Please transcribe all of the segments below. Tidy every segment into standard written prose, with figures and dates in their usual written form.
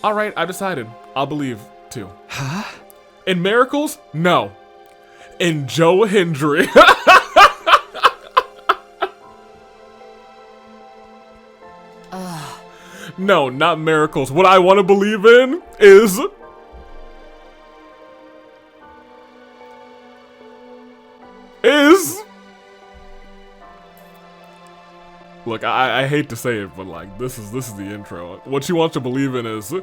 All right, I decided. I'll believe too. Huh? In miracles? No. In Joe Hendry. No, not miracles. What I want to believe in is... Look, I hate to say it, but like, this is the intro. What you want to believe in is...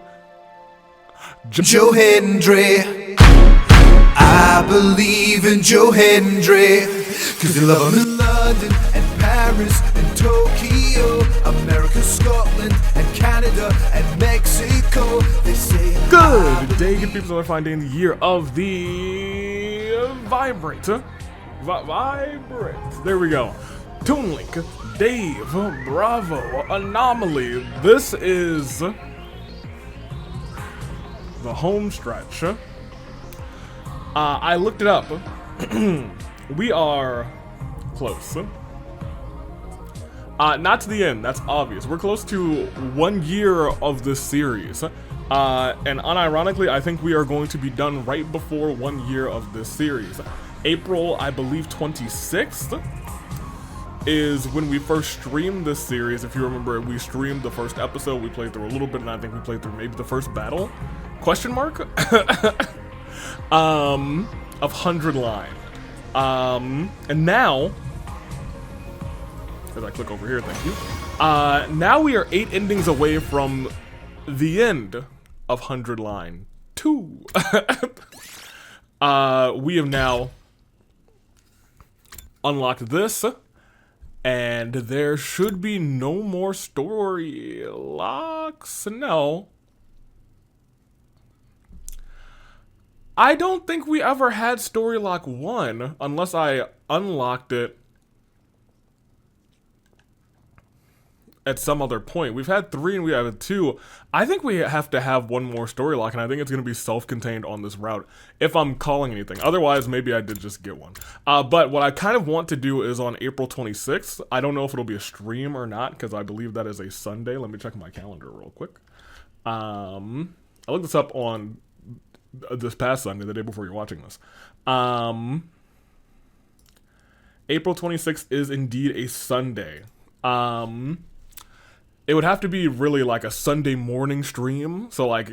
Joe Hendry. I believe in Joe Hendry. Cause they love him in London and Paris and Tokyo, America, Scotland and Canada and Mexico. They say good day, good people. Another fine day in the year of the Vibrate. Vibrate. There we go. Toon Link, Dave, Bravo, Anomaly. This is the home stretch. I looked it up. We are close. Not to the end, that's obvious. We're close to 1 year of this series. And unironically, I think we are going to be done right before 1 year of this series. April, I believe 26th is when we first streamed this series. If you remember, we streamed the first episode, we played through a little bit, and I think we played through maybe the first battle? Question mark? Of 100 Line. And now, as I click over here, thank you. Now we are 8 endings away from the end of 100 Line 2. We have now unlocked this, and there should be no more story locks. No. I don't think we ever had story lock 1 unless I unlocked it at some other point. We've had 3 and we have 2. I think we have to have 1 more story lock, and I think it's going to be self-contained on this route, if I'm calling anything. Otherwise, maybe I did just get one. But what I kind of want to do is on April 26th. I don't know if it'll be a stream or not, because I believe that is a Sunday. Let me check my calendar real quick. I looked this up on this past Sunday, the day before you're watching this. April 26th is indeed a Sunday. It would have to be really like a Sunday morning stream. So like,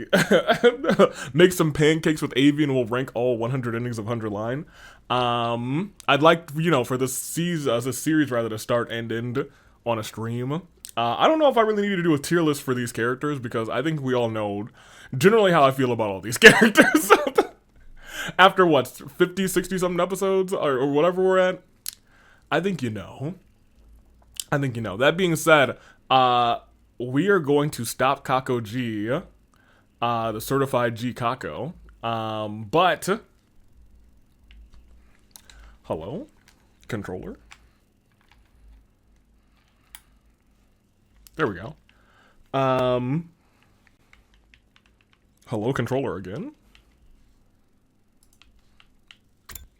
make some pancakes with Avi and we'll rank all 100 endings of 100 Line. I'd like, you know, for this series rather to start and end on a stream. I don't know if I really need to do a tier list for these characters, because I think we all know generally how I feel about all these characters. After what, 50, 60 something episodes or whatever we're at, I think you know. I think you know. That being said, we are going to stop Kako G, the certified G Kako. But hello, controller. There we go. Hello, controller again.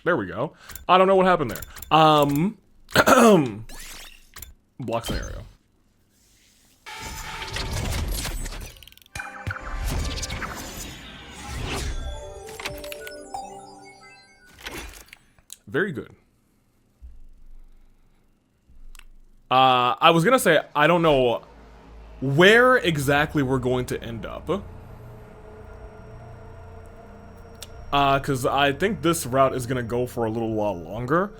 There we go. I don't know what happened there. Block scenario. Very good. I was gonna say, I don't know where exactly we're going to end up. Because I think this route is gonna go for a little while longer.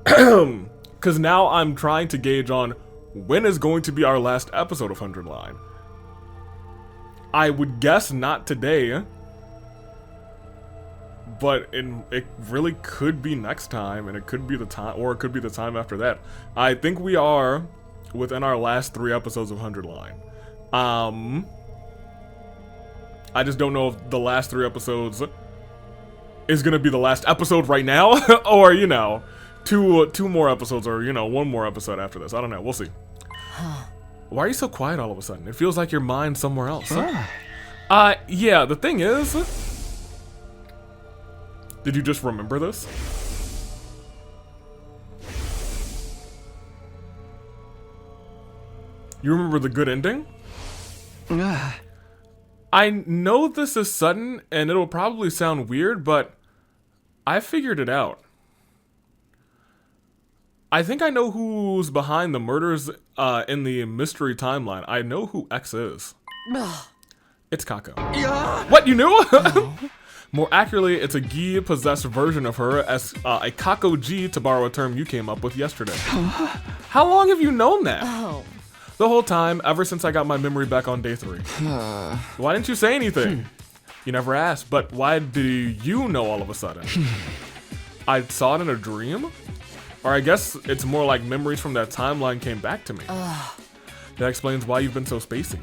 Because now I'm trying to gauge on when is going to be our last episode of 100 Line. I would guess not today. But it really could be next time, and it could be the time, or it could be the time after that. I think we are within our last 3 episodes of 100 Line. I just don't know if the last 3 episodes is gonna be the last episode right now, or, you know, two more episodes, or, you know, 1 more episode after this. I don't know. We'll see. Why are you so quiet all of a sudden? It feels like your mind's somewhere else. Yeah, the thing is... Did you just remember this? You remember the good ending? I know this is sudden, and it'll probably sound weird, but I figured it out. I think I know who's behind the murders in the mystery timeline. I know who X is. It's Kako. What, you knew? More accurately, it's a Gi-possessed version of her, as a Kako G, to borrow a term you came up with yesterday. How long have you known that? The whole time, ever since I got my memory back on day 3. Why didn't you say anything? You never asked, but why do you know all of a sudden? I saw it in a dream? Or I guess it's more like memories from that timeline came back to me. That explains why you've been so spacey.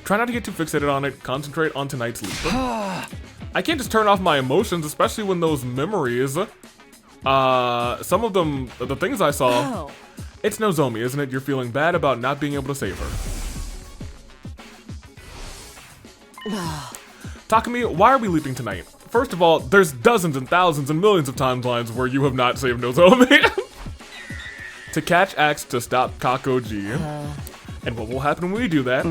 Try not to get too fixated on it, concentrate on tonight's sleep. I can't just turn off my emotions, especially when those memories, some of them, the things I saw, it's Nozomi, isn't it? You're feeling bad about not being able to save her. Takumi, why are we leaping tonight? First of all, there's dozens and thousands and millions of timelines where you have not saved Nozomi. To catch X to stop Kakoji. And what will happen when we do that?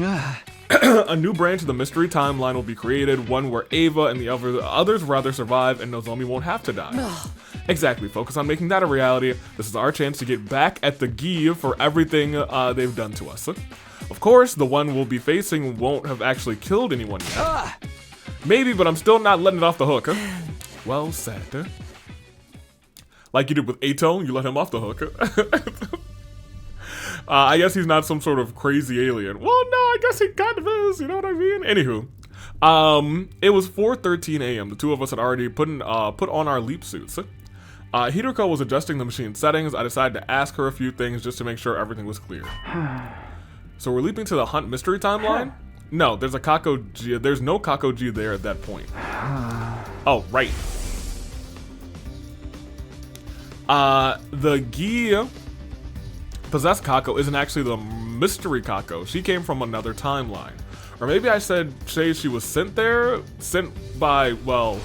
A new branch of the mystery timeline will be created, one where Ava and the others rather survive and Nozomi won't have to die. Exactly, focus on making that a reality. This is our chance to get back at the Gi for everything they've done to us. Of course, the one we'll be facing won't have actually killed anyone yet. Maybe, but I'm still not letting it off the hook. Well said. Like you did with Ato, you let him off the hook. I guess he's not some sort of crazy alien. Well, no, I guess he kind of is, you know what I mean? Anywho, it was 4:13 a.m. The two of us had already put on our leap suits. Hideko was adjusting the machine settings. I decided to ask her a few things just to make sure everything was clear. So we're leaping to the Hunt mystery timeline? No, there's a Kakoji. There's no Kakoji there at that point. Oh, right. The Gi possessed Kako isn't actually the mystery Kako. She came from another timeline. Or maybe I said she was sent there? Sent by, well...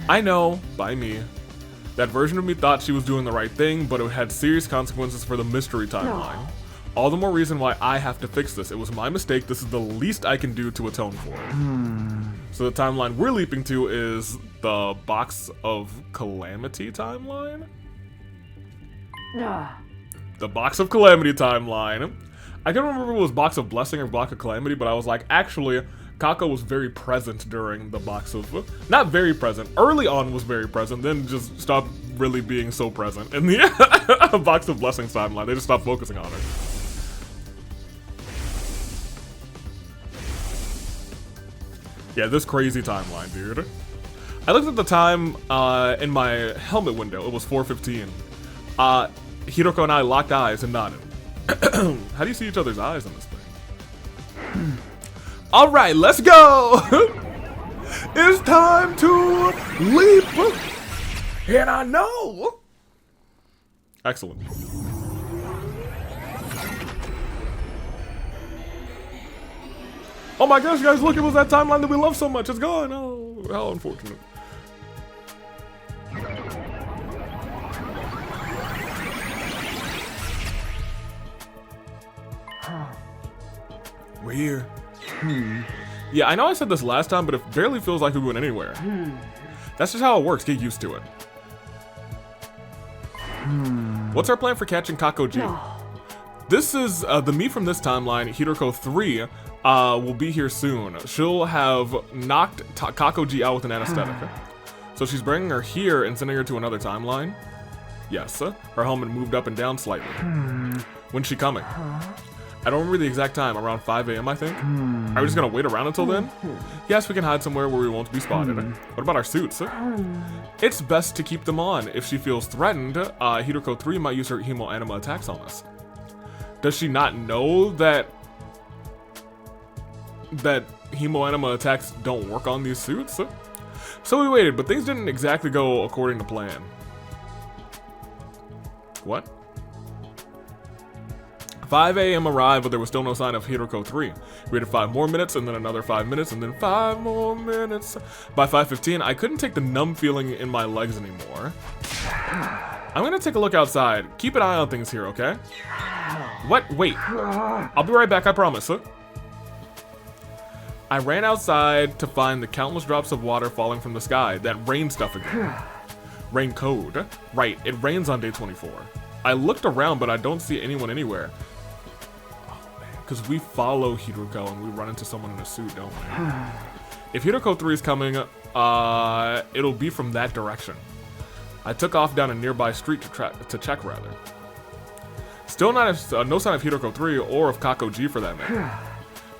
I know, by me. That version of me thought she was doing the right thing, but it had serious consequences for the mystery timeline. All the more reason why I have to fix this. It was my mistake. This is the least I can do to atone for it. So the timeline we're leaping to is the Box of Calamity timeline? The Box of Calamity timeline. I can't remember if it was Box of Blessing or Box of Calamity, but I was like, actually, Kako was very present during the Box of... Not very present. Early on was very present, then just stopped really being so present in the Box of Blessings timeline. They just stopped focusing on her. Yeah, this crazy timeline, dude. I looked at the time in my helmet window. It was 4:15. Hideko and I locked eyes and nodded. How do you see each other's eyes on this thing? All right, let's go. It's time to leap. And I know. Excellent. Oh my gosh, guys, look, it was that timeline that we love so much. It's gone. Oh, how unfortunate. We're here. Yeah, I know I said this last time, but it barely feels like we went anywhere. That's just how it works. Get used to it. What's our plan for catching Kakoji? This is the me from this timeline, Hideko 3, will be here soon. She'll have knocked Kakoji out with an anesthetic. So she's bringing her here and sending her to another timeline? Yes. Her helmet moved up and down slightly. When's she coming? I don't remember the exact time, around 5 a.m. I think? Are we just gonna wait around until then? Yes, we can hide somewhere where we won't be spotted. What about our suits? It's best to keep them on. If she feels threatened, Hideko 3 might use her Hemo Anima attacks on us. Does she not know that Hemo Anima attacks don't work on these suits? So we waited, but things didn't exactly go according to plan. What? 5 a.m. arrived, but there was still no sign of Hideko 3. We waited 5 more minutes, and then another 5 minutes, and then 5 more minutes. By 5:15, I couldn't take the numb feeling in my legs anymore. I'm gonna take a look outside. Keep an eye on things here, okay? What? Wait. I'll be right back, I promise. I ran outside to find the countless drops of water falling from the sky. That rain stuff again. Rain code. Right, it rains on day 24. I looked around, but I don't see anyone anywhere. Oh, man. Because we follow Hiroko and we run into someone in a suit, don't we? If Hiroko 3 is coming, it'll be from that direction. I took off down a nearby street to check, rather. Still no sign of Hiroko 3 or of Kako G for that matter.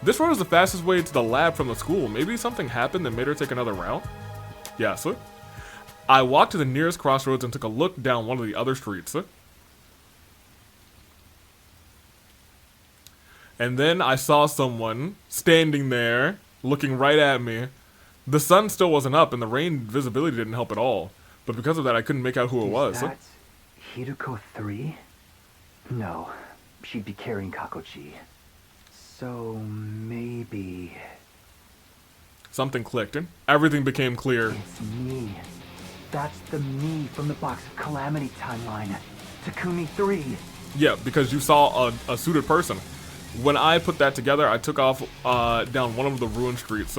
This road is the fastest way to the lab from the school. Maybe something happened that made her take another route? Yes. I walked to the nearest crossroads and took a look down one of the other streets. And then I saw someone standing there, looking right at me. The sun still wasn't up and the rain visibility didn't help at all. But because of that, I couldn't make out who it was. Is that Hiroko 3? No, she'd be carrying Kakochi. So maybe... Something clicked and everything became clear. It's me. That's the me from the Box of Calamity timeline. Takumi 3. Yeah, because you saw a suited person. When I put that together, I took off down one of the ruined streets.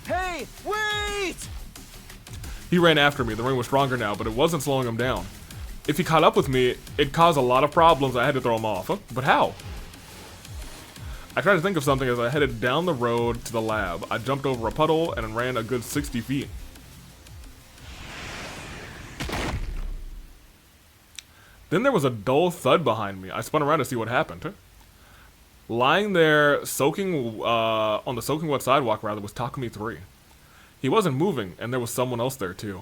Hey, wait! He ran after me. The rain was stronger now, but it wasn't slowing him down. If he caught up with me, it'd cause a lot of problems. I had to throw him off. But how? I tried to think of something as I headed down the road to the lab. I jumped over a puddle and ran a good 60 feet. Then there was a dull thud behind me. I spun around to see what happened. Lying there, soaking on the soaking wet sidewalk, rather, was Takumi 3. He wasn't moving, and there was someone else there, too.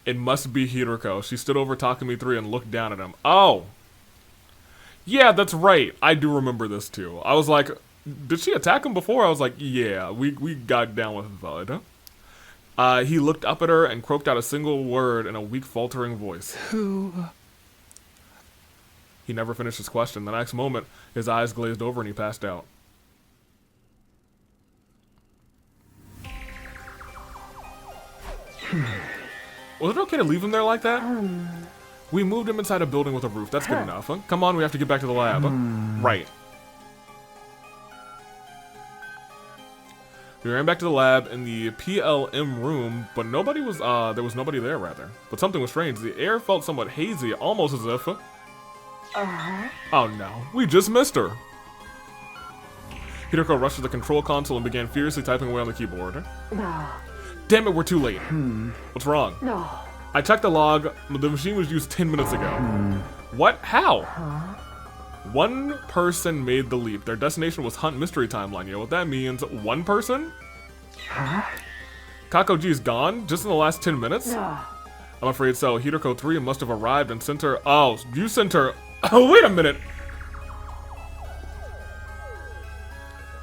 It must be Hiroko. She stood over Takumi 3 and looked down at him. Oh! Yeah, that's right. I do remember this, too. I was like, did she attack him before? I was like, yeah, we got down with the thud. He looked up at her and croaked out a single word in a weak, faltering voice. Who? He never finished his question. The next moment, his eyes glazed over and he passed out. Was it okay to leave him there like that? We moved him inside a building with a roof. That's good enough, huh? Come on, we have to get back to the lab. Right. We ran back to the lab in the PLM room, but nobody was, there was nobody there, rather. But something was strange. The air felt somewhat hazy, almost as if... Oh no, we just missed her. Hiroko rushed to the control console and began furiously typing away on the keyboard. Damn it, we're too late. What's wrong? No. I checked the log. The machine was used 10 minutes ago. What? How? One person made the leap. Their destination was Hunt Mystery Timeline. You know what that means? One person? Kakoji's gone? Just in the last 10 minutes? I'm afraid so. Hiroko 3 must have arrived and sent her... Oh, you sent her... Oh, wait a minute!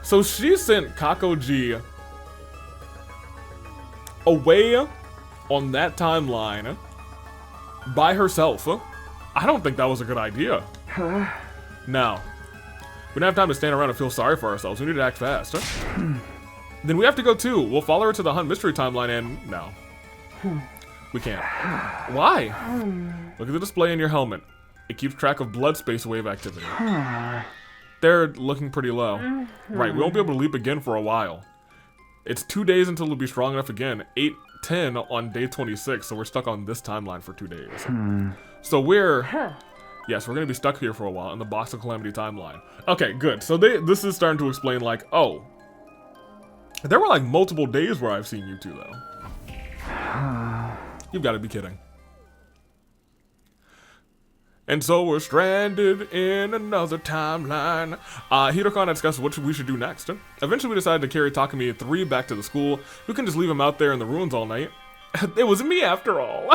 So she sent Kakoji away on that timeline by herself. I don't think that was a good idea. Now, we don't have time to stand around and feel sorry for ourselves. We need to act fast. Then we have to go too. We'll follow her to the Hunt Mystery Timeline and... No. We can't. Why? Look at the display in your helmet. It keeps track of blood space wave activity. They're looking pretty low. Right, we won't be able to leap again for a while. It's 2 days until we'll be strong enough again. 8-10 on day 26, so we're stuck on this timeline for 2 days. So we're... Yes, we're gonna be stuck here for a while in the Box of Calamity timeline. Okay, good. So this is starting to explain, like, oh. There were, like, multiple days where I've seen you two, though. You've got to be kidding. And so we're stranded in another timeline. Hiroko and I discussed what we should do next. Eventually we decided to carry Takumi 3 back to the school. We can just leave him out there in the ruins all night. It was me after all.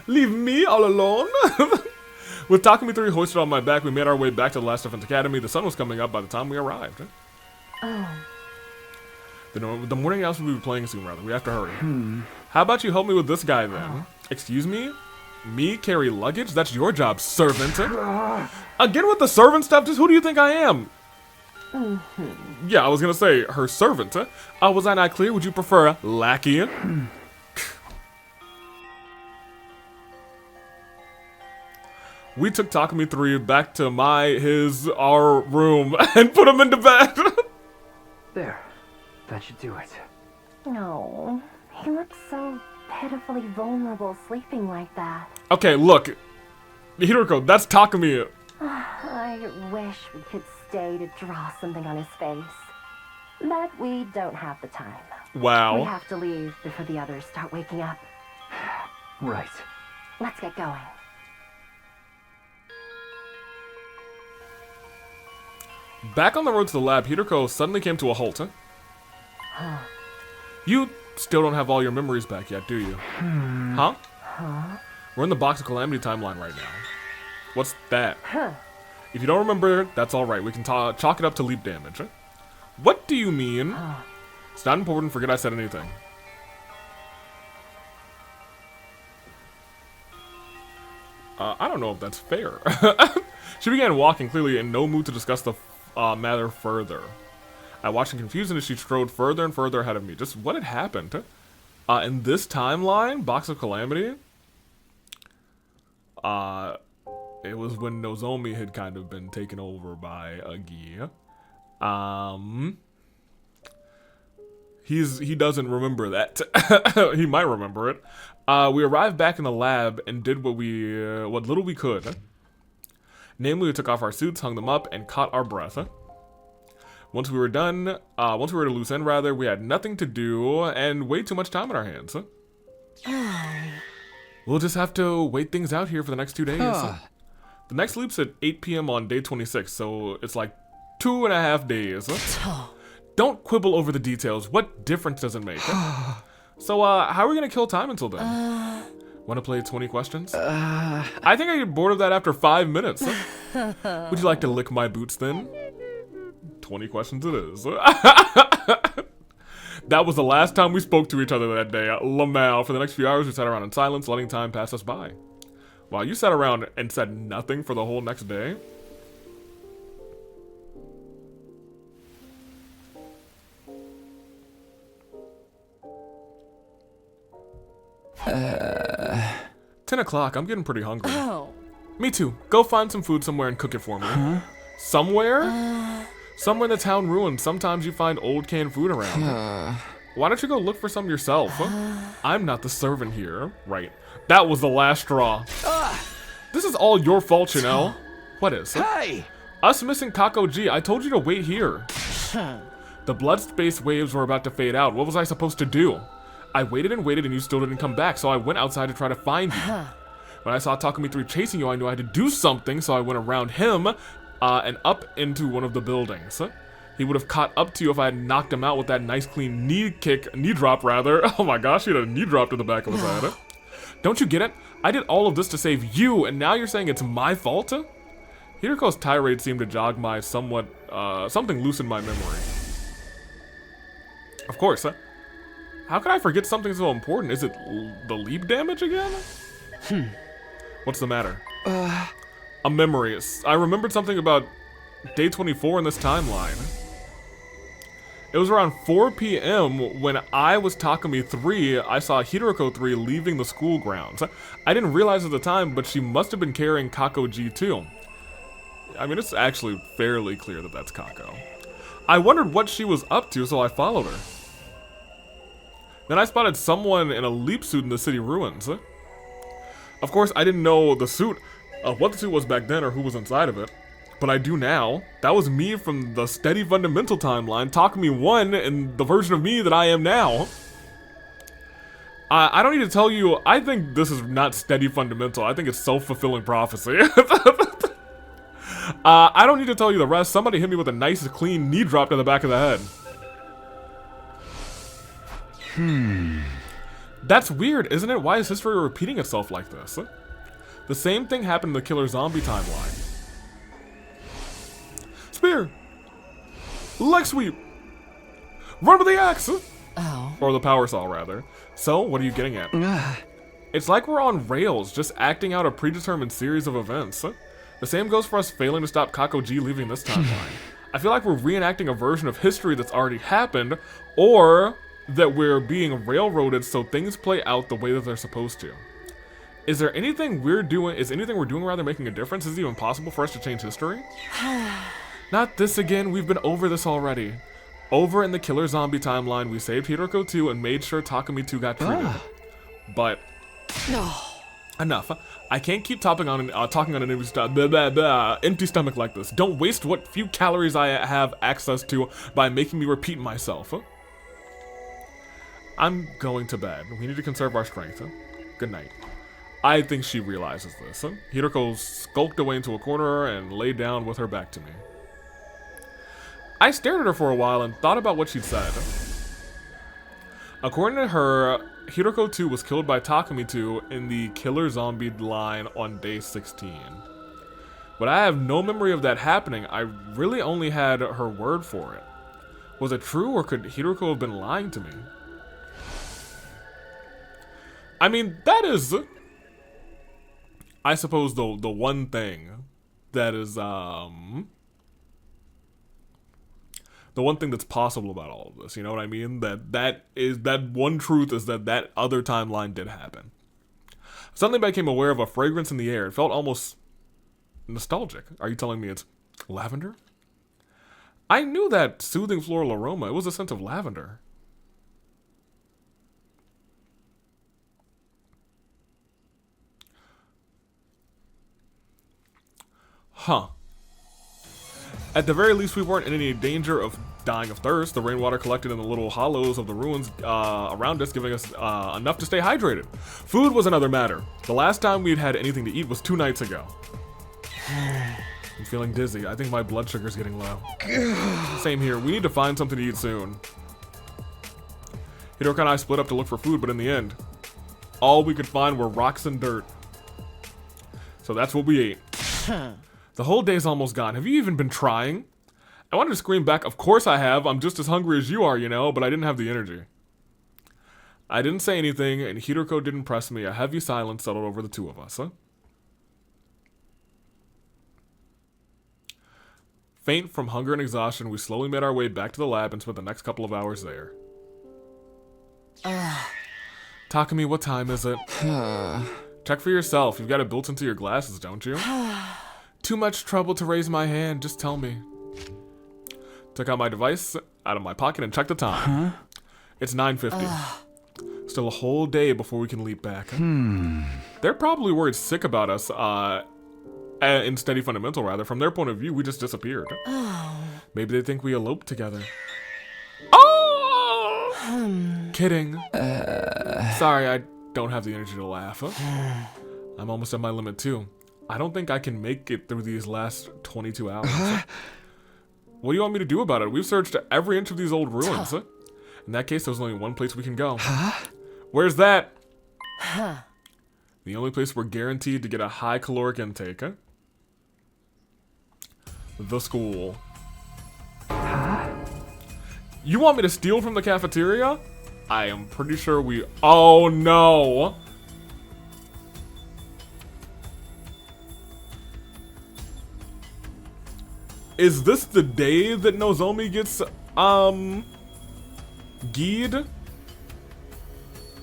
Leave me all alone. With Takumi 3 hoisted on my back, we made our way back to the Last Defense Academy. The sun was coming up by the time we arrived. The morning house will be playing soon, rather. We have to hurry. How about you help me with this guy, then? Excuse me? Me carry luggage? That's your job, servant. Again with the servant stuff? Just who do you think I am? Yeah, I was gonna say, her servant. Was I not clear? Would you prefer lackey? We took Takumi 3 back to our room and put him into bed. There. That should do it. No, he looks so pitifully vulnerable sleeping like that. Okay, look. Hiroko, that's Takumi. I wish we could stay to draw something on his face. But we don't have the time. Wow. We have to leave before the others start waking up. Right. Let's get going. Back on the road to the lab, Hiroko suddenly came to a halt. You still don't have all your memories back yet, do you? Huh? We're in the Box of Calamity timeline right now. What's that? If you don't remember, that's alright. We can chalk it up to leap damage. What do you mean? It's not important. Forget I said anything. I don't know if that's fair. She began walking, clearly in no mood to discuss the matter further. I watched in confusion as she strode further and further ahead of me. Just what had happened? In this timeline, Box of Calamity, it was when Nozomi had kind of been taken over by Agi. He doesn't remember that. He might remember it. We arrived back in the lab and did what little we could. Namely, we took off our suits, hung them up, and caught our breath. Once we were at a loose end, rather, we had nothing to do and way too much time on our hands. We'll just have to wait things out here for the next 2 days. The next leap's at 8 p.m. on day 26, so it's like 2.5 days. Don't quibble over the details. What difference does it make? So, how are we gonna kill time until then? Wanna play 20 questions? I think I get bored of that after 5 minutes. Would you like to lick my boots then? 20 questions it is. That was the last time we spoke to each other that day at Lamau. For the next few hours, we sat around in silence, letting time pass us by. Wow, you sat around and said nothing for the whole next day? Uh... 10 o'clock, I'm getting pretty hungry. Oh. Me too. Go find some food somewhere and cook it for me. Somewhere? Somewhere in the town ruins. Sometimes you find old canned food around. Why don't you go look for some yourself? I'm not the servant here. Right. That was the last straw. This is all your fault, you know. What is? Hey! Us missing Kako G. I told you to wait here. The blood space waves were about to fade out. What was I supposed to do? I waited and waited and you still didn't come back, so I went outside to try to find you. When I saw Takumi 3 chasing you, I knew I had to do something, so I went around him and up into one of the buildings. He would have caught up to you if I had knocked him out with that nice clean knee drop rather. Oh my gosh, he had a knee drop to the back of his head. Don't you get it? I did all of this to save you, and now you're saying it's my fault? Hiroko's tirade seemed to jog my something loose in my memory. Of course, how could I forget something so important? Is it the leap damage again? What's the matter? A memory. I remembered something about day 24 in this timeline. It was around 4 p.m. when I was Takumi 3, I saw Hiroko 3 leaving the school grounds. I didn't realize at the time, but she must have been carrying Kako G too. I mean, it's actually fairly clear that that's Kako. I wondered what she was up to, so I followed her. Then I spotted someone in a leap suit in the city ruins. Of course, I didn't know the suit, what the suit was back then or who was inside of it. But I do now. That was me from the Steady Fundamental timeline, Takumi 1 and the version of me that I am now. I don't need to tell you, I think this is not Steady Fundamental. I think it's self-fulfilling prophecy. I don't need to tell you the rest. Somebody hit me with a nice clean knee drop to the back of the head. That's weird, isn't it? Why is history repeating itself like this? The same thing happened in the Killer Zombie timeline. Spear! Leg sweep! Run with the axe! Oh. Or the power saw, rather. So, what are you getting at? It's like we're on rails, just acting out a predetermined series of events. The same goes for us failing to stop Kako G leaving this timeline. I feel like we're reenacting a version of history that's already happened, or that we're being railroaded so things play out the way that they're supposed to. Is there anything we're doing? Is anything we're doing rather making a difference? Is it even possible for us to change history? Not this again. We've been over this already. Over in the killer zombie timeline, we saved Hiroko 2 and made sure Takumi 2 got treated. But enough. I can't keep talking on an empty stomach like this. Don't waste what few calories I have access to by making me repeat myself. I'm going to bed. We need to conserve our strength. Good night. I think she realizes this. Hiroko skulked away into a corner and laid down with her back to me. I stared at her for a while and thought about what she'd said. According to her, Hiroko 2 was killed by Takumi 2 in the killer zombie line on day 16. But I have no memory of that happening. I really only had her word for it. Was it true, or could Hiroko have been lying to me? I mean, that is, I suppose, the one thing that is, the one thing that's possible about all of this, you know what I mean? That one truth is that other timeline did happen. Suddenly I became aware of a fragrance in the air. It felt almost nostalgic. Are you telling me it's lavender? I knew that soothing floral aroma. It was a scent of lavender. Huh. At the very least, we weren't in any danger of dying of thirst. The rainwater collected in the little hollows of the ruins around us, giving us enough to stay hydrated. Food was another matter. The last time we'd had anything to eat was 2 nights ago. I'm feeling dizzy. I think my blood sugar's getting low. Same here. We need to find something to eat soon. Hiroko and I split up to look for food, but in the end, all we could find were rocks and dirt. So that's what we ate. The whole day's almost gone. Have you even been trying? I wanted to scream back, of course I have. I'm just as hungry as you are, you know, but I didn't have the energy. I didn't say anything, and Hiroko didn't press me. A heavy silence settled over the two of us. Faint from hunger and exhaustion, we slowly made our way back to the lab and spent the next couple of hours there. Takumi, what time is it? Check for yourself. You've got it built into your glasses, don't you? Too much trouble to raise my hand. Just tell me. Took out my device out of my pocket and checked the time. It's 9:50. Still a whole day before we can leap back. They're probably worried sick about us, in Steady Fundamental, rather. From their point of view, we just disappeared. Maybe they think we eloped together. Oh! Kidding. Sorry, I don't have the energy to laugh. I'm almost at my limit, too. I don't think I can make it through these last 22 hours. What do you want me to do about it? We've searched every inch of these old ruins. In that case, there's only one place we can go. Where's that? The only place we're guaranteed to get a high caloric intake. The school. You want me to steal from the cafeteria? I am pretty sure we... Oh, no. Is this the day that Nozomi gets, Geed?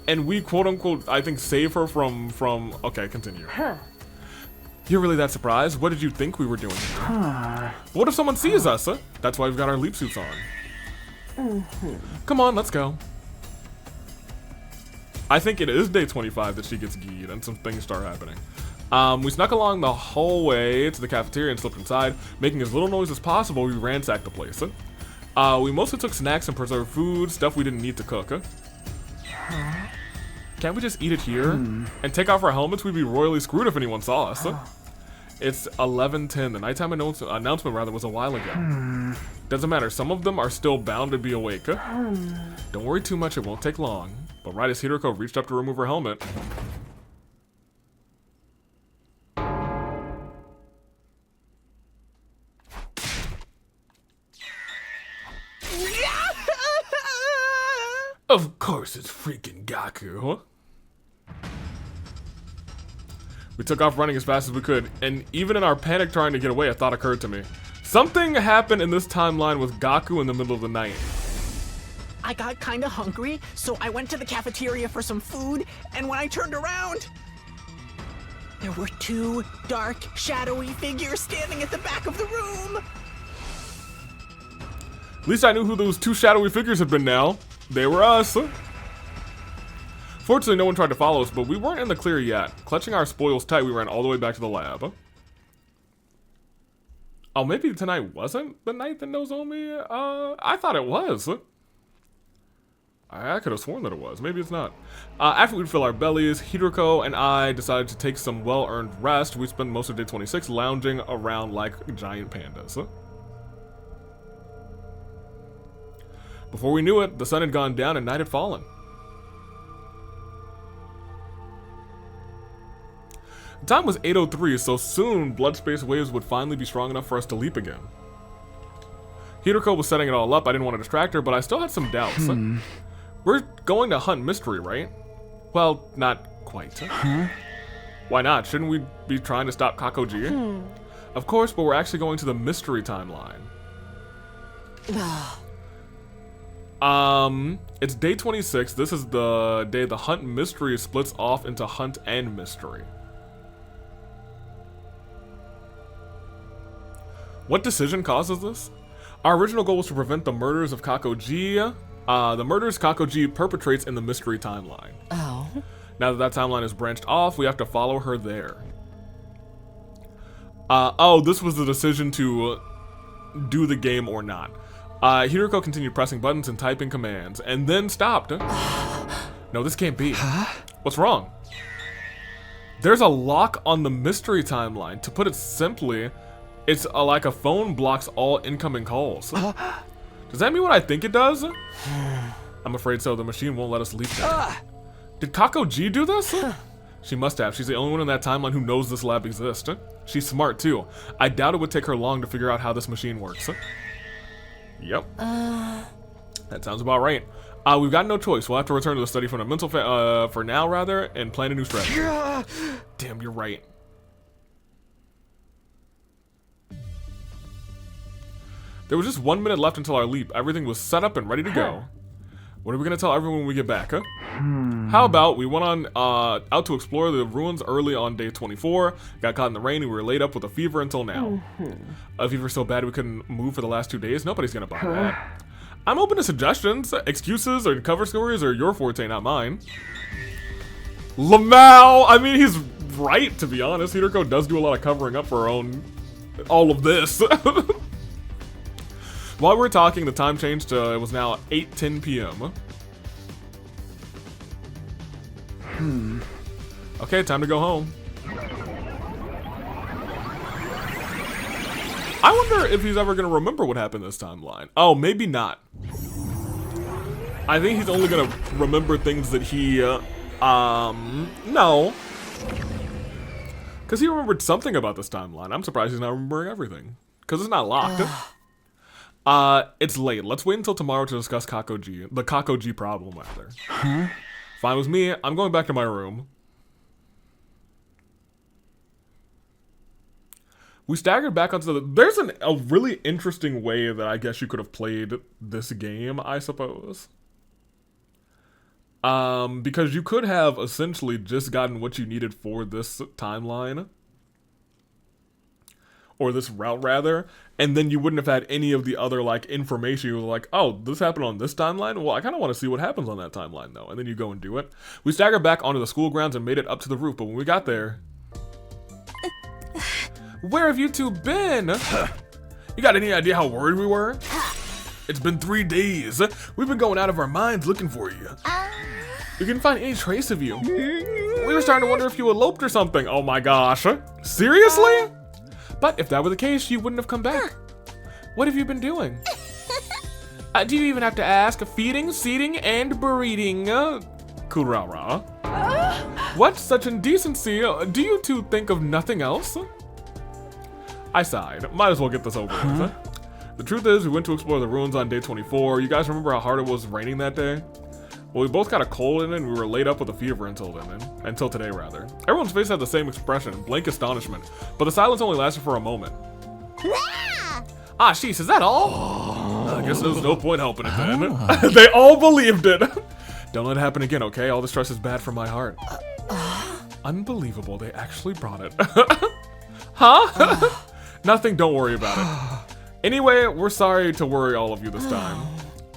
And we, quote-unquote, I think, save her from... Okay, continue. You're really that surprised? What did you think we were doing here? What if someone sees us? That's why we've got our leap suits on. Come on, let's go. I think it is day 25 that she gets Geed and some things start happening. We snuck along the hallway to the cafeteria and slipped inside. Making as little noise as possible, we ransacked the place. We mostly took snacks and preserved food, stuff we didn't need to cook. Can't we just eat it here? And take off our helmets? We'd be royally screwed if anyone saw us. It's 11:10. The nighttime announcement was a while ago. Doesn't matter. Some of them are still bound to be awake. Don't worry too much. It won't take long. But right as Hiroko reached up to remove her helmet... Of course it's freaking Gaku. We took off running as fast as we could, and even in our panic trying to get away, a thought occurred to me. Something happened in this timeline with Gaku in the middle of the night. I got kinda hungry, so I went to the cafeteria for some food, and when I turned around... There were two dark, shadowy figures standing at the back of the room. At least I knew who those two shadowy figures had been now. They were us. Fortunately, no one tried to follow us, but we weren't in the clear yet. Clutching our spoils tight, we ran all the way back to the lab. Oh, maybe tonight wasn't the night that Nozomi? I thought it was. I could have sworn that it was. Maybe it's not. After we'd fill our bellies, Hideko and I decided to take some well-earned rest. We spent most of day 26 lounging around like giant pandas. Before we knew it, the sun had gone down and night had fallen. The time was 8:03, so soon blood space waves would finally be strong enough for us to leap again. Hideko was setting it all up. I didn't want to distract her, but I still had some doubts. We're going to hunt mystery, right? Well, not quite. Why not? Shouldn't we be trying to stop Kakoji? Of course, but we're actually going to the mystery timeline. It's day 26. This is the day the hunt mystery splits off into hunt and mystery. What decision causes this? Our original goal was to prevent the murders of Kakoji. The murders Kakoji perpetrates in the mystery timeline. Oh. Now that timeline is branched off, we have to follow her there. Oh, this was the decision to do the game or not. Hideko continued pressing buttons and typing commands, and then stopped. No, this can't be. What's wrong? There's a lock on the mystery timeline. To put it simply, it's like a phone blocks all incoming calls. Does that mean what I think it does? I'm afraid so. The machine won't let us leap there. Did Kakoji do this? She must have. She's the only one in that timeline who knows this lab exists. She's smart too. I doubt it would take her long to figure out how this machine works. Yep. That sounds about right. We've got no choice. We'll have to return to the study from the mental for now, rather, and plan a new strategy. Damn, you're right. There was just 1 minute left until our leap. Everything was set up and ready to go. What are we gonna tell everyone when we get back, huh? How about we went on out to explore the ruins early on day 24, got caught in the rain, and we were laid up with a fever until now. A fever so bad we couldn't move for the last 2 days. Nobody's gonna buy that. I'm open to suggestions. Excuses or cover stories are your forte, not mine. Lamau! I mean, he's right, to be honest. Hideko does do a lot of covering up for her own... all of this. While we were talking, the time changed to, it was now 8:10 p.m. Okay, time to go home. I wonder if he's ever gonna remember what happened this timeline. Oh, maybe not. I think he's only gonna remember things that he, no. Because he remembered something about this timeline. I'm surprised he's not remembering everything. Because it's not locked. It's late. Let's wait until tomorrow to discuss Kakoji. The Kakoji problem, rather. Fine with me. I'm going back to my room. We staggered back onto the... There's a really interesting way that I guess you could have played this game, I suppose. Because you could have essentially just gotten what you needed for this timeline. Or this route, rather. And then you wouldn't have had any of the other, like, information. You were like, oh, this happened on this timeline? Well, I kind of want to see what happens on that timeline, though. And then you go and do it. We staggered back onto the school grounds and made it up to the roof. But when we got there... Where have you two been? You got any idea how worried we were? It's been 3 days. We've been going out of our minds looking for you. We couldn't find any trace of you. We were starting to wonder if you eloped or something. Oh my gosh. Seriously? But if that were the case, you wouldn't have come back. What have you been doing? Do you even have to ask? Feeding, seating, and breeding. Kurara. What such indecency? Do you two think of nothing else? I sighed. Might as well get this over with. The truth is, we went to explore the ruins on day 24. You guys remember how hard it was raining that day? Well, we both got a cold in it, and we were laid up with a fever until then. Until today, rather. Everyone's face had the same expression, blank astonishment. But the silence only lasted for a moment. Ah, sheesh, is that all? I guess there's no point helping it then. They all believed it. Don't let it happen again, okay? All the stress is bad for my heart. Unbelievable, they actually brought it. Huh? Nothing, don't worry about it. Anyway, we're sorry to worry all of you this time.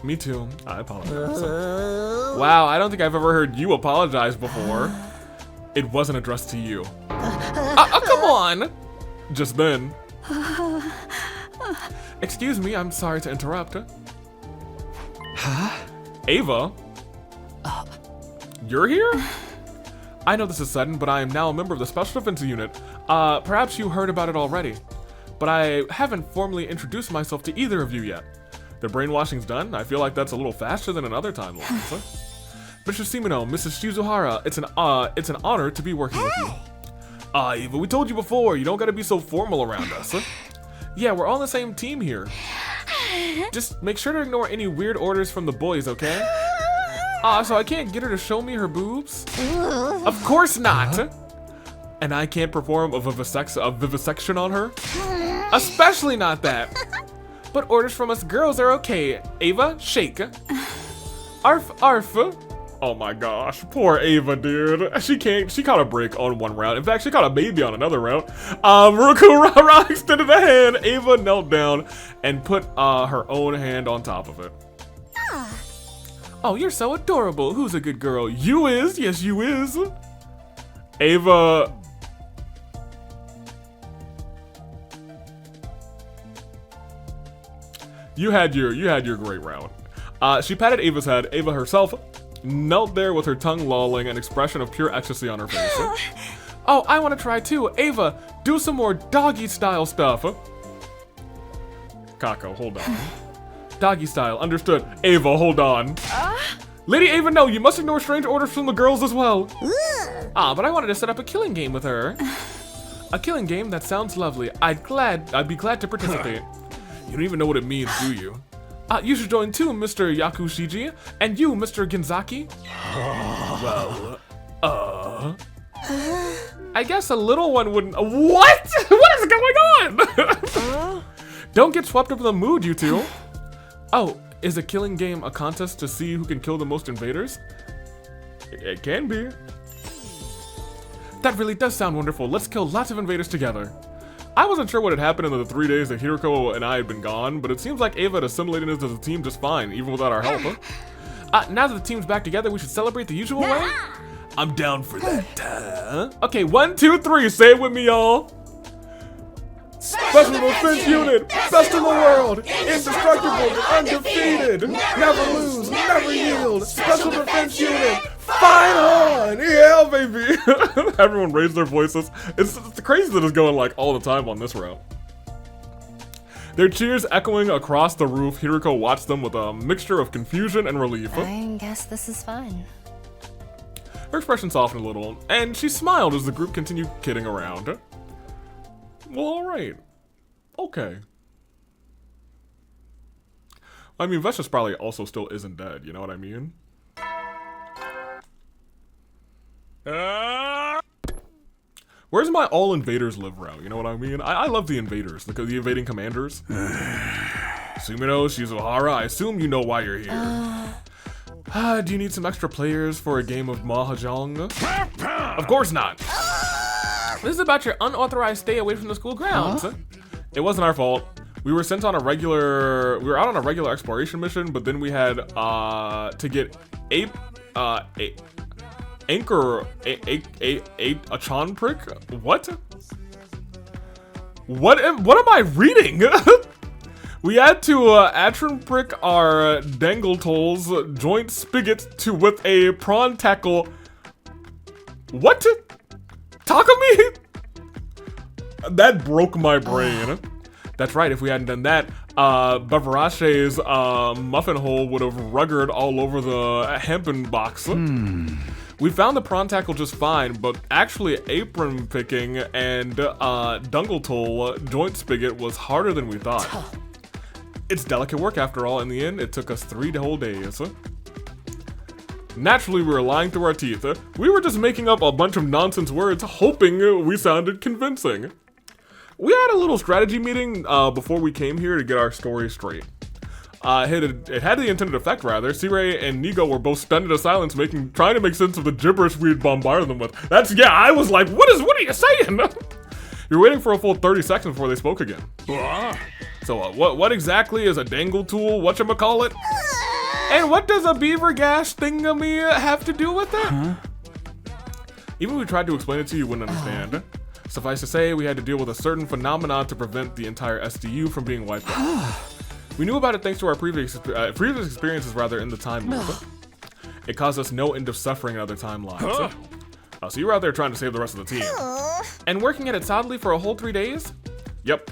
Me too, I apologize. Wow, I don't think I've ever heard you apologize before. It wasn't addressed to you. Come on! Just then. Excuse me, I'm sorry to interrupt. Huh? Ava? You're here? I know this is sudden, but I am now a member of the Special Defense Unit. Perhaps you heard about it already, but I haven't formally introduced myself to either of you yet. The brainwashing's done. I feel like that's a little faster than in other timelines. Mr. Shimano, Mrs. Shizuhara, it's an honor to be working with you. Eva, we told you before, you don't gotta be so formal around us. Yeah, we're all on the same team here. Just make sure to ignore any weird orders from the boys, okay? So I can't get her to show me her boobs? Of course not! And I can't perform a vivisection on her? Especially not that! But orders from us girls are okay. Ava, shake. Arf, arf. Oh my gosh, poor Ava, dude. She caught a break on one round. In fact, she caught a baby on another round. Ruku Rara extended a hand. Ava knelt down and put her own hand on top of it. Oh, you're so adorable. Who's a good girl? You is. Yes, you is. Ava. You had your great round. She patted Ava's head. Ava herself knelt there with her tongue lolling, an expression of pure ecstasy on her face. Oh, I want to try too. Ava, do some more doggy style stuff. Kako, hold on. Doggy style, understood. Ava, hold on. Lady Ava, no, you must ignore strange orders from the girls as well. But I wanted to set up a killing game with her. A killing game? That sounds lovely. I'd be glad to participate. You don't even know what it means, do you? You should join too, Mr. Yakushiji. And you, Mr. Ginzaki. Well, I guess a little one wouldn't. What? What is going on? Don't get swept up in the mood, you two. Oh, is a killing game a contest to see who can kill the most invaders? It can be. That really does sound wonderful. Let's kill lots of invaders together. I wasn't sure what had happened in the 3 days that Hiroko and I had been gone, but it seems like Ava had assimilated into the team just fine, even without our help. Now that the team's back together, we should celebrate the usual way? I'm down for that. Okay, 1, 2, 3, say it with me, y'all. Special Defense Unit, best in the world, indestructible, undefeated, never lose, never yield. Special Defense Unit, fight on! Yeah, baby! Everyone raised their voices. It's crazy that it's going like all the time on this route. Their cheers echoing across the roof, Hiroko watched them with a mixture of confusion and relief. I guess this is fun. Her expression softened a little, and she smiled as the group continued kidding around. Well, alright. Okay. I mean, Vecious probably also still isn't dead, you know what I mean? Where's my all invaders live route, you know what I mean? I love the invaders, the invading commanders. Sumino, Shizuhara, I assume you know why you're here. Do you need some extra players for a game of Mahjong? Of course not. This is about your unauthorized stay away from the school grounds. It wasn't our fault. We were sent on a regular, we were out on a regular exploration mission, but then we had to get a Chan prick? What? What am I reading? We had to Atron prick our dangle tolls joint spigot to with a prawn tackle. What? Takumi? That broke my brain. That's right, if we hadn't done that, Beverace's muffin hole would have ruggered all over the hempen box. We found the prawn tackle just fine, but actually apron picking and dungle toll joint spigot was harder than we thought. It's delicate work after all. In the end, it took us 3 whole days. Naturally, we were lying through our teeth. We were just making up a bunch of nonsense words, hoping we sounded convincing. We had a little strategy meeting before we came here to get our story straight. it had the intended effect, rather. C-Ray and Nigo were both stunned into silence, trying to make sense of the gibberish we'd bombarded them with. I was like, what are you saying? You're waiting for a full 30 seconds before they spoke again. So, what exactly is a dangle tool, whatchamacallit? And what does a beaver gash thingamy have to do with it? Huh? Even if we tried to explain it to you, you wouldn't understand. Suffice to say, we had to deal with a certain phenomenon to prevent the entire SDU from being wiped out. We knew about it thanks to our previous experiences in the time loop. It caused us no end of suffering in other timelines. So you were out there trying to save the rest of the team. And working at it solidly for a whole 3 days? Yep.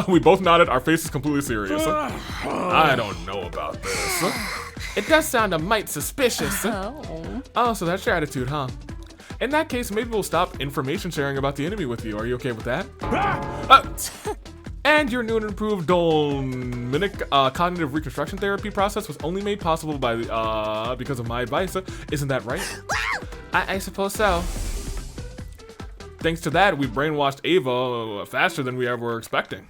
We both nodded, our faces completely serious. I don't know about this. It does sound a mite suspicious. Oh, so that's your attitude, huh? In that case, maybe we'll stop information sharing about the enemy with you. Are you okay with that? And your new and improved Dominic cognitive reconstruction therapy process was only made possible by because of my advice. Isn't that right? I suppose so. Thanks to that, we brainwashed Ava faster than we ever were expecting.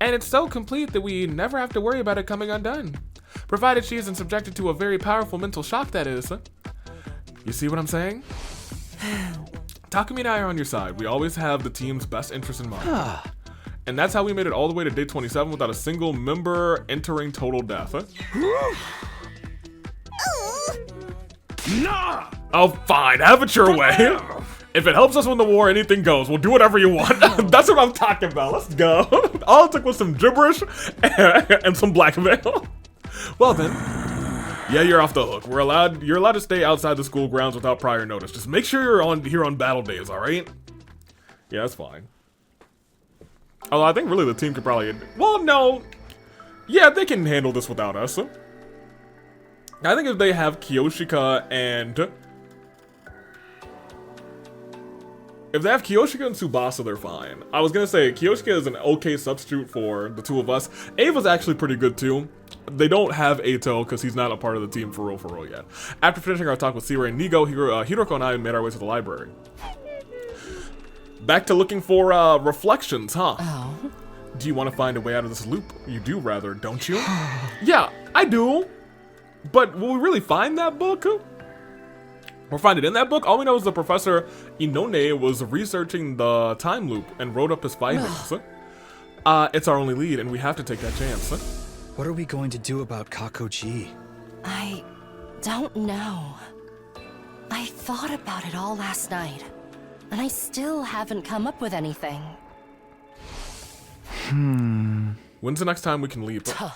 And it's so complete that we never have to worry about it coming undone. Provided she isn't subjected to a very powerful mental shock, that is. You see what I'm saying? Takumi and I are on your side. We always have the team's best interest in mind. And that's how we made it all the way to day 27 without a single member entering total death. Nah! Oh, fine. Have it your way. If it helps us win the war, anything goes. We'll do whatever you want. That's what I'm talking about. Let's go. All it took was some gibberish and some blackmail. Well then. Yeah, you're off the hook. You're allowed to stay outside the school grounds without prior notice. Just make sure you're here on battle days, alright? Yeah, that's fine. Although I think really the team could probably... Well, no. Yeah, they can handle this without us. I think if they have Kiyoshika and... If they have Kiyoshika and Tsubasa, they're fine. I was gonna say, Kiyoshika is an okay substitute for the two of us. Ava's actually pretty good too. They don't have Eito because he's not a part of the team for real yet. After finishing our talk with C-Ray and Nigo, Hiroko and I made our way to the library. Back to looking for reflections, huh? Oh. Do you want to find a way out of this loop? You do, rather, don't you? Yeah, I do. But will we really find that book? Or find it in that book? All we know is the Professor Inone was researching the time loop and wrote up his findings. It's our only lead, and we have to take that chance. What are we going to do about Kakoji? I don't know. I thought about it all last night, and I still haven't come up with anything. When's the next time we can leap? So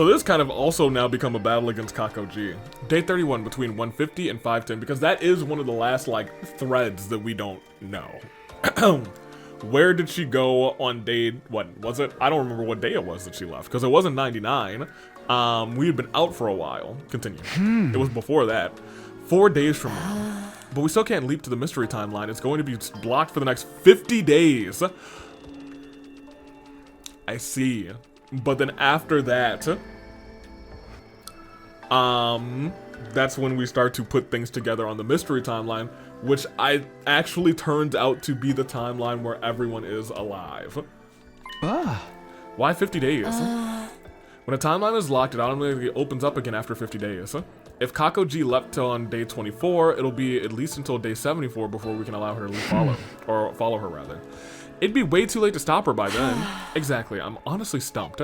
this kind of also now become a battle against Kakoji. Day 31 between 150 and 510, because that is one of the last, like, threads that we don't know. Where did she go on day, what was it? I don't remember what day it was that she left, because it wasn't 99. We had been out for a while. Continue. It was before that. 4 days from now. But we still can't leap to the mystery timeline. It's going to be blocked for the next 50 days. I see. But then after that, that's when we start to put things together on the mystery timeline, which actually turns out to be the timeline where everyone is alive. Why 50 days? When a timeline is locked, it automatically opens up again after 50 days. If Kakoji left on day 24, it'll be at least until day 74 before we can allow her to follow her rather. It'd be way too late to stop her by then. Exactly, I'm honestly stumped.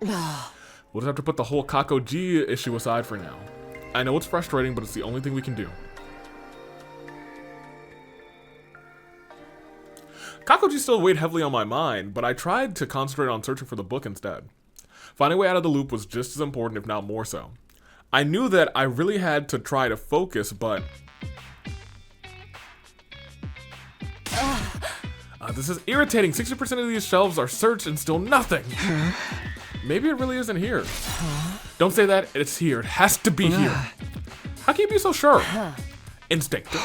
We'll just have to put the whole Kakoji issue aside for now. I know it's frustrating, but it's the only thing we can do. Kakoji still weighed heavily on my mind, but I tried to concentrate on searching for the book instead. Finding a way out of the loop was just as important, if not more so. I knew that I really had to try to focus, but... this is irritating. 60% of these shelves are searched and still nothing. Maybe it really isn't here. Don't say that. It's here. It has to be here. How can you be so sure? Instinct.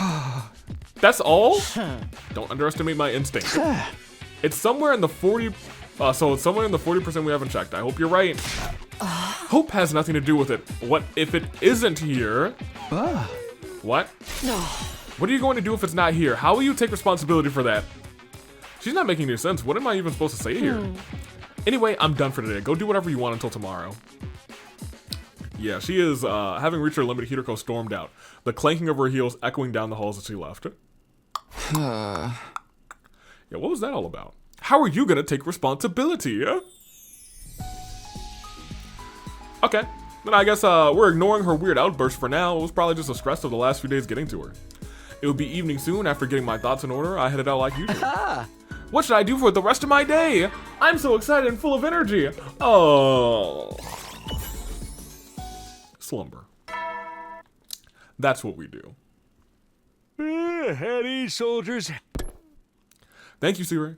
That's all? Don't underestimate my instinct. It's somewhere in the 40... so it's somewhere in the 40% we haven't checked. I hope you're right. Hope has nothing to do with it. What if it isn't here? What? What are you going to do if it's not here? How will you take responsibility for that? She's not making any sense. What am I even supposed to say here? Anyway, I'm done for today. Go do whatever you want until tomorrow. Yeah, she is, having reached her limit, Hiroko stormed out, the clanking of her heels echoing down the halls as she left. Yeah, what was that all about? How are you gonna take responsibility, yeah? Okay, then I guess, we're ignoring her weird outburst for now. It was probably just the stress of the last few days getting to her. It would be evening soon. After getting my thoughts in order, I headed out like usual. What should I do for the rest of my day? I'm so excited and full of energy. Oh. Slumber. That's what we do. Heady soldiers. Thank you, Siri.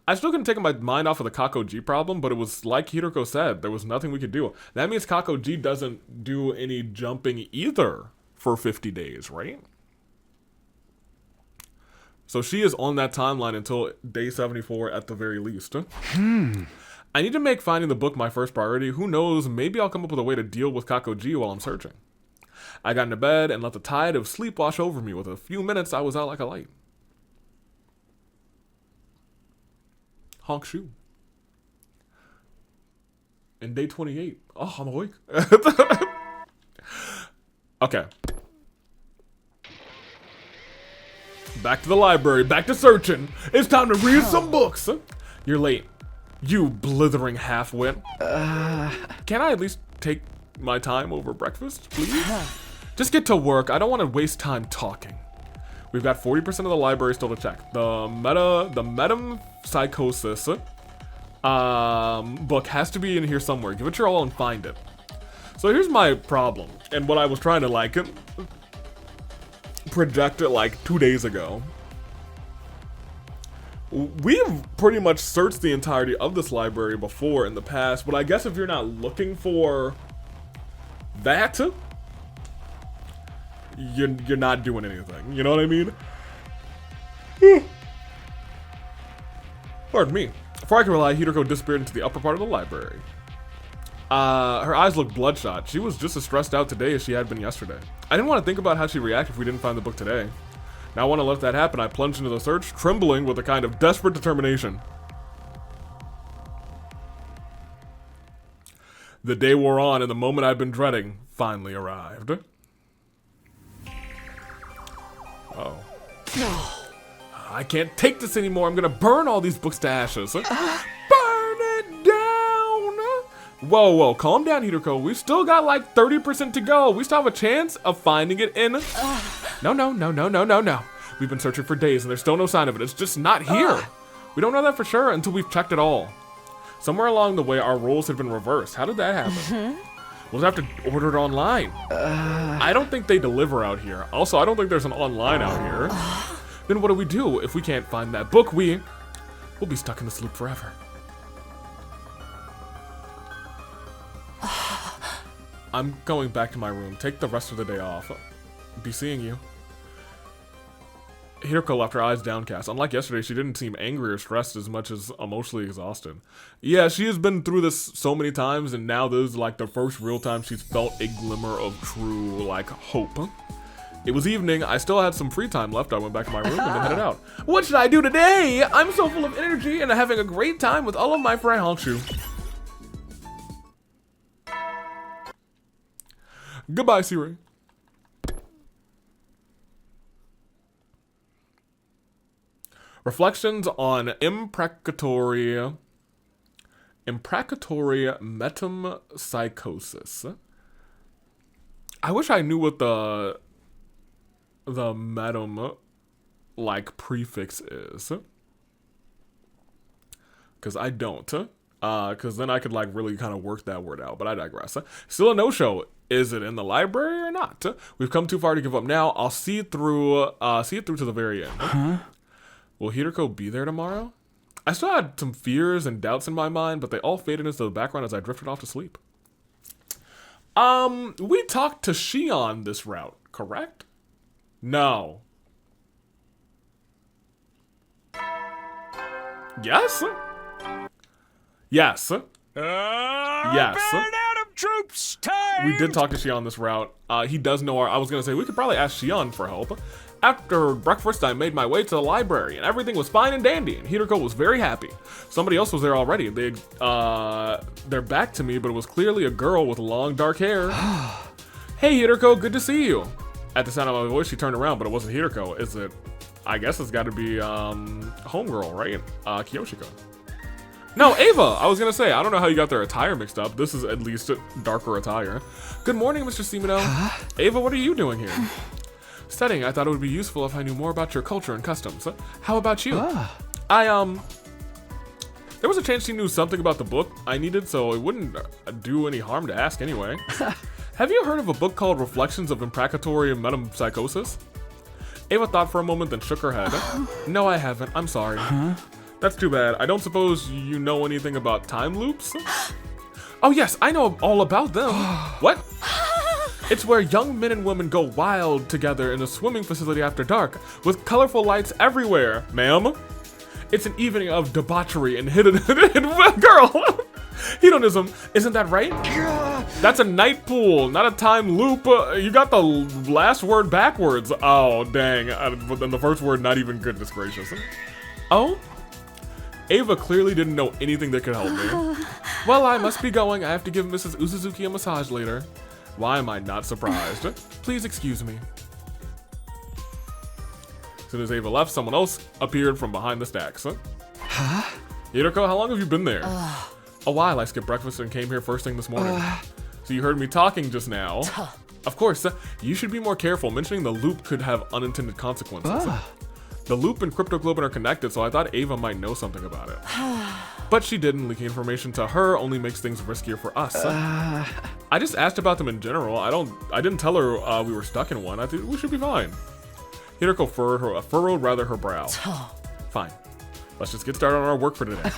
I still couldn't take my mind off of the Kako G problem, but it was like Hiroko said, there was nothing we could do. That means Kako G doesn't do any jumping either for 50 days, right? So she is on that timeline until day 74 at the very least. I need to make finding the book my first priority. Who knows, maybe I'll come up with a way to deal with Kako G while I'm searching. I got into bed and let the tide of sleep wash over me. With a few minutes, I was out like a light. Honk shoe. And day 28. Oh, I'm awake. Okay. Back to the library, back to searching. It's time to read some books. You're late. You blithering half-wit. Can I at least take my time over breakfast, please? Just get to work. I don't want to waste time talking. We've got 40% of the library still to check. The metempsychosis book has to be in here somewhere. Give it your all and find it. So here's my problem, and what I was trying to like project it like 2 days ago. We've pretty much searched the entirety of this library before in the past, but I guess if you're not looking for that, you're not doing anything. You know what I mean? Pardon me. Before I could rely, Hiroko disappeared into the upper part of the library. Her eyes looked bloodshot. She was just as stressed out today as she had been yesterday. I didn't want to think about how she'd react if we didn't find the book today. Now I want to let that happen. I plunged into the search, trembling with a kind of desperate determination. The day wore on, and the moment I'd been dreading finally arrived. Oh. I can't take this anymore. I'm gonna burn all these books to ashes. Burn it down! Whoa, calm down, Hiroko. We've still got like 30% to go. We still have a chance of finding it in... No. We've been searching for days and there's still no sign of it. It's just not here. We don't know that for sure until we've checked it all. Somewhere along the way, our roles had been reversed. How did that happen? We'll have to order it online. I don't think they deliver out here. Also, I don't think there's an online out here. Then what do we do? If we can't find that book, we'll be stuck in this loop forever. I'm going back to my room. Take the rest of the day off. Be seeing you. Hiroko left her eyes downcast. Unlike yesterday, she didn't seem angry or stressed as much as emotionally exhausted. Yeah, she has been through this so many times, and now this is like the first real time she's felt a glimmer of true, like, hope. It was evening. I still had some free time left. I went back to my room and then headed out. What should I do today? I'm so full of energy and having a great time with all of my friends. Honkshoe. Goodbye, Siri. Reflections on imprecatory metempsychosis. I wish I knew what the metem like prefix is, because I don't. Because then I could like really kind of work that word out. But I digress. Still a no-show. Is it in the library or not? We've come too far to give up now. I'll see it through to the very end. Will Hiroko be there tomorrow? I still had some fears and doubts in my mind, but they all faded into the background as I drifted off to sleep. We talked to Shion this route, correct? No. Yes? Yes. Yes. Burn out of troops time! We did talk to Shion this route. He does know I was gonna say we could probably ask Shion for help. After breakfast, I made my way to the library, and everything was fine and dandy, and Hideko was very happy. Somebody else was there already. They're back to me, but it was clearly a girl with long dark hair. Hey Hideko, good to see you. At the sound of my voice, she turned around, but it wasn't Hideko. Is it? I guess it's got to be homegirl, right? Kiyoshiko. No, Ava! I was gonna say, I don't know how you got their attire mixed up. This is at least darker attire. Good morning, Mr. Simino. Ava, what are you doing here? Studying. I thought it would be useful if I knew more about your culture and customs. How about you? There was a chance she knew something about the book I needed, so it wouldn't do any harm to ask anyway. Have you heard of a book called Reflections of Imprecatory Metempsychosis? Ava thought for a moment, then shook her head. No, I haven't. I'm sorry. That's too bad. I don't suppose you know anything about time loops? Oh yes, I know all about them. What? It's where young men and women go wild together in a swimming facility after dark, with colorful lights everywhere, ma'am. It's an evening of debauchery and hidden girl. Hedonism, isn't that right? That's a night pool, not a time loop. You got the last word backwards. Oh, dang. Then the first word, not even goodness gracious. Oh? Ava clearly didn't know anything that could help me. Well, I must be going. I have to give Mrs. Uzuzuki a massage later. Why am I not surprised? Please excuse me. As soon as Ava left, someone else appeared from behind the stacks. Huh? Hideko, how long have you been there? A while. I skipped breakfast and came here first thing this morning. So you heard me talking just now. Of course, you should be more careful. Mentioning the loop could have unintended consequences. The loop and Crypto Globin are connected, so I thought Ava might know something about it. But she didn't. Leaking information to her only makes things riskier for us. I just asked about them in general. I didn't tell her we were stuck in one. I think we should be fine. Hideko furrowed her brow. Fine. Let's just get started on our work for today.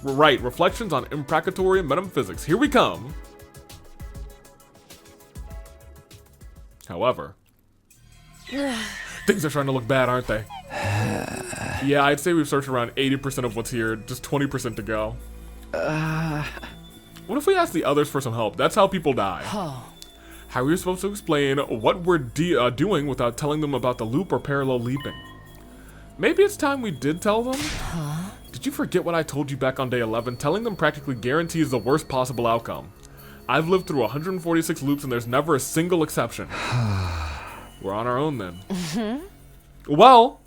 Right, reflections on imprecatory metaphysics. Here we come. However, things are starting to look bad, aren't they? Yeah, I'd say we've searched around 80% of what's here, just 20% to go. What if we ask the others for some help? That's how people die. How are you supposed to explain what we're doing without telling them about the loop or parallel leaping? Maybe it's time we did tell them? Did you forget what I told you back on day 11? Telling them practically guarantees the worst possible outcome. I've lived through 146 loops and there's never a single exception. We're on our own then. Well,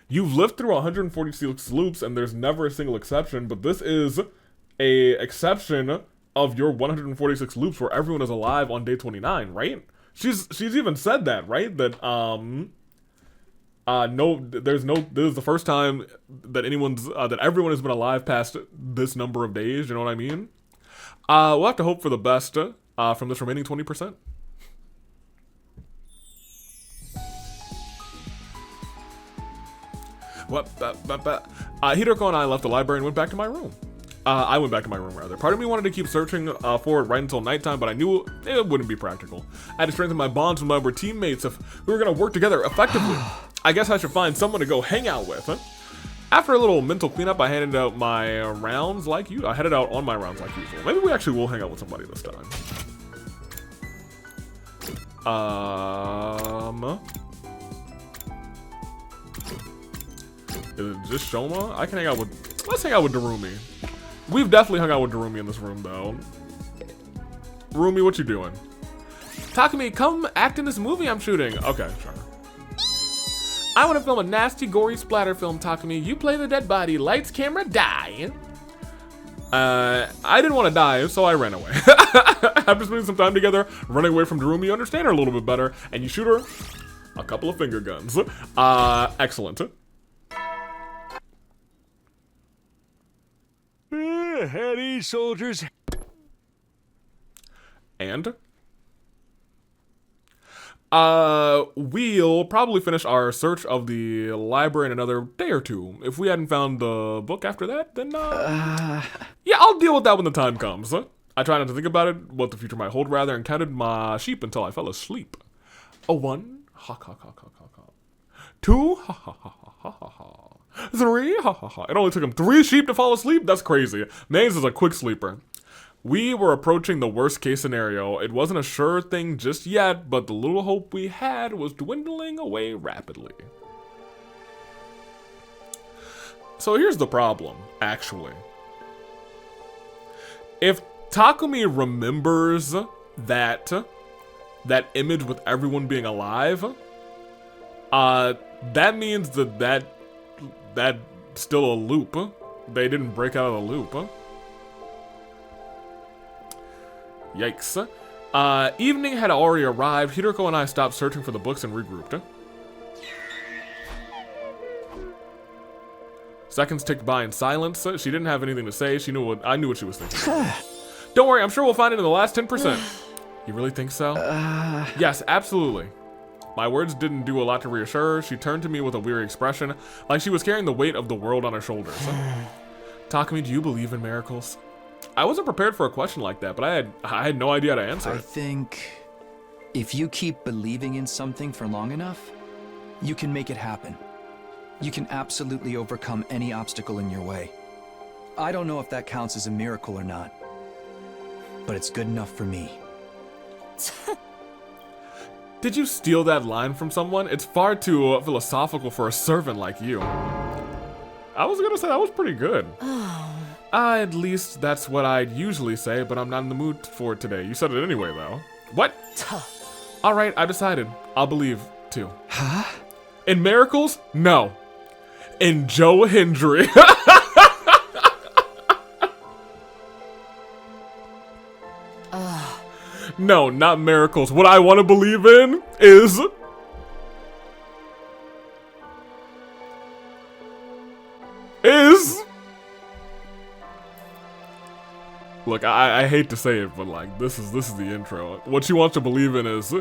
you've lived through 146 loops and there's never a single exception, but this is a exception of your 146 loops where everyone is alive on day 29, right? She's even said that, right? That this is the first time that that everyone has been alive past this number of days, you know what I mean? We'll have to hope for the best from this remaining 20%. Hideko and I left the library and went back to my room. I went back to my room, rather. Part of me wanted to keep searching for it right until nighttime, but I knew it wouldn't be practical. I had to strengthen my bonds with my teammates if we were going to work together effectively. I guess I should find someone to go hang out with. After a little mental cleanup, I headed out on my rounds like usual. Maybe we actually will hang out with somebody this time. Is it just Shoma? I can hang out with... Let's hang out with Darumi. We've definitely hung out with Darumi in this room, though. Darumi, what you doing? Takumi, come act in this movie I'm shooting. Okay, sure. I want to film a nasty, gory splatter film, Takumi. You play the dead body. Lights, camera, die. I didn't want to die, so I ran away. After spending some time together, running away from Darumi, you understand her a little bit better, and you shoot her a couple of finger guns. Excellent. Heady soldiers. And we'll probably finish our search of the library in another day or two. If we hadn't found the book after that, then yeah, I'll deal with that when the time comes. I try not to think about it, what the future might hold, rather, and counted my sheep until I fell asleep. A 1, ha ha ha ha ha ha. 2, ha ha ha ha ha ha. 3, ha ha ha. It only took him 3 sheep to fall asleep? That's crazy. Maze is a quick sleeper. We were approaching the worst case scenario. It wasn't a sure thing just yet, but the little hope we had was dwindling away rapidly. So here's the problem, actually. If Takumi remembers that image with everyone being alive, that means that's still a loop. They didn't break out of the loop. Yikes. Evening had already arrived. Hiroko and I stopped searching for the books and regrouped. Seconds ticked by in silence. She didn't have anything to say. I knew what she was thinking. Don't worry, I'm sure we'll find it in the last 10%. You really think so? Yes, absolutely. My words didn't do a lot to reassure her. She turned to me with a weary expression, like she was carrying the weight of the world on her shoulders. Takumi, do you believe in miracles? I wasn't prepared for a question like that, but I had no idea how to answer I it. think if you keep believing in something for long enough, you can make it happen. You can absolutely overcome any obstacle in your way. I don't know if that counts as a miracle or not, but it's good enough for me. Did you steal that line from someone? It's far too philosophical for a servant like you. I was gonna say that was pretty good. At least that's what I'd usually say, but I'm not in the mood for it today. You said it anyway, though. What? Alright, I decided. I'll believe, too. Huh? In miracles? No. In Joe Hendry. No, not miracles. What I want to believe in is... Look, I hate to say it, but like, this is the intro. What she wants to believe in is...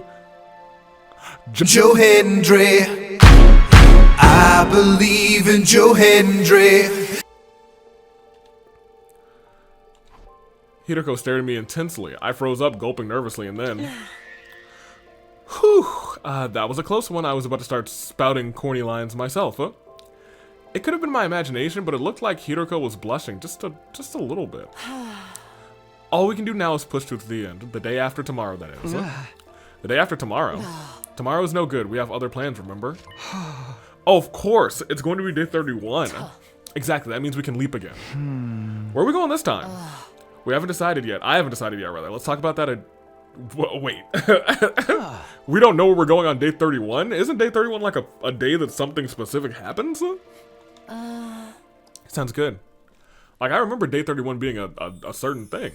Joe Hendry. I believe in Joe Hendry. Hiroko stared at me intensely. I froze up, gulping nervously, and then... Whew, that was a close one. I was about to start spouting corny lines myself, huh? It could have been my imagination, but it looked like Hiroko was blushing, just a little bit. All we can do now is push to the end. The day after tomorrow, that is. The day after tomorrow? Tomorrow is no good. We have other plans, remember? Oh, of course. It's going to be day 31. Exactly. That means we can leap again. Where are we going this time? We haven't decided yet. I haven't decided yet, rather. Let's talk about that. Wait. We don't know where we're going on day 31? Isn't day 31 like a day that something specific happens? Sounds good. Like, I remember day 31 being a certain thing.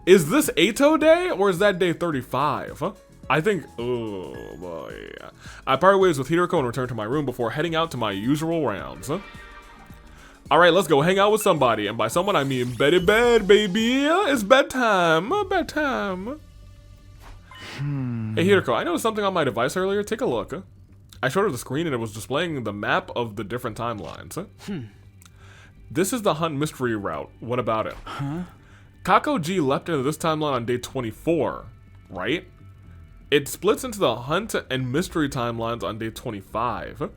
Is this Eito Day, or is that day 35? I think, oh boy. I parted ways with Hiroko and returned to my room before heading out to my usual rounds. Alright, let's go hang out with somebody. And by someone, I mean Betty Bed, baby. It's bedtime. Bedtime. Hey, Hiroko, I noticed something on my device earlier. Take a look. I showed her the screen and it was displaying the map of the different timelines. This is the Hunt mystery route. What about it? Kako G leapt into this timeline on day 24, right? It splits into the Hunt and mystery timelines on day 25.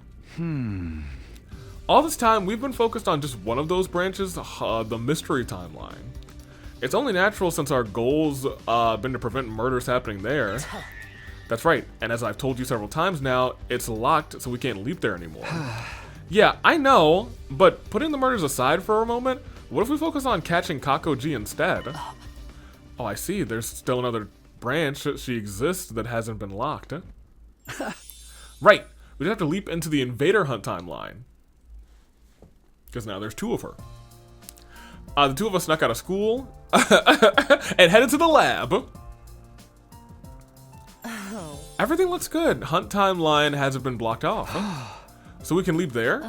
All this time, we've been focused on just one of those branches, the mystery timeline. It's only natural since our goals been to prevent murders happening there. That's right, and as I've told you several times now, it's locked, so we can't leap there anymore. Yeah, I know, but putting the murders aside for a moment, what if we focus on catching Kako G instead? Oh, I see, there's still another branch. She exists that hasn't been locked. Right, we just have to leap into the Invader Hunt timeline. Because now there's two of her. The two of us snuck out of school and headed to the lab. Everything looks good. Hunt timeline hasn't been blocked off. So we can leap there?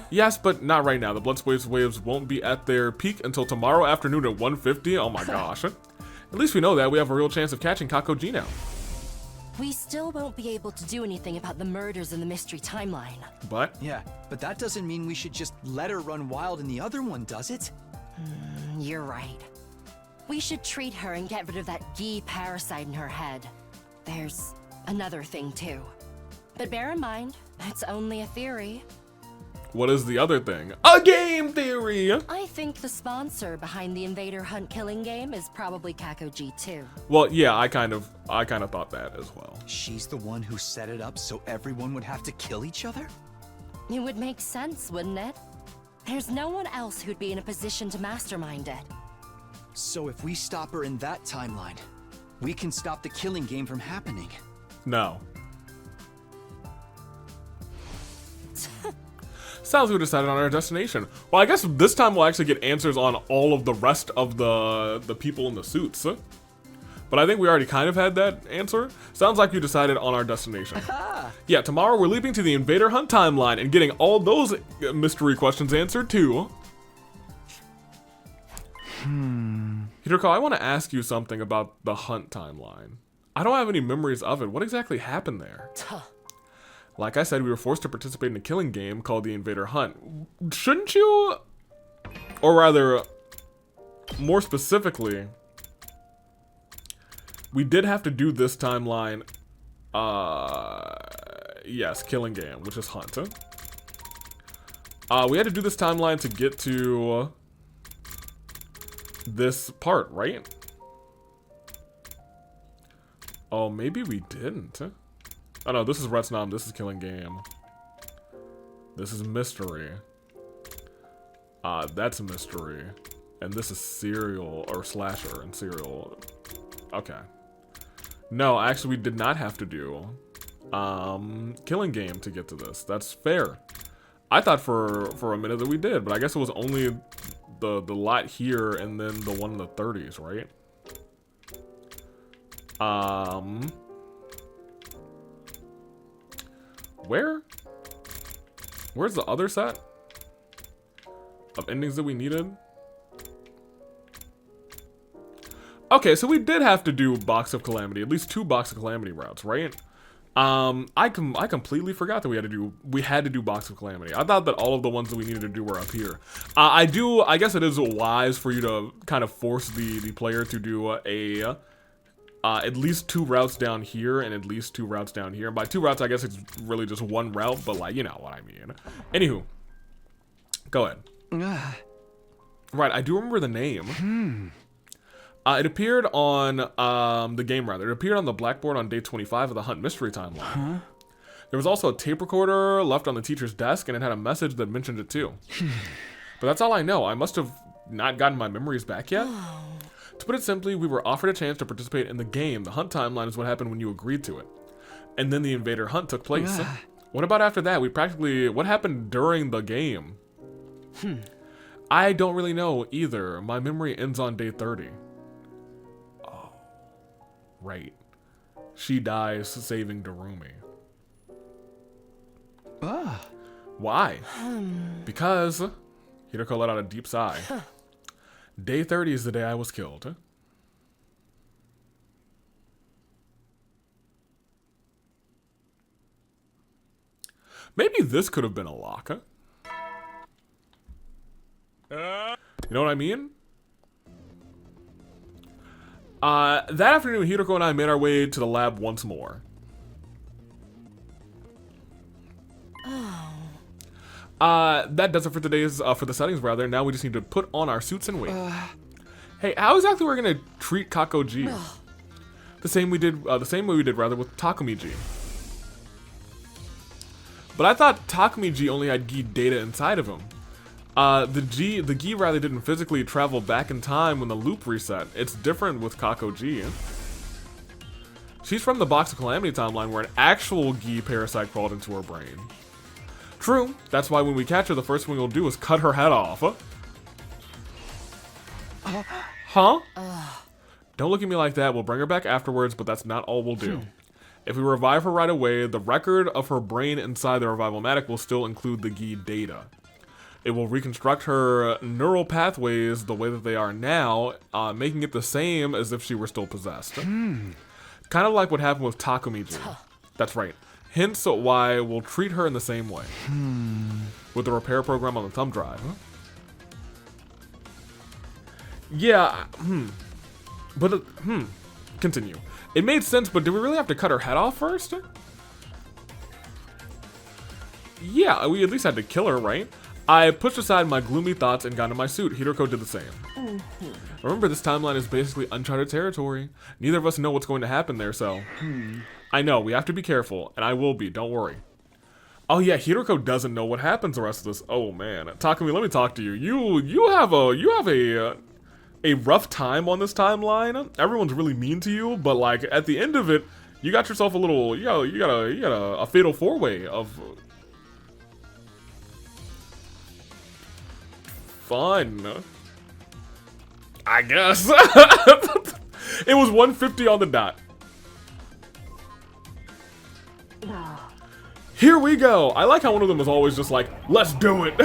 Yes, but not right now. The blood waves won't be at their peak until tomorrow afternoon at 1:50. Oh my gosh. At least we know that. We have a real chance of catching Kako G now. We still won't be able to do anything about the murders in the mystery timeline. But? Yeah, but that doesn't mean we should just let her run wild in the other one, does it? You're right. We should treat her and get rid of that Gi parasite in her head. There's another thing too. But bear in mind, it's only a theory. What is the other thing? A game theory! I think the sponsor behind the Invader Hunt killing game is probably Kako G2. Well, yeah, I kind of thought that as well. She's the one who set it up so everyone would have to kill each other? It would make sense, wouldn't it? There's no one else who'd be in a position to mastermind it. So if we stop her in that timeline, we can stop the killing game from happening. No. Sounds we decided on our destination. Well, I guess this time we'll actually get answers on all of the rest of the people in the suits. But I think we already kind of had that answer. Sounds like you decided on our destination. Yeah, tomorrow we're leaping to the Invader Hunt timeline and getting all those mystery questions answered too. Hideko, I want to ask you something about the Hunt timeline. I don't have any memories of it. What exactly happened there? Like I said, we were forced to participate in a killing game called the Invader Hunt. Shouldn't you, or rather, more specifically, we did have to do this timeline, yes, killing game, which is Hunt. We had to do this timeline to get to this part, right? Oh, maybe we didn't. Oh no, this is Retsnam, this is killing game. This is mystery. That's a mystery. And this is serial, or slasher and serial. Okay. No, actually we did not have to do killing game to get to this. That's fair. I thought for a minute that we did, but I guess it was only the lot here and then the one in the 30s, right? Where's the other set of endings that we needed? Okay, so we did have to do Box of Calamity, at least 2 Box of Calamity routes, right? I completely forgot that we had to do Box of Calamity. I thought that all of the ones that we needed to do were up here. I guess it is wise for you to kind of force the player to do at least 2 routes down here and at least 2 routes down here. And by 2 routes, I guess it's really just 1 route, but like, you know what I mean. Anywho, go ahead. Right, I do remember the name. It appeared on the game, rather. It appeared on the blackboard on day 25 of the Hunt Mystery Timeline. There was also a tape recorder left on the teacher's desk, and it had a message that mentioned it too. But that's all I know. I must have not gotten my memories back yet. To put it simply, we were offered a chance to participate in the game. The Hunt timeline is what happened when you agreed to it. And then the Invader Hunt took place. What about after that? What happened during the game? I don't really know either. My memory ends on day 30. Oh, right. She dies saving Darumi. Why? Because, Hideko let out a deep sigh. Day 30 is the day I was killed. Maybe this could have been a lock. You know what I mean? That afternoon, Hideko and I made our way to the lab once more. That does it for today's, for the settings rather. Now we just need to put on our suits and wait. Hey, how exactly we're gonna treat Kako G? The same way we did rather with Takumi G. But I thought Takumi G only had Gi data inside of him. The Gi rather didn't physically travel back in time when the loop reset. It's different with Kako G. She's from the Box of Calamity timeline where an actual Gi parasite crawled into her brain. True, that's why when we catch her, the first thing we'll do is cut her head off. Huh? Don't look at me like that. We'll bring her back afterwards, but that's not all we'll do. If we revive her right away, the record of her brain inside the revival-matic will still include the Gi data. It will reconstruct her neural pathways the way that they are now, making it the same as if she were still possessed. Kind of like what happened with Takumi G. That's right. Hence why we'll treat her in the same way. With the repair program on the thumb drive. Yeah, But, continue. It made sense, but do we really have to cut her head off first? Yeah, we at least had to kill her, right? I pushed aside my gloomy thoughts and got into my suit. Hiroko did the same. Remember, this timeline is basically uncharted territory. Neither of us know what's going to happen there, so... I know, we have to be careful, and I will be, don't worry. Oh yeah, Hiroko doesn't know what happens the rest of this. Oh man, Takumi, let me talk to you. You have a rough time on this timeline. Everyone's really mean to you, but like at the end of it, you got yourself a little, you got a fatal four-way of fun. I guess. It was 150 on the dot. Here we go. I like how one of them was always just like, let's do it.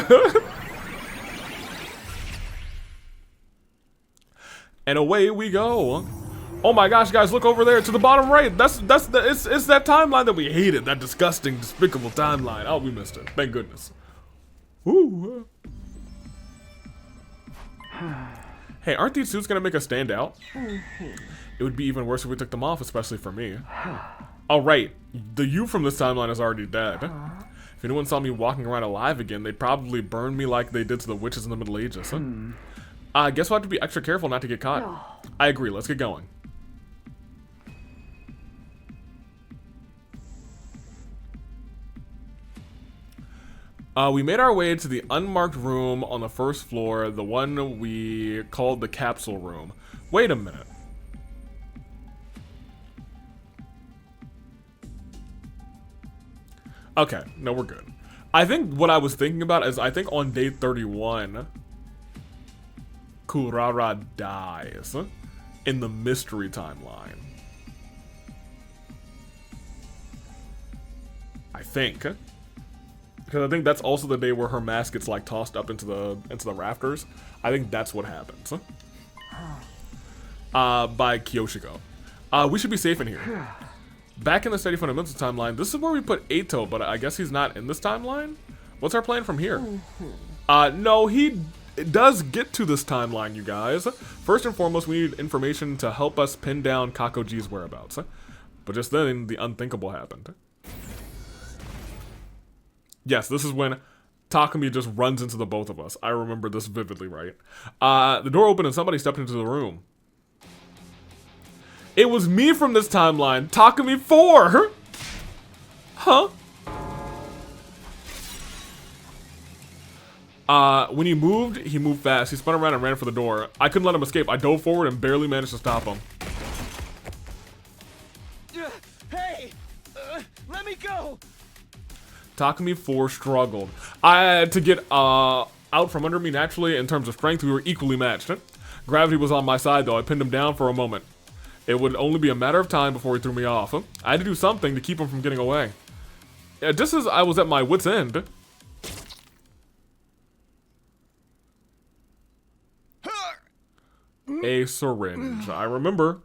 And away we go. Oh my gosh, guys, look over there to the bottom right. It's that timeline that we hated, that disgusting, despicable timeline. Oh, we missed it. Thank goodness. Woo. Hey, aren't these suits gonna make us stand out? It would be even worse if we took them off, especially for me. Oh right, the you from this timeline is already dead. If anyone saw me walking around alive again, they'd probably burn me like they did to the witches in the Middle Ages. Guess we'll have to be extra careful not to get caught. I agree, let's get going. We made our way to the unmarked room on the first floor, the one we called the capsule room. Wait a minute. Okay, no, we're good. I think what I was thinking about is I think on day 31, Kurara dies in the mystery timeline. I think. Because I think that's also the day where her mask gets like tossed up into the rafters. I think that's what happens. By Kyoshiko. We should be safe in here. Back in the Steady Fundamentals timeline, this is where we put Eito, but I guess he's not in this timeline? What's our plan from here? No, he does get to this timeline, you guys. First and foremost, we need information to help us pin down Kakoji's whereabouts. But just then, the unthinkable happened. Yes, this is when Takumi just runs into the both of us. I remember this vividly, right? The door opened and somebody stepped into the room. It was me from this timeline, Takumi 4! Huh? When he moved fast. He spun around and ran for the door. I couldn't let him escape. I dove forward and barely managed to stop him. Hey! Let me go! Takumi 4 struggled. I had to get out from under me naturally. In terms of strength, we were equally matched. Gravity was on my side though. I pinned him down for a moment. It would only be a matter of time before he threw me off. I had to do something to keep him from getting away. Just as I was at my wit's end. A syringe. I remember.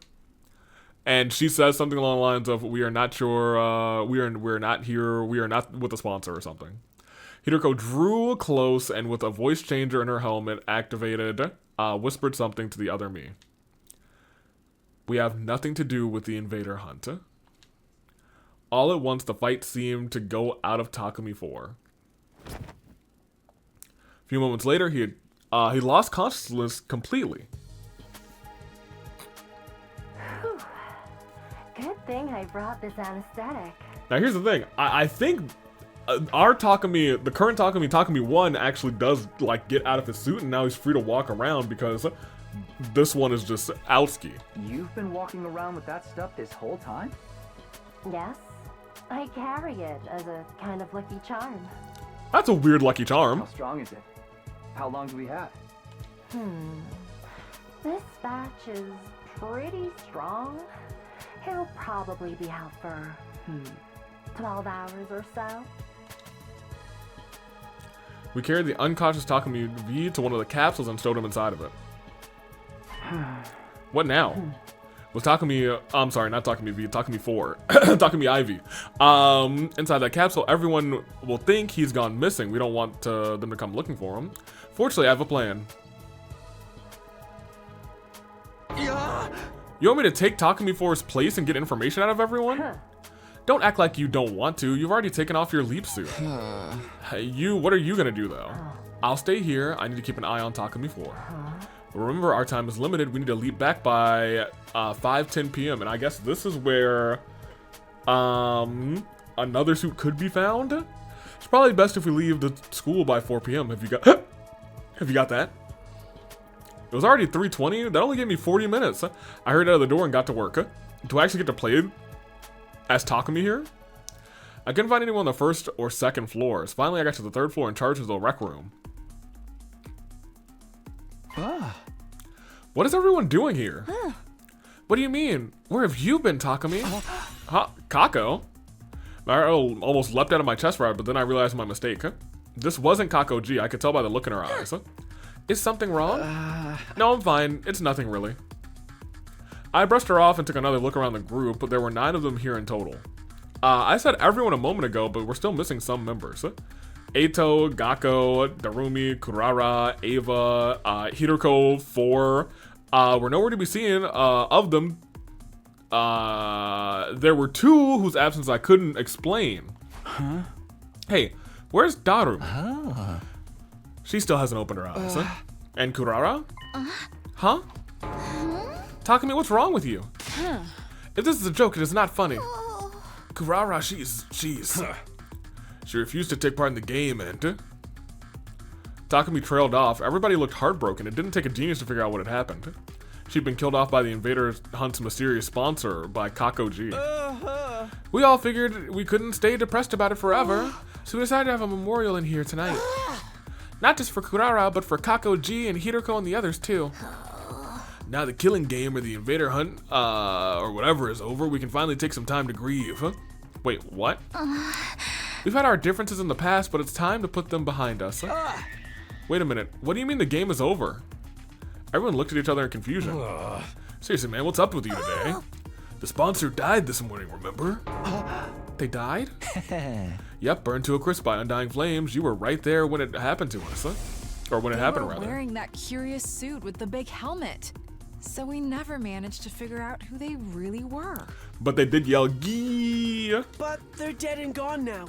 And she says something along the lines of, we are not sure, we're not here, we are not with a sponsor or something. Hiroko drew close and with a voice changer in her helmet activated, whispered something to the other me. We have nothing to do with the invader hunt. All at once, the fight seemed to go out of Takumi 4. A few moments later, he lost consciousness completely. Good thing I brought this anesthetic. Now here's the thing. I think our Takumi, the current Takumi 1, actually does like get out of his suit and now he's free to walk around because this one is just outski. You've been walking around with that stuff this whole time? Yes, I carry it as a kind of lucky charm. That's a weird lucky How charm. strong is it? How long do we have? This batch is pretty strong. He'll probably be out for 12 hours or so. We carried the unconscious Takumi V to one of the capsules and stowed him inside of it. What now? Was Takumi, I'm sorry, not Takumi V, Takumi 4. Takumi IV. Inside that capsule, everyone will think he's gone missing. We don't want them to come looking for him. Fortunately, I have a plan. You want me to take Takumi 4's place and get information out of everyone? Don't act like you don't want to. You've already taken off your leap suit. Hey, what are you gonna do though? I'll stay here. I need to keep an eye on Takumi 4. Remember, our time is limited. We need to leap back by 5:10 p.m. And I guess this is where another suit could be found. It's probably best if we leave the school by 4 p.m. Have you got that? It was already 3:20. That only gave me 40 minutes. I hurried out of the door and got to work. Do I actually get to play as Takumi here? I couldn't find anyone on the first or second floors. Finally, I got to the third floor in charge of the rec room. What is everyone doing here? What do you mean? Where have you been, Takumi? Huh? Kako? I almost leapt out of my chest right, but then I realized my mistake. This wasn't Kako G. I could tell by the look in her eyes. Is something wrong? No, I'm fine. It's nothing really. I brushed her off and took another look around the group, but there were 9 of them here in total. I said everyone a moment ago, but we're still missing some members. Eito, Gakko, Darumi, Kurara, Ava, Hiroko, 4. Were nowhere to be seen of them. There were 2 whose absence I couldn't explain. Hey, where's Darumi? She still hasn't opened her eyes. And Kurara? Huh? Takumi, what's wrong with you? If this is a joke, it is not funny. Kurara, she refused to take part in the game and... Takumi trailed off. Everybody looked heartbroken. It didn't take a genius to figure out what had happened. She'd been killed off by the Invader Hunt's mysterious sponsor, by Kako G. We all figured we couldn't stay depressed about it forever, so we decided to have a memorial in here tonight. Not just for Kurara, but for Kako G and Hiroko and the others too. Now the killing game or the Invader Hunt, or whatever is over, we can finally take some time to grieve. Wait, what? We've had our differences in the past, but it's time to put them behind us. Wait a minute, what do you mean the game is over? Everyone looked at each other in confusion. Seriously, man, what's up with you today? The sponsor died this morning, remember? They died? Yep, burned to a crisp by undying flames. You were right there when it happened to us, or when it happened, rather. They were wearing that curious suit with the big helmet. So we never managed to figure out who they really were. But they did yell, "Gee!" But they're dead and gone now.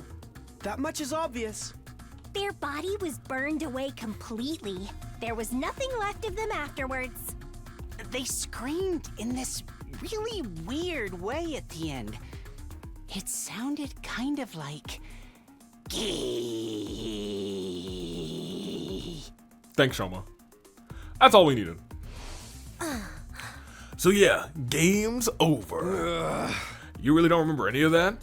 That much is obvious. Their body was burned away completely. There was nothing left of them afterwards. They screamed in this really weird way at the end. It sounded kind of like... Gee. Thanks, Shoma. That's all we needed. So yeah, game's over. You really don't remember any of that?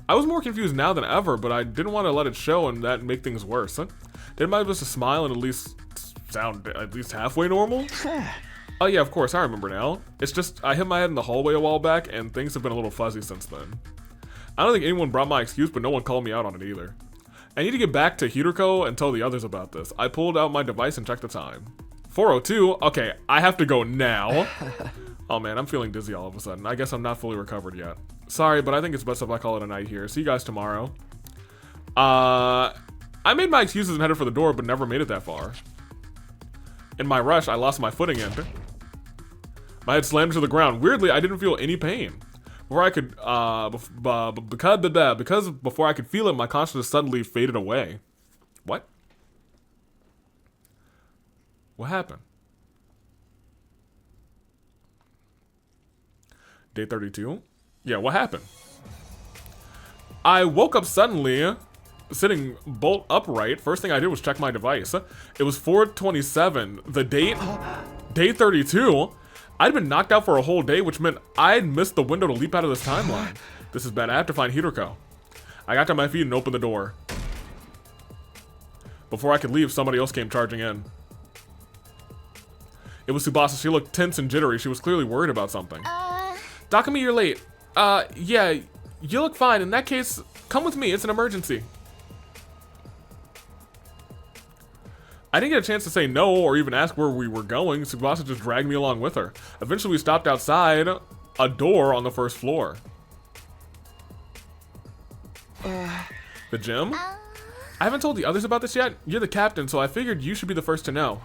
I was more confused now than ever, but I didn't want to let it show and that make things worse. Didn't mind just to smile and at least sound at least halfway normal? Oh yeah, of course, I remember now. It's just, I hit my head in the hallway a while back and things have been a little fuzzy since then. I don't think anyone brought my excuse, but no one called me out on it either. I need to get back to Hiroko and tell the others about this. I pulled out my device and checked the time. 4:02? Okay, I have to go now. Oh man, I'm feeling dizzy all of a sudden. I guess I'm not fully recovered yet. Sorry, but I think it's best if I call it a night here. See you guys tomorrow. I made my excuses and headed for the door, but never made it that far. In my rush, I lost my footing and my head slammed to the ground. Weirdly, I didn't feel any pain. Before I could, because before I could feel it, my consciousness suddenly faded away. What? What happened? Day 32? Yeah, what happened? I woke up suddenly, sitting bolt upright. First thing I did was check my device. It was 4:27. The date? Day 32? I'd been knocked out for a whole day, which meant I'd missed the window to leap out of this timeline. This is bad. I have to find Hiroko. I got to my feet and opened the door. Before I could leave, somebody else came charging in. It was Tsubasa. She looked tense and jittery. She was clearly worried about something. Takumi, you're late. Yeah, you look fine. In that case, come with me. It's an emergency. I didn't get a chance to say no or even ask where we were going. Tsubasa just dragged me along with her. Eventually, we stopped outside a door on the first floor. The gym? I haven't told the others about this yet. You're the captain, so I figured you should be the first to know.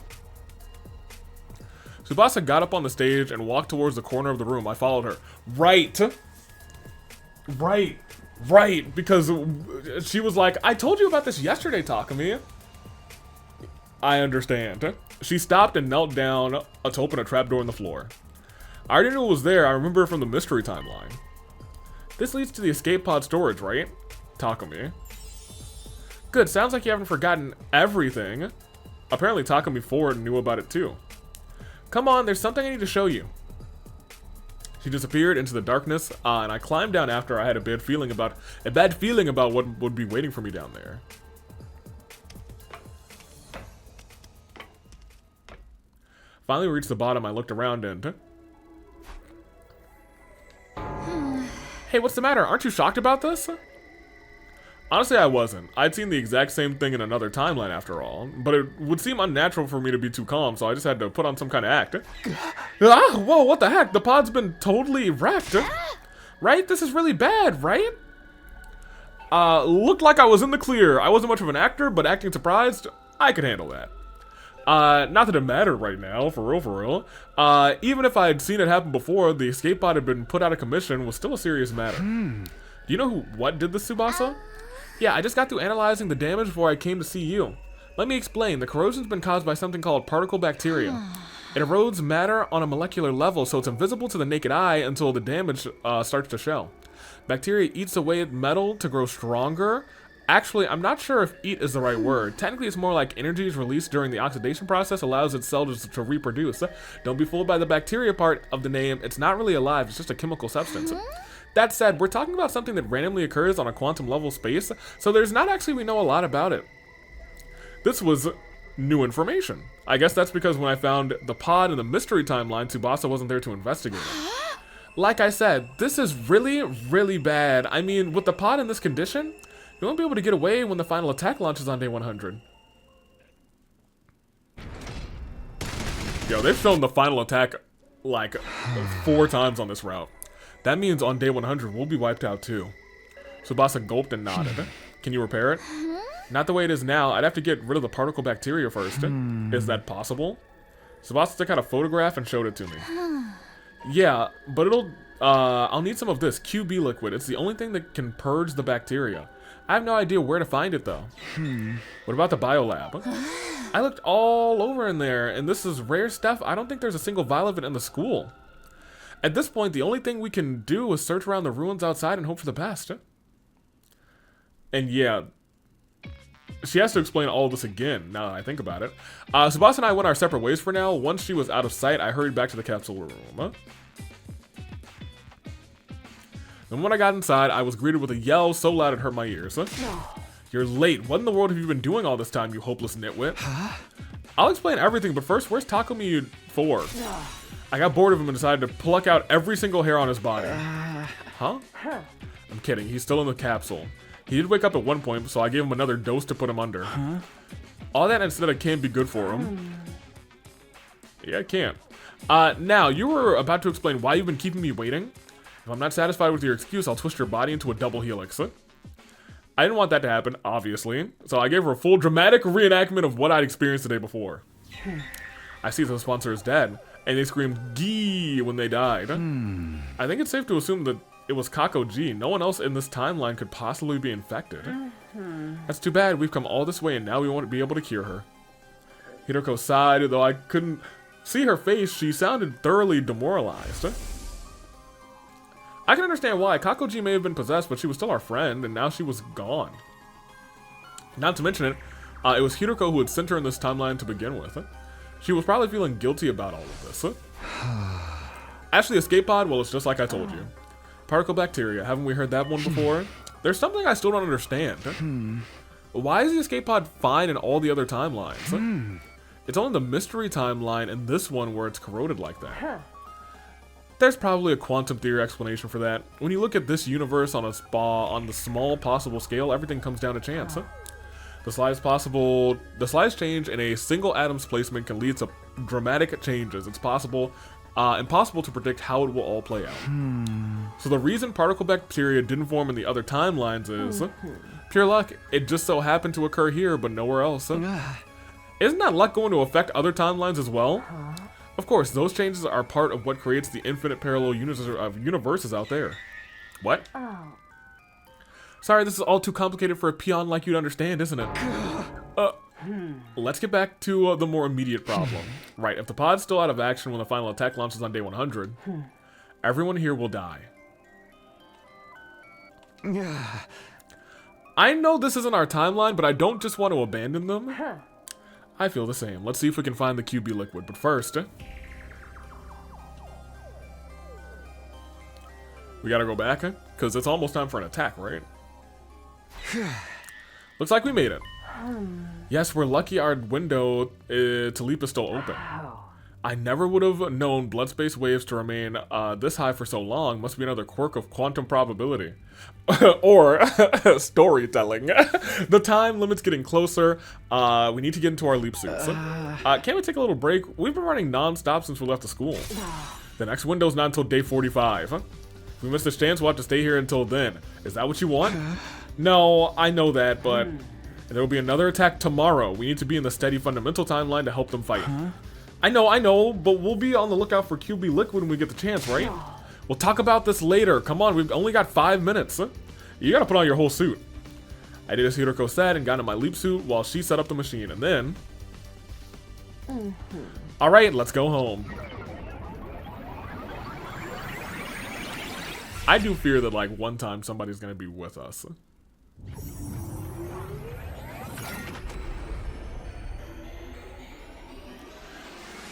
Tsubasa got up on the stage and walked towards the corner of the room. I followed her. Right Right, because she was like, I told you about this yesterday, Takumi. I understand. She stopped and knelt down to open a trapdoor in the floor. I already knew it was there. I remember it from the mystery timeline. This leads to the escape pod storage, right? Takumi. Good, sounds like you haven't forgotten everything. Apparently Takumi 4 knew about it too. Come on, there's something I need to show you. She disappeared into the darkness, and I climbed down after I had a bad feeling about what would be waiting for me down there. Finally reached the bottom. I looked around and... Hey, what's the matter? Aren't you shocked about this? Honestly, I wasn't. I'd seen the exact same thing in another timeline after all, but it would seem unnatural for me to be too calm, so I just had to put on some kind of act. Whoa, what the heck? The pod's been totally wrecked. Right? This is really bad, right? Looked like I was in the clear. I wasn't much of an actor, but acting surprised, I could handle that. Not that it mattered right now, for real. Even if I had seen it happen before, the escape pod had been put out of commission was still a serious matter. Do you know what did this, Tsubasa? Yeah, I just got through analyzing the damage before I came to see you. Let me explain. The corrosion's been caused by something called particle bacteria. It erodes matter on a molecular level, so it's invisible to the naked eye until the damage starts to show. Bacteria eats away at metal to grow stronger. Actually, I'm not sure if eat is the right word. Technically, it's more like energy is released during the oxidation process, allows its cells to reproduce. Don't be fooled by the bacteria part of the name. It's not really alive, it's just a chemical substance. That said, we're talking about something that randomly occurs on a quantum level space, so there's not actually we know a lot about it. This was new information. I guess that's because when I found the pod in the mystery timeline, Tsubasa wasn't there to investigate it. Like I said, this is really, really bad. I mean, with the pod in this condition, you won't be able to get away when the final attack launches on day 100. Yo, they've shown the final attack like 4 times on this route. That means on day 100, we'll be wiped out too. Tsubasa gulped and nodded. Can you repair it? Not the way it is now. I'd have to get rid of the particle bacteria first. Is that possible? Tsubasa took out a photograph and showed it to me. Yeah, but I'll need some of this QB liquid. It's the only thing that can purge the bacteria. I have no idea where to find it though. What about the biolab? I looked all over in there, and this is rare stuff. I don't think there's a single vial of it in the school. At this point, the only thing we can do is search around the ruins outside and hope for the best. And yeah, she has to explain all of this again, now that I think about it. Tsubasa and I went our separate ways for now. Once she was out of sight, I hurried back to the capsule room. And when I got inside, I was greeted with a yell so loud it hurt my ears. You're late. What in the world have you been doing all this time, you hopeless nitwit? I'll explain everything, but first, where's Takumi 4? I got bored of him and decided to pluck out every single hair on his body. Huh? I'm kidding. He's still in the capsule. He did wake up at one point, so I gave him another dose to put him under. All that instead of can't be good for him. Yeah, it can't. Now, you were about to explain why you've been keeping me waiting. If I'm not satisfied with your excuse, I'll twist your body into a double helix. I didn't want that to happen, obviously, so I gave her a full dramatic reenactment of what I'd experienced the day before. I see the sponsor is dead, and they screamed "Gee" when they died. I think it's safe to assume that it was Kako G. No one else in this timeline could possibly be infected. That's too bad. We've come all this way, and now we won't be able to cure her. Hiroko sighed, though I couldn't see her face. She sounded thoroughly demoralized. I can understand why. Kakoji may have been possessed, but she was still our friend, and now she was gone. Not to mention it, it was Hiroko who had sent her in this timeline to begin with. She was probably feeling guilty about all of this. Actually, escape pod, well, it's just like I told you. Particle bacteria, haven't we heard that one before? There's something I still don't understand. Why is the escape pod fine in all the other timelines? It's only the mystery timeline and this one where it's corroded like that. There's probably a quantum theory explanation for that. When you look at this universe on the small possible scale, everything comes down to chance. The slightest change in a single atom's placement can lead to dramatic changes. It's impossible to predict how it will all play out. So the reason particle bacteria didn't form in the other timelines is pure luck. It just so happened to occur here, but nowhere else. Isn't that luck going to affect other timelines as well? Of course, those changes are part of what creates the infinite parallel universes out there. What? Oh. Sorry, this is all too complicated for a peon like you to understand, isn't it? Let's get back to the more immediate problem. Right, if the pod's still out of action when the final attack launches on day 100, everyone here will die. I know this isn't our timeline, but I don't just want to abandon them. I feel the same. Let's see if we can find the QB liquid, but first... we gotta go back, because it's almost time for an attack, right? Looks like we made it. Yes, we're lucky our window to leap is still open. I never would have known blood space waves to remain this high for so long. Must be another quirk of quantum probability. Or storytelling. The time limit's getting closer. We need to get into our leap suits. Can't we take a little break? We've been running non-stop since we left the school. The next window's not until day 45. If we miss this chance, we'll have to stay here until then. Is that what you want? No, I know that, but there will be another attack tomorrow. We need to be in the steady fundamental timeline to help them fight. I know, but we'll be on the lookout for QB liquid when we get the chance, right? We'll talk about this later. Come on, we've only got 5 minutes. You gotta put on your whole suit. I did as Hiroko said and got in my leap suit while she set up the machine, and then... Alright, let's go home. I do fear that, like, one time somebody's gonna be with us.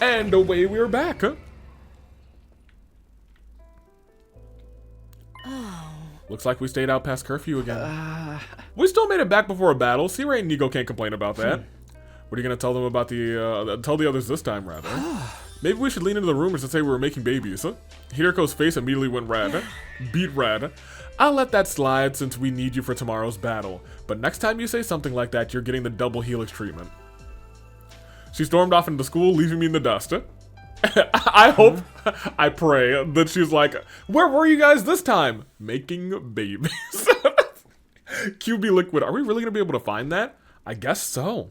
And away we're back, Looks like we stayed out past curfew again. We still made it back before a battle. C-Ray and Nigo can't complain about that. What are you gonna tell them about tell the others this time, rather? Maybe we should lean into the rumors and say we were making babies. Hiroko's face immediately went red. Beat red. I'll let that slide since we need you for tomorrow's battle. But next time you say something like that, you're getting the double helix treatment. She stormed off into school, leaving me in the dust. I hope, I pray, that she's like, where were you guys this time? Making babies. QB liquid. Are we really going to be able to find that? I guess so.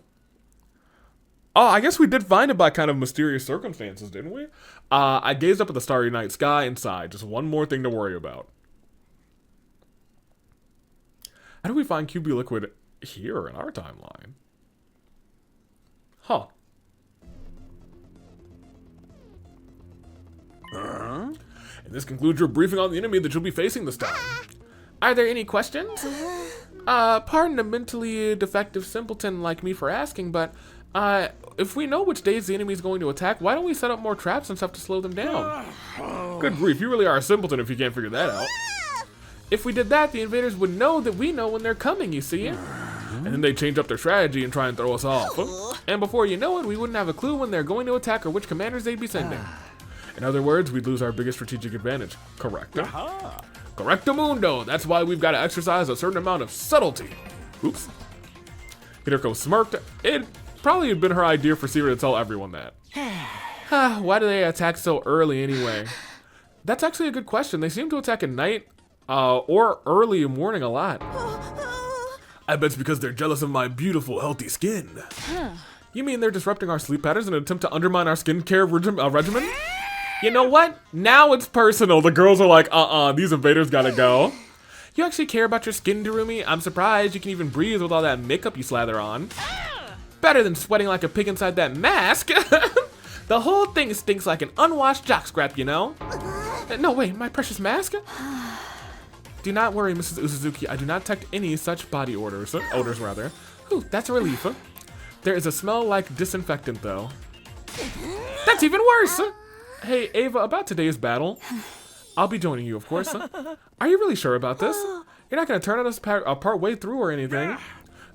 Oh, I guess we did find it by kind of mysterious circumstances, didn't we? I gazed up at the starry night sky and sighed. Just one more thing to worry about. How do we find QB liquid here in our timeline? Huh. And this concludes your briefing on the enemy that you'll be facing this time. Are there any questions? Pardon a mentally defective simpleton like me for asking, but if we know which days the enemy is going to attack, why don't we set up more traps and stuff to slow them down? Good grief, you really are a simpleton if you can't figure that out. If we did that, the invaders would know that we know when they're coming, you see? And then they'd change up their strategy and try and throw us off. And before you know it, we wouldn't have a clue when they're going to attack or which commanders they'd be sending. In other words, we'd lose our biggest strategic advantage. Correct. Correctamundo. That's why we've got to exercise a certain amount of subtlety. Oops. Hiroko smirked. It probably had been her idea for Sierra to tell everyone that. Why do they attack so early anyway? That's actually a good question. They seem to attack at night or early morning a lot. I bet it's because they're jealous of my beautiful, healthy skin. You mean they're disrupting our sleep patterns in an attempt to undermine our skincare regimen? You know what? Now it's personal. The girls are like, these invaders gotta go. You actually care about your skin, Darumi? I'm surprised you can even breathe with all that makeup you slather on. Better than sweating like a pig inside that mask. The whole thing stinks like an unwashed jock scrap, you know? No, wait, my precious mask? Do not worry, Mrs. Uzuzuki. I do not detect any such body odors. Ooh, that's a relief. There is a smell like disinfectant, though. That's even worse! Hey, Ava, about today's battle. I'll be joining you, of course. Are you really sure about this? You're not going to turn on us part way through or anything?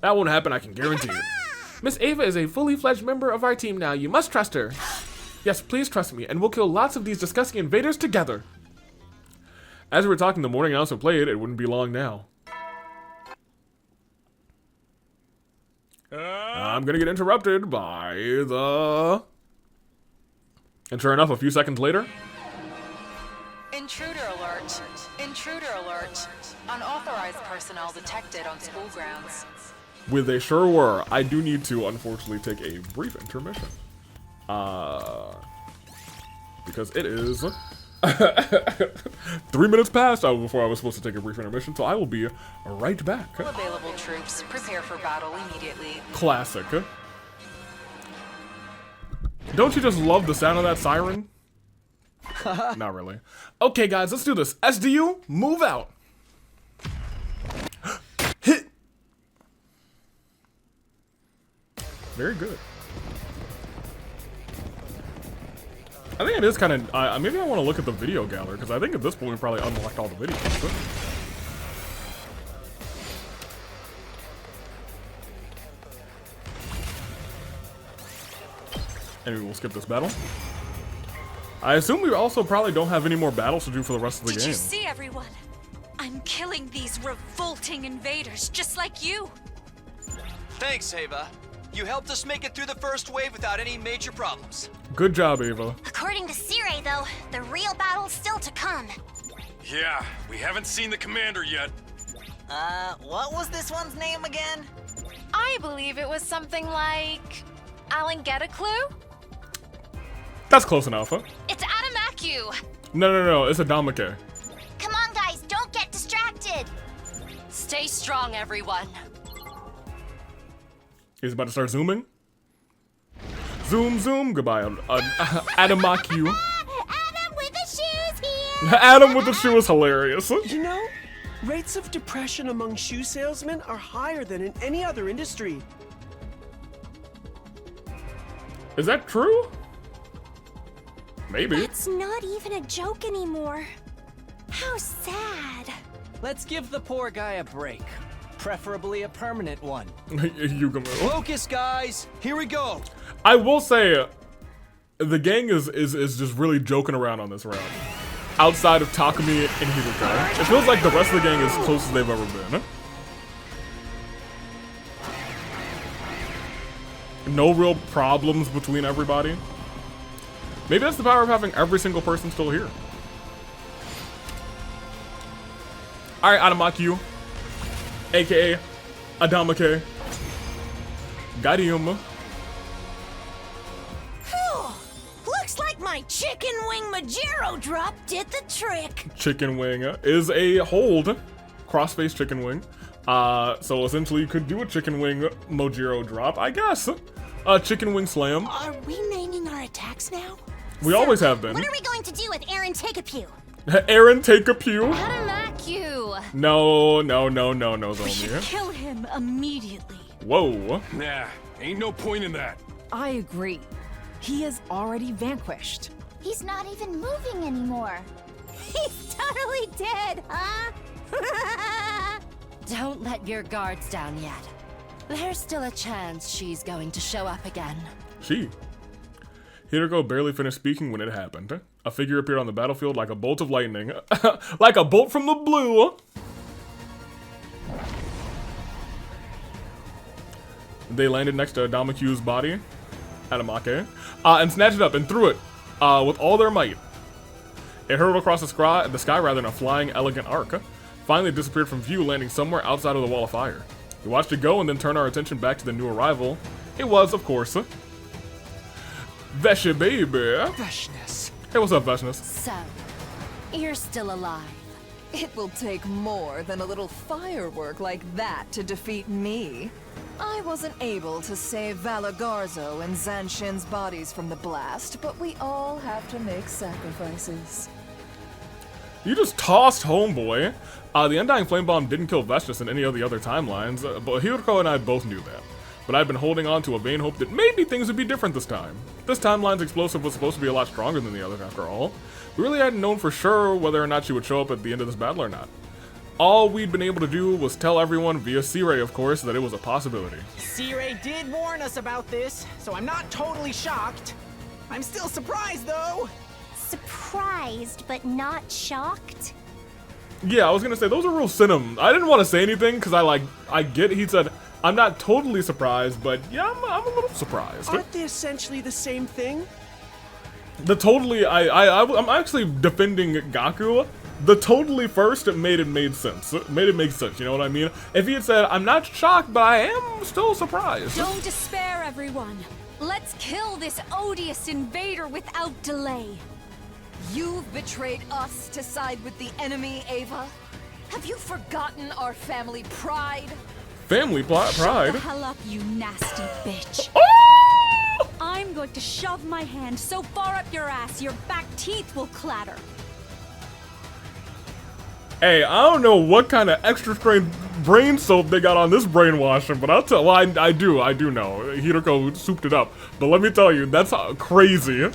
That won't happen, I can guarantee it. Miss Ava is a fully fledged member of our team now. You must trust her. Yes, please trust me, and we'll kill lots of these disgusting invaders together. As we were talking the morning announcement played, it wouldn't be long now. I'm gonna get interrupted by the... And sure enough, a few seconds later... Intruder alert. Intruder alert. Unauthorized personnel detected on school grounds. With they sure were. I do need to, unfortunately, take a brief intermission. Because it is 3 minutes passed before I was supposed to take a brief intermission, so I will be right back. Available troops, prepare for battle immediately. Classic. Don't you just love the sound of that siren? Not really. Okay, guys, let's do this. SDU, move out. Hit. Very good. I think it is kind of. Maybe I want to look at the video gallery because I think at this point we probably unlocked all the videos. And we will skip this battle. I assume we also probably don't have any more battles to do for the rest of the game. Did you see, everyone? I'm killing these revolting invaders just like you. Thanks, Ava. You helped us make it through the first wave without any major problems. Good job, Ava. According to Sire, though, the real battle's still to come. Yeah, we haven't seen the commander yet. What was this one's name again? I believe it was something like Alan Get a Clue? That's close enough, huh? It's Adamaku. No, it's a Damake. Come on, guys, don't get distracted. Stay strong, everyone. He's about to start zooming. Zoom, zoom. Goodbye, Adamaku. Adam with the shoes here. Adam with the shoe is hilarious. You know, rates of depression among shoe salesmen are higher than in any other industry. Is that true? Maybe. It's not even a joke anymore. How sad. Let's give the poor guy a break. Preferably a permanent one. You come in. Focus, guys. Here we go. I will say, the gang is just really joking around on this round. Outside of Takumi and Hiruka, it feels like the rest of the gang is as close as they've ever been. No real problems between everybody. Maybe that's the power of having every single person still here. Alright, Adamaku. AKA Adamake. Got him. Looks like my chicken wing Majiro drop did the trick. Chicken wing is a hold. Crossface chicken wing. So essentially you could do a chicken wing Mojiro drop, I guess. A chicken wing slam. Are we naming our attacks now? We always have been. What are we going to do with Aaron Take-a-Pew? Aaron Take-a-Pew? Adamaku. No, Zomi. Kill him immediately. Whoa. Nah, ain't no point in that. I agree. He is already vanquished. He's not even moving anymore. He's totally dead, huh? Don't let your guards down yet. There's still a chance she's going to show up again. She. Hiroko barely finished speaking when it happened. A figure appeared on the battlefield like a bolt of lightning. Like a bolt from the blue! They landed next to Adamaku's body, Adamake, and snatched it up and threw it with all their might. It hurtled across the sky rather than a flying, elegant arc. Finally it disappeared from view, landing somewhere outside of the wall of fire. We watched it go and then turn our attention back to the new arrival. It was, of course, Vesha baby. Veshness. Hey, what's up, Veshness? So, you're still alive. It will take more than a little firework like that to defeat me. I wasn't able to save Valagarzo and Zanshin's bodies from the blast, but we all have to make sacrifices. You just tossed homeboy. The Undying Flame Bomb didn't kill Vestus in any of the other timelines, but Hiroko and I both knew that. But I've been holding on to a vain hope that maybe things would be different this time. This timeline's explosive was supposed to be a lot stronger than the others after all. We really hadn't known for sure whether or not she would show up at the end of this battle or not. All we'd been able to do was tell everyone, via Sire of course, that it was a possibility. Sire did warn us about this, so I'm not totally shocked. I'm still surprised, though. Surprised, but not shocked? Yeah, I was gonna say, those are real cinnamon. I didn't want to say anything, because I get, he said, I'm not totally surprised, but yeah, I'm a little surprised. Aren't they essentially the same thing? The totally, I'm actually defending Gaku. The totally first made sense. Made it make sense, you know what I mean? If he had said, I'm not shocked, but I am still surprised. Don't despair, everyone. Let's kill this odious invader without delay. You've betrayed us to side with the enemy, Ava? Have you forgotten our family pride? Family Shut pride? the hell up, you nasty bitch. I'm going to shove my hand so far up your ass, your back teeth will clatter. Hey, I don't know what kind of extra strength brain soap they got on this brainwashing, but I'll tell. Well, I do know. Hiroko souped it up, but let me tell you, that's crazy.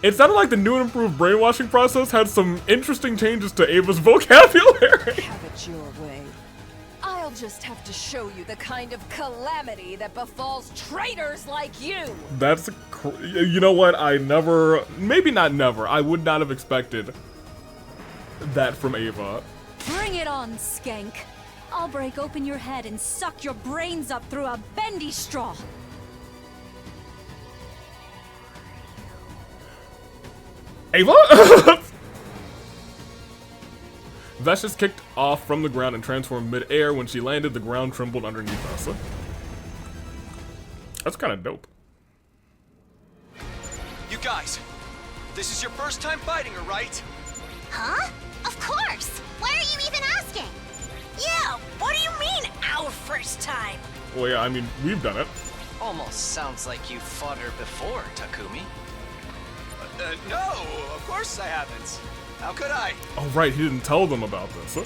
It sounded like the new and improved brainwashing process had some interesting changes to Ava's vocabulary. Have it your way. I'll just have to show you the kind of calamity that befalls traitors like you. That's, you know what? Maybe not never. I would not have expected that from Ava. Bring it on, skank. I'll break open your head and suck your brains up through a bendy straw. Ava? Vestice kicked off from the ground and transformed mid-air. When she landed, the ground trembled underneath us. That's kind of dope. You guys, this is your first time fighting her, right? Huh? Of course! Why are you even asking? Yeah, what do you mean, our first time? Well, yeah, I mean, we've done it. Almost sounds like you fought her before, Takumi. No, of course I haven't. How could I? Oh, right, he didn't tell them about this.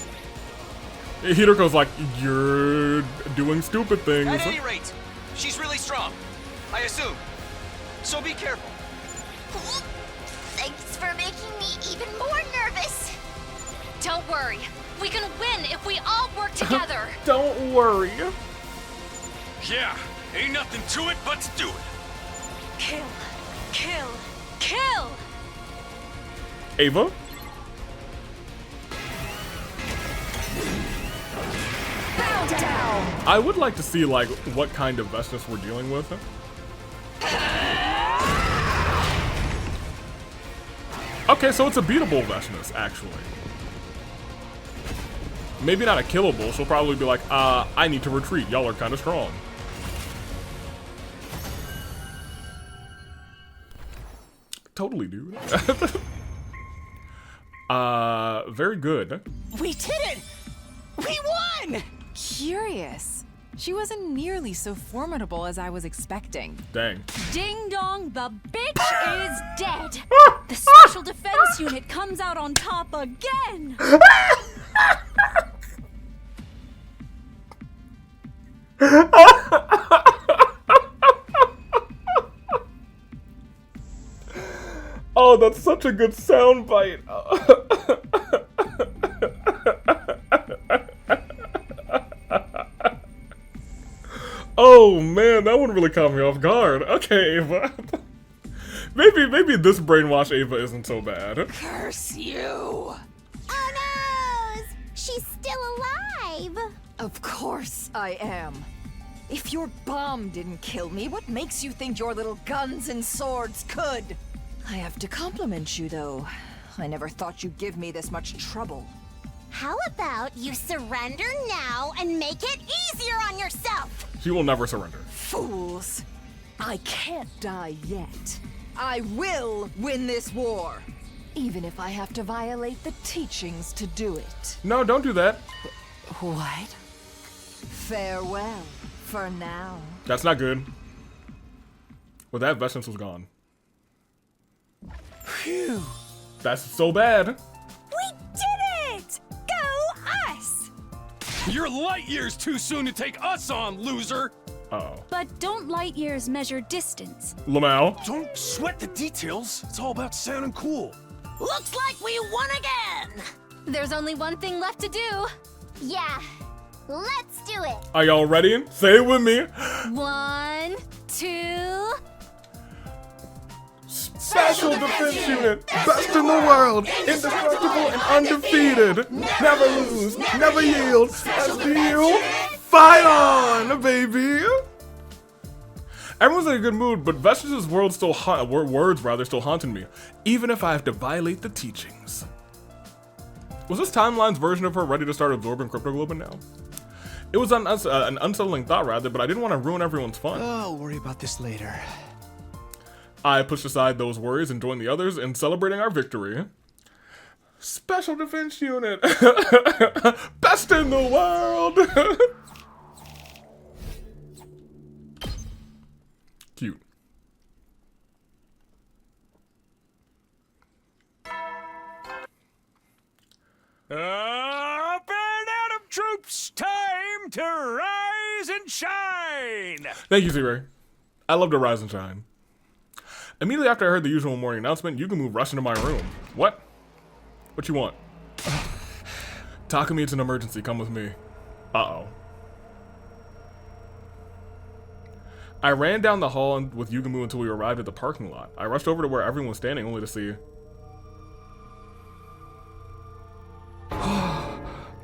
Hiroko's like, you're doing stupid things. At any rate, she's really strong. I assume. So be careful. Thanks for making me even more nervous. Don't worry. We can win if we all work together. Don't worry. Yeah, ain't nothing to it but to do it. Kill. Kill. Kill! Ava? Bow down! I would like to see, like, what kind of Vestice we're dealing with. Okay, so it's a beatable Vestice, actually. Maybe not a killable. She'll probably be like, I need to retreat. Y'all are kind of strong. Totally, dude. Very good. We did it! We won! Curious. She wasn't nearly so formidable as I was expecting. Dang. Ding dong, the bitch is dead. The special defense unit comes out on top again. Oh, that's such a good soundbite. Oh man, that one really caught me off guard. Okay, Ava. maybe this brainwash Ava isn't so bad. Curse you! Oh no! She's still alive! Of course I am. If your bomb didn't kill me, what makes you think your little guns and swords could? I have to compliment you, though. I never thought you'd give me this much trouble. How about you surrender now and make it easier on yourself? She will never surrender. Fools! I can't die yet. I will win this war, even if I have to violate the teachings to do it. No, don't do that. What? Farewell, for now. That's not good. Well, that Vestice was gone. Phew. That's so bad. We did it! Go us! You're light years too soon to take us on, loser! Uh-oh. But don't light years measure distance. Lamau? Don't sweat the details. It's all about sounding cool. Looks like we won again! There's only one thing left to do. Yeah, let's do it. Are y'all ready? Say it with me. 1, 2... Special Defense Unit, best in the world, indestructible and undefeated. Never lose, never yield. That's the deal. Fight on, baby. Everyone's in a good mood, but Vestice's words still haunting me, even if I have to violate the teachings. Was this timeline's version of her ready to start absorbing cryptoglobin now? It was an unsettling thought, rather, but I didn't want to ruin everyone's fun. I'll worry about this later. I pushed aside those worries and joined the others in celebrating our victory. Special Defense Unit! Best in the world! Cute. Up and Adam troops, time to rise and shine! Thank you, Z-Ray. I love to rise and shine. Immediately after I heard the usual morning announcement, Yugumu rushed into my room. What? What you want? Takumi, it's an emergency. Come with me. Uh-oh. I ran down the hall with Yugumu until we arrived at the parking lot. I rushed over to where everyone was standing only to see...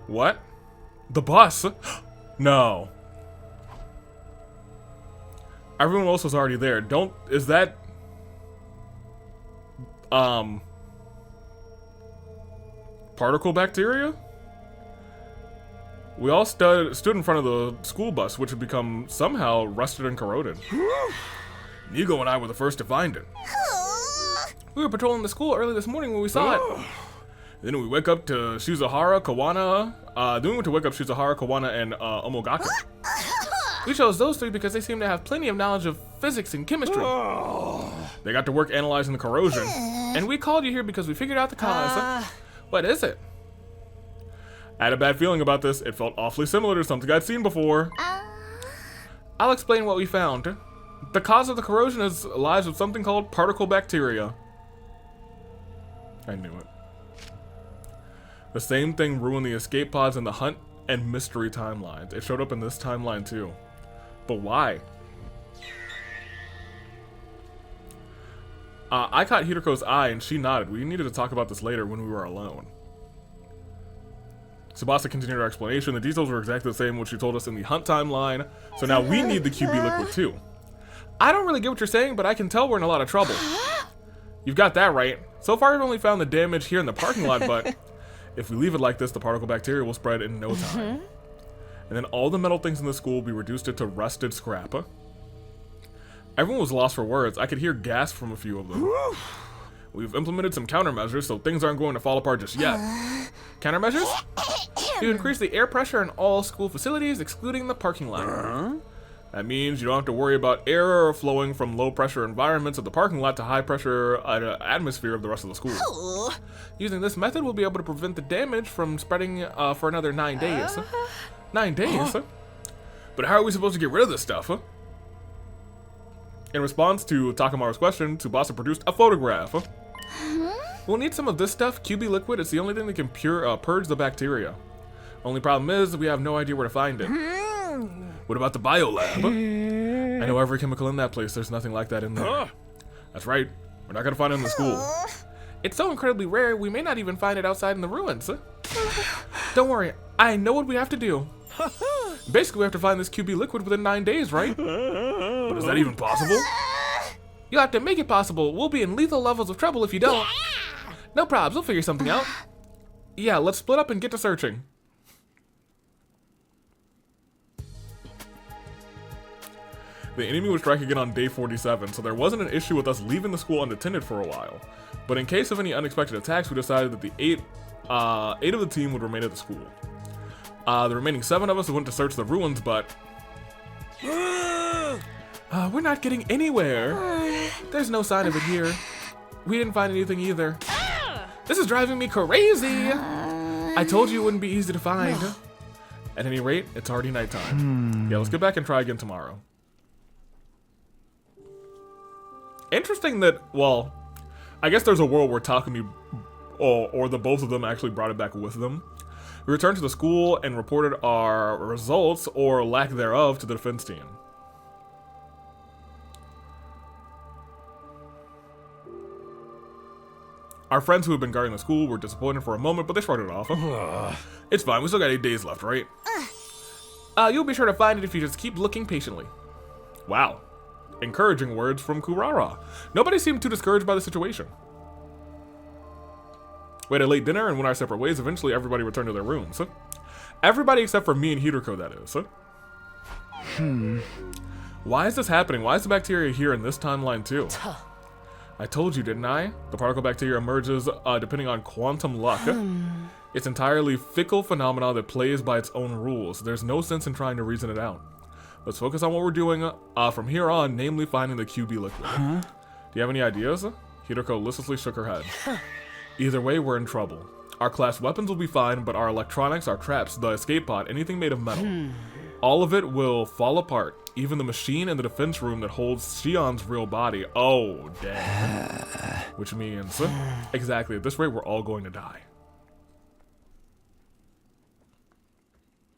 What? The bus? No. Everyone else was already there. Is that... particle bacteria? We all stood in front of the school bus, which had become somehow rusted and corroded. Nigo and I were the first to find it. We were patrolling the school early this morning when we saw it. Then we wake up to Shizuhara, Kawana. And Omogaka. We chose those three because they seem to have plenty of knowledge of physics and chemistry. They got to work analyzing the corrosion. And we called you here because we figured out the cause. What is it? I had a bad feeling about this. It felt awfully similar to something I'd seen before. I'll explain what we found. The cause of the corrosion lies with something called particle bacteria. I knew it. The same thing ruined the escape pods in the Hunt and Mystery timelines. It showed up in this timeline too. But why? I caught Hiroko's eye and she nodded. We needed to talk about this later when we were alone. Tsubasa continued her explanation. The details were exactly the same what she told us in the Hunt timeline. So now we need the QB liquid too. I don't really get what you're saying, but I can tell we're in a lot of trouble. You've got that right. So far we've only found the damage here in the parking lot, but if we leave it like this, the particle bacteria will spread in no time. And then all the metal things in the school will be reduced to rusted scrap. Everyone was lost for words. I could hear gasps from a few of them. We've implemented some countermeasures, so things aren't going to fall apart just yet. Countermeasures? To increase the air pressure in all school facilities, excluding the parking lot. That means you don't have to worry about air flowing from low pressure environments of the parking lot to high pressure atmosphere of the rest of the school. Using this method, we'll be able to prevent the damage from spreading for another 9 days. 9 days? But how are we supposed to get rid of this stuff? In response to Takamaru's question, Tsubasa produced a photograph. We'll need some of this stuff. QB liquid is the only thing that can purge the bacteria. Only problem is we have no idea where to find it. What about the biolab? I know every chemical in that place. There's nothing like that in there. That's right. We're not gonna find it in the school. It's so incredibly rare, we may not even find it outside in the ruins. Don't worry, I know what we have to do. Basically, we have to find this QB liquid within 9 days, right? But is that even possible? You'll have to make it possible. We'll be in lethal levels of trouble if you don't. No probs, we'll figure something out. Yeah, let's split up and get to searching. The enemy would strike again on day 47, so there wasn't an issue with us leaving the school unattended for a while. But in case of any unexpected attacks, we decided that the eight of the team would remain at the school. The remaining 7 of us went to search the ruins, but... we're not getting anywhere. There's no sign of it here. We didn't find anything either. This is driving me crazy. I told you it wouldn't be easy to find. At any rate, it's already nighttime. Yeah, let's get back and try again tomorrow. Interesting that, well, I guess there's a world where Takumi or the both of them actually brought it back with them. We returned to the school and reported our results, or lack thereof, to the defense team. Our friends who had been guarding the school were disappointed for a moment, but they shrugged it off. It's fine, we still got 8 days left, right? You'll be sure to find it if you just keep looking patiently. Wow. Encouraging words from Kurara. Nobody seemed too discouraged by the situation. We had a late dinner and went our separate ways. Eventually, everybody returned to their rooms. Everybody except for me and Hiroko, that is. Why is this happening? Why is the bacteria here in this timeline too? I told you, didn't I? The particle bacteria emerges depending on quantum luck. It's entirely fickle phenomena that plays by its own rules. There's no sense in trying to reason it out. Let's focus on what we're doing from here on, namely finding the QB liquid. Do you have any ideas? Hideko listlessly shook her head. Either way, we're in trouble. Our class weapons will be fine, but our electronics, our traps, the escape pod, anything made of metal, all of it will fall apart. Even the machine in the defense room that holds Shion's real body. Oh, damn. Which means, exactly, at this rate, we're all going to die.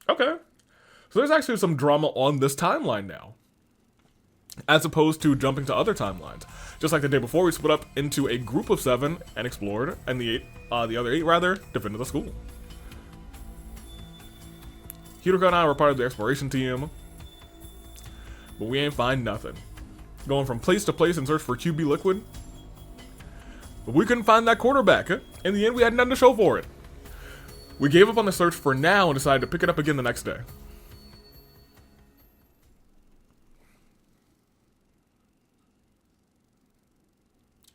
Okay. So there's actually some drama on this timeline now, as opposed to jumping to other timelines. Just like the day before, we split up into a group of 7 and explored, and the other 8 rather defended the school. Hideko and I were part of the exploration team, but we ain't find nothing. Going from place to place in search for QB liquid, but we couldn't find that quarterback. In the end, we had nothing to show for it. We gave up on the search for now and decided to pick it up again the next day.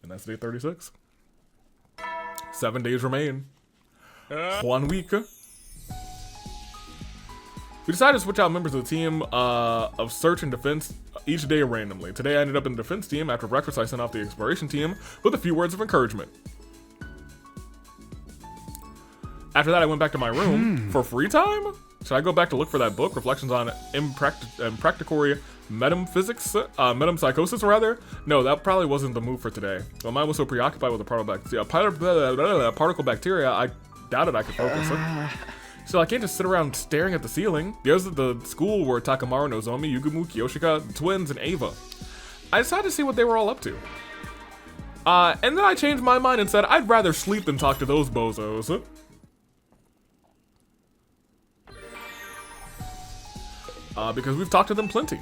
And that's day 36. 7 days remain. 1 week. We decided to switch out members of the team of search and defense each day randomly. Today I ended up in the defense team. After breakfast I sent off the exploration team with a few words of encouragement. After that I went back to my room. For free time? Should I go back to look for that book? Reflections on Impracticatory Metempsychosis, rather? No, that probably wasn't the move for today. My mind was so preoccupied with the particle bacteria, I doubted I could focus. So I can't just sit around staring at the ceiling. The others at the school were Takamaru, Nozomi, Yugumu, Kiyoshika, the twins, and Ava. I decided to see what they were all up to. And then I changed my mind and said I'd rather sleep than talk to those bozos. Because we've talked to them plenty.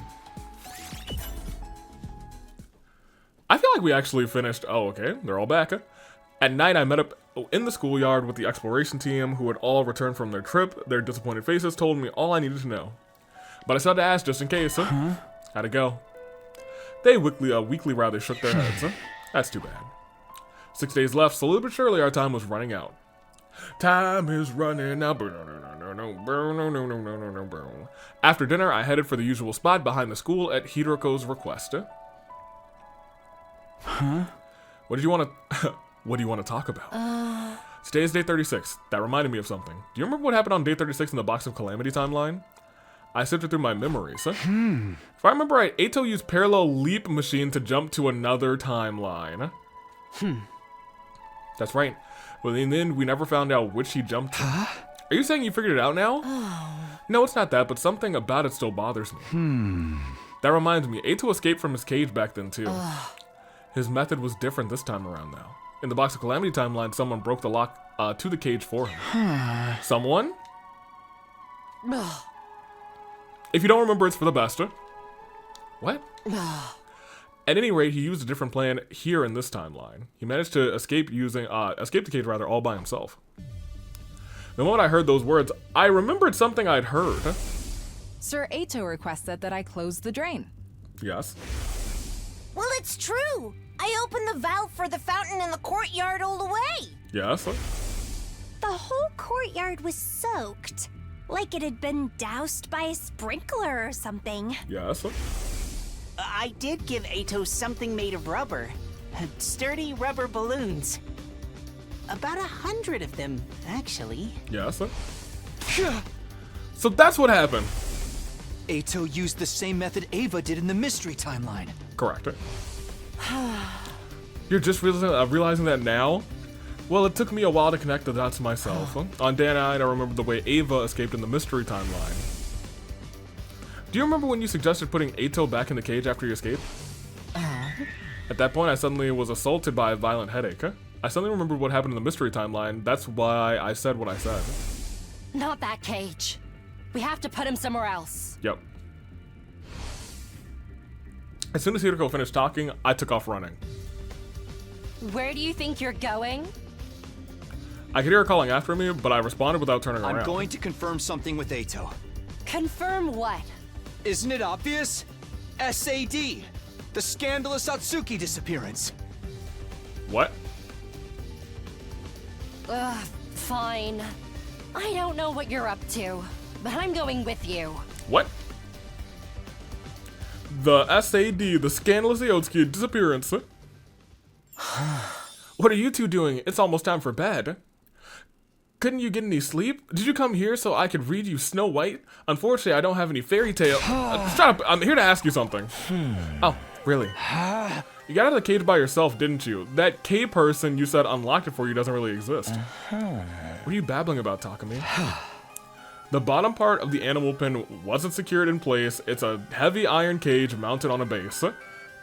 I feel like we actually finished. Oh, okay, they're all back. At night, I met up in the schoolyard with the exploration team who had all returned from their trip. Their disappointed faces told me all I needed to know. But I decided to ask just in case. How'd it go? They weakly rather shook their heads. That's too bad. 6 days left, slowly but surely our time was running out. Time is running out. After dinner, I headed for the usual spot behind the school at Hideko's request. What do you want to talk about? Today is day 36. That reminded me of something. Do you remember what happened on day 36 in the Box of Calamity timeline? I sifted through my memories. If I remember right, Eito used parallel leap machine to jump to another timeline. That's right. Well, in the end, we never found out which he jumped to. Are you saying you figured it out now? No, it's not that, but something about it still bothers me. That reminds me, Eito escaped from his cage back then, too. His method was different this time around, though. In the Box of Calamity timeline, someone broke the lock to the cage for him. Someone? If you don't remember, it's for the best. What? At any rate, he used a different plan here in this timeline. He managed to escape the cage all by himself. The moment I heard those words, I remembered something I'd heard. Sir Eito requested that I close the drain. Yes. Well, it's true. I opened the valve for the fountain in the courtyard all the way. Yes. The whole courtyard was soaked, like it had been doused by a sprinkler or something. Yes. I did give Eito something made of rubber. Sturdy rubber balloons. About 100 of them, actually. Yes. So that's what happened. Eito used the same method Ava did in the mystery timeline. Correct. You're just realizing that now? Well, it took me a while to connect the dots myself. On day 9, I remember the way Ava escaped in the mystery timeline. Do you remember when you suggested putting Eito back in the cage after you escaped? At that point, I suddenly was assaulted by a violent headache. I suddenly remembered what happened in the mystery timeline. That's why I said what I said. Not that cage. We have to put him somewhere else. Yep. As soon as Hideko finished talking, I took off running. Where do you think you're going? I could hear her calling after me, but I responded without turning around. I'm going to confirm something with Eito. Confirm what? Isn't it obvious? SAD, the scandalous Atsuki disappearance. What? Ugh, fine. I don't know what you're up to, but I'm going with you. What? The SAD, the Scandalous Eotski disappearance. What are you two doing? It's almost time for bed. Couldn't you get any sleep? Did you come here so I could read you Snow White? Unfortunately, I don't have any fairy tale. Shut up! I'm here to ask you something. Oh, really? You got out of the cage by yourself, didn't you? That K person you said unlocked it for you doesn't really exist. What are you babbling about, Takumi? The bottom part of the animal pen wasn't secured in place. It's a heavy iron cage mounted on a base.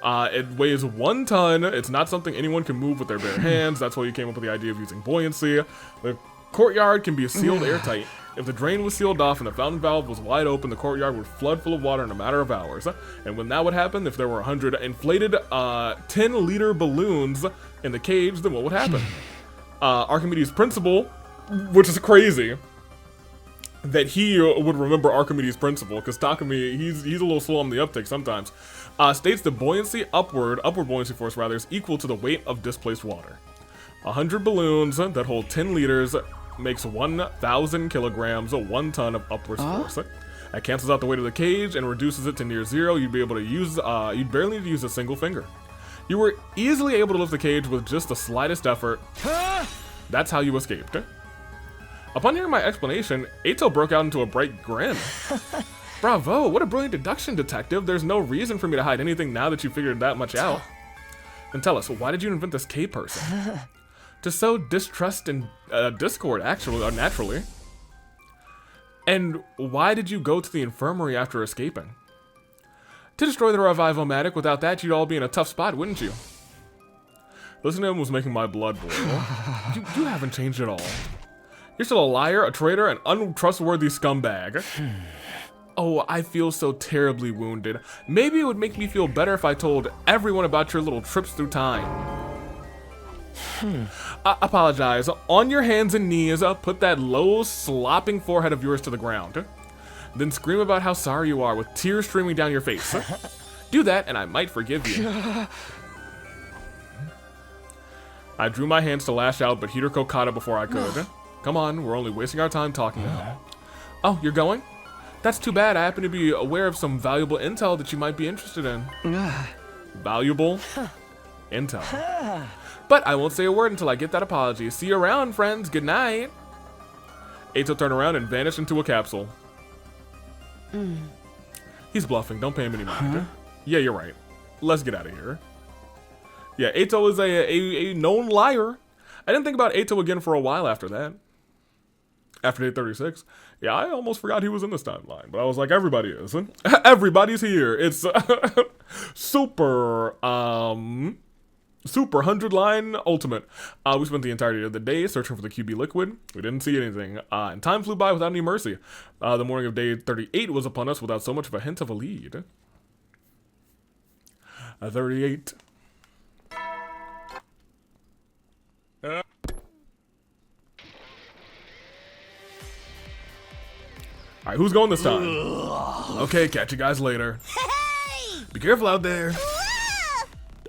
It weighs 1 ton. It's not something anyone can move with their bare hands. That's why you came up with the idea of using buoyancy. The courtyard can be sealed airtight. If the drain was sealed off and the fountain valve was wide open, the courtyard would flood full of water in a matter of hours. And when that would happen, if there were 100 inflated 10-liter balloons in the cage, then what would happen? Archimedes' principle, which is crazy that he would remember Archimedes' principle, because Takumi, he's a little slow on the uptake sometimes, states the buoyancy upward buoyancy force rather, is equal to the weight of displaced water. 100 balloons that hold 10 liters makes 1,000 kilograms, 1 ton of upwards force. That cancels out the weight of the cage and reduces it to near zero. You'd be able to use, you'd barely need to use a single finger. You were easily able to lift the cage with just the slightest effort. That's how you escaped. Upon hearing my explanation, Eito broke out into a bright grin. Bravo, what a brilliant deduction, detective. There's no reason for me to hide anything now that you figured that much out. And tell us, why did you invent this K person? To sow distrust and discord, actually, or naturally. And why did you go to the infirmary after escaping? To destroy the Revival-matic. Without that, you'd all be in a tough spot, wouldn't you? Listening to him was making my blood boil. You haven't changed at all. You're still a liar, a traitor, an untrustworthy scumbag. Oh, I feel so terribly wounded. Maybe it would make me feel better if I told everyone about your little trips through time. Apologize. On your hands and knees, put that low, slopping forehead of yours to the ground. Then scream about how sorry you are with tears streaming down your face. Do that, and I might forgive you. I drew my hands to lash out, but Hideko caught it before I could. Come on, we're only wasting our time talking now. Oh, you're going? That's too bad. I happen to be aware of some valuable intel that you might be interested in. Valuable intel. But I won't say a word until I get that apology. See you around, friends. Good night. Eito turned around and vanished into a capsule. He's bluffing. Don't pay him any mind. Yeah, you're right. Let's get out of here. Yeah, Eito is a known liar. I didn't think about Eito again for a while after that. After day 36. Yeah, I almost forgot he was in this timeline. But I was like, everybody is. Everybody's here. It's super 100-line ultimate. We spent the entirety of the day searching for the QB liquid. We didn't see anything. And time flew by without any mercy. The morning of day 38 was upon us without so much of a hint of a lead. 38. Alright, who's going this time? Okay, catch you guys later. Hey! Be careful out there.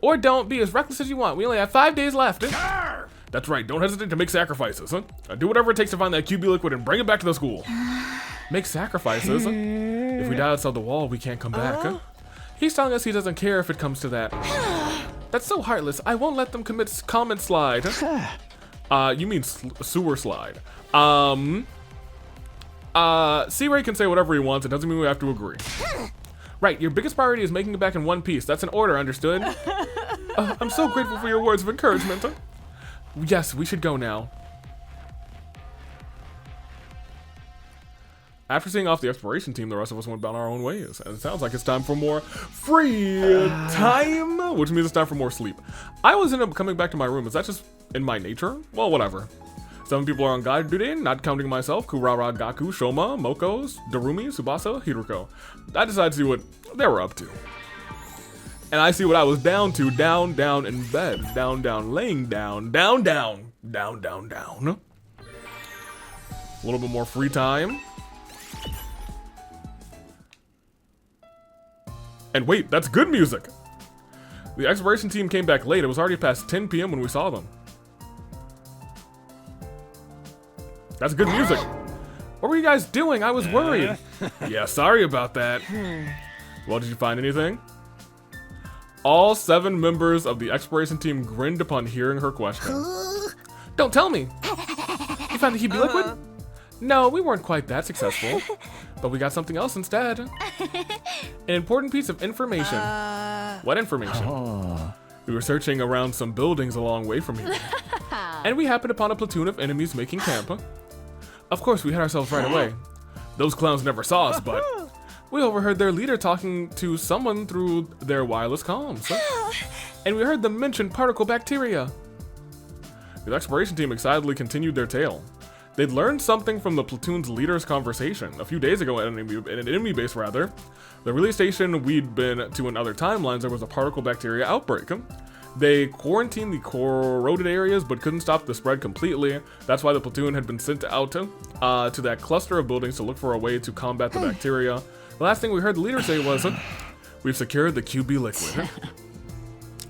Or don't be as reckless as you want. We only have 5 days left. That's right, don't hesitate to make sacrifices. Do whatever it takes to find that QB liquid and bring it back to the school. Make sacrifices? If we die outside the wall, we can't come back. He's telling us he doesn't care if it comes to that. That's so heartless. I won't let them commit comment slide. You mean sewer slide. C-Ray can say whatever he wants. It doesn't mean we have to agree. Right, your biggest priority is making it back in one piece. That's an order, understood? I'm so grateful for your words of encouragement. Yes, we should go now. After seeing off the exploration team, the rest of us went about our own ways. And it sounds like it's time for more free time, which means it's time for more sleep. I always end up coming back to my room. Is that just in my nature? Well, whatever. 7 people are on guide duty, not counting myself, Kurara, Gaku, Shoma, Mokos, Darumi, Tsubasa, Hiroko. I decided to see what they were up to. And I see what I was down to, down, in bed, down, laying down, down. A little bit more free time. And wait, that's good music. The exploration team came back late. It was already past 10 p.m. when we saw them. That's good music. What were you guys doing? I was worried. Yeah, sorry about that. Well, did you find anything? All 7 members of the exploration team grinned upon hearing her question. Don't tell me. You found the QB liquid? No, we weren't quite that successful. But we got something else instead. An important piece of information. What information? We were searching around some buildings a long way from here. And we happened upon a platoon of enemies making camp. Of course, we hid ourselves right away. Those clowns never saw us, but we overheard their leader talking to someone through their wireless comms. And we heard them mention particle bacteria. The exploration team excitedly continued their tale. They'd learned something from the platoon's leader's conversation a few days ago at an enemy base, rather. The relay station we'd been to in other timelines, there was a particle bacteria outbreak. They quarantined the corroded areas, but couldn't stop the spread completely. That's why the platoon had been sent out to that cluster of buildings to look for a way to combat the bacteria. The last thing we heard the leader say was, we've secured the QB liquid.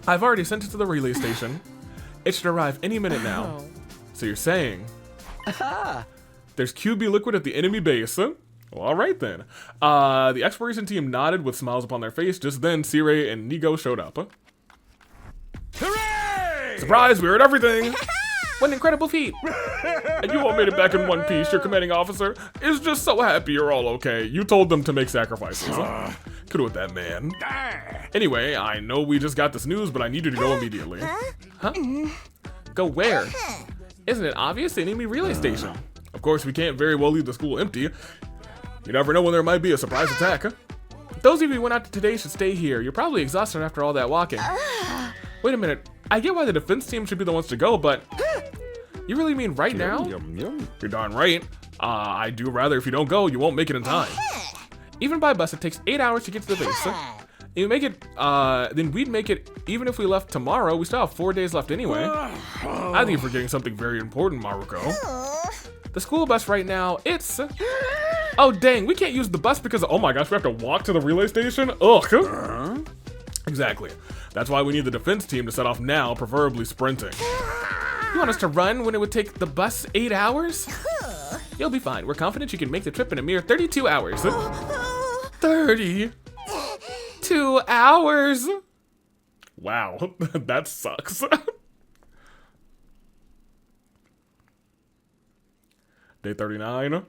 I've already sent it to the relay station. It should arrive any minute now. So you're saying... There's QB liquid at the enemy base. Well, all right then. The exploration team nodded with smiles upon their face. Just then, Sire and Nigo showed up. Hooray! Surprise, we heard everything! What an incredible feat! And you all made it back in one piece. Your commanding officer is just so happy you're all okay. You told them to make sacrifices. Good with that, man. Anyway, I know we just got this news, but I need you to go immediately. Huh? Go where? Isn't it obvious? The enemy relay station. Of course, we can't very well leave the school empty. You never know when there might be a surprise attack. Those of you who went out today should stay here. You're probably exhausted after all that walking. Wait a minute. I get why the defense team should be the ones to go, but... You really mean right now? You're darn right. I'd do rather if you don't go, you won't make it in time. Even by bus, it takes 8 hours to get to the base. You make it, then we'd make it even if we left tomorrow. We still have 4 days left anyway. I think you're forgetting something very important, Maruko. The school bus right now, it's... Oh dang, we can't use the bus because, oh my gosh, we have to walk to the relay station? Ugh. Exactly. That's why we need the defense team to set off now, preferably sprinting. You want us to run when it would take the bus 8 hours? You'll be fine. We're confident you can make the trip in a mere 32 hours. 32 hours? Wow, that sucks. Day 39.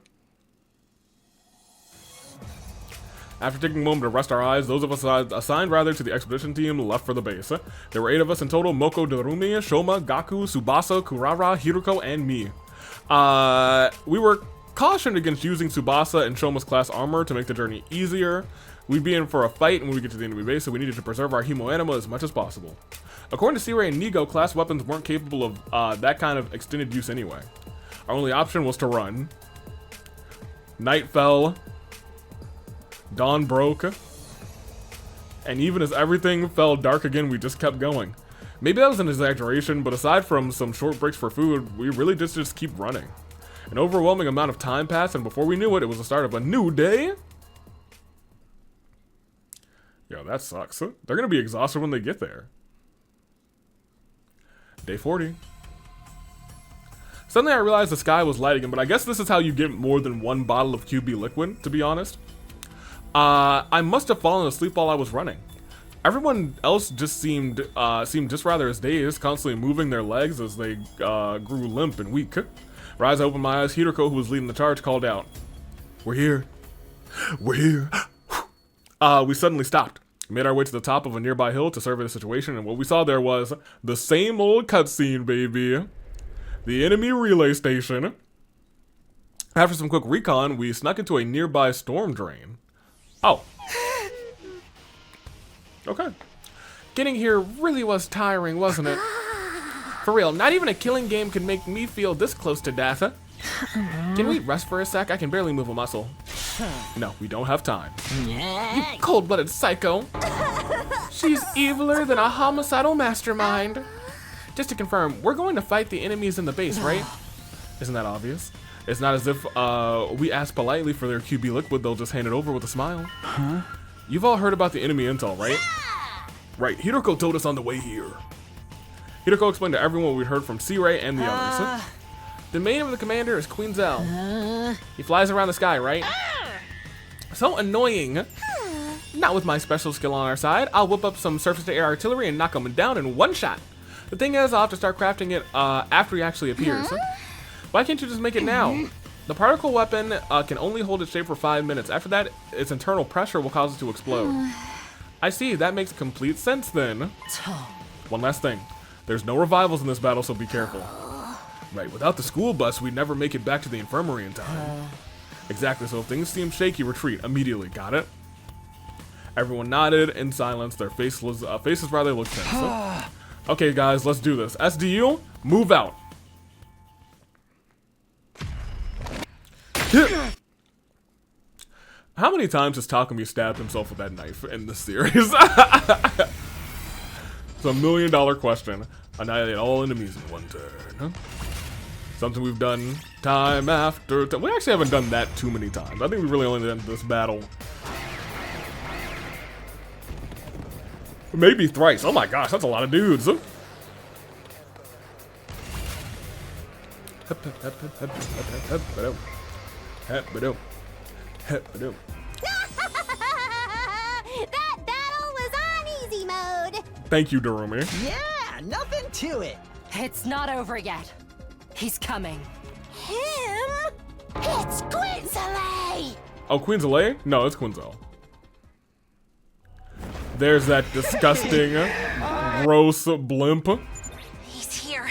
After taking a moment to rest our eyes, those of us assigned rather to the expedition team left for the base. There were 8 of us in total: Moko, Darumi, Shoma, Gaku, Tsubasa, Kurara, Hiruko, and me. We were cautioned against using Tsubasa and Shoma's class armor to make the journey easier. We'd be in for a fight when we get to the enemy base, so we needed to preserve our Hemo Anima as much as possible. According to Sirei and Nigo, class weapons weren't capable of that kind of extended use anyway. Our only option was to run. Night fell. Dawn broke. And even as everything fell dark again, we just kept going. Maybe that was an exaggeration, but aside from some short breaks for food, we really just keep running. An overwhelming amount of time passed, and before we knew it, it was the start of a new day. Yo, that sucks. They're gonna be exhausted when they get there. Day 40. Suddenly I realized the sky was lighting, but I guess this is how you get more than one bottle of QB liquid, to be honest. I must have fallen asleep while I was running. Everyone else just seemed just rather as dazed, constantly moving their legs as they grew limp and weak. Right as I opened my eyes, Hiroko, who was leading the charge, called out, "We're here. We're here." We suddenly stopped. We made our way to the top of a nearby hill to survey the situation, and what we saw there was the same old cutscene, baby. The enemy relay station. After some quick recon, we snuck into a nearby storm drain. Oh. Okay. Getting here really was tiring, wasn't it? For real, not even a killing game could make me feel this close to death. Can we rest for a sec? I can barely move a muscle. No, we don't have time. You cold-blooded psycho. She's eviler than a homicidal mastermind. Just to confirm, we're going to fight the enemies in the base, right? Isn't that obvious? It's not as if we ask politely for their QB liquid, they'll just hand it over with a smile. Huh? You've all heard about the enemy intel, right? Right, Hiroko told us on the way here. Hiroko explained to everyone what we heard from C-Ray and the others. The name of the commander is Queen Zell. He flies around the sky, right? So annoying. Not with my special skill on our side. I'll whip up some surface-to-air artillery and knock him down in one shot. The thing is, I'll have to start crafting it after he actually appears. Why can't you just make it now? The particle weapon can only hold its shape for 5 minutes. After that, its internal pressure will cause it to explode. I see, that makes complete sense then. One last thing. There's no revivals in this battle, so be careful. Right, without the school bus, we'd never make it back to the infirmary in time. Exactly, so if things seem shaky, retreat immediately, got it? Everyone nodded in silence, their faces rather looked tense. Okay guys, let's do this. SDU, move out. How many times has Takumi stabbed himself with that knife in this series? It's a $1 million question. Annihilate all enemies in one turn. Something we've done time after time. We actually haven't done that too many times. I think we've really only done this battle maybe thrice. Oh my gosh, that's a lot of dudes. That battle was on easy mode. Thank you, Darumi. Yeah, nothing to it. It's not over yet. He's coming. Him? It's Quinzale! Oh, Quinzale? No, it's Quinzel. There's that disgusting, gross blimp. He's here.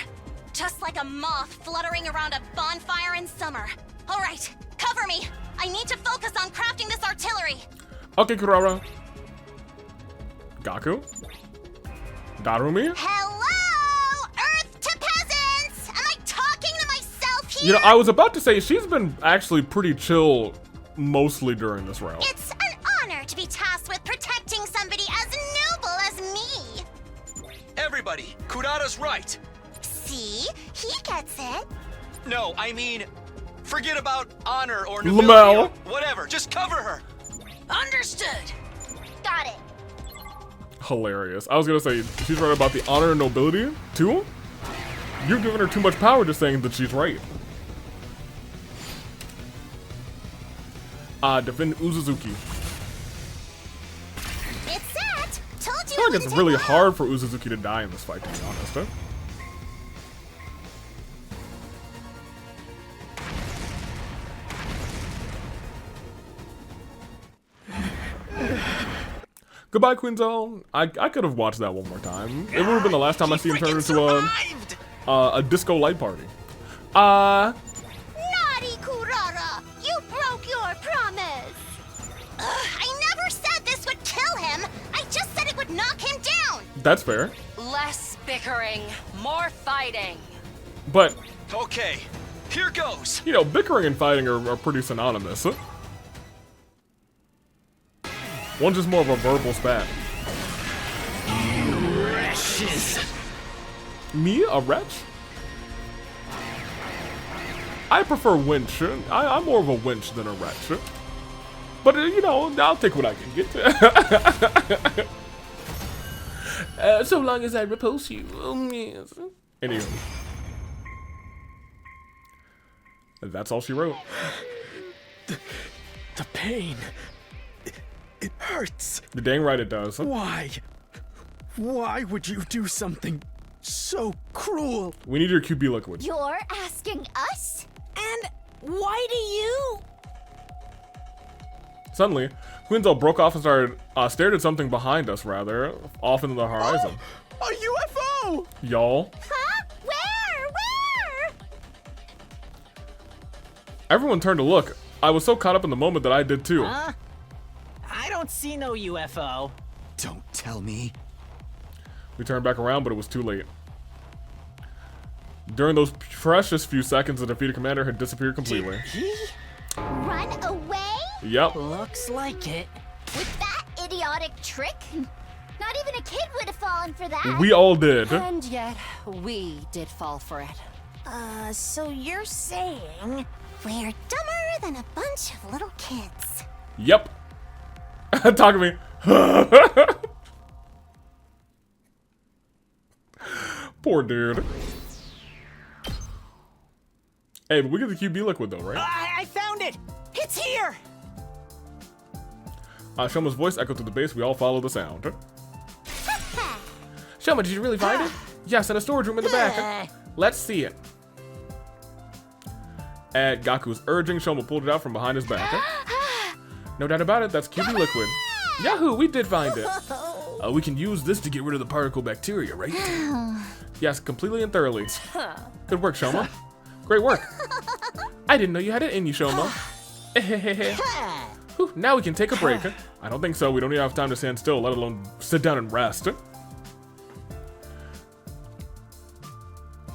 Just like a moth fluttering around a bonfire in summer. All right, cover me. I need to focus on crafting this artillery. Okay, Kurara. Gaku? Darumi? Hello, Earth to peasants! Am I talking to myself here? You know, I was about to say, she's been actually pretty chill mostly during this round. It's an honor to be tasked with protecting somebody as noble as me. Everybody, Kurara's right. See? He gets it. No, I mean, forget about honor or Lamel. nobility or whatever. Just cover her. Understood. Got it. Hilarious. I was gonna say, she's right about the honor and nobility, too? You've given her too much power just saying that she's right. Defend Uzuzuki. It's set. Told you. I feel like it's really hard for Uzuzuki to die in this fight, to be honest. Huh? Goodbye, Quinzel. I could have watched that one more time. It would have been the last time I see him turn into a disco light party. Naughty Kurara! You broke your promise! I never said this would kill him! I just said it would knock him down! That's fair. Less bickering, more fighting. But... Okay, here goes! You know, bickering and fighting are pretty synonymous. Huh? One's just more of a verbal spat. Wretches. Me? A wretch? I prefer winch. I'm more of a winch than a wretch. But, you know, I'll take what I can get. So long as I repulse you. Yes. Anyway. That's all she wrote. The pain. It hurts. The dang right it does. Why? Why would you do something so cruel? We need your QB liquid. You're asking us? And why do you? Suddenly, Quinzel broke off and stared at something behind us, rather, off into the horizon. A UFO! Y'all. Huh? Where? Everyone turned to look. I was so caught up in the moment that I did too. Huh? I don't see no UFO. Don't tell me. We turned back around, but it was too late. During those precious few seconds, the defeated commander had disappeared completely. Did he? Run away? Yep. Looks like it. With that idiotic trick? Not even a kid would have fallen for that. We all did. And yet, we did fall for it. So you're saying we're dumber than a bunch of little kids? Yep. Talk to me. Poor dude. Hey, but we get the QB liquid though, right? I found it! It's here! Shoma's voice echoed through the base. We all follow the sound. Shoma, did you really find it? Yes, in a storage room in the back. Let's see it. At Gaku's urging, Shoma pulled it out from behind his back. No doubt about it, that's QB liquid. Yahoo, we did find it. We can use this to get rid of the particle bacteria, right? Yes, completely and thoroughly. Good work, Shoma. Great work. I didn't know you had it in you, Shoma. Whew, now we can take a break. I don't think so. We don't even have time to stand still, let alone sit down and rest.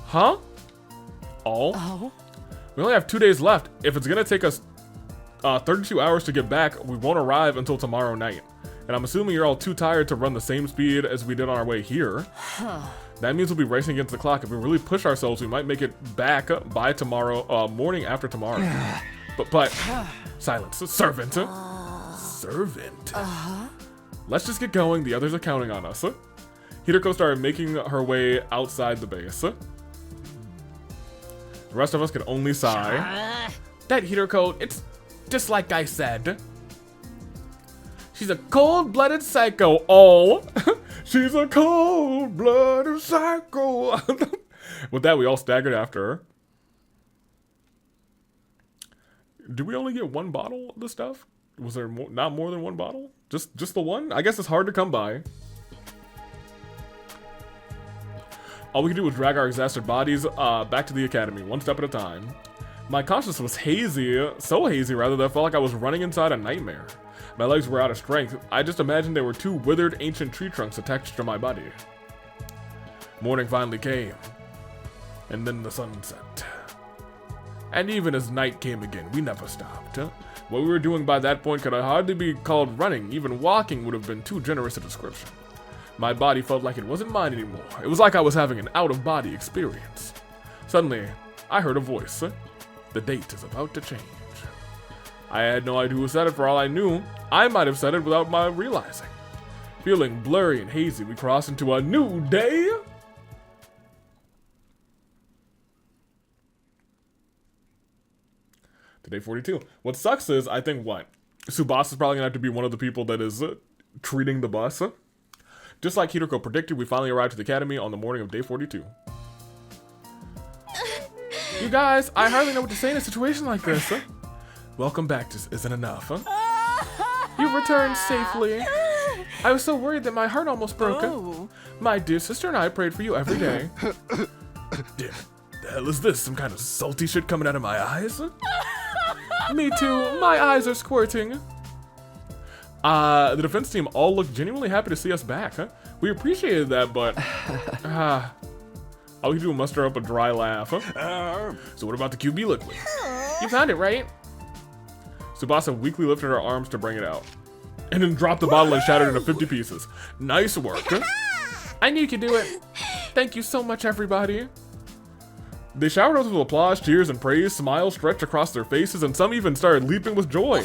Huh? All? Oh? We only have 2 days left. If it's gonna take us 32 hours to get back, we won't arrive until tomorrow night. And I'm assuming you're all too tired to run the same speed as we did on our way here. That means we'll be racing against the clock. If we really push ourselves, we might make it back by tomorrow, morning after tomorrow. But, silence, servant. Servant. Let's just get going. The others are counting on us. Hideko started making her way outside the base. The rest of us can only sigh. That Hideko, it's just like I said. She's a cold-blooded psycho. All. She's a cold-blooded psycho. With that, we all staggered after her. Did we only get one bottle of the stuff? Was there not more than one bottle? Just the one? I guess it's hard to come by. All we could do was drag our exhausted bodies back to the academy, one step at a time. My consciousness was hazy, so hazy rather, that I felt like I was running inside a nightmare. My legs were out of strength. I just imagined there were two withered ancient tree trunks attached to my body. Morning finally came, and then the sun set. And even as night came again, we never stopped. What we were doing by that point could hardly be called running. Even walking would have been too generous a description. My body felt like it wasn't mine anymore. It was like I was having an out-of-body experience. Suddenly, I heard a voice. The date is about to change. I had no idea who said it. For all I knew, I might have said it without my realizing. Feeling blurry and hazy, we crossed into a new day. To day 42. What sucks is, I think Tsubasa is probably gonna have to be one of the people that is treating the bus. Just like Hideko predicted, we finally arrived to the academy on the morning of day 42. You guys, I hardly know what to say in a situation like this. Welcome back just isn't enough. You returned safely. I was so worried that my heart almost broke. My dear sister and I prayed for you every day. Damn, the hell is this? Some kind of salty shit coming out of my eyes? Me too. My eyes are squirting. The defense team all looked genuinely happy to see us back. We appreciated that, but all we do is muster up a dry laugh. So what about the QB liquid? You found it, right? Tsubasa weakly lifted her arms to bring it out, and then dropped the bottle and shattered it into 50 pieces. Nice work. I knew you could do it. Thank you so much, everybody. They showered us with applause, cheers, and praise. Smiles stretched across their faces, and some even started leaping with joy.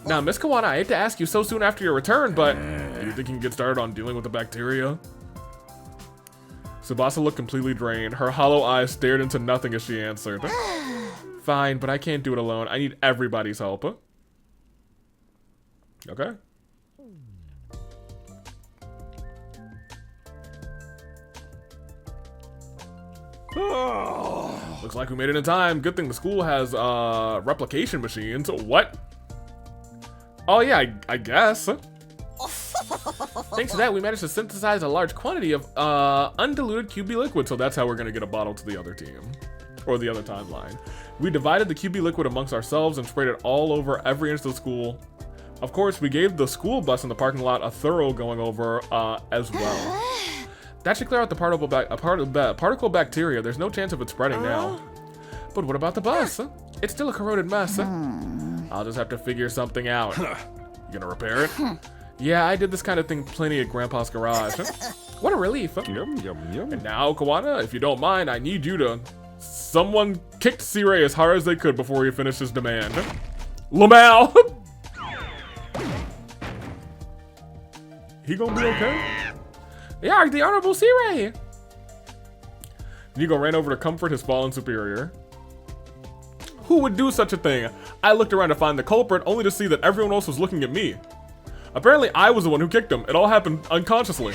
Now, Miss Kawana, I hate to ask you so soon after your return, but do you think you can get started on dealing with the bacteria? Tsubasa looked completely drained. Her hollow eyes stared into nothing as she answered. Fine, but I can't do it alone. I need everybody's help. Okay. Looks like we made it in time. Good thing the school has replication machines. What? Oh yeah, I guess. Thanks to that, we managed to synthesize a large quantity of undiluted QB liquid, so that's how we're gonna get a bottle to the other team. Or the other timeline. We divided the QB liquid amongst ourselves and sprayed it all over every inch of the school. Of course, we gave the school bus in the parking lot a thorough going over as well. That should clear out the particle bacteria. There's no chance of it spreading now. But what about the bus? It's still a corroded mess. I'll just have to figure something out. You gonna repair it? Yeah, I did this kind of thing plenty at Grandpa's garage. What a relief. Yum, yum, yum. And now, Kawana, if you don't mind, I need you to... Someone kicked C-Ray as hard as they could before he finished his demand. Lamau! He gonna be okay? Yeah, the Honorable C-Ray! Nico ran over to comfort his fallen superior. Who would do such a thing? I looked around to find the culprit, only to see that everyone else was looking at me. Apparently, I was the one who kicked him. It all happened unconsciously.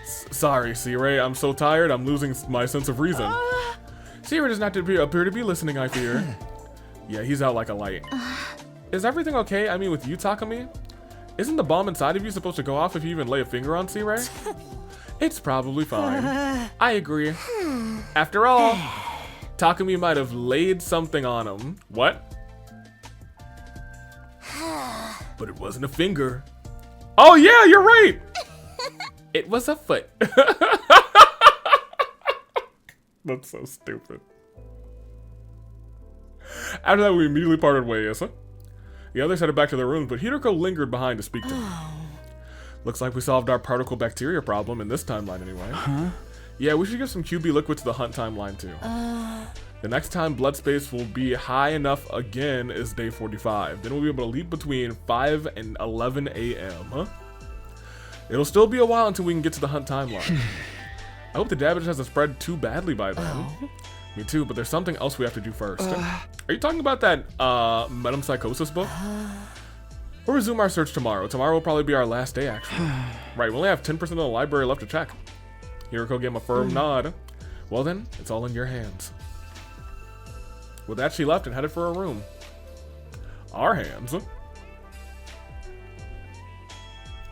Sorry, C-Ray. I'm so tired, I'm losing my sense of reason. C-Ray does not appear to be listening, I fear. Yeah, he's out like a light. Is everything okay? I mean, with you, Takumi? Isn't the bomb inside of you supposed to go off if you even lay a finger on C-Ray? It's probably fine. I agree. After all, Takumi might have laid something on him. What? But it wasn't a finger. Oh yeah, you're right! It was a foot. That's so stupid. After that, we immediately parted ways. The others headed back to their rooms, but Hiroko lingered behind to speak to me. Looks like we solved our particle bacteria problem in this timeline anyway. Huh? Yeah, we should give some QB liquid to the hunt timeline too. The next time blood space will be high enough again is day 45. Then we'll be able to leap between 5 and 11 a.m. It'll still be a while until we can get to the hunt timeline. I hope the damage hasn't spread too badly by then. Me too, but there's something else we have to do first. Are you talking about that metempsychosis book? We'll resume our search tomorrow. Tomorrow will probably be our last day, actually. Right, we only have 10% of the library left to check. Hiroko gave him a firm nod. Well then, it's all in your hands. With that, she left and headed for her room. Our hands?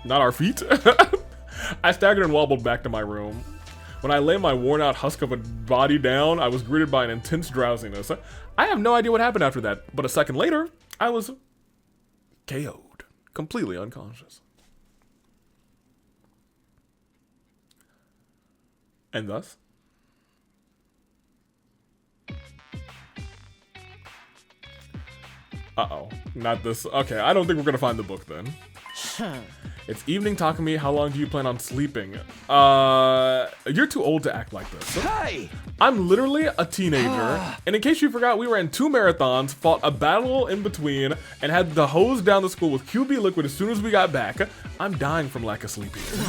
Not our feet? I staggered and wobbled back to my room. When I lay my worn-out husk of a body down, I was greeted by an intense drowsiness. I have no idea what happened after that, but a second later, I was KO'd, completely unconscious. And thus? Uh-oh, not this. Okay, I don't think we're gonna find the book then. It's evening, Takumi. How long do you plan on sleeping? You're too old to act like this. Hey! I'm literally a teenager. And in case you forgot, we ran 2 marathons, fought a battle in between, and had the hose down the school with QB liquid as soon as we got back. I'm dying from lack of sleep here.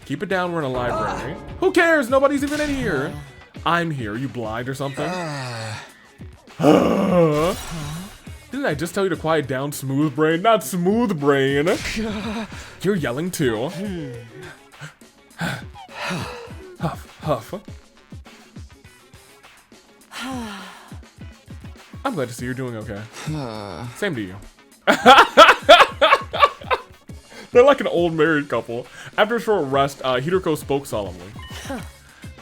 Keep it down, we're in a library. Who cares? Nobody's even in here. I'm here. You blind or something? Didn't I just tell you to quiet down, Smooth Brain? Not Smooth Brain. You're yelling too. Huff, huff. I'm glad to see you're doing okay. Same to you. They're like an old married couple. After a short rest, Hiroko spoke solemnly.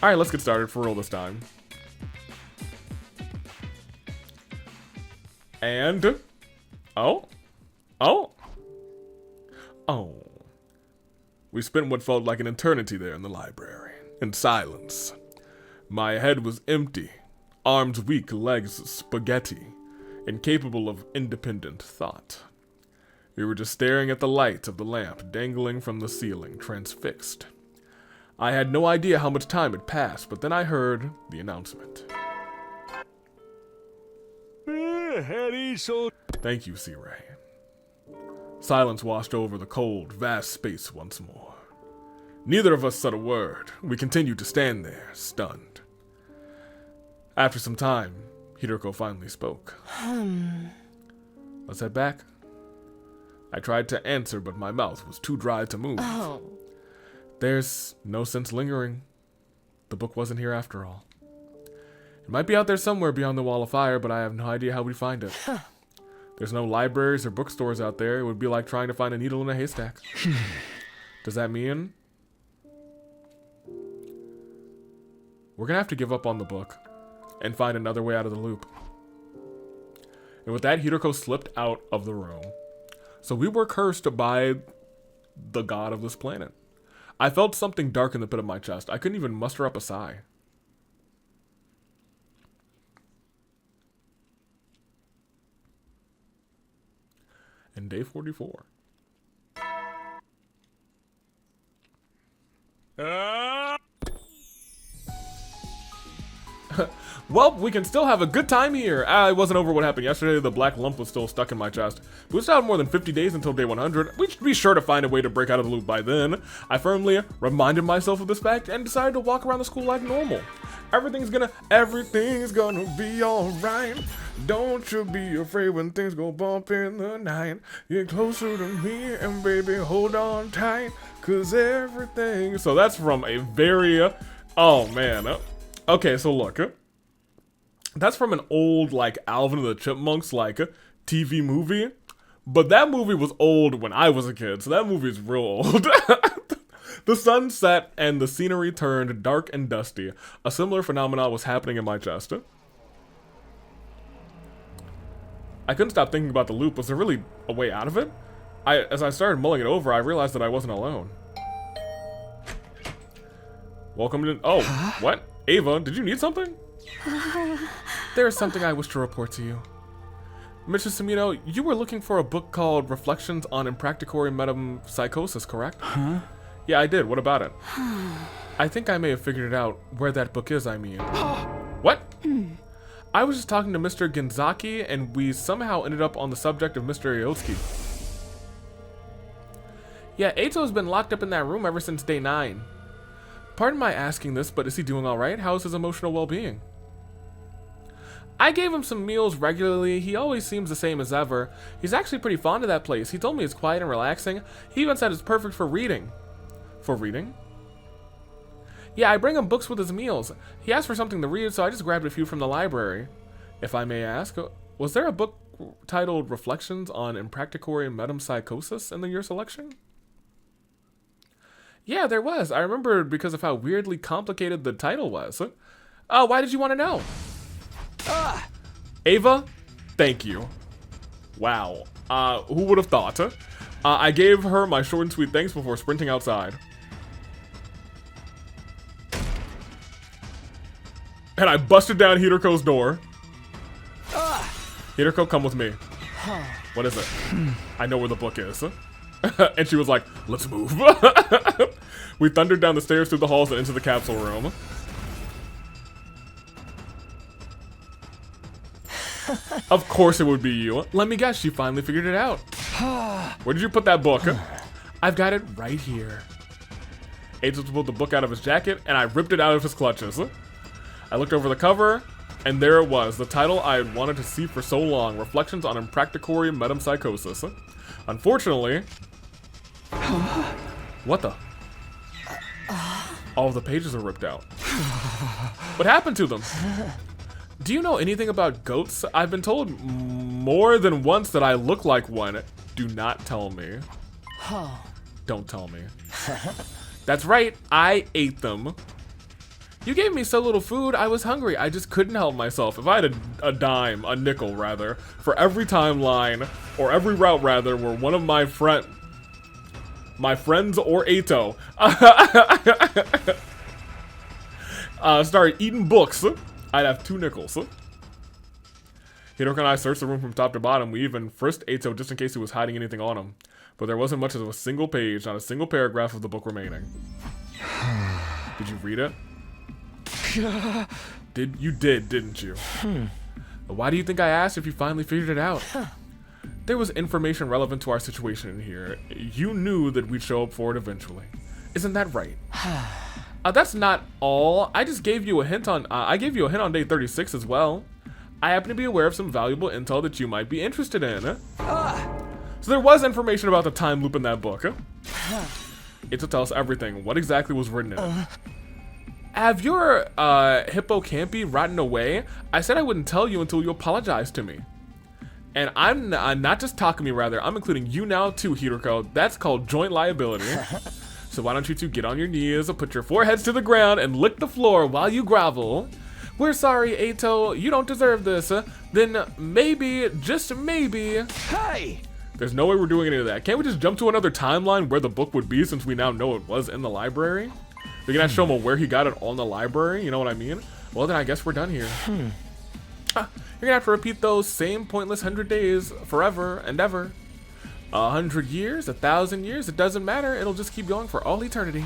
Alright, let's get started for real this time. And... Oh. We spent what felt like an eternity there in the library, in silence. My head was empty, arms weak, legs spaghetti, incapable of independent thought. We were just staring at the light of the lamp dangling from the ceiling, transfixed. I had no idea how much time had passed, but then I heard the announcement. Thank you, C-Ray. Silence washed over the cold, vast space once more. Neither of us said a word. We continued to stand there, stunned. After some time, Hiroko finally spoke. Let's head back. I tried to answer, but my mouth was too dry to move. There's no sense lingering. The book wasn't here after all. It might be out there somewhere beyond the wall of fire, but I have no idea how we'd find it. There's no libraries or bookstores out there. It would be like trying to find a needle in a haystack. Does that mean we're gonna have to give up on the book and find another way out of the loop? And with that, Hiroko slipped out of the room. So we were cursed by the god of this planet. I felt something dark in the pit of my chest. I couldn't even muster up a sigh. And day 44. Well, we can still have a good time here. I wasn't over what happened yesterday. The black lump was still stuck in my chest. We still have more than 50 days until day 100. We should be sure to find a way to break out of the loop by then. I firmly reminded myself of this fact and decided to walk around the school like normal. Everything's gonna be alright. Don't you be afraid when things go bump in the night. Get closer to me and baby, hold on tight. Cause everything... So that's from a very... Oh, man. Okay, so look. That's from an old, like, Alvin and the Chipmunks, like, TV movie. But that movie was old when I was a kid, so that movie is real old. The sun set and the scenery turned dark and dusty. A similar phenomenon was happening in my chest. I couldn't stop thinking about the loop. Was there really a way out of it? As I started mulling it over, I realized that I wasn't alone. Welcome to... Oh, what? Ava, did you need something? There is something I wish to report to you. Mr. Semino, you were looking for a book called Reflections on Impracticatory Metempsychosis, correct? Huh? Yeah, I did. What about it? I think I may have figured it out. Where that book is, I mean. What? I was just talking to Mr. Genzaki, and we somehow ended up on the subject of Mr. Iotsuki. Yeah, Eito's been locked up in that room ever since day 9. Pardon my asking this, but is he doing alright? How is his emotional well-being? I gave him some meals regularly. He always seems the same as ever. He's actually pretty fond of that place. He told me it's quiet and relaxing. He even said it's perfect for reading. For reading? Yeah, I bring him books with his meals. He asked for something to read, so I just grabbed a few from the library. If I may ask, was there a book titled Reflections on Impracticatory Metempsychosis in your selection? Yeah, there was. I remembered because of how weirdly complicated the title was. Why did you want to know? Ava, thank you. Wow. Who would have thought? I gave her my short and sweet thanks before sprinting outside. And I busted down Hitoko's door. Hitoko, come with me. What is it? I know where the book is. And she was like, let's move. We thundered down the stairs through the halls and into the capsule room. Of course it would be you. Let me guess, she finally figured it out. Where did you put that book? I've got it right here. Eito pulled the book out of his jacket, and I ripped it out of his clutches. I looked over the cover, and there it was, the title I had wanted to see for so long, Reflections on Impracticatory Metempsychosis. Unfortunately... What the? All of the pages are ripped out. What happened to them? Do you know anything about goats? I've been told more than once that I look like one. Do not tell me. Don't tell me. That's right, I ate them. You gave me so little food, I was hungry. I just couldn't help myself. If I had a dime, a nickel rather, for every timeline, or every route rather, where one of my friends or Eito started eating books, I'd have 2 nickels. Hidoko and I searched the room from top to bottom. We even frisked Eito just in case he was hiding anything on him. But there wasn't much of a single page, not a single paragraph of the book remaining. Did you read it? You did, didn't you? Why do you think I asked if you finally figured it out? There was information relevant to our situation in here. You knew that we'd show up for it eventually. Isn't that right? That's not all. I just gave you a hint on I gave you a hint on day 36 as well. I happen to be aware of some valuable intel that you might be interested in. So there was information about the time loop in that book. It'll tell us everything. What exactly was written in it? Have your hippocampi rotten away? I said I wouldn't tell you until you apologized to me. And I'm not just Takumi, rather. I'm including you now too, Hiroko. That's called joint liability. So why don't you two get on your knees, put your foreheads to the ground, and lick the floor while you grovel. We're sorry, Eito. You don't deserve this. Then maybe, just maybe... Hey! There's no way we're doing any of that. Can't we just jump to another timeline where the book would be since we now know it was in the library? We can show him where he got it on the library, you know what I mean? Well, then I guess we're done here. You're gonna have to repeat those same pointless 100 days forever and ever. 100 years, 1,000 years, it doesn't matter. It'll just keep going for all eternity.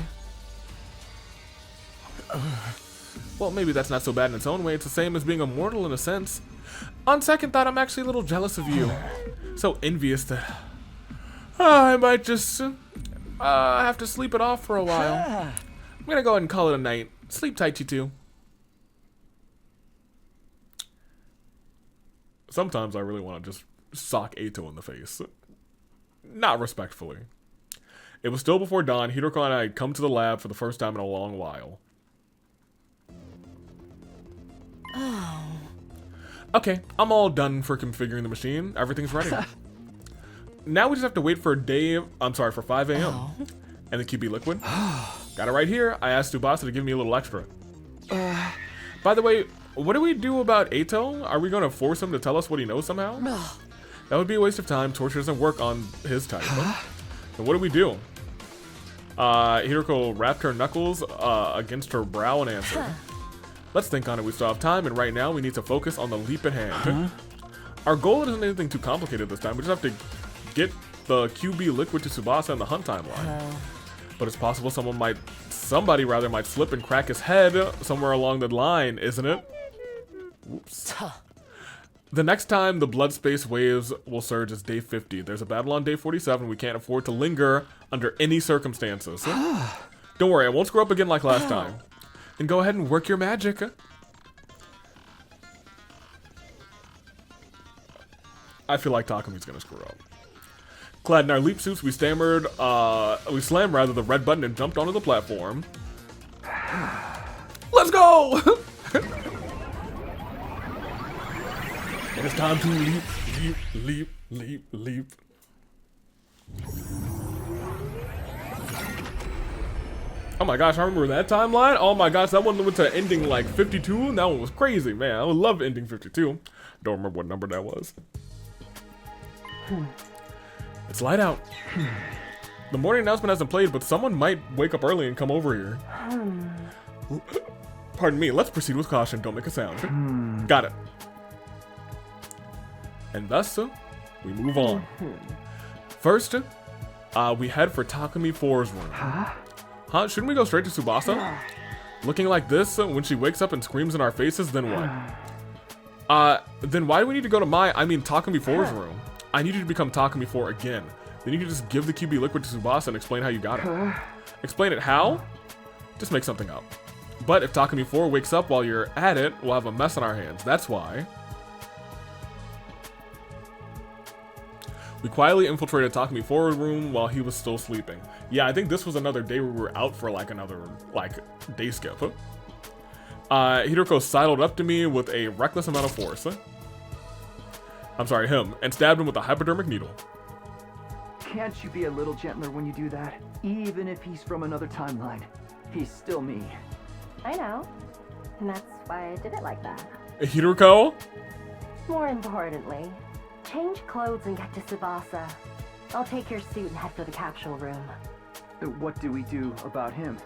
Well, maybe that's not so bad in its own way. It's the same as being immortal in a sense. On second thought, I'm actually a little jealous of you. So envious that I might just have to sleep it off for a while. I'm gonna go ahead and call it a night. Sleep tight, you two. Sometimes I really want to just sock Ato in the face. Not respectfully. It was still before dawn. Hiroko and I had come to the lab for the first time in a long while. Oh. Okay, I'm all done for configuring the machine. Everything's ready. Now we just have to wait for for 5 a.m. And the QB liquid. Got it right here. I asked Tsubasa to give me a little extra. By the way, what do we do about Ato? Are we going to force him to tell us what he knows somehow? That would be a waste of time. Torture doesn't work on his type. And what do we do? Hiroko wrapped her knuckles against her brow and answered. Let's think on it. We still have time, and right now we need to focus on the leap at hand. Our goal isn't anything too complicated this time. We just have to get the QB liquid to Tsubasa in the hunt timeline. But it's possible somebody might slip and crack his head somewhere along the line, isn't it? Oops. The next time the blood space waves will surge is day 50. There's a battle on day 47. We can't afford to linger under any circumstances. Don't worry, I won't screw up again like last time. And go ahead and work your magic. I feel like Takami's gonna screw up. Clad in our leap suits, we slammed the red button and jumped onto the platform. Let's go! It is time to leap, leap, leap, leap, leap. Oh my gosh, I remember that timeline. Oh my gosh, that one went to ending like 52, and that one was crazy, man. I would love ending 52. Don't remember what number that was. It's light out. The morning announcement hasn't played, but someone might wake up early and come over here. Pardon me, let's proceed with caution. Don't make a sound. Got it. And thus, we move on. First, we head for Takumi 4's room. Huh? Shouldn't we go straight to Tsubasa? Looking like this, when she wakes up and screams in our faces, then what? Then why do we need to go to Takumi 4's room? I need you to become Takumi 4 again. Then you can just give the QB liquid to Tsubasa and explain how you got it. Explain it how? Just make something up. But if Takumi 4 wakes up while you're at it, we'll have a mess on our hands. That's why. We quietly infiltrated Takumi 4's room while he was still sleeping. Yeah, I think this was another day where we were out for another day skip. Hiroko sidled up to me with a reckless amount of force. I'm sorry, him, and stabbed him with a hypodermic needle. Can't you be a little gentler when you do that? Even if he's from another timeline, he's still me. I know. And that's why I did it like that. Hiroko? More importantly, change clothes and get to Tsubasa. I'll take your suit and head for the capsule room. What do we do about him?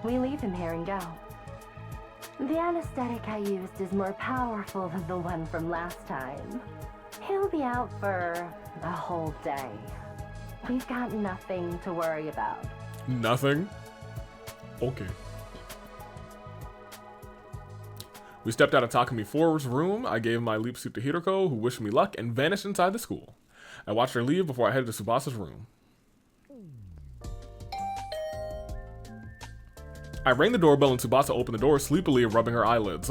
We leave him here and go. The anesthetic I used is more powerful than the one from last time. He'll be out for a whole day. We've got nothing to worry about. Nothing? Okay. We stepped out of Takumi 4's room. I gave my leap suit to Hiroko, who wished me luck and vanished inside the school. I watched her leave before I headed to Tsubasa's room. I rang the doorbell and Tsubasa opened the door, sleepily rubbing her eyelids.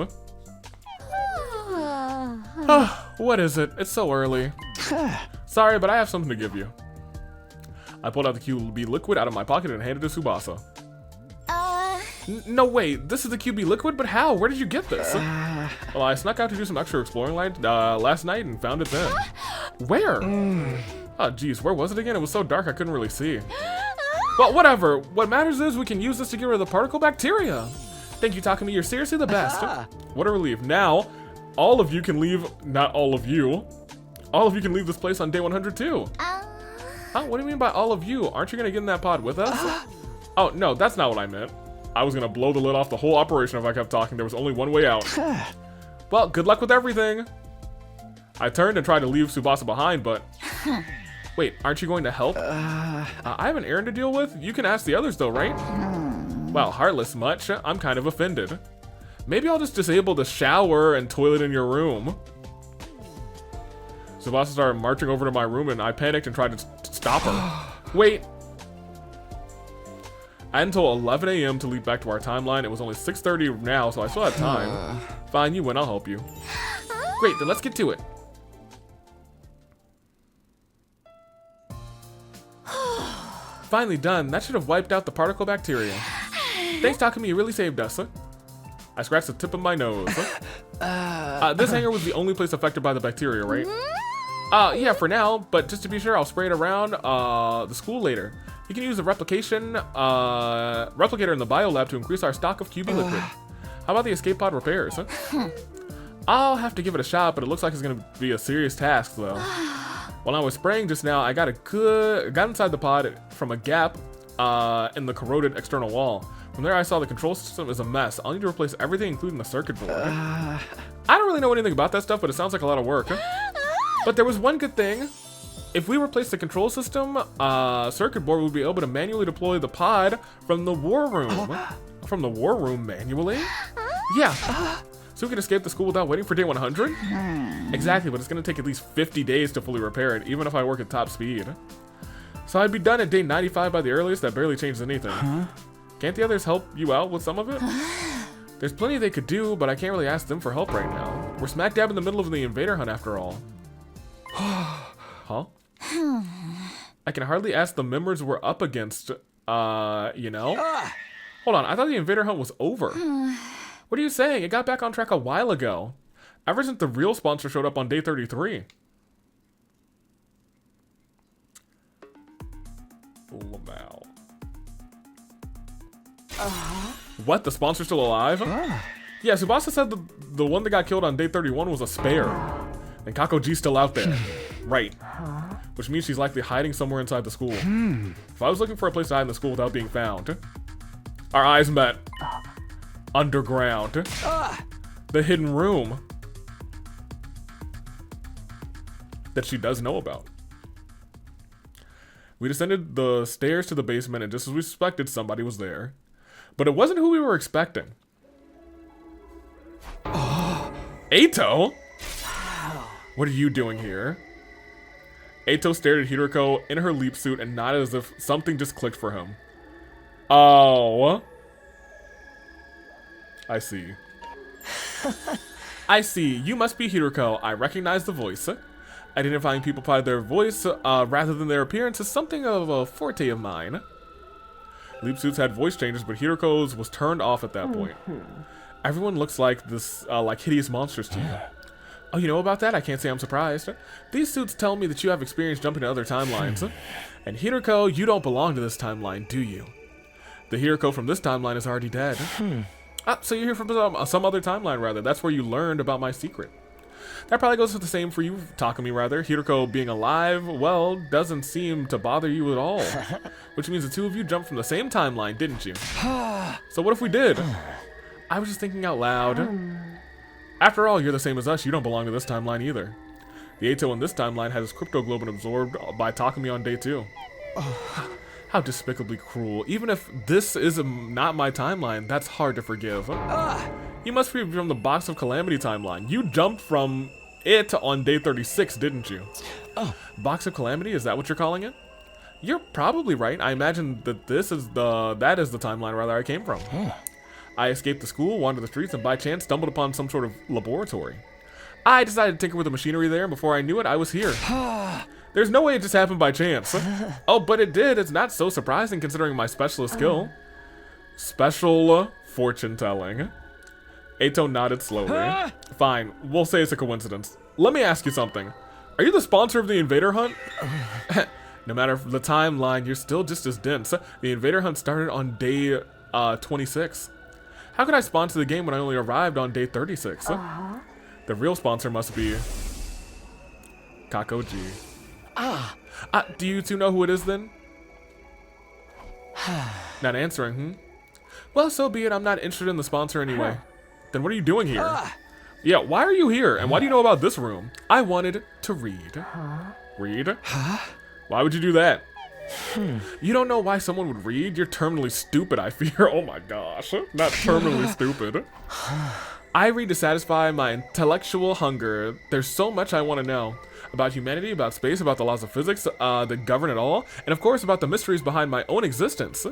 What is it? It's so early. Sorry, but I have something to give you. I pulled out the QB liquid out of my pocket and handed it to Tsubasa. No, wait, this is the QB liquid? But how? Where did you get this? Well, I snuck out to do some extra exploring last night and found it then. Where? Oh, geez, where was it again? It was so dark I couldn't really see. Well, whatever. What matters is we can use this to get rid of the particle bacteria. Thank you, Takumi. You're seriously the best. What a relief. Now, all of you can leave. Not all of you. All of you can leave this place on day 102. Huh? What do you mean by all of you? Aren't you going to get in that pod with us? Oh, no, that's not what I meant. I was going to blow the lid off the whole operation if I kept talking. There was only one way out. Well, good luck with everything. I turned and tried to leave Tsubasa behind, but... Wait, aren't you going to help? I have an errand to deal with. You can ask the others though, right? Well, heartless much. I'm kind of offended. Maybe I'll just disable the shower and toilet in your room. Tsubasa started marching over to my room and I panicked and tried to stop her. Wait. I had until 11 a.m. to leap back to our timeline. It was only 6:30 now, so I still have time. Fine, you win, I'll help you. Great, then let's get to it. Finally done. That should have wiped out the particle bacteria. Thanks, Takumi, you really saved us. I scratched the tip of my nose. This hangar was the only place affected by the bacteria, right? Yeah, for now, but just to be sure, I'll spray it around the school later. You can use the replicator in the biolab to increase our stock of QB liquid. How about the escape pod repairs? I'll have to give it a shot, but it looks like it's gonna be a serious task, though. While I was spraying just now, I got inside the pod from a gap in the corroded external wall. From there, I saw the control system is a mess. I'll need to replace everything, including the circuit board. I don't really know anything about that stuff, but it sounds like a lot of work. But there was one good thing. If we replace the control system, circuit board, we'll be able to manually deploy the pod from the war room. From the war room manually? Yeah. So we can escape the school without waiting for day 100? Exactly, but it's going to take at least 50 days to fully repair it, even if I work at top speed. So I'd be done at day 95 by the earliest. That barely changes anything. Can't the others help you out with some of it? There's plenty they could do, but I can't really ask them for help right now. We're smack dab in the middle of the invader hunt after all. Huh? I can hardly ask the members we're up against, you know? Hold on, I thought the invader hunt was over. What are you saying? It got back on track a while ago. Ever since the real sponsor showed up on day 33. Lamau. What? The sponsor's still alive? Yeah, Tsubasa said the one that got killed on day 31 was a spare. And Kakoji's still out there. Right. Which means she's likely hiding somewhere inside the school. If I was looking for a place to hide in the school without being found, our eyes met. Underground. The hidden room that she does know about. We descended the stairs to the basement, and just as we suspected, somebody was there. But it wasn't who we were expecting. Eito? What are you doing here? Eito stared at Hiroko in her leap suit and nodded as if something just clicked for him. Oh. I see. I see. You must be Hiroko. I recognize the voice. Identifying people by their voice rather than their appearance is something of a forte of mine. Leap suits had voice changes, but Hiroko's was turned off at that point. Everyone looks like this, like hideous monsters to you. Oh, you know about that? I can't say I'm surprised. These suits tell me that you have experience jumping to other timelines. And Hiroko, you don't belong to this timeline, do you? The Hiroko from this timeline is already dead. So you're here from some other timeline, rather. That's where you learned about my secret. That probably goes for the same for you, Takumi, rather. Hiroko being alive, well, doesn't seem to bother you at all. Which means the two of you jumped from the same timeline, didn't you? So what if we did? I was just thinking out loud. After all, you're the same as us. You don't belong to this timeline either. The Eito in this timeline had his cryptoglobin absorbed by Takumi on day 2. How despicably cruel. Even if this is not my timeline, that's hard to forgive. You must be from the Box of Calamity timeline. You jumped from it on day 36, didn't you? Box of Calamity, is that what you're calling it? You're probably right. I imagine that that is the timeline rather I came from. I escaped the school, wandered the streets, and by chance stumbled upon some sort of laboratory. I decided to tinker with the machinery there, and before I knew it, I was here. There's no way it just happened by chance. Oh, but it did. It's not so surprising considering my specialist skill. Special fortune telling. Eito nodded slowly. Fine, we'll say it's a coincidence. Let me ask you something. Are you the sponsor of the Invader Hunt? No matter the timeline, you're still just as dense. The Invader Hunt started on day 26. How could I sponsor the game when I only arrived on day 36? The real sponsor must be Kakoji. Do you two know who it is then? Not answering, Well, so be it. I'm not interested in the sponsor anyway. Then what are you doing here? Yeah, why are you here? And why do you know about this room? I wanted to read. Read? Why would you do that? You don't know why someone would read? You're terminally stupid, I fear. Oh my gosh. Not terminally stupid. I read to satisfy my intellectual hunger. There's so much I want to know. About humanity, about space, about the laws of physics that govern it all, and of course about the mysteries behind my own existence.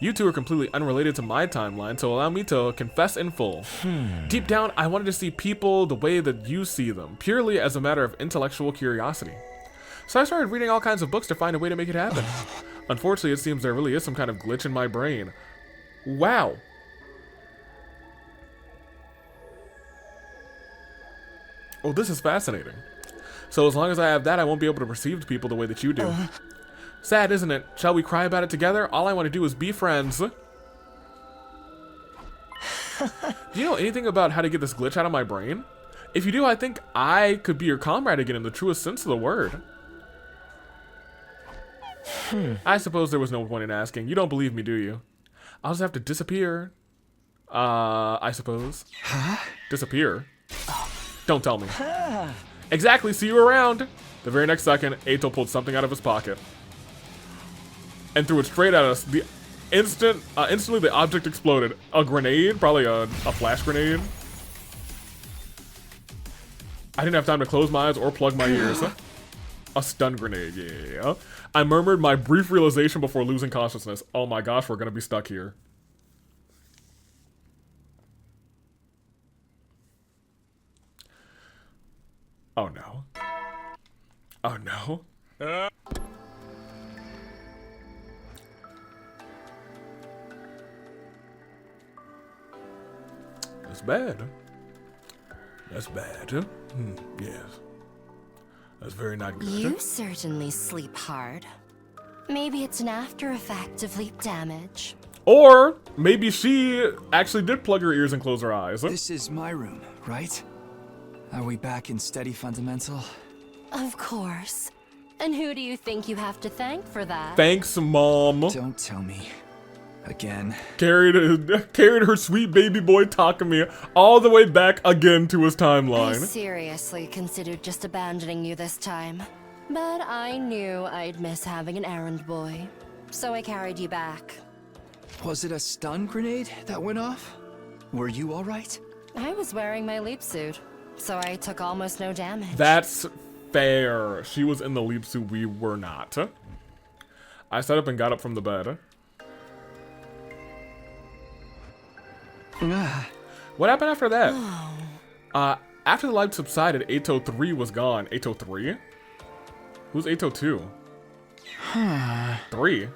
You two are completely unrelated to my timeline, so allow me to confess in full. Deep down, I wanted to see people the way that you see them, purely as a matter of intellectual curiosity. So I started reading all kinds of books to find a way to make it happen. Unfortunately, it seems there really is some kind of glitch in my brain. Wow. Oh, this is fascinating. So as long as I have that, I won't be able to perceive people the way that you do. Sad, isn't it? Shall we cry about it together? All I want to do is be friends. Do you know anything about how to get this glitch out of my brain? If you do, I think I could be your comrade again in the truest sense of the word. I suppose there was no point in asking. You don't believe me, do you? I'll just have to disappear. I suppose. Disappear? Don't tell me. Exactly, see you around. The very next second, Ato pulled something out of his pocket and threw it straight at us. The instantly the object exploded. A grenade, probably a flash grenade. I didn't have time to close my eyes or plug my ears. A stun grenade, yeah. I murmured my brief realization before losing consciousness. Oh my gosh, we're gonna be stuck here. Oh no. Oh no. That's bad. That's bad. Yes. That's very not good. You certainly sleep hard. Maybe it's an after effect of leap damage. Or maybe she actually did plug her ears and close her eyes. This is my room, right? Are we back in steady fundamental? Of course. And who do you think you have to thank for that? Thanks, Mom. Don't tell me. Again. Carried her sweet baby boy Takumi all the way back again to his timeline. I seriously considered just abandoning you this time. But I knew I'd miss having an errand boy. So I carried you back. Was it a stun grenade that went off? Were you alright? I was wearing my leap suit, so I took almost no damage. That's fair. She was in the leap suit, we were not. I sat up and got up from the bed. What happened after that? After the light subsided, Ato 3 was gone. Ato 3? Who's Ato 2? 3?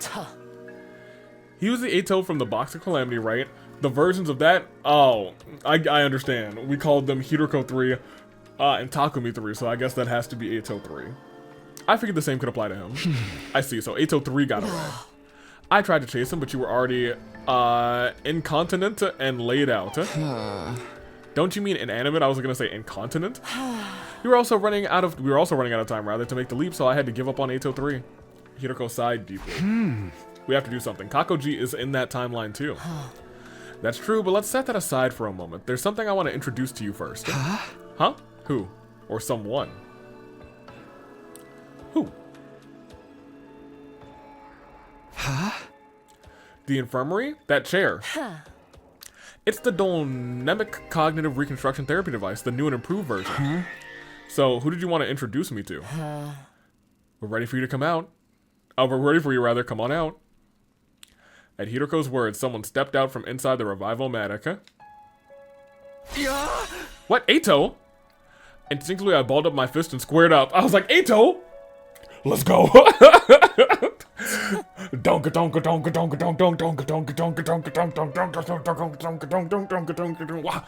He was the Ato from the Box of Calamity, right? The versions of that? Oh, I understand. We called them Hiroko 3 and Takumi 3, so I guess that has to be Ato 3. I figured the same could apply to him. I see, so Ato 3 got away. I tried to chase him, but you were already incontinent and laid out. Don't you mean inanimate? I was gonna say incontinent. We were also running out of time rather to make the leap, so I had to give up on Ato 3. Hiroko sighed deeply. We have to do something. Kakoji is in that timeline too. That's true, but let's set that aside for a moment. There's something I want to introduce to you first. Huh? Who? Or someone? Who? The infirmary? That chair. It's the dynamic cognitive reconstruction therapy device, the new and improved version. So, who did you want to introduce me to? We're ready for you to come out. Oh, we're ready for you, rather. Come on out. At Hiroko's words, someone stepped out from inside the Revival-matic. What? Ato? Instinctively, I balled up my fist and squared up. I was like, Ato! Let's go! Donka donka donka donka donka donka donka donka donka donka donka donka donka donka donka donka donka donka.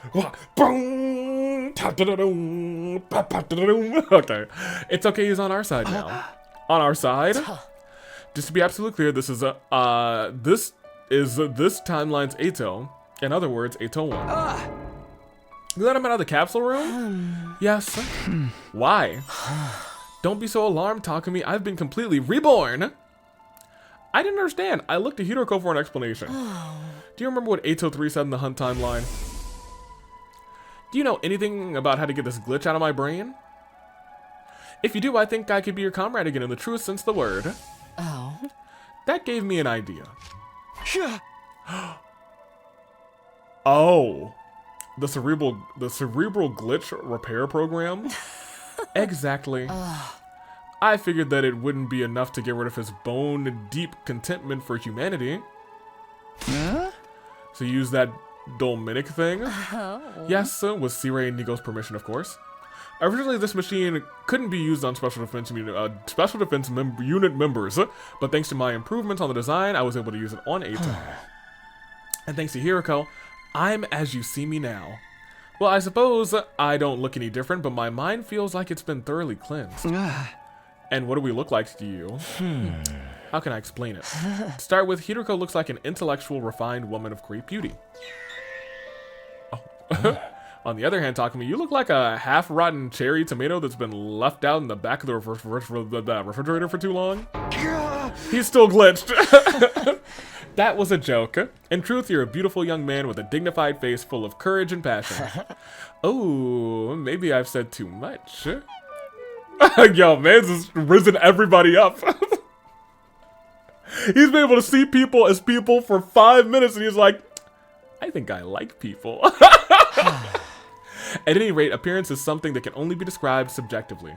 Okay, it's okay. He's on our side now. On our side. Just to be absolutely clear, this is this timeline's Ato. In other words, Ato 1. You let him out of the capsule room? Yes. Why? Don't be so alarmed, Takumi. I've been completely reborn. I didn't understand. I looked to Hiroko for an explanation. Do you remember what Ato 3 said in the Hunt timeline? Do you know anything about how to get this glitch out of my brain? If you do, I think I could be your comrade again in the truest sense of the word. Oh? That gave me an idea. Oh. The cerebral glitch repair program? Exactly. I figured that it wouldn't be enough to get rid of his bone-deep contentment for humanity. Huh? So use that Dolminic thing? Oh. Yes, with C-Ray and Nico's permission, of course. Originally, this machine couldn't be used on Special Defense Unit members, but thanks to my improvements on the design, I was able to use it on Ato. And thanks to Hiroko, I'm as you see me now. Well, I suppose I don't look any different, but my mind feels like it's been thoroughly cleansed. And what do we look like to you? How can I explain it? To start with, Hiroko looks like an intellectual, refined woman of great beauty. Oh. On the other hand, Takumi, you look like a half-rotten cherry tomato that's been left out in the back of the refrigerator for too long. He's still glitched. That was a joke. In truth, you're a beautiful young man with a dignified face full of courage and passion. Oh, maybe I've said too much. Yo, man's just risen everybody up. He's been able to see people as people for 5 minutes, and he's like, I think I like people. At any rate, appearance is something that can only be described subjectively.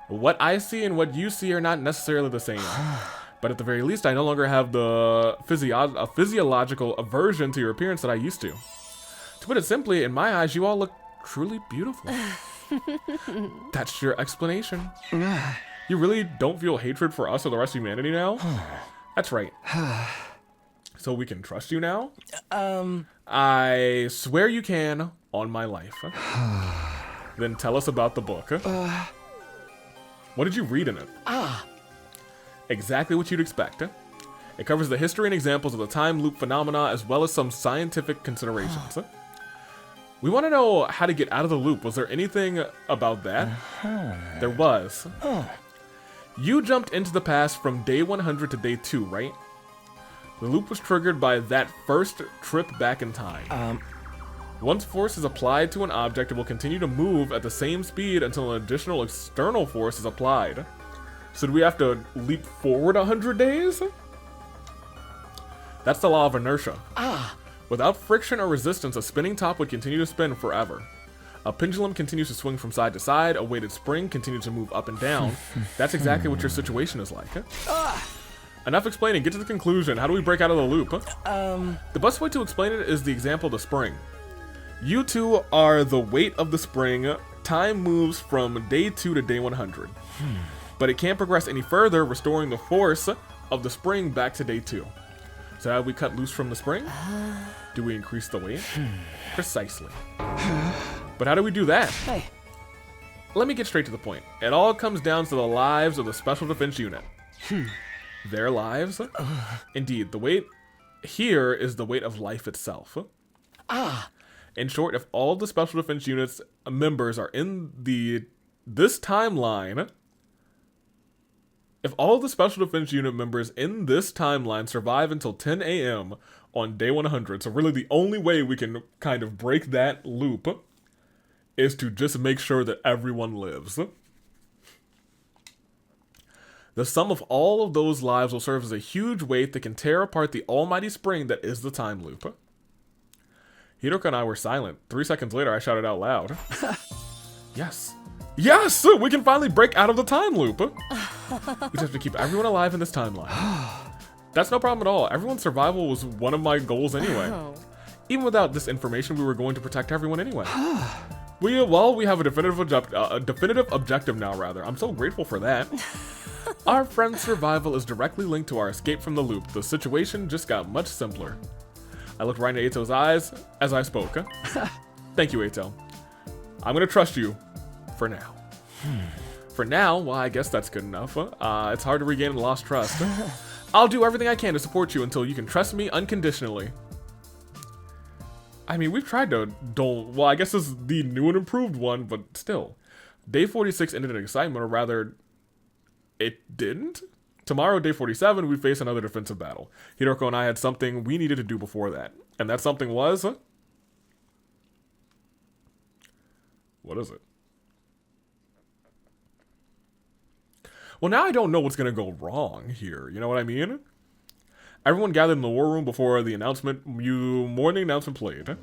What I see and what you see are not necessarily the same. But at the very least, I no longer have the physiological aversion to your appearance that I used to. To put it simply, in my eyes, you all look truly beautiful. That's your explanation. You really don't feel hatred for us or the rest of humanity now? That's right. So we can trust you now? I swear you can, on my life. Then tell us about the book. What did you read in it? Exactly what you'd expect. It covers the history and examples of the time loop phenomena as well as some scientific considerations. We want to know how to get out of the loop. Was there anything about that? There was. You jumped into the past from day 100 to day 2, right? The loop was triggered by that first trip back in time. Once force is applied to an object, it will continue to move at the same speed until an additional external force is applied. So do we have to leap forward 100 days? That's the law of inertia. Without friction or resistance, a spinning top would continue to spin forever. A pendulum continues to swing from side to side, a weighted spring continues to move up and down. That's exactly what your situation is like. Enough explaining, get to the conclusion. How do we break out of the loop? The best way to explain it is the example of the spring. You two are the weight of the spring. Time moves from day 2 to day 100. But it can't progress any further, restoring the force of the spring back to day 2. So how do we cut loose from the spring? Do we increase the weight? Precisely. But how do we do that? Hey. Let me get straight to the point. It all comes down to the lives of the Special Defense Unit. Their lives? Indeed, the weight here is the weight of life itself. In short, if all the Special Defense Unit's members are in this timeline, if all the Special Defense Unit members in this timeline survive until 10 a.m. on day 100, so really the only way we can kind of break that loop is to just make sure that everyone lives. The sum of all of those lives will serve as a huge weight that can tear apart the almighty spring that is the time loop. Hiroko and I were silent. 3 seconds later, I shouted out loud. Yes. Yes! We can finally break out of the time loop! We just have to keep everyone alive in this timeline. That's no problem at all. Everyone's survival was one of my goals anyway. Even without this information, we were going to protect everyone anyway. We have a definitive objective now, rather. I'm so grateful for that. Our friend's survival is directly linked to our escape from the loop. The situation just got much simpler. I looked right into Ato's eyes as I spoke. Thank you, Ato. I'm gonna trust you for now. For now, well, I guess that's good enough. It's hard to regain lost trust. I'll do everything I can to support you until you can trust me unconditionally. I mean, we've tried to well, I guess this is the new and improved one, but still. Day 46 ended in excitement, or rather, it didn't? Tomorrow, day 47, we face another defensive battle. Hiroko and I had something we needed to do before that. And that something was... What is it? Well, now I don't know what's gonna go wrong here. You know what I mean? Everyone gathered in the war room before the morning announcement played.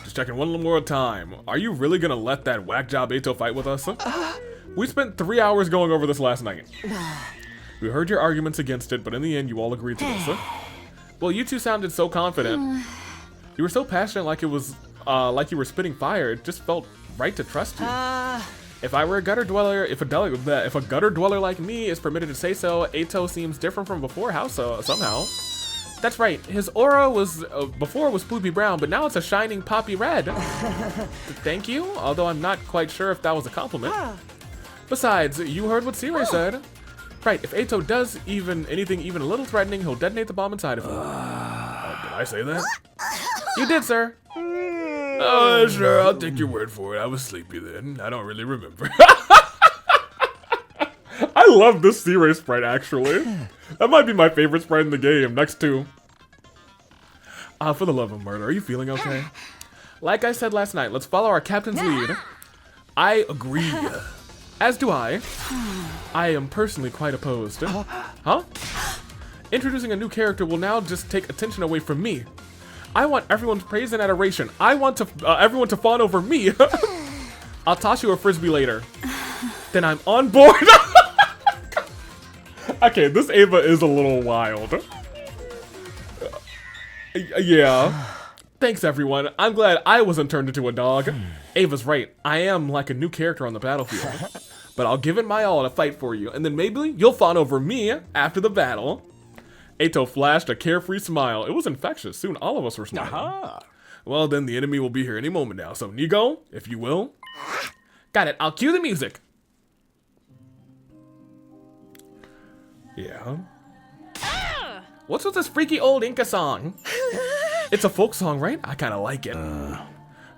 Just checking one more time. Are you really gonna let that whack job Ato fight with us? We spent 3 hours going over this last night. We heard your arguments against it, but in the end, you all agreed to this. Well, you two sounded so confident. You were so passionate, like it was, like you were spitting fire. It just felt right to trust you. If I were a gutter dweller, if a gutter dweller like me is permitted to say so, Ato seems different from before. How so? Somehow. That's right. His aura was before was poopy brown, but now it's a shining poppy red. Thank you. Although I'm not quite sure if that was a compliment. Besides, you heard what Siri said. Right. If Ato does anything even a little threatening, he'll detonate the bomb inside of him. Did I say that? You did, sir. Oh, sure, I'll take your word for it. I was sleepy then. I don't really remember. I love this Sea-Ray sprite, actually. That might be my favorite sprite in the game, next to... for the love of murder, are you feeling okay? Like I said last night, let's follow our captain's lead. I agree. As do I. I am personally quite opposed. Huh? Introducing a new character will now just take attention away from me. I want everyone's praise and adoration. I want everyone to fawn over me. I'll toss you a frisbee later. Then I'm on board. Okay, this Ava is a little wild. Yeah. Thanks, everyone. I'm glad I wasn't turned into a dog. Ava's right. I am like a new character on the battlefield. But I'll give it my all to fight for you, and then maybe you'll fawn over me after the battle. Ato flashed a carefree smile. It was infectious. Soon all of us were smiling. Well, then the enemy will be here any moment now. So, Nigo, if you will. Got it. I'll cue the music. Yeah. What's with this freaky old Inca song? It's a folk song, right? I kind of like it. We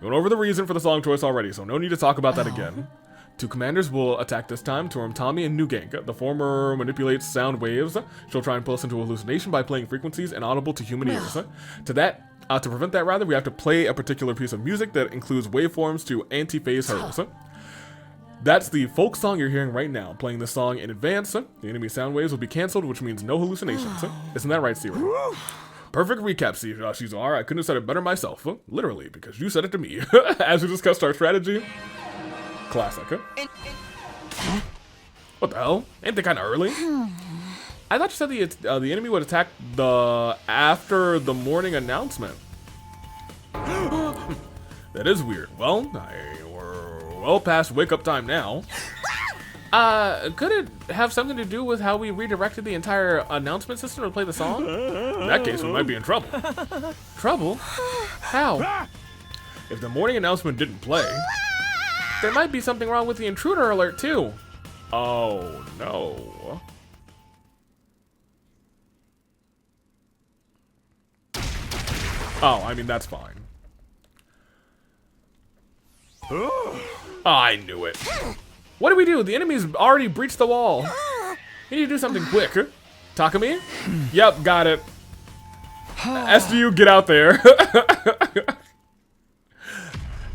went over the reason for the song choice already, so no need to talk about that again. Two commanders will attack this time, Turum Tommy and Nugang. The former manipulates sound waves. She'll try and pull us into a hallucination by playing frequencies inaudible to human ears. To prevent that, rather, we have to play a particular piece of music that includes waveforms to anti-phase hers. That's the folk song you're hearing right now. Playing this song in advance, the enemy sound waves will be cancelled, which means no hallucinations. Isn't that right, Siri? Perfect recap, Shizar. I couldn't have said it better myself. Literally, because you said it to me. As we discussed our strategy. Classic. What the hell? Ain't they kind of early? I thought you said the enemy would attack after the morning announcement. That is weird. Well, we're well past wake up time now. Could it have something to do with how we redirected the entire announcement system to play the song? In that case, we might be in trouble. Trouble? How? If the morning announcement didn't play, there might be something wrong with the intruder alert too. Oh no. Oh, I mean, that's fine. Oh, I knew it. What do we do? The enemy's already breached the wall. We need to do something quick. Takumi? Yep, got it. SDU, get out there.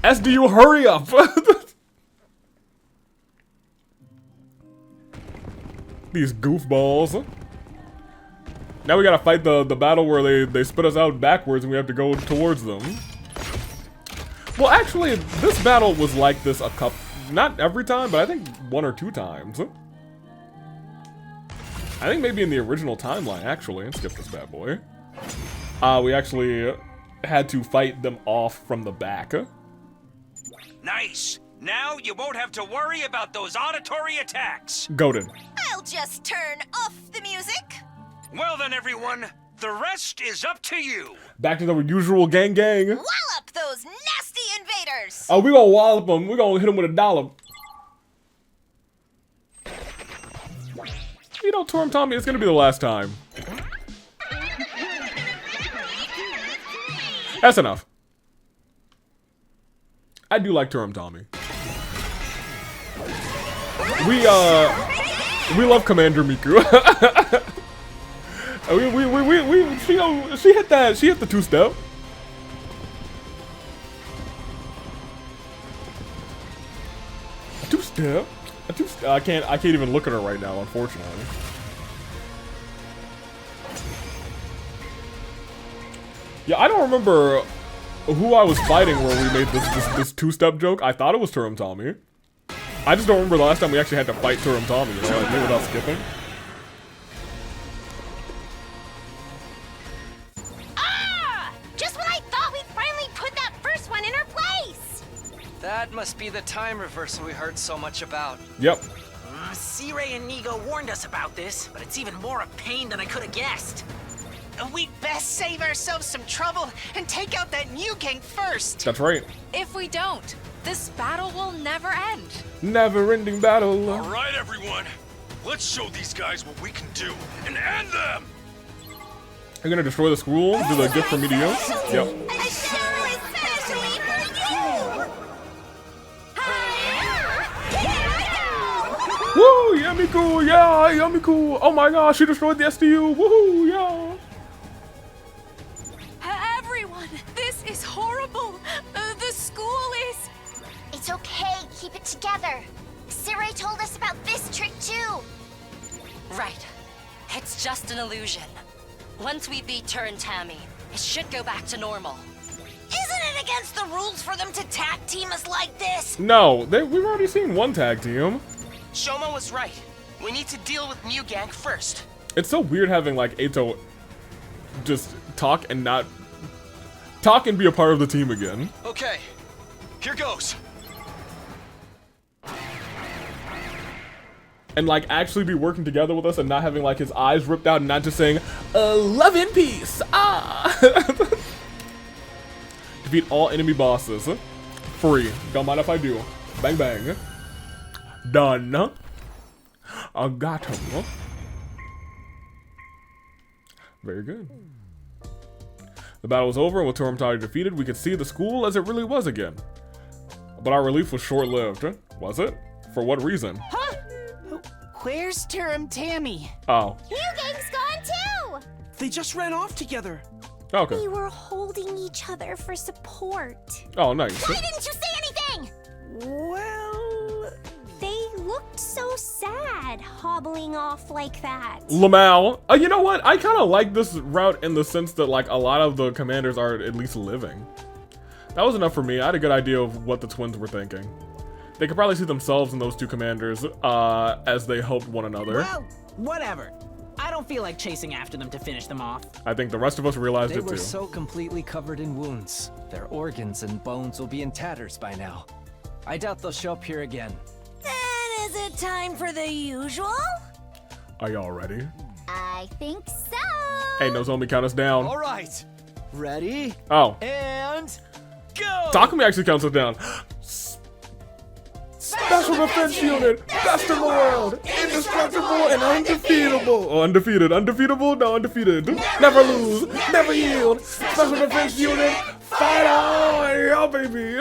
SDU, hurry up. These goofballs. Now we gotta fight the battle where they spit us out backwards and we have to go towards them. Well, actually, this battle was like this a couple, not every time, but I think 1 or 2 times. I think maybe in the original timeline, actually. Let's skip this bad boy. We actually had to fight them off from the back. Nice. Now you won't have to worry about those auditory attacks. Goated. I'll just turn off the music. Well then, everyone, the rest is up to you. Back to the usual gang. Wallop those nasty invaders. Oh, we gonna wallop them. We gonna hit them with a dollop. You know, Turum Tommy, it's gonna be the last time. That's enough. I do like Turum Tommy. We love Commander Miku. She hit the 2-step. two-step. I can't even look at her right now, unfortunately. Yeah, I don't remember who I was fighting where we made this two-step joke. I thought it was Turum Tommy. I just don't remember the last time we actually had to fight Turum Tommy, you know what I mean, without skipping. Ah! Just when I thought we'd finally put that first one in her place! That must be the time reversal we heard so much about. Yep. C-Ray and Nigo warned us about this, but it's even more a pain than I could have guessed. We'd best save ourselves some trouble and take out that new gang first. That's right. If we don't, this battle will never end. Never-ending battle. All right, everyone. Let's show these guys what we can do and end them. You're gonna destroy the school? Do the gift for me to you? Yep. Woo! Yummy cool! Yeah! Yummy cool! Oh my gosh, she destroyed the STU! Woohoo! Yeah! Everyone, this is horrible. The school is... It's okay, keep it together. C-Ray told us about this trick too. Right. It's just an illusion. Once we beat Tur and Tammy, it should go back to normal. Isn't it against the rules for them to tag team us like this? No, we've already seen one tag team. Shoma was right. We need to deal with New Gang first. It's so weird having like Eito just talk and not talk and be a part of the team again. Okay, here goes. And like actually be working together with us and not having like his eyes ripped out and not just saying, love and peace. Ah. Defeat all enemy bosses. Free. Don't mind if I do. Bang bang. Done. I got him. Very good. The battle was over, and with Turum Tommy defeated, we could see the school as it really was again. But our relief was short-lived. Was it? For what reason? Huh? Where's Turum Tammy? Oh. New Gang's gone too! They just ran off together. Okay. We were holding each other for support. Oh, nice. Why didn't you say anything? Well... They looked so sad, hobbling off like that. Lamau. You know what? I kind of like this route in the sense that like a lot of the commanders are at least living. That was enough for me. I had a good idea of what the twins were thinking. They could probably see themselves in those two commanders as they helped one another. Well, whatever. I don't feel like chasing after them to finish them off. I think the rest of us realized They it were too. so completely covered in wounds. Their organs and bones will be in tatters by now. I doubt they'll show up here again. Then is it time for the usual? Are y'all ready? I think so. Hey, Nozomi, count us down. All right. Ready? Oh. And go! Takumi actually counts us down. Special Defense Unit, best in the world, indestructible and undefeatable. Oh, undefeated, undefeatable, no, undefeated. Never lose, never yield. Special Defense Unit, fight on, yeah, baby.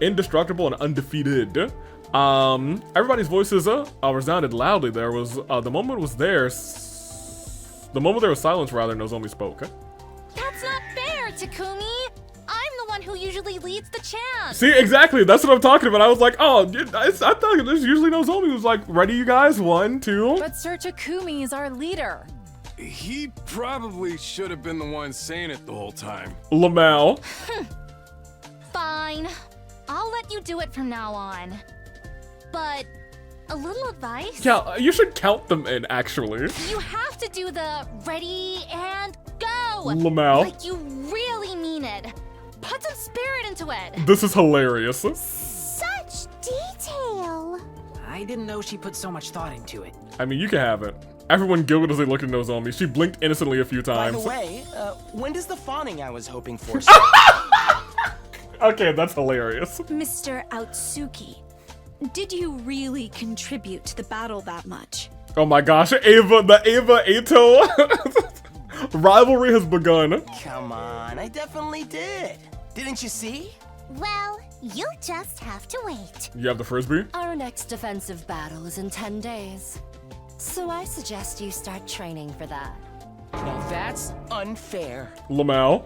Indestructible and undefeated. Everybody's voices resounded loudly. There was the moment was there. The moment there was silence, rather, Nozomi spoke. That's not fair, Takumi. I'm the one who usually leads the chant. See, exactly. That's what I'm talking about. I was like, oh, I thought there's usually Nozomi who's like, ready, you guys? 1, 2. But Sir Takumi is our leader. He probably should have been the one saying it the whole time. Lamau. Fine. I'll let you do it from now on. But a little advice? Yeah, you should count them in, actually. You have to do the ready and go. Lamau. Like you really mean it. Put some spirit into it. This is hilarious. Such detail. I didn't know she put so much thought into it. I mean, you can have it. Everyone giggled as they looked at Nozomi. She blinked innocently a few By times. the way, when does the fawning I was hoping for? Okay, that's hilarious. Mr. Outsuki, did you really contribute to the battle that much? Oh my gosh, the Ava Eito rivalry has begun. Come on, I definitely did. Didn't you see? Well, you just have to wait. You have the frisbee? Our next defensive battle is in 10 days. So I suggest you start training for that. Now that's unfair. Lamau.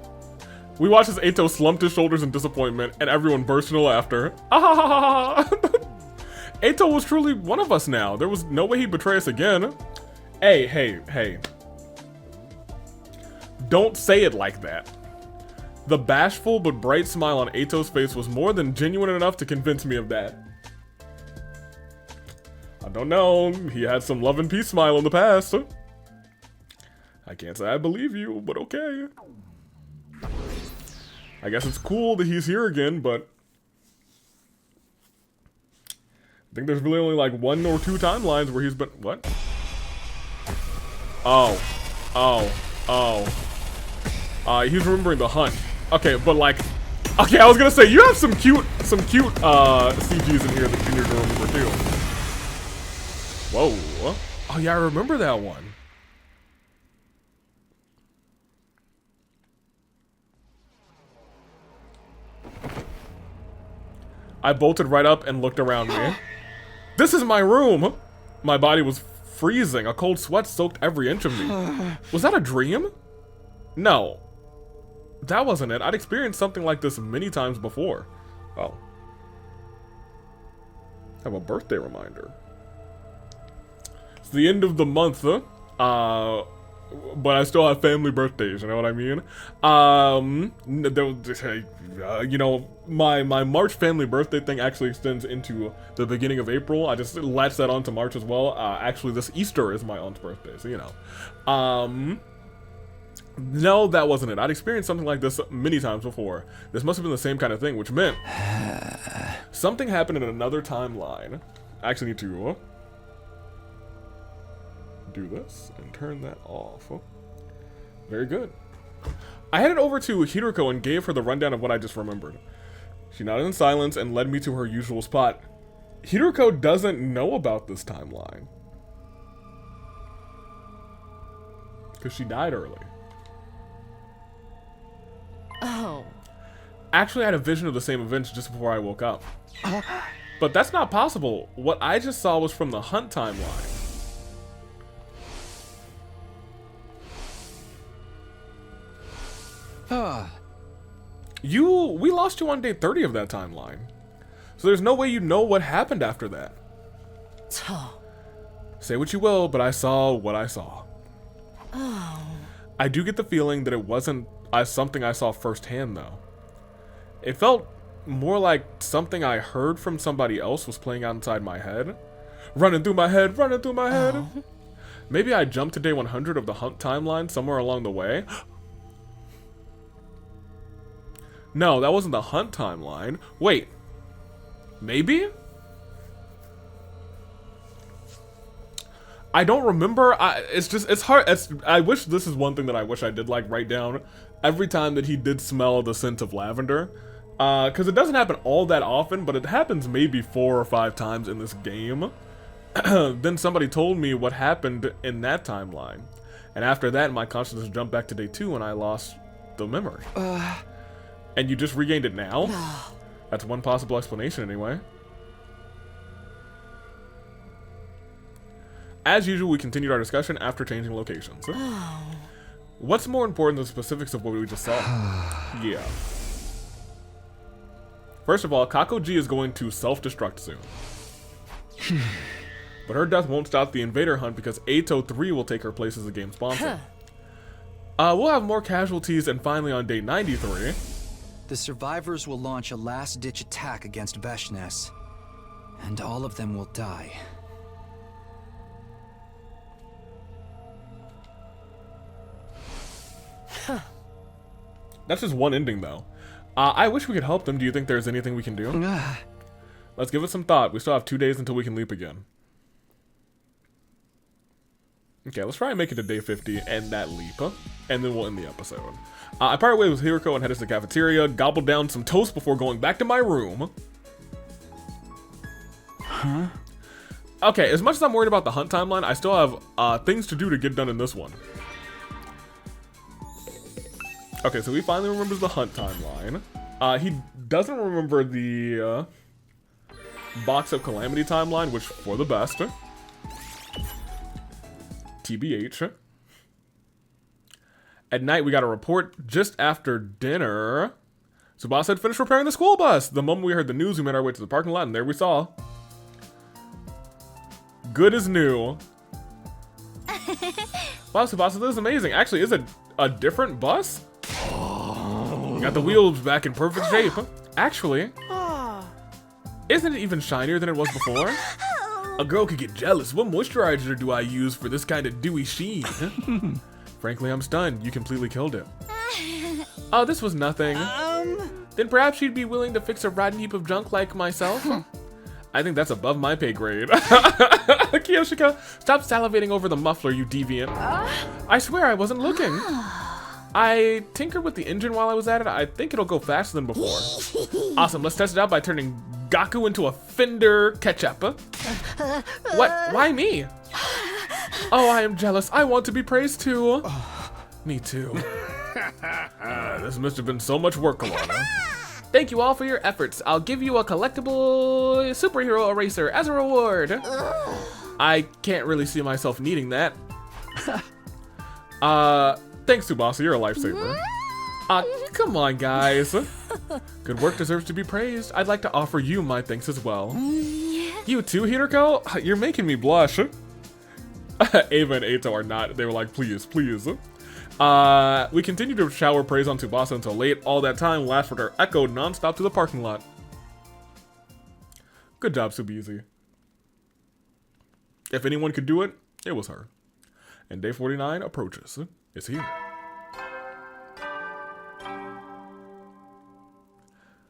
We watched as Eito slumped his shoulders in disappointment, and everyone burst into laughter. Ah! Eito was truly one of us now. There was no way he'd betray us again. Hey. Don't say it like that. The bashful but bright smile on Eito's face was more than genuine enough to convince me of that. I don't know. He had some love and peace smile in the past. I can't say I believe you, but okay. I guess it's cool that he's here again, but I think there's really only like 1 or 2 timelines where he's been... What? He's remembering the hunt. Okay, but like... Okay, I was gonna say, you have some cute CGs in here that you need to remember too. Whoa. Oh yeah, I remember that one. I bolted right up and looked around me. This is my room! My body was freezing. A cold sweat soaked every inch of me. Was that a dream? No. That wasn't it. I'd experienced something like this many times before. Oh. I have a birthday reminder. It's the end of the month, but I still have family birthdays, you know what I mean? You know, my March family birthday thing actually extends into the beginning of April. I just latched that onto March as well. Actually, this Easter is my aunt's birthday, so you know. No, that wasn't it. I'd experienced something like this many times before. This must have been the same kind of thing, which meant something happened in another timeline. I actually need to do this and turn that off. Very good. I headed over to Hiroko and gave her the rundown of what I just remembered. She nodded in silence and led me to her usual spot. Hiroko doesn't know about this timeline, because she died early. Oh. Actually, I had a vision of the same events just before I woke up. But that's not possible. What I just saw was from the Hunt timeline. We lost you on day 30 of that timeline. So there's no way you know what happened after that. Say what you will, but I saw what I saw. Oh. I do get the feeling that it wasn't something I saw firsthand, though. It felt more like something I heard from somebody else was playing out inside my head. Running through my head, running through my head. Maybe I jumped to day 100 of the Hunt timeline somewhere along the way. No, that wasn't the Hunt timeline. Wait. Maybe? I don't remember. It's hard. I wish this is one thing that I wish I did like write down every time that he did smell the scent of lavender. Because it doesn't happen all that often, but it happens maybe 4 or 5 times in this game. Then somebody told me what happened in that timeline. And after that, my consciousness jumped back to day 2 and I lost the memory. And you just regained it now? That's one possible explanation anyway. As usual, we continued our discussion after changing locations. What's more important than the specifics of what we just saw? Yeah. First of all, Kakoji is going to self-destruct soon. But her death won't stop the invader hunt because Eito 3 will take her place as the game sponsor. We'll have more casualties, and finally on day 93... The survivors will launch a last-ditch attack against Veshness, and all of them will die. That's just one ending, though. I wish we could help them. Do you think there's anything we can do? Let's give it some thought. We still have 2 days until we can leap again. Okay, let's try and make it to day 50 and that leap, and then we'll end the episode. I parted ways with Hiroko and headed to the cafeteria, gobbled down some toast before going back to my room. Okay, as much as I'm worried about the Hunt timeline, I still have things to do to get done in this one. Okay, so he finally remembers the Hunt timeline. He doesn't remember the Box of Calamity timeline, which for the best. TBH. At night, we got a report just after dinner. Tsubasa had finished repairing the school bus. The moment we heard the news, we made our way to the parking lot, and there we saw Good as new. Wow, Tsubasa, this is amazing. Actually, is it a different bus? Got the wheels back in perfect shape. Actually, isn't it even shinier than it was before? A girl could get jealous. What moisturizer do I use for this kind of dewy sheen? Frankly, I'm stunned. You completely killed it. Oh, this was nothing. Then perhaps she'd be willing to fix a rotten heap of junk like myself? I think that's above my pay grade. Kiyoshika, stop salivating over the muffler, you deviant. I swear I wasn't looking. I tinkered with the engine while I was at it. I think it'll go faster than before. Awesome, let's test it out by turning Gaku into a Fender ketchup. What? Why me? Oh, I am jealous. I want to be praised too. Me too. This must have been so much work, Alana. Thank you all for your efforts. I'll give you a collectible superhero eraser as a reward. I can't really see myself needing that. Thanks, Tsubasa. You're a lifesaver. Come on, guys. Good work deserves to be praised. I'd like to offer you my thanks as well. You too, Hiroko? You're making me blush. Ava and Eito are not. They were like, please, please. We continued to shower praise on Tsubasa until late. All that time, laughter echoed nonstop to the parking lot. Good job, Subizi. If anyone could do it, it was her. And day 49 approaches. It's here.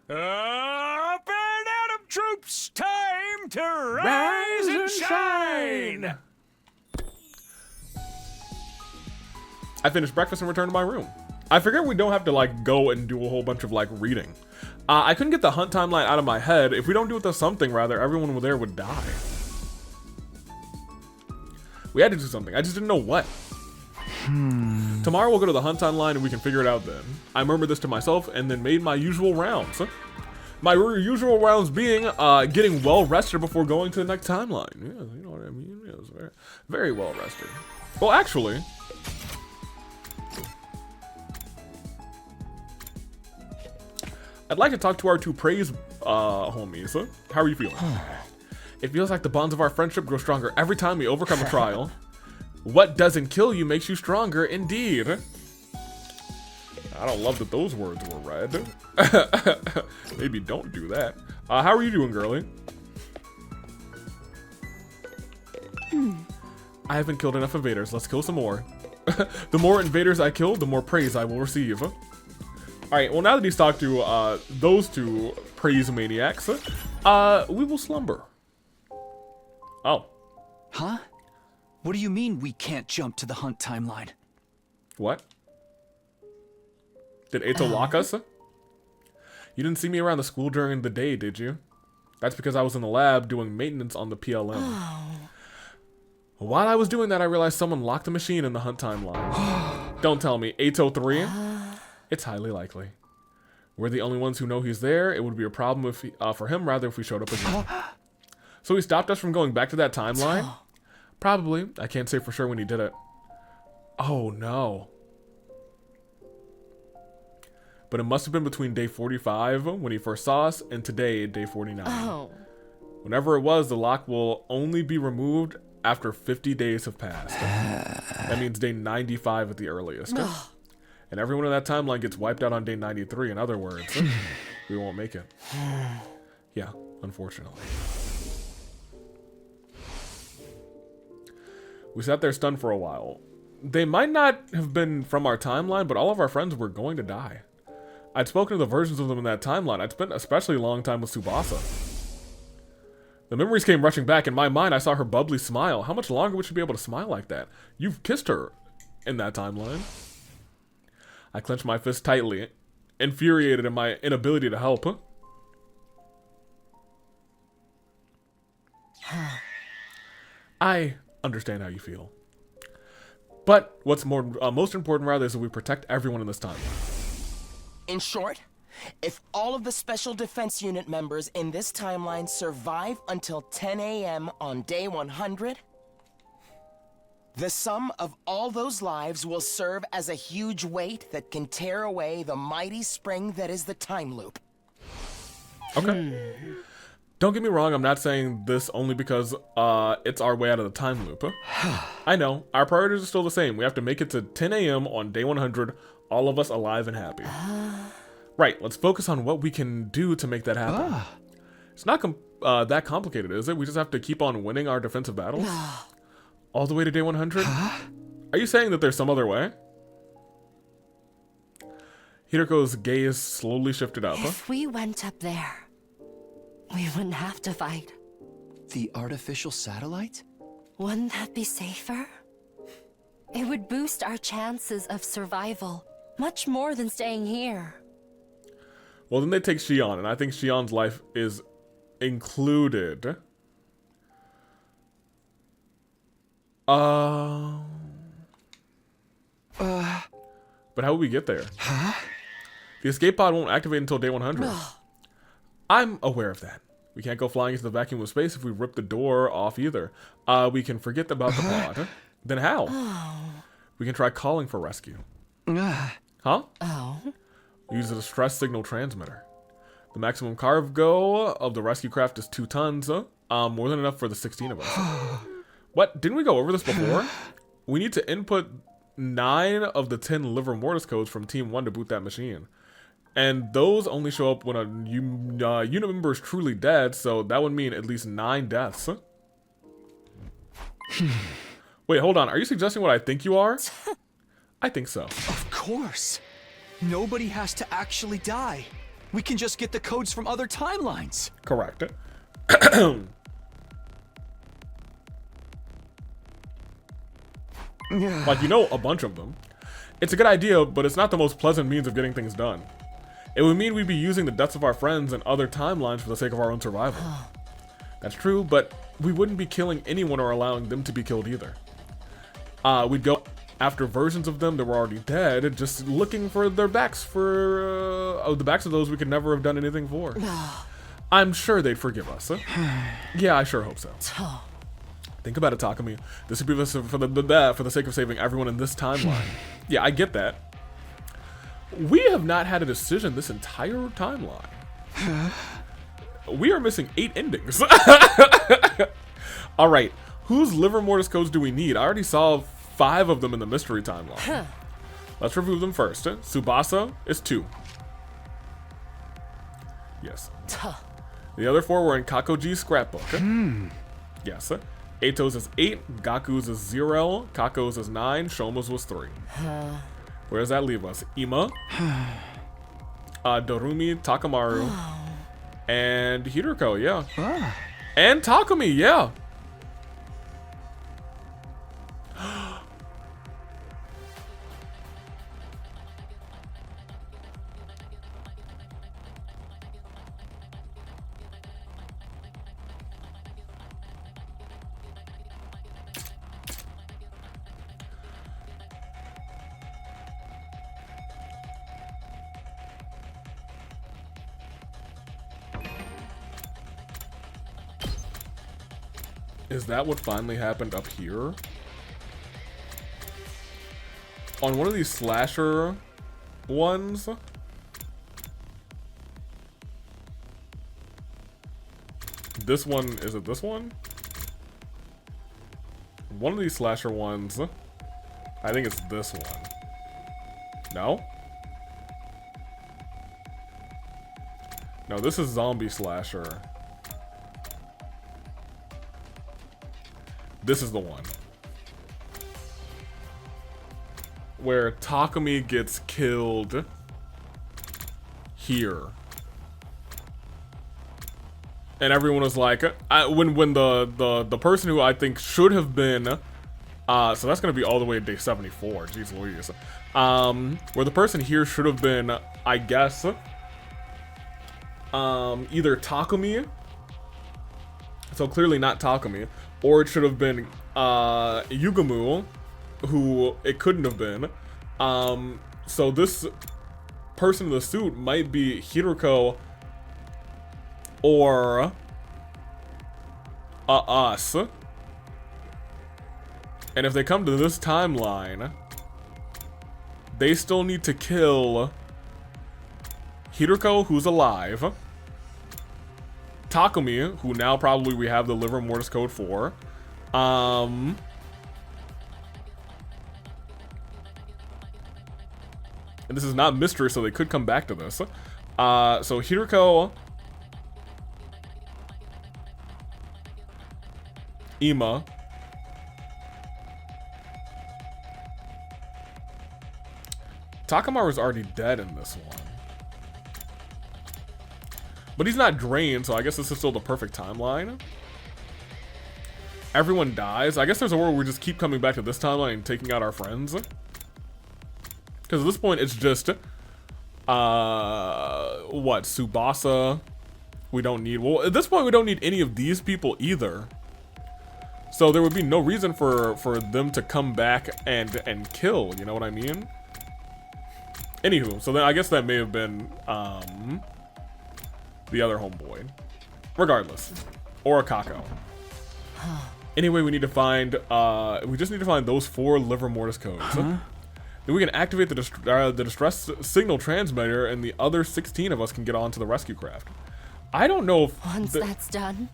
Up and out of troops, time to rise and shine! I finished breakfast and returned to my room. I figured we don't have to like go and do a whole bunch of like reading. I couldn't get the hunt timeline out of my head. If we don't do it to something, rather, everyone there would die. We had to do something. I just didn't know what. Tomorrow we'll go to the hunt timeline and we can figure it out then. I murmured this to myself and then made my usual rounds. My usual rounds being getting well rested before going to the next timeline. Yeah, you know what I mean? Yeah, very, very well rested. Well, actually, I'd like to talk to our two praise homies. How are you feeling? It feels like the bonds of our friendship grow stronger every time we overcome a trial. What doesn't kill you makes you stronger, indeed. I don't love that those words were read. Maybe don't do that. How are you doing, girlie? I haven't killed enough invaders. Let's kill some more. The more invaders I kill, the more praise I will receive. Alright, well now that he's talked to those two praise maniacs, we will slumber. Oh. Huh? What do you mean we can't jump to the hunt timeline? What? Did Eito lock us? You didn't see me around the school during the day, did you? That's because I was in the lab doing maintenance on the PLM. While I was doing that, I realized someone locked the machine in the hunt timeline. Don't tell me, 803? It's highly likely. We're the only ones who know he's there. It would be a problem if for him rather if we showed up again. So he stopped us from going back to that timeline? Probably. I can't say for sure when he did it. Oh no. But it must have been between day 45 when he first saw us and today, day 49. Oh. Whenever it was, the lock will only be removed after 50 days have passed. That means day 95 at the earliest. And everyone in that timeline gets wiped out on day 93. In other words, we won't make it. Yeah, unfortunately. We sat there stunned for a while. They might not have been from our timeline, but all of our friends were going to die. I'd spoken to the versions of them in that timeline. I'd spent especially a long time with Tsubasa. The memories came rushing back. In my mind, I saw her bubbly smile. How much longer would she be able to smile like that? You've kissed her in that timeline. I clenched my fist tightly, infuriated in my inability to help. I understand how you feel. But what's most important, rather, is that we protect everyone in this timeline. In short, if all of the Special Defense Unit members in this timeline survive until 10 a.m. on day 100, the sum of all those lives will serve as a huge weight that can tear away the mighty spring that is the time loop. Okay. Don't get me wrong, I'm not saying this only because it's our way out of the time loop. I know, our priorities are still the same. We have to make it to 10 a.m. on day 100, all of us alive and happy. Right, let's focus on what we can do to make that happen. It's not that complicated, is it? We just have to keep on winning our defensive battles? All the way to day 100? Are you saying that there's some other way? Hiroko's gaze slowly shifted up. If we went up there, we wouldn't have to fight. The artificial satellite? Wouldn't that be safer? It would boost our chances of survival much more than staying here. Well, then they take Shion, and I think Shion's life is included. But how would we get there? The escape pod won't activate until day 100. I'm aware of that. We can't go flying into the vacuum of space if we rip the door off either. We can forget about the pod. Then how? We can try calling for rescue. Huh? Use a distress signal transmitter. The maximum cargo of the rescue craft is 2 tons. More than enough for the 16 of us. What? Didn't we go over this before? We need to input 9 of the 10 liver mortis codes from Team 1 to boot that machine. And those only show up when a unit member is truly dead, so that would mean at least 9 deaths. Wait, hold on. Are you suggesting what I think you are? I think so. Of course. Nobody has to actually die. We can just get the codes from other timelines. Correct. Like, you know, a bunch of them. It's a good idea, but it's not the most pleasant means of getting things done. It would mean we'd be using the deaths of our friends and other timelines for the sake of our own survival. That's true, but we wouldn't be killing anyone or allowing them to be killed either. We'd go after versions of them that were already dead, just looking for their backs for the backs of those we could never have done anything for. I'm sure they'd forgive us. Yeah, I sure hope so. Think about it, Takumi. This would be for the sake of saving everyone in this timeline. Yeah, I get that. We have not had a decision this entire timeline. We are missing 8 endings. All right, whose liver mortis codes do we need? I already saw 5 of them in the mystery timeline. Let's review them first. Tsubasa is 2. Yes. The other 4 were in Kakoji's scrapbook. Yes. Eto's is 8, Gaku's is 0, Kako's is 9, Shoma's was 3. Where does that leave us? Ima, Dorumi, Takamaru, and Hiroko, yeah. And Takumi, yeah. Is that what finally happened up here? On one of these slasher ones? This one, is it this one? One of these slasher ones, I think it's this one. No? No, this is zombie slasher. This is the one where Takumi gets killed here, and everyone was like, when the person who I think should have been, so that's gonna be all the way to day 74. Jeez Louise. Where the person here should have been, I guess, either Takumi. So clearly not Takumi. Or it should have been Yugumu, who it couldn't have been. So this person in the suit might be Hiroko or us. And if they come to this timeline, they still need to kill Hiroko, who's alive, Takumi, who now probably we have the liver mortis code for. And this is not mystery, so they could come back to this. So Hiriko, Ima, Takamaru's already dead in this one. But he's not drained, so I guess this is still the perfect timeline. Everyone dies. I guess there's a world where we just keep coming back to this timeline and taking out our friends. Because at this point, it's just... what? Tsubasa. We don't need... Well, at this point, we don't need any of these people either. So there would be no reason for them to come back and kill, you know what I mean? Anywho, so then I guess that may have been, the other homeboy. Regardless. Or Akako. Anyway, we need to find, we just need to find those 4 liver mortis codes. Then we can activate the distress signal transmitter, and the other 16 of us can get onto the rescue craft. I don't know if... Once that's done,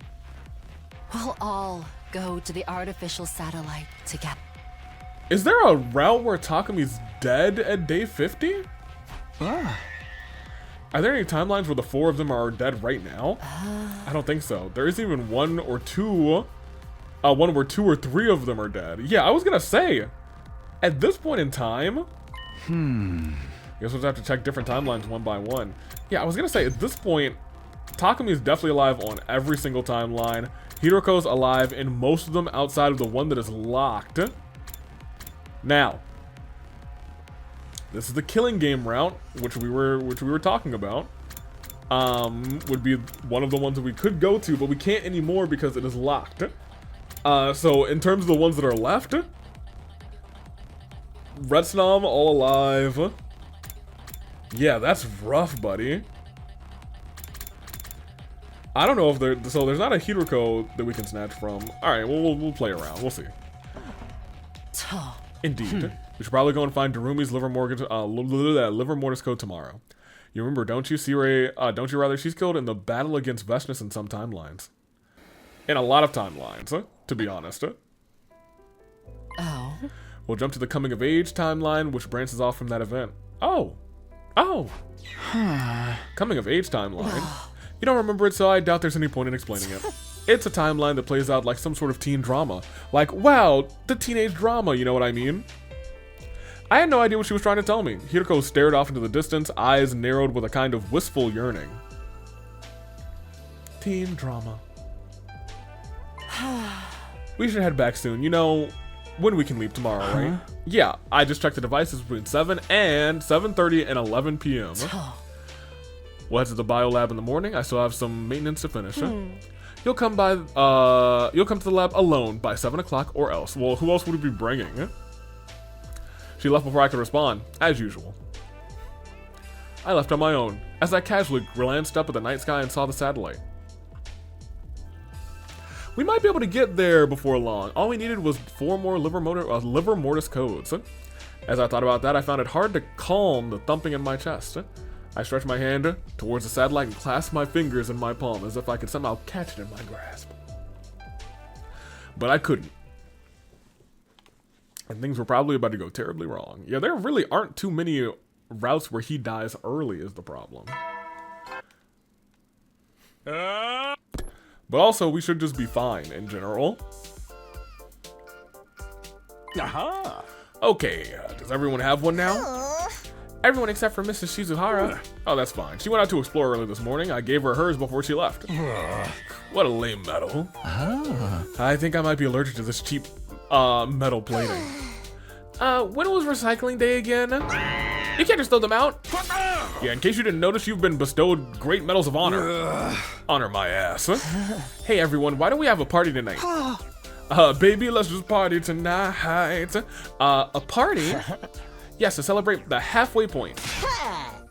we'll all go to the artificial satellite together. Is there a route where Takumi's dead at day 50? Are there any timelines where the 4 of them are dead right now? I don't think so. There isn't even one or two. One where 2 or 3 of them are dead. Yeah, I was gonna say, at this point in time, I guess we'll have to check different timelines one by one. Yeah, I was gonna say, at this point, Takumi is definitely alive on every single timeline. Hiroko's alive in most of them outside of the one that is locked. Now, this is the killing game route, which we were talking about. Would be one of the ones that we could go to, but we can't anymore because it is locked. So in terms of the ones that are left, Retsnam all alive. Yeah, that's rough, buddy. I don't know if there's not a Hiroko that we can snatch from. All right, we'll play around. We'll see. Indeed. We should probably go and find Darumi's liver mortis code tomorrow. You remember, don't you, Sirei? Don't you rather? She's killed in the battle against Vestus in some timelines. In a lot of timelines, to be honest. Oh. We'll jump to the coming of age timeline, which branches off from that event. Oh. Coming of age timeline. You don't remember it, so I doubt there's any point in explaining it. It's a timeline that plays out like some sort of teen drama. Like, wow, the teenage drama, you know what I mean? I had no idea what she was trying to tell me. Hiroko stared off into the distance, eyes narrowed with a kind of wistful yearning. Teen drama. We should head back soon. You know, when we can leave tomorrow, right? Yeah, I just checked the devices between 7 and 7:30 and 11 p.m. We'll head to the biolab in the morning. I still have some maintenance to finish. You'll come to the lab alone by 7 o'clock or else. Well, who else would we be bringing? She left before I could respond, as usual. I left on my own, as I casually glanced up at the night sky and saw the satellite. We might be able to get there before long. All we needed was 4 more liver mortis codes. As I thought about that, I found it hard to calm the thumping in my chest. I stretched my hand towards the satellite and clasped my fingers in my palm as if I could somehow catch it in my grasp. But I couldn't. And things were probably about to go terribly wrong. Yeah, there really aren't too many routes where he dies early is the problem. But also, we should just be fine in general. Okay, does everyone have one now? Everyone except for Mrs. Shizuhara. Oh, that's fine. She went out to explore early this morning. I gave her hers before she left. What a lame medal. I think I might be allergic to this cheap metal plating. When was recycling day again? You can't just throw them out. Yeah, in case you didn't notice, you've been bestowed great medals of honor. Honor my ass. Hey everyone, why don't we have a party tonight? Baby, let's just party tonight. A party? Yes, to celebrate the halfway point.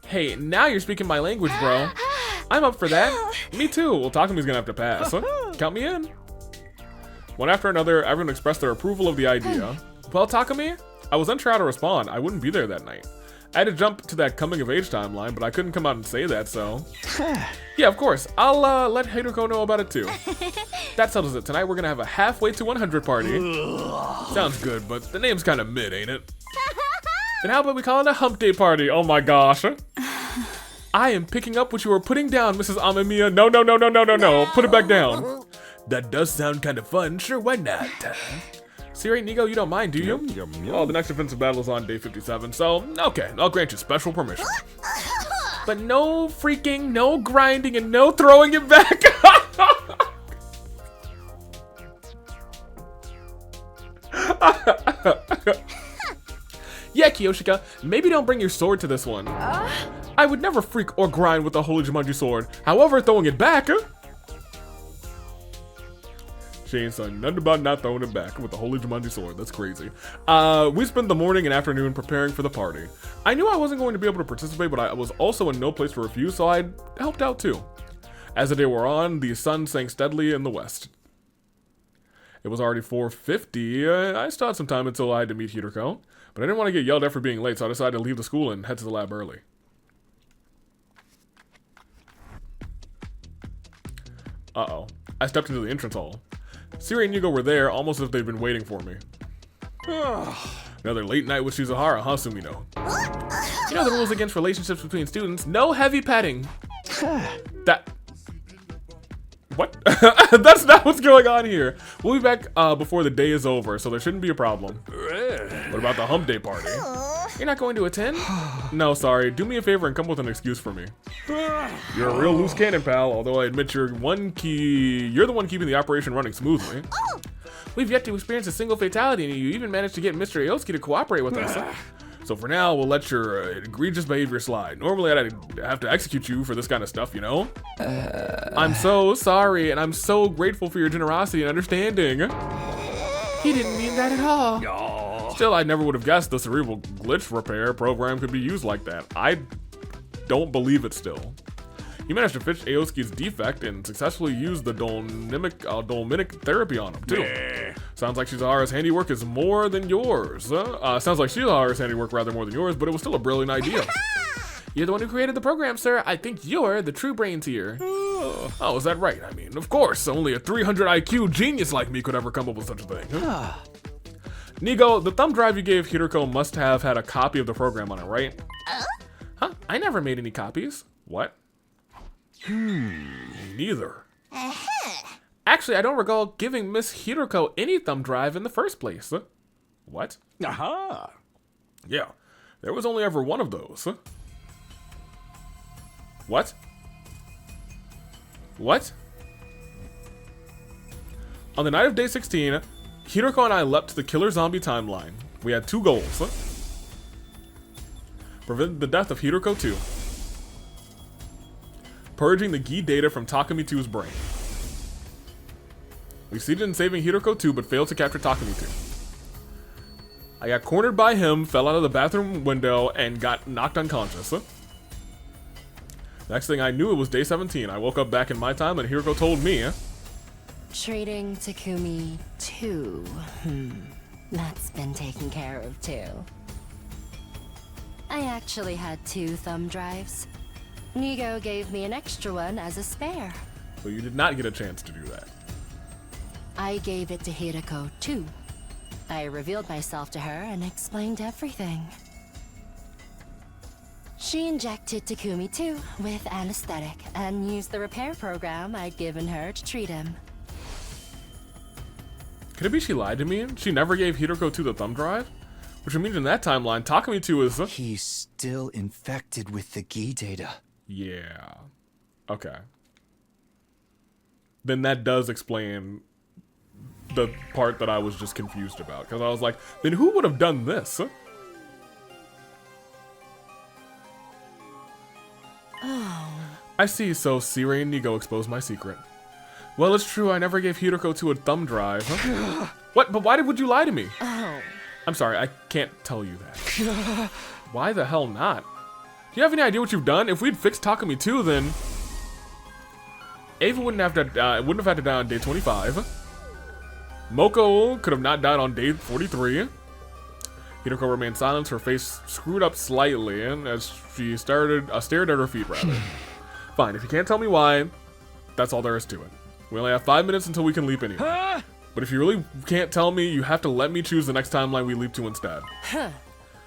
Hey, now you're speaking my language, bro. I'm up for that. Me too. Well, Takumi's gonna have to pass. Count me in. One after another, everyone expressed their approval of the idea. Well, Takumi, I was unsure how to respond. I wouldn't be there that night. I had to jump to that coming of age timeline, but I couldn't come out and say that, so. Yeah, of course. I'll let Hideko know about it too. That settles it. Tonight we're gonna have a halfway to 100 party. Sounds good, but the name's kind of mid, ain't it? Then how about we call it a hump day party? Oh my gosh. I am picking up what you were putting down, Mrs. Amamiya. No, no, no, no, no, no, no. Put it back down. That does sound kind of fun. Sure, why not? Siri, Nigo, you don't mind, do you? Oh, the next offensive battle is on day 57, so, okay, I'll grant you special permission. But no freaking, no grinding, and no throwing it back. Yeah, Kiyoshika, maybe don't bring your sword to this one. I would never freak or grind with a Holy Jumanji sword. However, throwing it back... She ain't saying nothing about not throwing it back with the Holy Jumanji sword. That's crazy. We spent the morning and afternoon preparing for the party. I knew I wasn't going to be able to participate, but I was also in no place to refuse, so I helped out too. As the day wore on, the sun sank steadily in the west. It was already 4:50. I still had some time until I had to meet Hideko, but I didn't want to get yelled at for being late, so I decided to leave the school and head to the lab early. Uh-oh. I stepped into the entrance hall. Siri and Yugo were there, almost as if they'd been waiting for me. Another late night with Shizuhara, huh, Sumino? You know the rules against relationships between students? No heavy petting. That... What? That's not what's going on here. We'll be back before the day is over, so there shouldn't be a problem. What about the hump day party? You're not going to attend? No, sorry. Do me a favor and come with an excuse for me. You're a real loose cannon, pal, although I admit you're the one keeping the operation running smoothly. We've yet to experience a single fatality, and you even managed to get Mr. Aoski to cooperate with us. So for now, we'll let your egregious behavior slide. Normally, I'd have to execute you for this kind of stuff, you know? I'm so sorry, and I'm so grateful for your generosity and understanding. He didn't mean that at all. Still, I never would have guessed the cerebral glitch repair program could be used like that. I don't believe it still. You managed to fix Aoski's defect and successfully used the dolmenic therapy on him, too. Sounds like Shizuhara's handiwork is more than yours. Sounds like Shizuhara's handiwork rather more than yours, but it was still a brilliant idea. You're the one who created the program, sir. I think you're the true brains here. Oh, is that right? I mean, of course, only a 300 IQ genius like me could ever come up with such a thing. Nigo, the thumb drive you gave Hideko must have had a copy of the program on it, right? Huh? I never made any copies. What? Neither. Actually, I don't recall giving Miss Hideko any thumb drive in the first place. What? Aha. Yeah, there was only ever one of those. What? What? On the night of day 16, Hideko and I leapt to the killer zombie timeline. We had two goals. Prevent the death of Hideko 2. Purging the Gi data from Takumi 2's brain. We succeeded in saving Hideko 2, but failed to capture Takumi 2. I got cornered by him, fell out of the bathroom window, and got knocked unconscious. Next thing I knew, it was day 17. I woke up back in my time, and Hideko told me. Treating Takumi 2. That's been taken care of, too. I actually had 2 thumb drives. Nigo gave me an extra one as a spare. So you did not get a chance to do that. I gave it to Hideko too. I revealed myself to her and explained everything. She injected Takumi too with anesthetic and used the repair program I'd given her to treat him. Could it be she lied to me? She never gave Hideko 2 the thumb drive? Which means in that timeline, Takumi 2 is... He's still infected with the Gi data. Yeah. Okay. Then that does explain the part that I was just confused about. Because I was like, then who would have done this? Oh. I see, so Siri and Nigo exposed my secret. Well, it's true, I never gave Hideko 2 a thumb drive. What? But why would you lie to me? Oh. I'm sorry, I can't tell you that. Why the hell not? Do you have any idea what you've done? If we'd fixed Takumi 2, then Ava wouldn't have had to die on day 25. Moko could have not died on day 43. Hideko remained silent, her face screwed up slightly, and as she stared at her feet, rather. Fine, if you can't tell me why, that's all there is to it. We only have 5 minutes until we can leap anywhere. Huh? But if you really can't tell me, you have to let me choose the next timeline we leap to instead. Huh.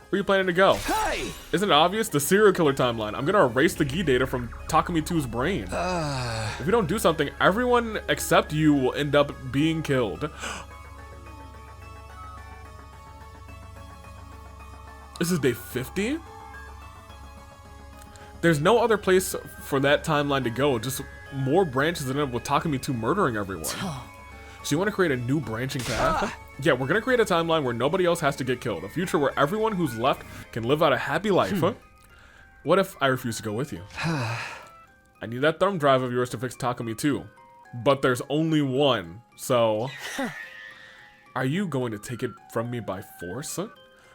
Where are you planning to go? Hey! Isn't it obvious? The serial killer timeline. I'm gonna erase the Gi data from Takumi 2's brain. If we don't do something, everyone except you will end up being killed. This is day 50? There's no other place for that timeline to go, just more branches that end up with Takumi 2 murdering everyone. So you want to create a new branching path? Yeah, we're going to create a timeline where nobody else has to get killed. A future where everyone who's left can live out a happy life. What if I refuse to go with you? I need that thumb drive of yours to fix Takumi 2. But there's only one, so... Are you going to take it from me by force?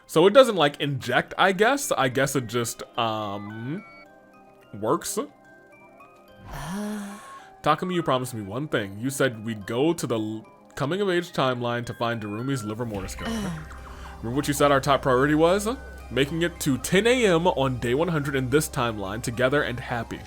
So it doesn't, like, inject, I guess. I guess it just, works. Takumi, you promised me one thing. You said we'd go to the coming-of-age timeline to find Darumi's liver mortis code. Remember what you said our top priority was? Making it to 10 a.m. on day 100 in this timeline, together and happy.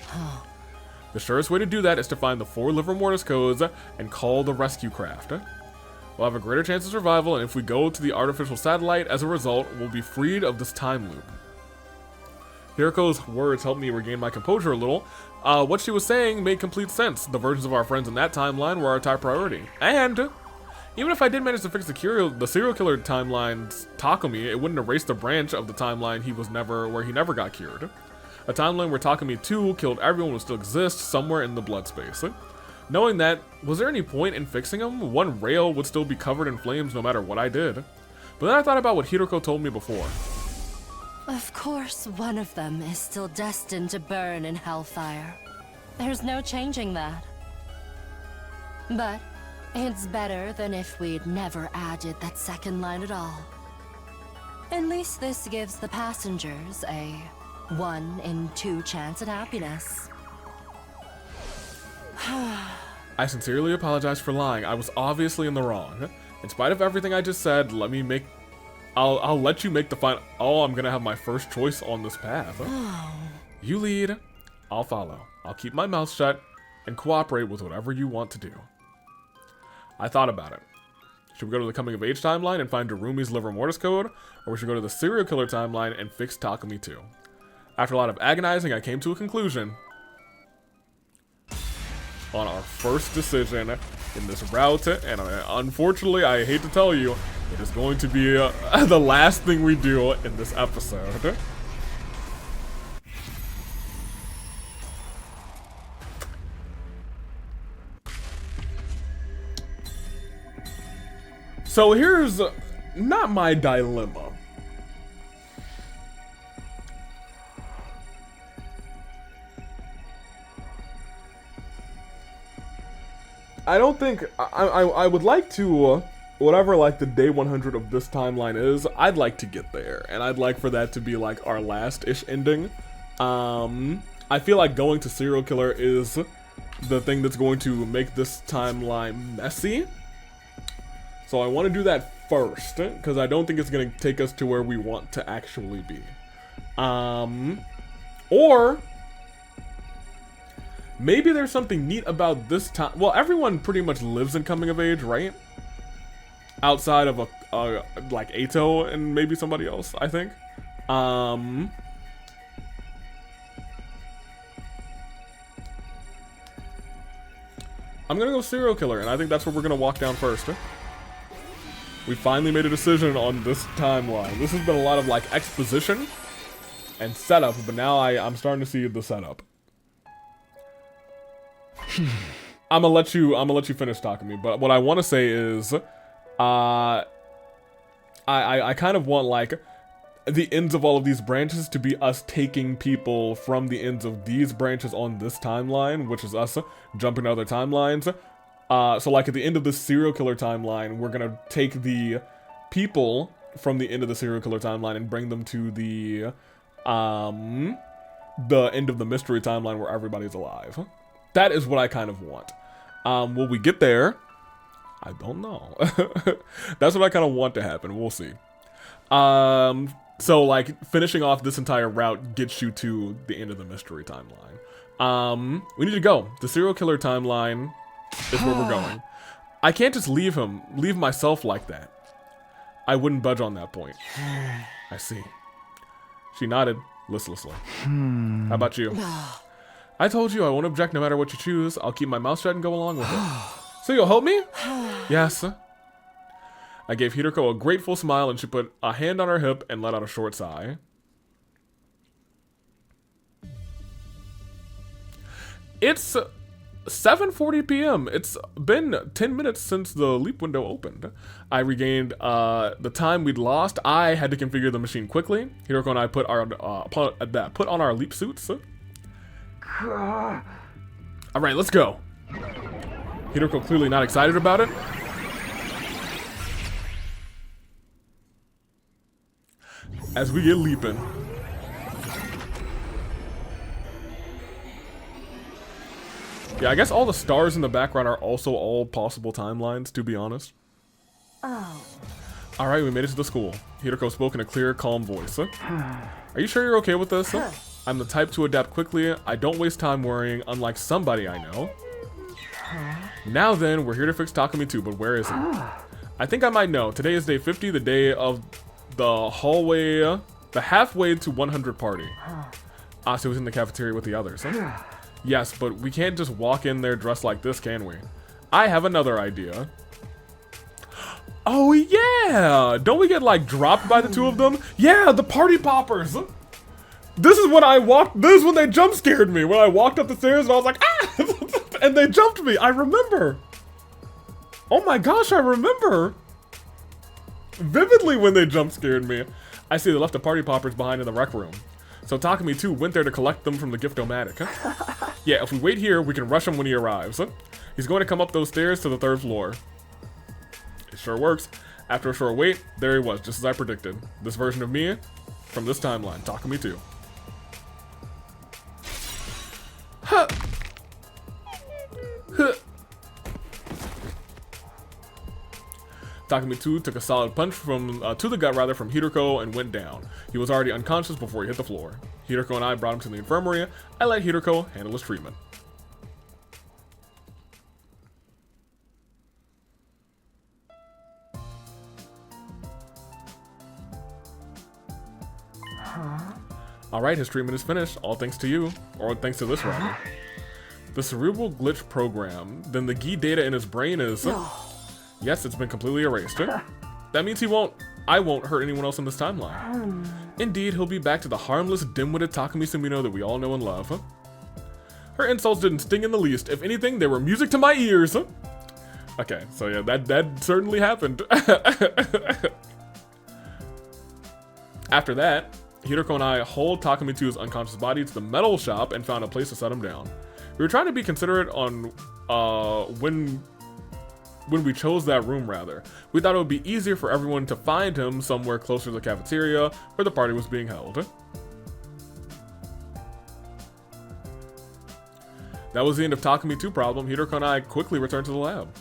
The surest way to do that is to find the 4 liver mortis codes and call the rescue craft. We'll have a greater chance of survival, and if we go to the artificial satellite, as a result, we'll be freed of this time loop. Hiroko's words helped me regain my composure a little. What she was saying made complete sense. The versions of our friends in that timeline were our top priority. And even if I did manage to fix the serial killer timeline's Takumi, it wouldn't erase the branch of the timeline where he never got cured. A timeline where Takumi 2 killed everyone would still exist somewhere in the blood space. Knowing that, was there any point in fixing him? One rail would still be covered in flames no matter what I did. But then I thought about what Hideko told me before. Of course, one of them is still destined to burn in hellfire. There's no changing that. But it's better than if we'd never added that second line at all. At least this gives the passengers a 1 in 2 chance at happiness. I sincerely apologize for lying. I was obviously in the wrong. In spite of everything I just said, I'll let you make the final. Oh, I'm gonna have my first choice on this path. You lead, I'll follow. I'll keep my mouth shut and cooperate with whatever you want to do. I thought about it. Should we go to the coming of age timeline and find Darumi's liver mortis code, or we should go to the serial killer timeline and fix Takumi 2? After a lot of agonizing, I came to a conclusion on our first decision in this route, and unfortunately, I hate to tell you, it is going to be the last thing we do in this episode. So here's not my dilemma. I don't think I would like to whatever like the day 100 of this timeline is, I'd like to get there, and I'd like for that to be like our last-ish ending. I feel like going to serial killer is the thing that's going to make this timeline messy. So I want to do that first, because I don't think it's going to take us to where we want to actually be. Or maybe there's something neat about this time. Well, everyone pretty much lives in coming of age, right? Outside of like Ato and maybe somebody else, I think. I'm gonna go serial killer, and I think that's what we're gonna walk down first. We finally made a decision on this timeline. This has been a lot of like exposition and setup, but now I'm starting to see the setup. I'm gonna let you finish talking to me, but what I want to say is, I kind of want like the ends of all of these branches to be us taking people from the ends of these branches on this timeline, which is us jumping to other timelines. So like at the end of the serial killer timeline, we're gonna take the people from the end of the serial killer timeline and bring them to the end of the mystery timeline where everybody's alive. That is what I kind of want. Will we get there? I don't know. That's what I kind of want to happen. We'll see. So like finishing off this entire route gets you to the end of the mystery timeline. We need to go. The serial killer timeline is where we're going. I can't just leave myself like that. I wouldn't budge on that point. I see. She nodded listlessly. How about you? I told you I won't object no matter what you choose. I'll keep my mouth shut and go along with it. So you'll help me? Yes. I gave Hideko a grateful smile and she put a hand on her hip and let out a short sigh. It's 7:40 p.m. It's been 10 minutes since the leap window opened. I regained the time we'd lost. I had to configure the machine quickly. Hideko and I put on our leap suits. All right, let's go. Hideko clearly not excited about it. As we get leaping. Yeah, I guess all the stars in the background are also all possible timelines, to be honest. Oh. Alright, we made it to the school. Hideko spoke in a clear, calm voice. Are you sure you're okay with this? I'm the type to adapt quickly. I don't waste time worrying, unlike somebody I know. Now then, we're here to fix Takumi too, but where is he? I think I might know. Today is day 50, the day of the halfway to 100 party. Ase was in the cafeteria with the others. Yes, but we can't just walk in there dressed like this, can we? I have another idea. Oh yeah! Don't we get like dropped by the two of them? Yeah, the party poppers! This is when they jump scared me. When I walked up the stairs and I was like, ah! And they jumped me. I remember. Oh my gosh, I remember. Vividly when they jump scared me. I see they left the party poppers behind in the rec room. So Takumi too went there to collect them from the gift-o-matic. Yeah, if we wait here, we can rush him when he arrives. He's going to come up those stairs to the 3rd floor. It sure works. After a short wait, there he was, just as I predicted. This version of me, from this timeline, Takumi too. Huh. Huh. Takumi 2 took a solid punch to the gut from Hideko and went down. He was already unconscious before he hit the floor. Hideko and I brought him to the infirmary. I let Hideko handle his treatment. Alright, his treatment is finished, all thanks to you. Or thanks to this rather. The cerebral glitch program. Then the Gi data in his brain is... Yes, it's been completely erased. That means I won't hurt anyone else in this timeline. Indeed, he'll be back to the harmless, dim-witted Takumi Sumino that we all know and love. Her insults didn't sting in the least. If anything, they were music to my ears. Okay, so yeah, that certainly happened. After that, Hideko and I hauled Takumi 2's unconscious body to the metal shop and found a place to set him down. We were trying to be considerate on when we chose that room, rather. We thought it would be easier for everyone to find him somewhere closer to the cafeteria where the party was being held. That was the end of Takumi 2 problem. Hideko and I quickly returned to the lab.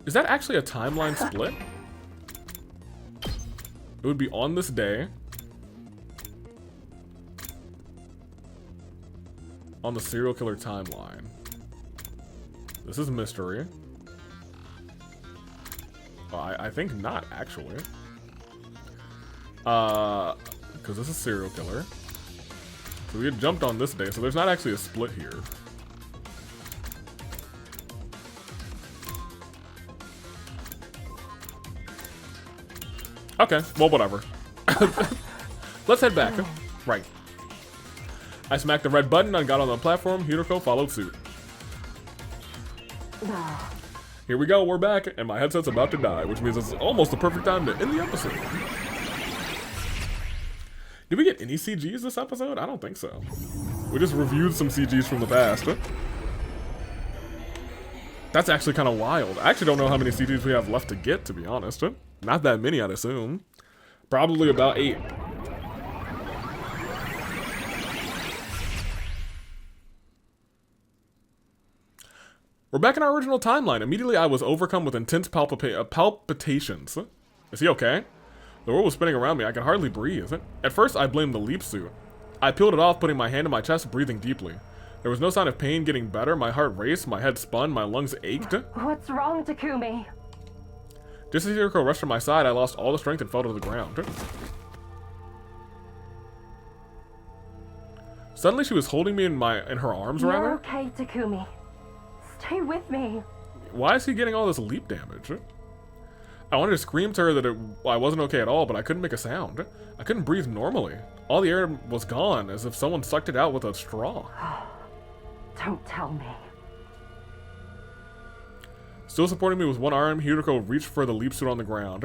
Is that actually a timeline split? It would be on this day. On the serial killer timeline. This is mystery. Well, I think not, actually. Because this is serial killer. So we had jumped on this day, so there's not actually a split here. Okay, well, whatever. Let's head back. Right. I smacked the red button and got on the platform. Hideko followed suit. Here we go, we're back, and my headset's about to die, which means it's almost the perfect time to end the episode. Did we get any CGs this episode? I don't think so. We just reviewed some CGs from the past. That's actually kind of wild. I actually don't know how many CGs we have left to get, to be honest. Not that many, I'd assume. Probably about 8. We're back in our original timeline. Immediately, I was overcome with intense palpitations. Is he okay? The world was spinning around me. I could hardly breathe. At first, I blamed the leap suit. I peeled it off, putting my hand on my chest, breathing deeply. There was no sign of pain getting better. My heart raced, my head spun, my lungs ached. What's wrong, Takumi? Just as Hiroko rushed to my side, I lost all the strength and fell to the ground. Suddenly, she was holding me in her arms, You're rather. okay, Takumi. Stay with me. Why is he getting all this leap damage? I wanted to scream to her that I wasn't okay at all, but I couldn't make a sound. I couldn't breathe normally. All the air was gone, as if someone sucked it out with a straw. Don't tell me. Still supporting me with one arm, Hiroko reached for the leap suit on the ground.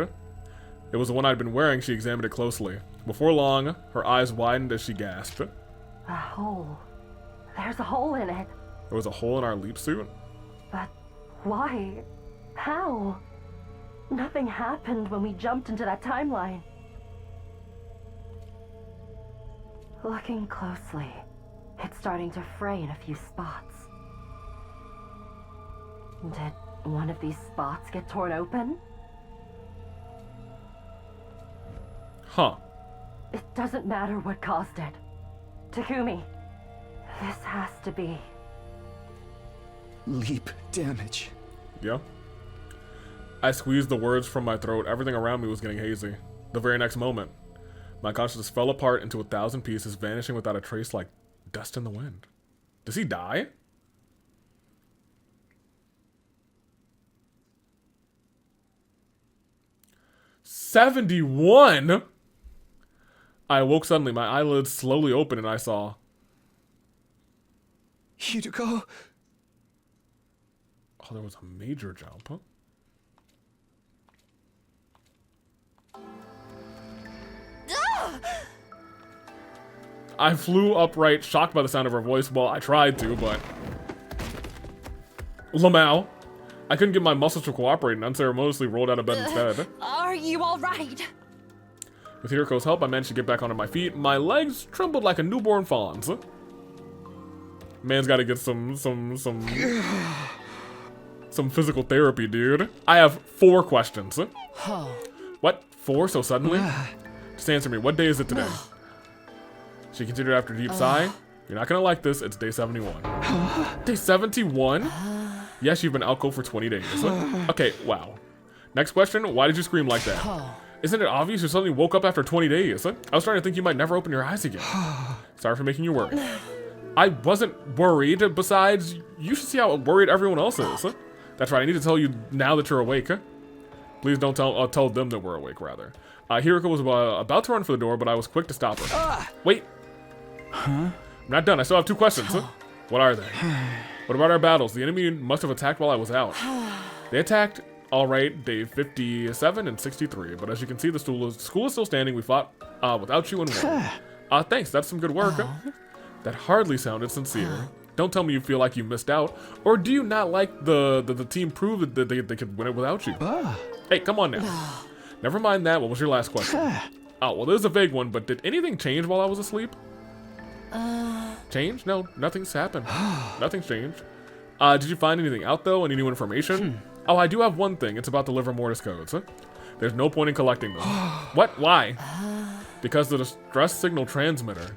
It was the one I'd been wearing. She examined it closely. Before long, her eyes widened as she gasped. A hole. There's a hole in it. There was a hole in our leap suit? But why? How? Nothing happened when we jumped into that timeline. Looking closely, it's starting to fray in a few spots. Did one of these spots get torn open? Huh. It doesn't matter what caused it. Takumi, this has to be... leap damage. Yeah. I squeezed the words from my throat. Everything around me was getting hazy. The very next moment, my consciousness fell apart into 1,000 pieces, vanishing without a trace like dust in the wind. Does he die? "71?" I awoke suddenly. My eyelids slowly opened and I saw... Hiroko? Oh, there was a major jump, huh? I flew upright, shocked by the sound of her voice. Well, I tried to, but... Lamau. I couldn't get my muscles to cooperate and unceremoniously rolled out of bed instead. Are you alright? With Hiroko's help, I managed to get back onto my feet. My legs trembled like a newborn fawn's. Man's gotta get some physical therapy, dude. I have 4 questions. What? 4 so suddenly? Just answer me. What day is it today? She considered after a deep sigh. You're not gonna like this. It's day 71. Day 71? Yes, you've been out cold for 20 days. Okay, wow. Next question. Why did you scream like that? Isn't it obvious you suddenly woke up after 20 days? I was starting to think you might never open your eyes again. Sorry for making you worry. I wasn't worried. Besides, you should see how worried everyone else is. That's right. I need to tell you now that you're awake. Please don't tell them that we're awake, rather. Hiroko was about to run for the door, but I was quick to stop her. Wait. I'm not done. I still have 2 questions. What are they? What about our battles? The enemy must have attacked while I was out. They attacked, all right, day 57 and 63. But as you can see, the school is still standing. We fought without you and won. Thanks. That's some good work. That hardly sounded sincere. Don't tell me you feel like you missed out. Or do you not like the team proved that they could win it without you? Hey, come on now. Never mind that. What was your last question? Oh, well, there's a vague one, but did anything change while I was asleep? Change? No, nothing's happened. Nothing's changed. Did you find anything out, though? Any new information? Oh, I do have one thing. It's about the liver mortis codes. There's no point in collecting them. What? Why? Because the distress signal transmitter.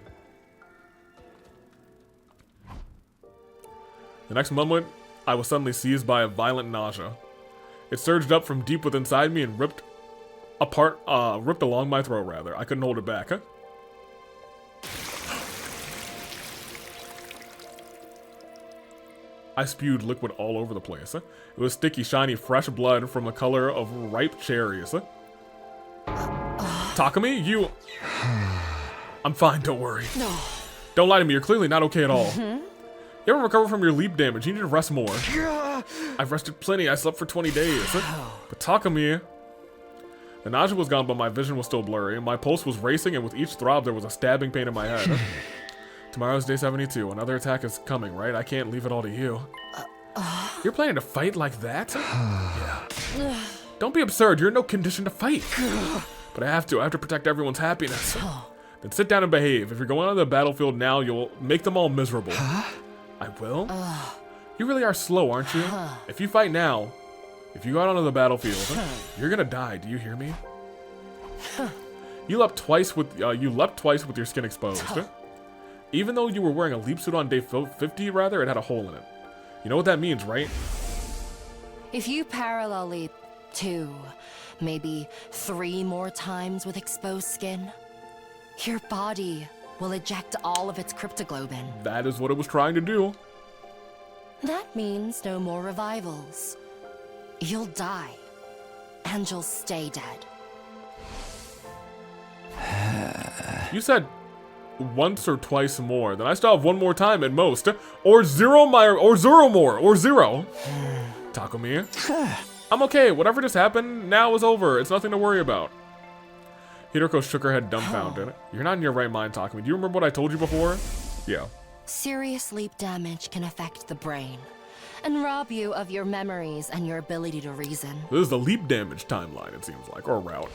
The next moment, I was suddenly seized by a violent nausea. It surged up from deep within inside me and ripped along my throat, rather. I couldn't hold it back. I spewed liquid all over the place. It was sticky, shiny, fresh blood from the color of ripe cherries. Takumi, you... I'm fine, don't worry. No. Don't lie to me, you're clearly not okay at all. You ever recover from your leap damage? You need to rest more. I've rested plenty, I slept for 20 days. But Takumi... The nausea was gone, but my vision was still blurry. My pulse was racing, and with each throb, there was a stabbing pain in my head. Tomorrow's day 72. Another attack is coming, right? I can't leave it all to you. You're planning to fight like that? Yeah. Don't be absurd. You're in no condition to fight. But I have to. I have to protect everyone's happiness. Then sit down and behave. If you're going on the battlefield now, you'll make them all miserable. I will? You really are slow, aren't you? If you fight now, if you go out onto the battlefield, you're gonna die. Do you hear me? You leapt twice with your skin exposed. Even though you were wearing a leap suit on day 50, rather, it had a hole in it. You know what that means, right? If you parallel leap 2, maybe 3 more times with exposed skin, your body will eject all of its cryptoglobin. That is what it was trying to do. That means no more revivals. You'll die, and you'll stay dead. You said once or twice more. Then I still have 1 more time at most. Or 0 more. Or 0. Takumi. I'm okay. Whatever just happened, now is over. It's nothing to worry about. Hiroko shook her head dumbfounded. You're not in your right mind, Takumi. Do you remember what I told you before? Yeah. Serious leap damage can affect the brain and rob you of your memories and your ability to reason. This is the leap damage timeline, it seems like, or route.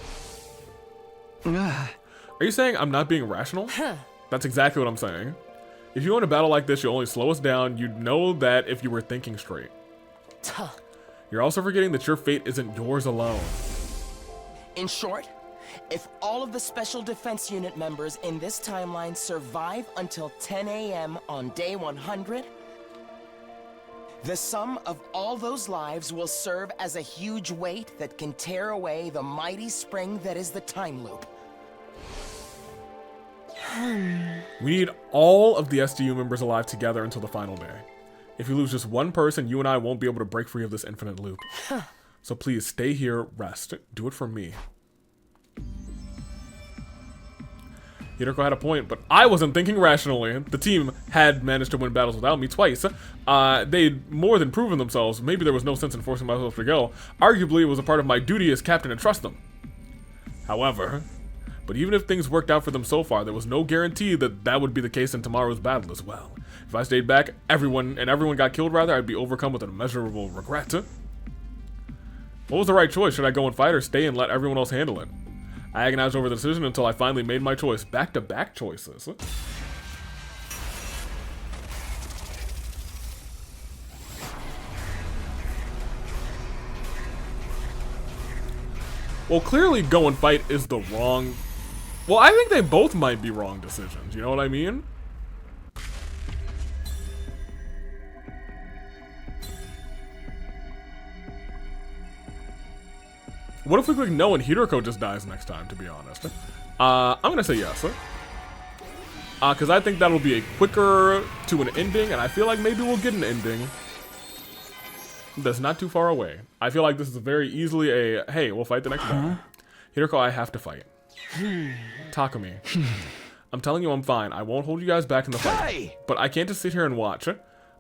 Are you saying I'm not being rational? That's exactly what I'm saying. If you want a battle like this, you only slow us down. You'd know that if you were thinking straight. You're also forgetting that your fate isn't yours alone. In short, if all of the Special Defense Unit members in this timeline survive until 10 a.m. on day 100, the sum of all those lives will serve as a huge weight that can tear away the mighty spring that is the time loop. We need all of the SDU members alive together until the final day. If you lose just one person, you and I won't be able to break free of this infinite loop. So please stay here, rest. Do it for me. Hiroko had a point, but I wasn't thinking rationally. The team had managed to win battles without me twice. They'd more than proven themselves. Maybe there was no sense in forcing myself to go. Arguably, it was a part of my duty as captain to trust them. However, but even if things worked out for them so far, there was no guarantee that that would be the case in tomorrow's battle as well. If I stayed back, everyone got killed rather, I'd be overcome with an immeasurable regret. What was the right choice? Should I go and fight or stay and let everyone else handle it? I agonized over the decision until I finally made my choice. Back-to-back choices. Well, clearly go and fight is the wrong... Well, I think they both might be wrong decisions. You know what I mean? What if we click no and Hiroko just dies next time, to be honest? I'm gonna say yes. Because I think that'll be a quicker to an ending, and I feel like maybe we'll get an ending that's not too far away. I feel like this is very easily a, hey, we'll fight the next time. Hiroko, I have to fight. Takumi. I'm telling you I'm fine. I won't hold you guys back in the fight. But I can't just sit here and watch.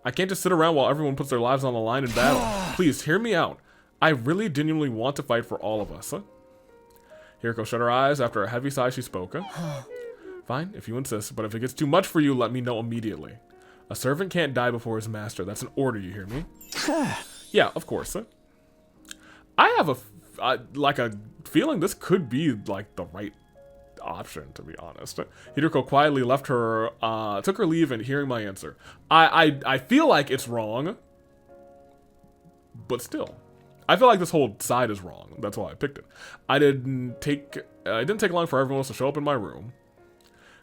I can't just sit around while everyone puts their lives on the line in battle. Please, hear me out. I really genuinely want to fight for all of us. Hiroko shut her eyes. After a heavy sigh, she spoke. Fine, if you insist, but if it gets too much for you, let me know immediately. A servant can't die before his master. That's an order, you hear me? Yeah, of course. I have a feeling this could be like the right option, to be honest. Hiroko quietly left her, took her leave, and hearing my answer. I feel like it's wrong, but still. I feel like this whole side is wrong. That's why I picked it. It didn't take long for everyone else to show up in my room.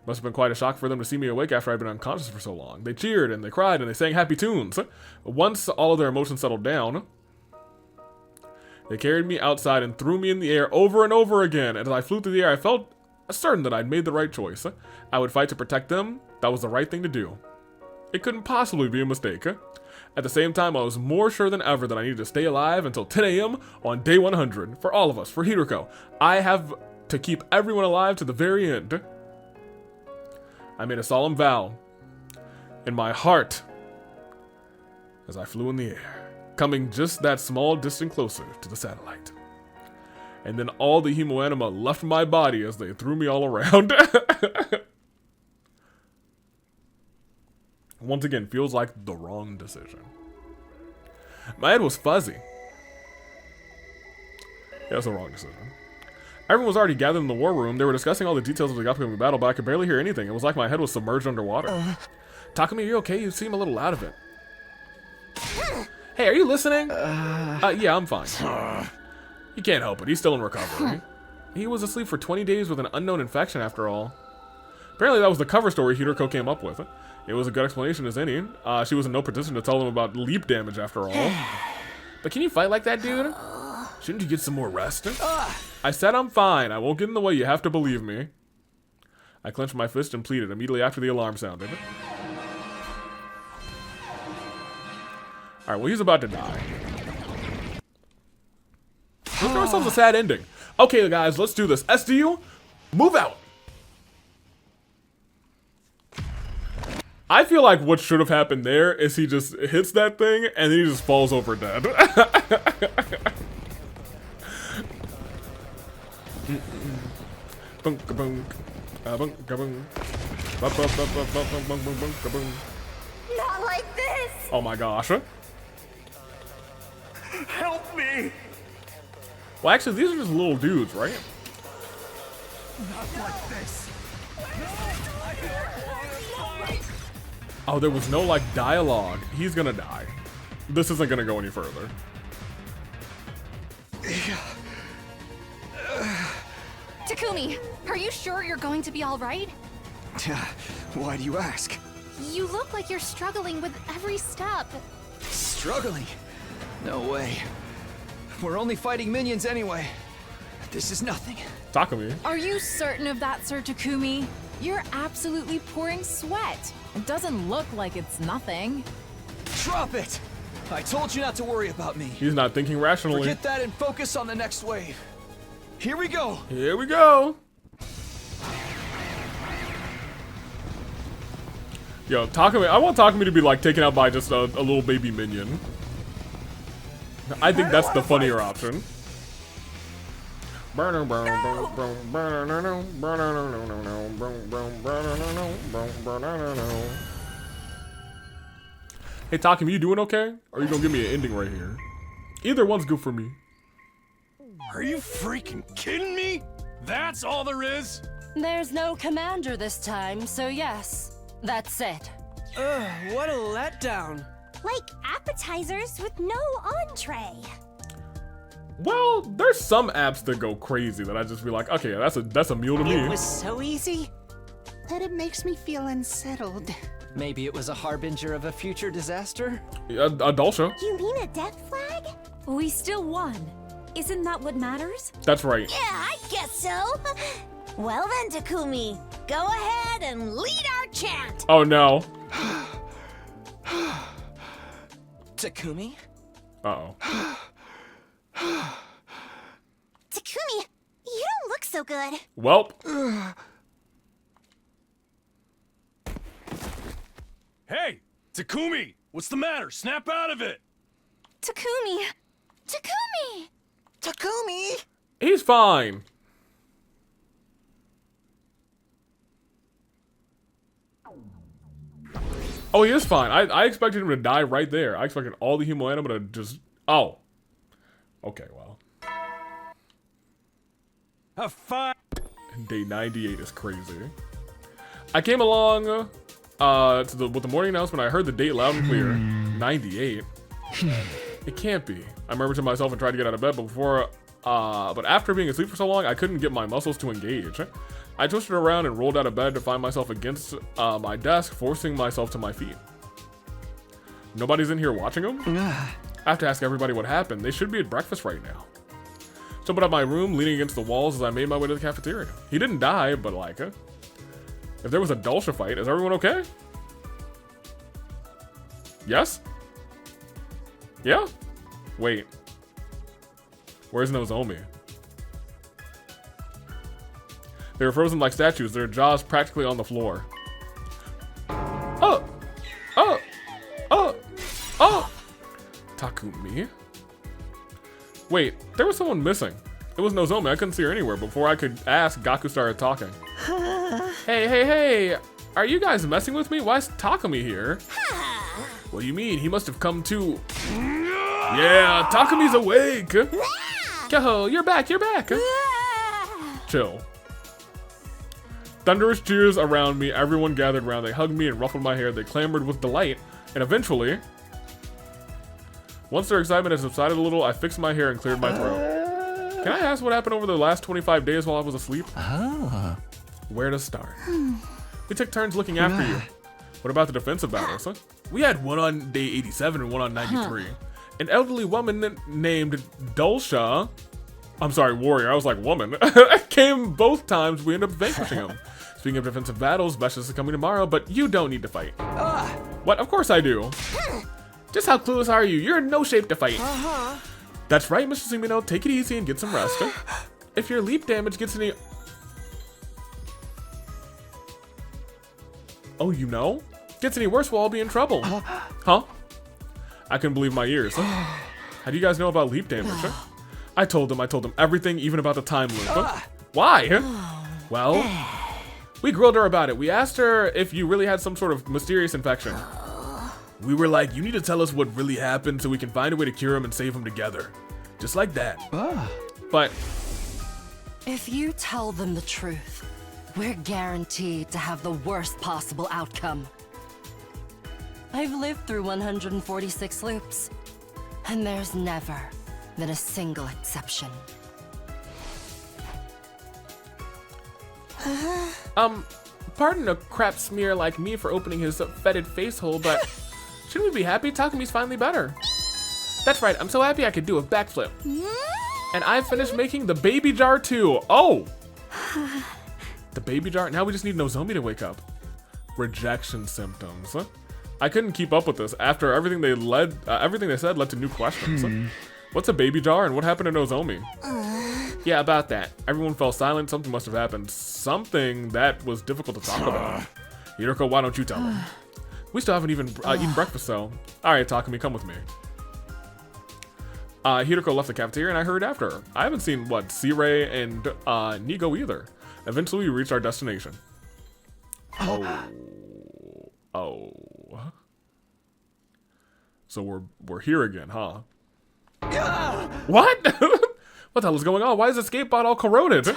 Must have been quite a shock for them to see me awake after I'd been unconscious for so long. They cheered and they cried and they sang happy tunes. Once all of their emotions settled down, they carried me outside and threw me in the air over and over again. And as I flew through the air, I felt certain that I'd made the right choice. I would fight to protect them. That was the right thing to do. It couldn't possibly be a mistake. At the same time, I was more sure than ever that I needed to stay alive until 10 a.m. on day 100. For all of us, for Hiroko. I have to keep everyone alive to the very end. I made a solemn vow in my heart as I flew in the air, coming just that small distance closer to the satellite. And then all the hemoanima left my body as they threw me all around. Once again, feels like the wrong decision. My head was fuzzy. Yeah, that's the wrong decision. Everyone was already gathered in the war room. They were discussing all the details of the upcoming battle, but I could barely hear anything. It was like my head was submerged underwater. Takumi, are you okay? You seem a little out of it. Hey, are you listening? Yeah, I'm fine. He can't help it. He's still in recovery. He was asleep for 20 days with an unknown infection after all. Apparently that was the cover story Hiroko came up with. It was a good explanation as any. She was in no position to tell them about leap damage after all. But can you fight like that, dude? Shouldn't you get some more rest? I said I'm fine. I won't get in the way. You have to believe me. I clenched my fist and pleaded immediately after the alarm sounded. Alright, well, he's about to die. Let's give ourselves a sad ending. Okay, guys, let's do this. SDU, move out. I feel like what should have happened there is he just hits that thing and then he just falls over dead. Not like this! Oh my gosh. Help me! Well, actually, these are just little dudes, right? Not like this. Oh, there was no, like, dialogue. He's gonna die. This isn't gonna go any further. Takumi, are you sure you're going to be all right? Why do you ask? You look like you're struggling with every step. Struggling? No way. We're only fighting minions anyway. This is nothing. Takumi. Are you certain of that, Sir Takumi? You're absolutely pouring sweat. It doesn't look like it's nothing. Drop it! I told you not to worry about me. He's not thinking rationally. Forget that and focus on the next wave. Here we go. Here we go. Yo, Takumi, I want Takumi to be like taken out by just a little baby minion. I think that's the funnier option. Hey, Takumi, you doing okay? Or are you gonna give me an ending right here? Either one's good for me. Are you freaking kidding me? That's all there is? There's no commander this time, so yes, that's it. Ugh, what a letdown. Like appetizers with no entree. Well, there's some apps that go crazy that I just be like, okay, that's a meal to me. It was so easy that it makes me feel unsettled. Maybe it was a harbinger of a future disaster? A Dulce. You mean a death flag? We still won. Isn't that what matters? That's right. Yeah, I guess so. Well then, Takumi, go ahead and lead our chant. Oh no. Takumi? Uh-oh. Takumi, you don't look so good. Welp. Hey, Takumi, what's the matter? Snap out of it. Takumi! Takumi! Takumi! He's fine. Oh, he is fine. I expected him to die right there. I expected all the hemoanima to just... Oh. Okay, well. Have fun. Day 98 is crazy. I came along with the morning announcement. I heard the date loud and clear. 98. It can't be. I murmured to myself and tried to get out of bed, but after being asleep for so long, I couldn't get my muscles to engage. I twisted around and rolled out of bed to find myself against my desk, forcing myself to my feet. Nobody's in here watching them? I have to ask everybody what happened. They should be at breakfast right now. Jumped out of my room, leaning against the walls as I made my way to the cafeteria. He didn't die, but like, if there was a Dulce fight, is everyone okay? Yes? Yeah? Wait. Where's Nozomi? They were frozen like statues, their jaws practically on the floor. Oh! Oh! Oh! Oh! Takumi? Wait, there was someone missing. It was Nozomi, I couldn't see her anywhere. Before I could ask, Gaku started talking. Hey, are you guys messing with me? Why is Takumi here? What do you mean? He must have come too. Yeah, Takumi's awake! Kyoho, you're back! Chill. Thunderous cheers around me, everyone gathered around, they hugged me and ruffled my hair, they clamored with delight, and eventually, Once their excitement had subsided a little, I fixed my hair and cleared my throat. Can I ask what happened over the last 25 days while I was asleep? Where to start? We took turns looking after you. What about the defensive battles, huh? We had one on day 87 and one on 93. An elderly woman named Dulcia, I'm sorry, warrior, I was like woman, came both times. We ended up vanquishing him. Speaking of defensive battles, Veshus is coming tomorrow, but you don't need to fight. What? Of course I do. Just how clueless are you? You're in no shape to fight. That's right, Mr. Sumino. Take it easy and get some rest. If your leap damage gets any... Oh, you know? Gets any worse, we'll all be in trouble. Huh? I couldn't believe my ears. How do you guys know about leap damage? I told them everything, even about the time loop. Why? Well, we grilled her about it. We asked her if you really had some sort of mysterious infection. We were like, you need to tell us what really happened so we can find a way to cure him and save him together. Just like that. But if you tell them the truth, we're guaranteed to have the worst possible outcome. I've lived through 146 loops, and there's never been a single exception. Pardon a crap smear like me for opening his fetid face hole, but shouldn't we be happy? Takumi's finally better. That's right, I'm so happy I could do a backflip. And I finished making the baby jar too. Oh! The baby jar? Now we just need Nozomi to wake up. Rejection symptoms. I couldn't keep up with this. After everything they said led to new questions. What's a baby jar and what happened to Nozomi? Yeah, about that. Everyone fell silent. Something must have happened. Something that was difficult to talk about. Hiroko, why don't you tell him? We still haven't even eaten breakfast, so... Alright, Takumi, come with me. Hiroko left the cafeteria and I hurried after her. I haven't seen, C-Ray and Nigo either. Eventually, we reached our destination. Oh. So we're here again, huh? What? What the hell is going on? Why is the escape pod all corroded?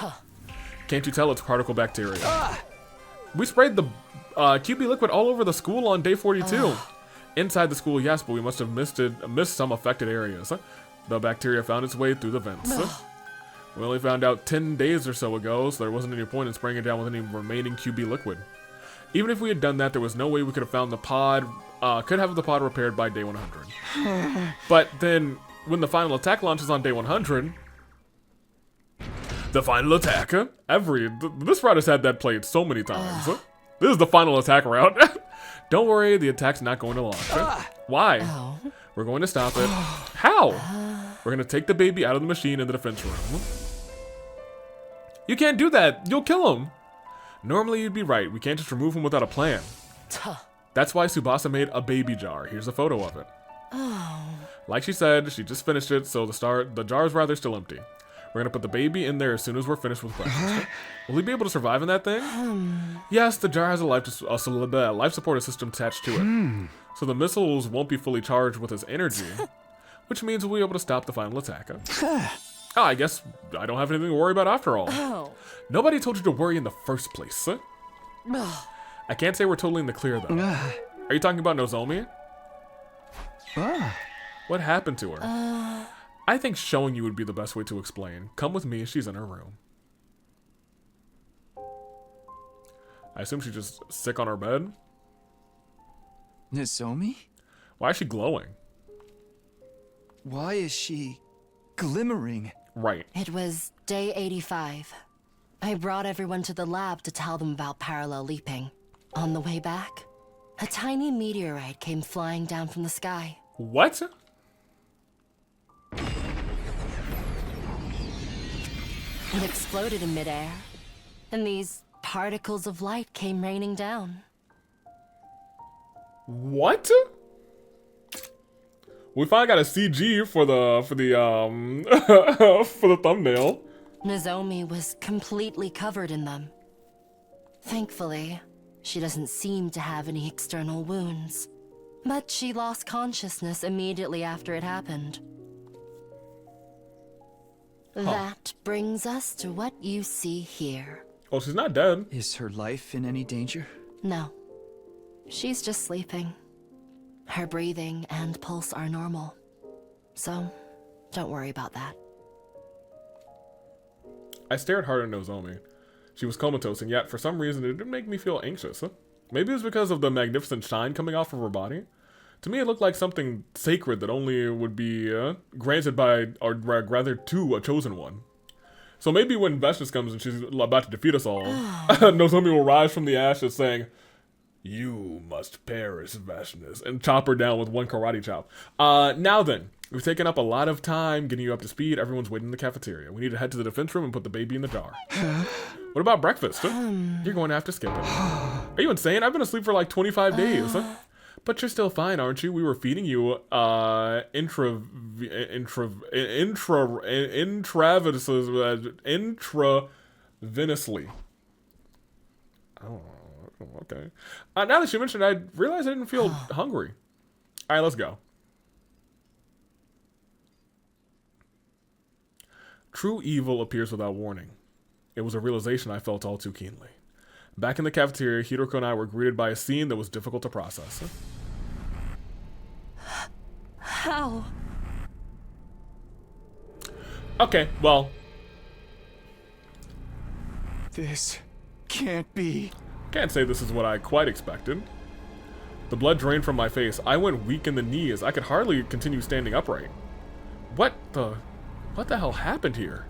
Can't you tell it's particle bacteria? We sprayed the QB liquid all over the school on day 42. Inside the school, yes, but we must have missed some affected areas. The bacteria found its way through the vents. We only found out 10 days or so ago, so there wasn't any point in spraying it down with any remaining QB liquid. Even if we had done that, there was no way we could have found the pod, could have the pod repaired by day 100. But then, when the final attack launches on day 100, the final attack, this route has had that played so many times. This is the final attack route. Don't worry, the attack's not going to launch. Why? We're going to stop it. How? We're going to take the baby out of the machine in the defense room. You can't do that. You'll kill him. Normally you'd be right. We can't just remove him without a plan. That's why Tsubasa made a baby jar. Here's a photo of it. Like she said, she just finished it, so the jar is rather still empty. We're gonna put the baby in there as soon as we're finished with breakfast. Will he be able to survive in that thing? Yes, the jar has a life support system attached to it. So the missiles won't be fully charged with his energy, which means we'll be able to stop the final attack. I guess I don't have anything to worry about after all. Nobody told you to worry in the first place. I can't say we're totally in the clear though. Are you talking about Nozomi? What happened to her? I think showing you would be the best way to explain. Come with me, she's in her room. I assume she's just sick on her bed? Nozomi? Why is she glowing? Why is she glimmering? Right. It was day 85. I brought everyone to the lab to tell them about parallel leaping. On the way back, a tiny meteorite came flying down from the sky. What? It exploded in midair, and these particles of light came raining down. What? We finally got a CG for the for the thumbnail. Nozomi was completely covered in them. Thankfully, she doesn't seem to have any external wounds, but she lost consciousness immediately after it happened. That brings us to what you see here. Oh, she's not dead. Is her life in any danger? No. She's just sleeping. Her breathing and pulse are normal. So, don't worry about that. I stared hard at Nozomi. She was comatose, and yet, for some reason, it didn't make me feel anxious. Maybe it was because of the magnificent shine coming off of her body. To me, it looked like something sacred that only would be granted by, or rather to, a chosen one. So maybe when Vashnis comes and she's about to defeat us all, Nozomi will rise from the ashes saying, "You must perish, Vashnis," and chop her down with one karate chop. Now then, we've taken up a lot of time getting you up to speed. Everyone's waiting in the cafeteria. We need to head to the defense room and put the baby in the jar. What about breakfast? You're going to have to skip it. Are you insane? I've been asleep for like 25 days. But you're still fine, aren't you? We were feeding you intravenously. Oh, okay. Now that she mentioned it, I realized I didn't feel hungry. All right, let's go. True evil appears without warning. It was a realization I felt all too keenly. Back in the cafeteria, Hiroko and I were greeted by a scene that was difficult to process. How? Okay, well. This can't be. Can't say this is what I quite expected. The blood drained from my face. I went weak in the knees. I could hardly continue standing upright. What the hell happened here?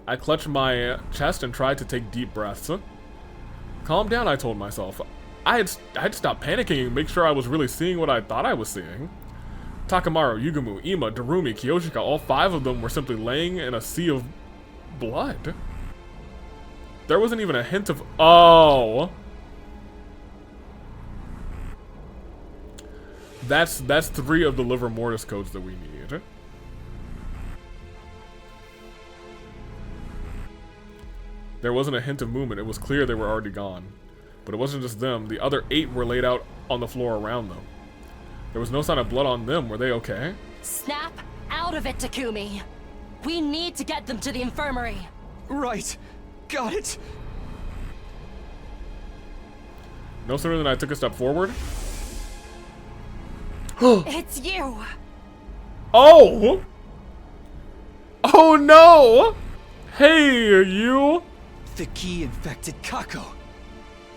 I clutched my chest and tried to take deep breaths. Calm down, I told myself. I had stopped panicking and make sure I was really seeing what I thought I was seeing. Takamaru, Yugumu, Ima, Darumi, Kiyoshika, all 5 of them were simply laying in a sea of blood. There wasn't even a hint of... Oh! That's 3 of the liver mortis codes that we need. There wasn't a hint of movement. It was clear they were already gone. But it wasn't just them. The other 8 were laid out on the floor around them. There was no sign of blood on them. Were they okay? Snap out of it, Takumi. We need to get them to the infirmary. Right. Got it. No sooner than I took a step forward. It's you. Oh! Oh no! Hey, you! The key infected Kako.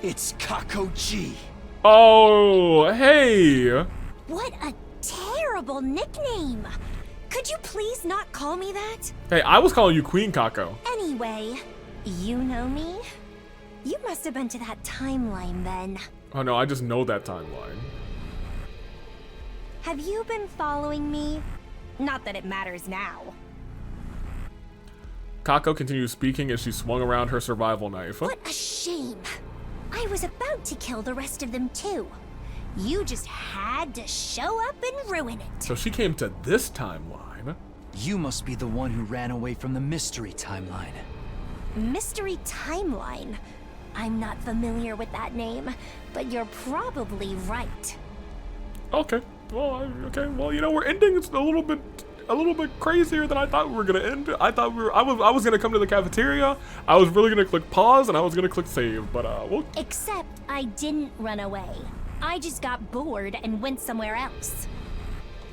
It's Kako G. Oh, hey! What a terrible nickname! Could you please not call me that? Hey, I was calling you Queen Kako. Anyway, you know me? You must have been to that timeline then. Oh no, I just know that timeline. Have you been following me? Not that it matters now. Kako continued speaking as she swung around her survival knife. What a shame. I was about to kill the rest of them too. You just had to show up and ruin it. So she came to this timeline. You must be the one who ran away from the mystery timeline. Mystery timeline? I'm not familiar with that name, but you're probably right. Okay. Well, okay. Well, you know, we're ending. It's a little bit crazier than I thought we were gonna end. I thought I was gonna come to the cafeteria. I was really gonna click pause and I was gonna click save, but we'll... Except I didn't run away. I just got bored and went somewhere else.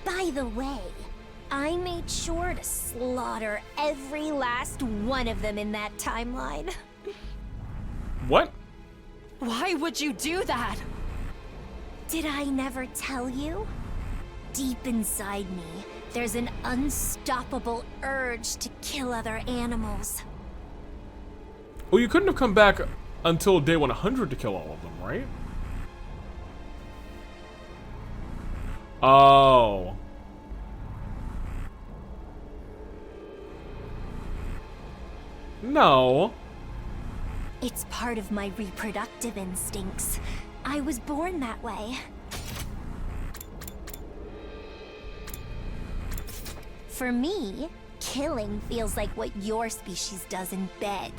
By the way, I made sure to slaughter every last one of them in that timeline. What? Why would you do that? Did I never tell you? Deep inside me, there's an unstoppable urge to kill other animals. Well, you couldn't have come back until day 100 to kill all of them, right? Oh. No. It's part of my reproductive instincts. I was born that way. For me, killing feels like what your species does in bed.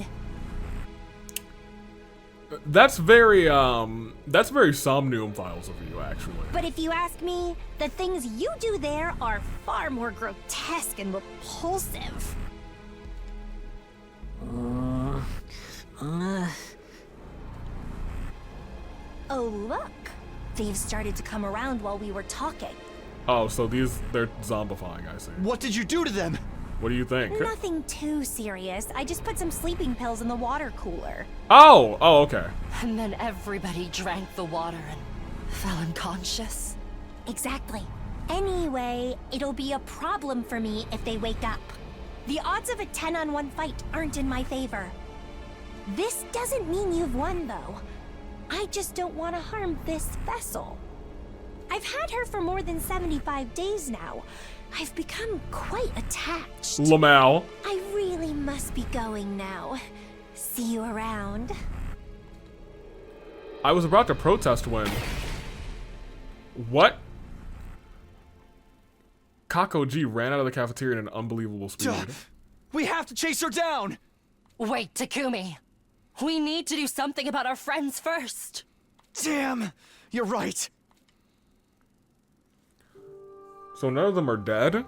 That's very Somnium Files of you, actually. But if you ask me, the things you do there are far more grotesque and repulsive. Oh, look. They've started to come around while we were talking. Oh, so they're zombifying, I see. What did you do to them? What do you think? Nothing too serious. I just put some sleeping pills in the water cooler. Oh, okay. And then everybody drank the water and fell unconscious. Exactly. Anyway, it'll be a problem for me if they wake up. The odds of a 10-on-1 fight aren't in my favor. This doesn't mean you've won, though. I just don't want to harm this vessel. I've had her for more than 75 days now. I've become quite attached. Lamau. I really must be going now. See you around. I was about to protest when... What? Kako G ran out of the cafeteria at an unbelievable speed. We have to chase her down! Wait, Takumi. We need to do something about our friends first. Damn! You're right. So none of them are dead?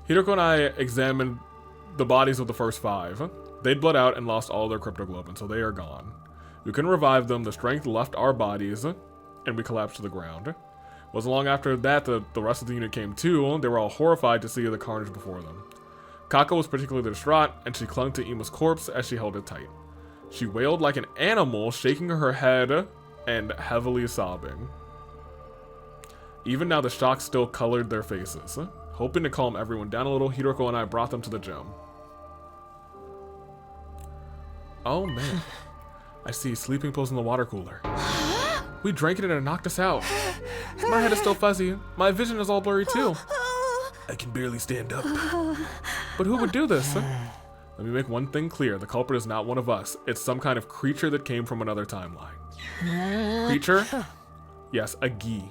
Hiroko and I examined the bodies of the first 5. They'd bled out and lost all their cryptoglobin, so they are gone. We couldn't revive them, the strength left our bodies, and we collapsed to the ground. It wasn't long after that the rest of the unit came to. They were all horrified to see the carnage before them. Kako was particularly distraught, and she clung to Ima's corpse as she held it tight. She wailed like an animal, shaking her head and heavily sobbing. Even now, the shock still colored their faces. Hoping to calm everyone down a little, Hiroko and I brought them to the gym. Oh man, I see sleeping pills in the water cooler. We drank it and it knocked us out. My head is still fuzzy. My vision is all blurry too. I can barely stand up. But who would do this? Let me make one thing clear. The culprit is not one of us. It's some kind of creature that came from another timeline. Creature? Yes, a Gi.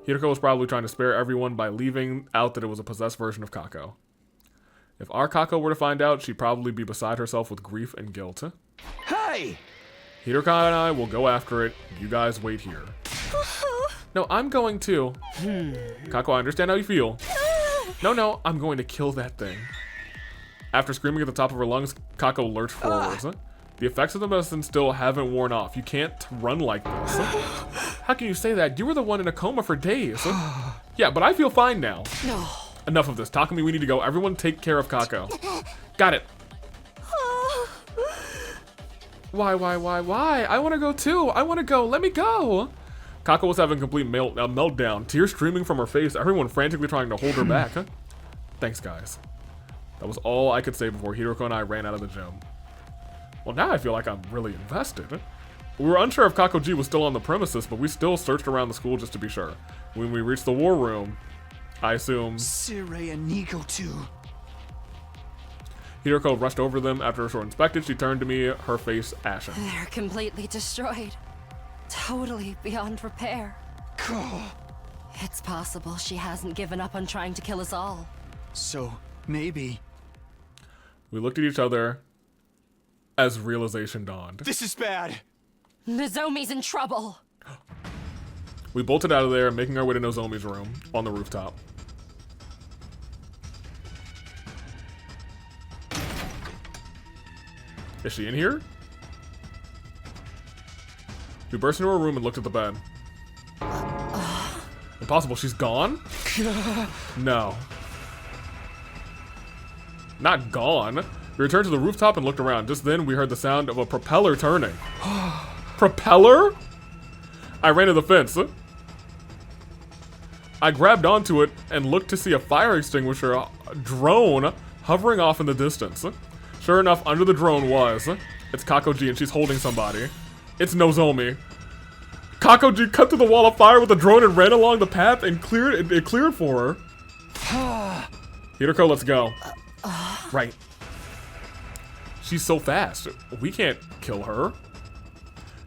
Hiroko was probably trying to spare everyone by leaving out that it was a possessed version of Kako. If our Kako were to find out, she'd probably be beside herself with grief and guilt. Hey! Hiroko and I will go after it. You guys wait here. No, I'm going to. Kako, I understand how you feel. No, I'm going to kill that thing. After screaming at the top of her lungs, Kako lurched forwards. The effects of the medicine still haven't worn off. You can't run like this. How can you say that? You were the one in a coma for days. Yeah, but I feel fine now. No. Enough of this. Takumi, we need to go. Everyone take care of Kako. Got it. Why? I want to go too. I want to go. Let me go. Kako was having a complete meltdown. Tears streaming from her face. Everyone frantically trying to hold her back. Thanks, guys. That was all I could say before Hiroko and I ran out of the gym. Well, now I feel like I'm really invested. We were unsure if Kako-ji was still on the premises, but we still searched around the school just to be sure. When we reached the war room, I assume... Sirei and Nico too. Hiroko rushed over them. After a short inspection, she turned to me, her face ashen. They're completely destroyed. Totally beyond repair. It's possible she hasn't given up on trying to kill us all. So, maybe... We looked at each other as realization dawned. This is bad! Nozomi's in trouble! We bolted out of there, making our way to Nozomi's room on the rooftop. Is she in here? We burst into her room and looked at the bed. Impossible, she's gone? No. Not gone. We returned to the rooftop and looked around. Just then, we heard the sound of a propeller turning. Propeller? I ran to the fence. I grabbed onto it and looked to see a fire extinguisher drone hovering off in the distance. Sure enough, under the drone was... It's Kako-ji and she's holding somebody. It's Nozomi. Kako-ji cut through the wall of fire with the drone and ran along the path and it cleared for her. Hiroko, let's go. Right. She's so fast. We can't kill her.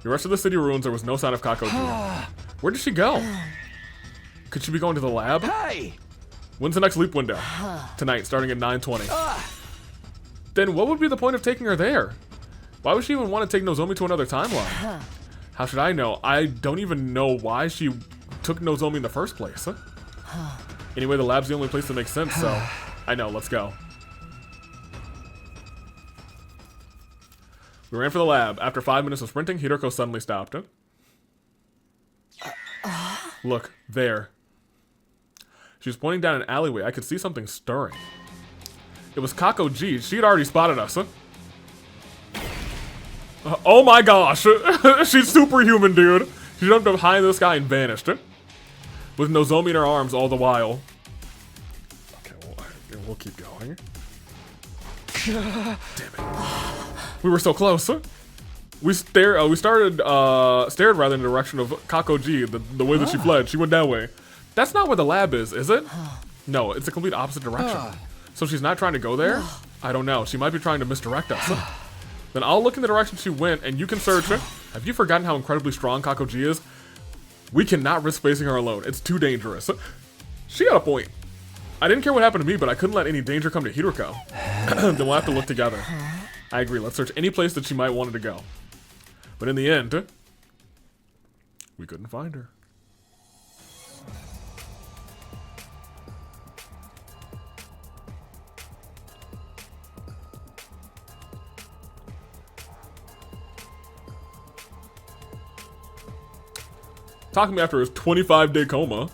The rest of the city ruins, there was no sign of Kako-ji. Where did she go? Could she be going to the lab? Hey! When's the next leap window? Tonight, starting at 9:20. Then what would be the point of taking her there? Why would she even want to take Nozomi to another timeline? How should I know? I don't even know why she took Nozomi in the first place. Anyway, the lab's the only place that makes sense, so I know, let's go. We ran for the lab. After 5 minutes of sprinting, Hiroko suddenly stopped. Look, there. She was pointing down an alleyway. I could see something stirring. It was Kako G. She had already spotted us. Oh my gosh. She's superhuman, dude. She jumped up high in the sky and vanished. With Nozomi in her arms all the while. Okay, well, we'll keep going. Damn it. We were so close. We stared rather in the direction of Kako G, the way that she fled. She went that way. That's not where the lab is it? No, it's the complete opposite direction. So she's not trying to go there? I don't know. She might be trying to misdirect us. Then I'll look in the direction she went, and you can search. Have you forgotten how incredibly strong Kako G is? We cannot risk facing her alone. It's too dangerous. She got a point. I didn't care what happened to me, but I couldn't let any danger come to Hiroko. Then we'll have to look together. I agree. Let's search any place that she might wanted to go. But in the end, we couldn't find her. Talking to me after his 25-day coma.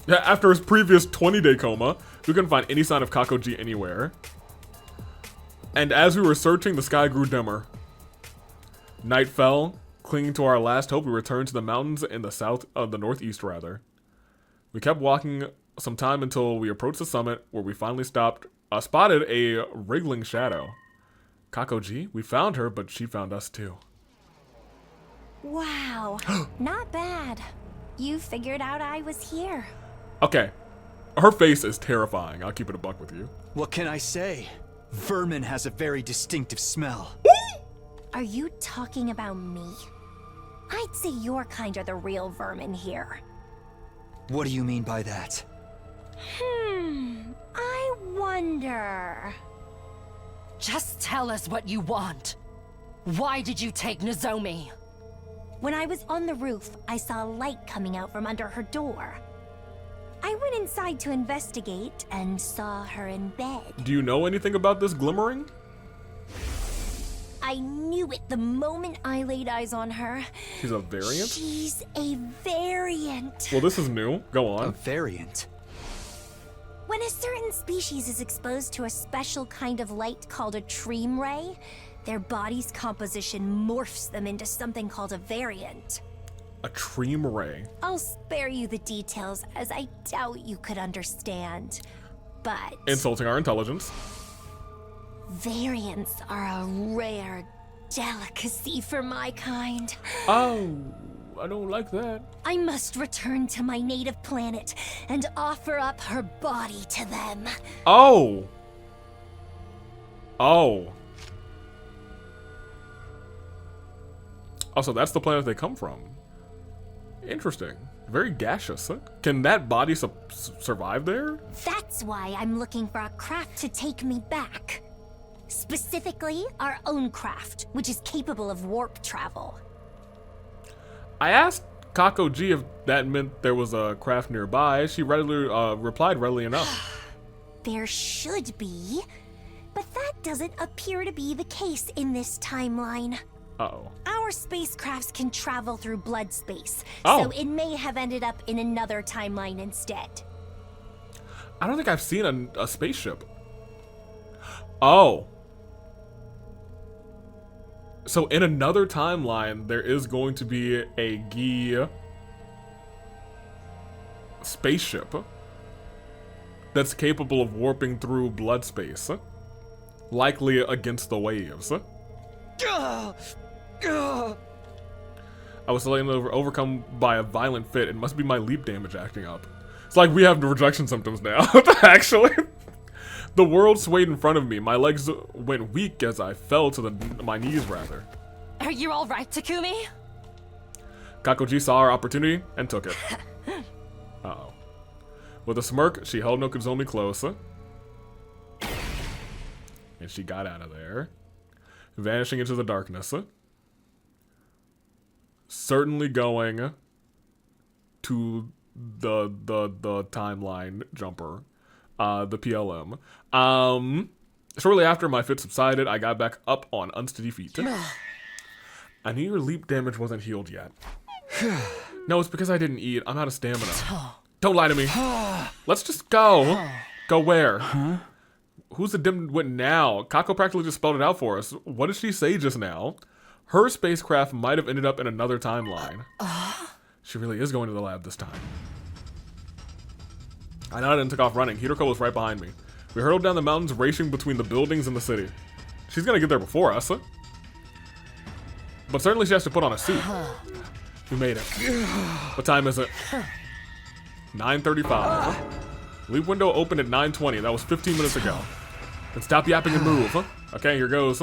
Yeah, after his previous 20-day coma, we couldn't find any sign of Kako G anywhere. And as we were searching, the sky grew dimmer. Night fell. Clinging to our last hope, we returned to the mountains in the northeast rather. We kept walking some time until we approached the summit, where we finally spotted a wriggling shadow. Kako G, we found her, but she found us too. Wow, not bad. You figured out I was here. Okay, her face is terrifying. I'll keep it a buck with you. What can I say? Vermin has a very distinctive smell. Are you talking about me? I'd say your kind are the real vermin here. What do you mean by that? I wonder. Just tell us what you want. Why did you take Nozomi? When I was on the roof, I saw a light coming out from under her door. I went inside to investigate and saw her in bed. Do you know anything about this glimmering? I knew it the moment I laid eyes on her. She's a variant? She's a variant. Well, this is new. Go on. A variant? When a certain species is exposed to a special kind of light called a treem ray, their body's composition morphs them into something called a variant. A treem ray. I'll spare you the details, as I doubt you could understand. But Insulting our intelligence. variants are a rare delicacy for my kind. Oh, I don't like that. I must return to my native planet and offer up her body to them. Oh. Oh. Oh, so that's the planet they come from. Interesting. Very gaseous. Huh? Can that body survive there? That's why I'm looking for a craft to take me back. Specifically, our own craft, which is capable of warp travel. I asked Kako G if that meant there was a craft nearby. She replied readily enough. There should be, but that doesn't appear to be the case in this timeline. Uh-oh. Our spacecrafts can travel through blood space, Oh. so it may have ended up in another timeline instead. I don't think I've seen a spaceship. Oh. So in another timeline, there is going to be a Gi spaceship that's capable of warping through blood space, likely against the waves. I was suddenly overcome by a violent fit. It must be my leap damage acting up. It's like we have rejection symptoms now, actually. The world swayed in front of me. My legs went weak as I fell to my knees, rather. Are you all right, Takumi? Kako G saw her opportunity and took it. Uh-oh. With a smirk, she held Nozomi close. And she got out of there, vanishing into the darkness. Certainly going to the timeline jumper, the PLM. Shortly after my fit subsided, I got back up on unsteady feet. I knew your leap damage wasn't healed yet. No, it's because I didn't eat. I'm out of stamina. Don't lie to me. Let's just go. Go where? Who's the dimwit now? Kako practically just spelled it out for us. What did she say just now? Her spacecraft might have ended up in another timeline. She really is going to the lab this time. I nodded and took off running. Hiroko was right behind me. We hurtled down the mountains, racing between the buildings and the city. She's gonna get there before us. But certainly she has to put on a suit. We made it. What time is it? 9:35. Leap window opened at 9:20. That was 15 minutes ago. Then stop yapping and move. Okay, here goes.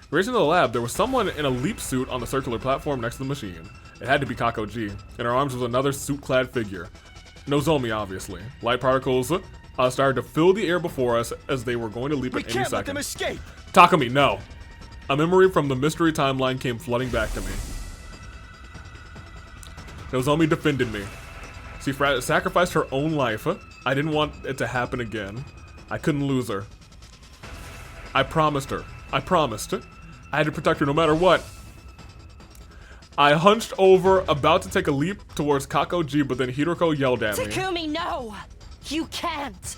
Racing to the lab, there was someone in a leap suit on the circular platform next to the machine. It had to be Kako G. In her arms was another suit-clad figure. Nozomi, obviously. Light particles started to fill the air before us as they were going to leap at any second. Let them escape. Takumi, no. A memory from the mystery timeline came flooding back to me. Nozomi defended me. She sacrificed her own life. I didn't want it to happen again. I couldn't lose her. I promised her. I promised. I had to protect her no matter what. I hunched over, about to take a leap towards Kako G, but then Hiroko yelled at me. Takumi, no! You can't!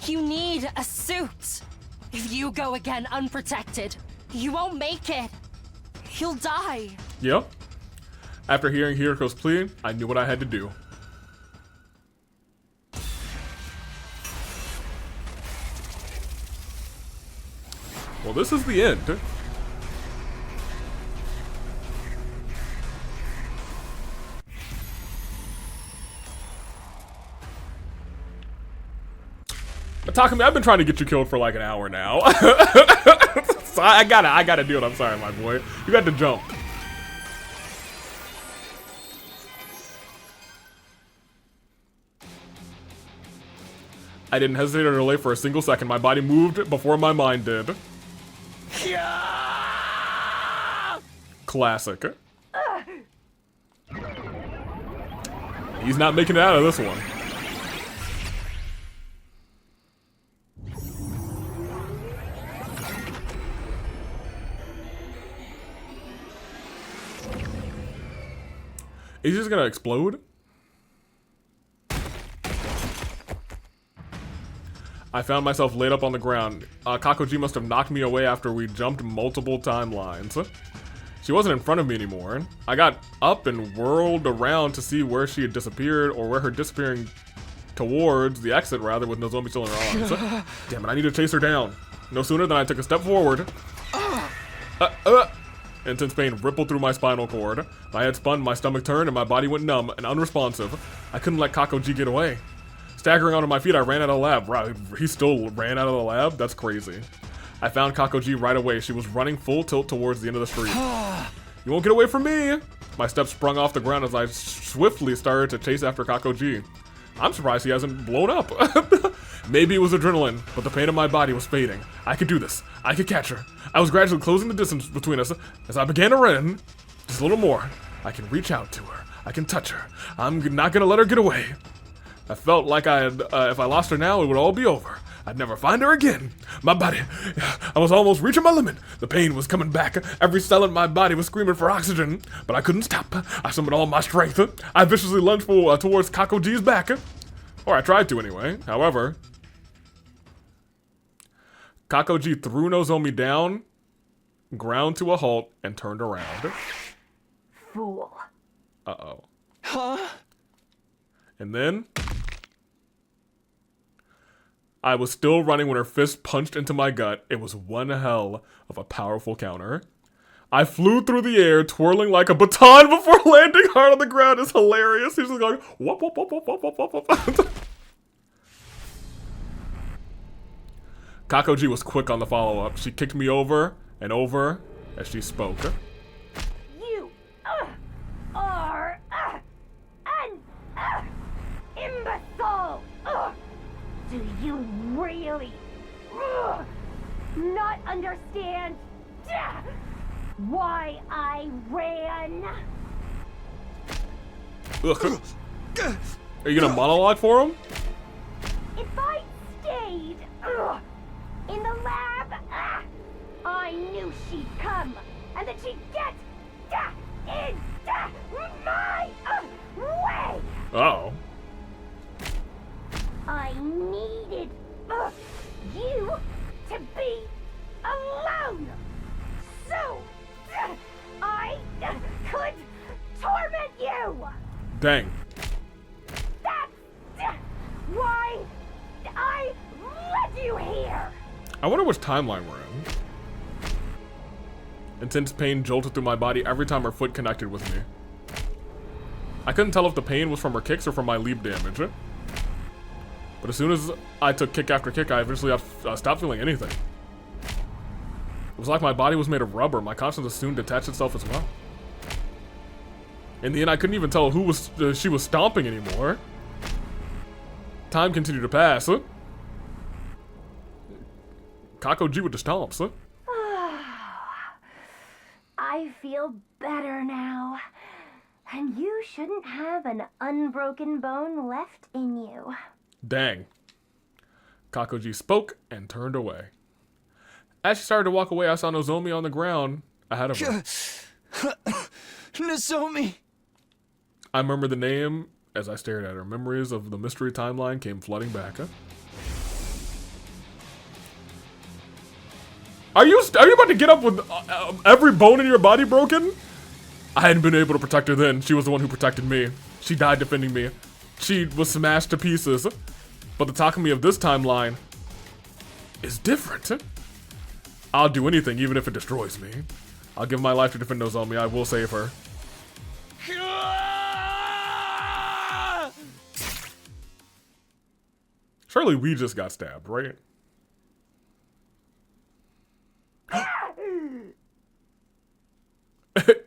You need a suit! If you go again unprotected, you won't make it! You'll die! Yep. After hearing Hiroko's plea, I knew what I had to do. Well, this is the end. Takumi, I've been trying to get you killed for like an hour now. So I gotta do it. I'm sorry, my boy. You got to jump. I didn't hesitate or delay for a single second. My body moved before my mind did. Classic. He's not making it out of this one. Is he just gonna explode? I found myself laid up on the ground. Kakoji must have knocked me away after we jumped multiple timelines. She wasn't in front of me anymore. I got up and whirled around to see where she had disappeared, or where her disappearing towards the exit, rather, with Nozomi still in her arms. Damn it, I need to chase her down. No sooner than I took a step forward. Intense pain rippled through my spinal cord. My head spun, my stomach turned, and my body went numb and unresponsive. I couldn't let Kakoji get away. Staggering onto my feet, I ran out of the lab. Right, he still ran out of the lab? That's crazy. I found Kakoji right away. She was running full tilt towards the end of the street. You won't get away from me! My steps sprung off the ground as I swiftly started to chase after Kakoji. I'm surprised he hasn't blown up. Maybe it was adrenaline, but the pain in my body was fading. I could do this. I could catch her. I was gradually closing the distance between us as I began to run. Just a little more. I can reach out to her. I can touch her. I'm not gonna let her get away. I felt like if I lost her now, it would all be over. I'd never find her again. My body, I was almost reaching my limit. The pain was coming back. Every cell in my body was screaming for oxygen, but I couldn't stop. I summoned all my strength. I viciously lunged towards Kakoji's back. Or I tried to anyway. However, Kakoji threw Nozomi down, ground to a halt, and turned around. Fool. Uh-oh. Huh? And then I was still running when her fist punched into my gut. It was one hell of a powerful counter. I flew through the air, twirling like a baton before landing hard on the ground. It's hilarious. He's just going, whoop, whoop, whoop, whoop, whoop, whoop, whoop. Kakoji was quick on the follow-up. She kicked me over and over as she spoke. You are an imbecile! Do you really not understand why I ran? Ugh. Are you gonna monologue for him? If I stayed in the lab, I knew she'd come, and that she'd get in my way! Uh-oh. I needed you to be alone, so I could torment you. Dang. That's why I led you here. I wonder which timeline we're in. Intense pain jolted through my body every time her foot connected with me. I couldn't tell if the pain was from her kicks or from my leap damage. But as soon as I took kick after kick, I eventually stopped feeling anything. It was like my body was made of rubber. My conscience soon detached itself as well. In the end, I couldn't even tell who she was stomping anymore. Time continued to pass. Kako G with the stomps. I feel better now. And you shouldn't have an unbroken bone left in you. Dang. Kako G spoke and turned away. As she started to walk away, I saw Nozomi on the ground ahead of her. Nozomi! I remembered the name as I stared at her. Memories of the mystery timeline came flooding back. Are you about to get up with every bone in your body broken? I hadn't been able to protect her then. She was the one who protected me. She died defending me. She was smashed to pieces. But the Takumi of this timeline is different. I'll do anything, even if it destroys me. I'll give my life to defend Nozomi. I will save her. Surely we just got stabbed, right?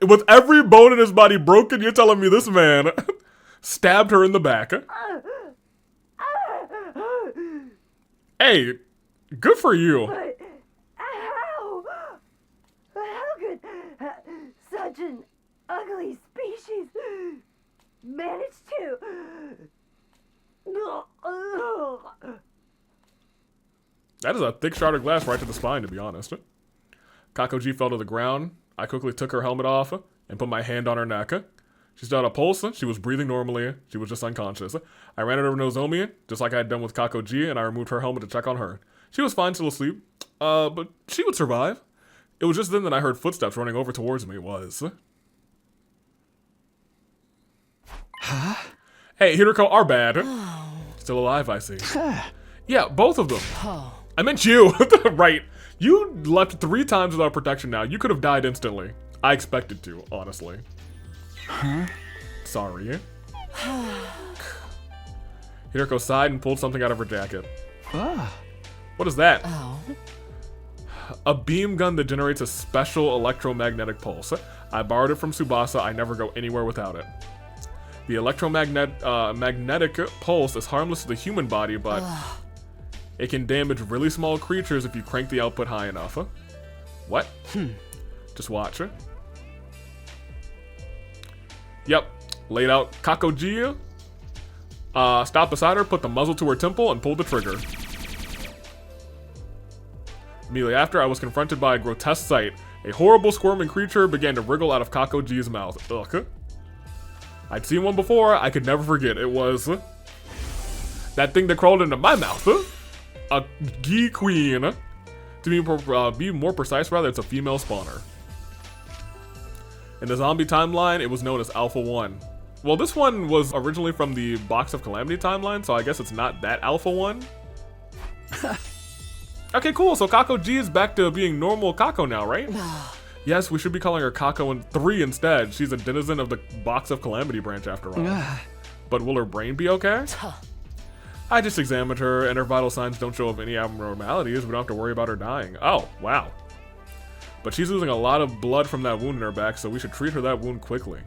With every bone in his body broken, you're telling me this man stabbed her in the back? Hey, good for you. But how could such an ugly species manage to... That is a thick shard of glass right to the spine, to be honest. Kako G fell to the ground. I quickly took her helmet off and put my hand on her neck. She still had a pulse. She was breathing normally. She was just unconscious. I ran it over Nozomi, just like I had done with Kako G, and I removed her helmet to check on her. She was fine, still asleep, but she would survive. It was just then that I heard footsteps running over towards me. Huh? Hey, Hiroko, our bad. Still alive, I see. Yeah, both of them. I meant you. Right. You left 3 times without protection now. You could have died instantly. I expected to, honestly. Huh? Sorry. Hiroko sighed and pulled something out of her jacket. What is that? A beam gun that generates a special electromagnetic pulse. I borrowed it from Tsubasa. I never go anywhere without it. The magnetic pulse is harmless to the human body, but it can damage really small creatures if you crank the output high enough. What? Just watch. Yep. Laid out Kako G. Stopped beside her, put the muzzle to her temple, and pulled the trigger. Immediately after, I was confronted by a grotesque sight. A horrible squirming creature began to wriggle out of Kako G's mouth. Ugh. I'd seen one before. I could never forget. It was that thing that crawled into my mouth. A Gi Queen. To be more precise, rather, it's a female spawner. In the zombie timeline, it was known as Alpha 1. Well, this one was originally from the Box of Calamity timeline, so I guess it's not that Alpha 1. Okay, cool. So Kako G is back to being normal Kako now, right? Yes, we should be calling her Kako 3 instead. She's a denizen of the Box of Calamity branch after all. But will her brain be okay? I just examined her, and her vital signs don't show of any abnormalities. We don't have to worry about her dying. Oh, wow. But she's losing a lot of blood from that wound in her back, so we should treat her that wound quickly.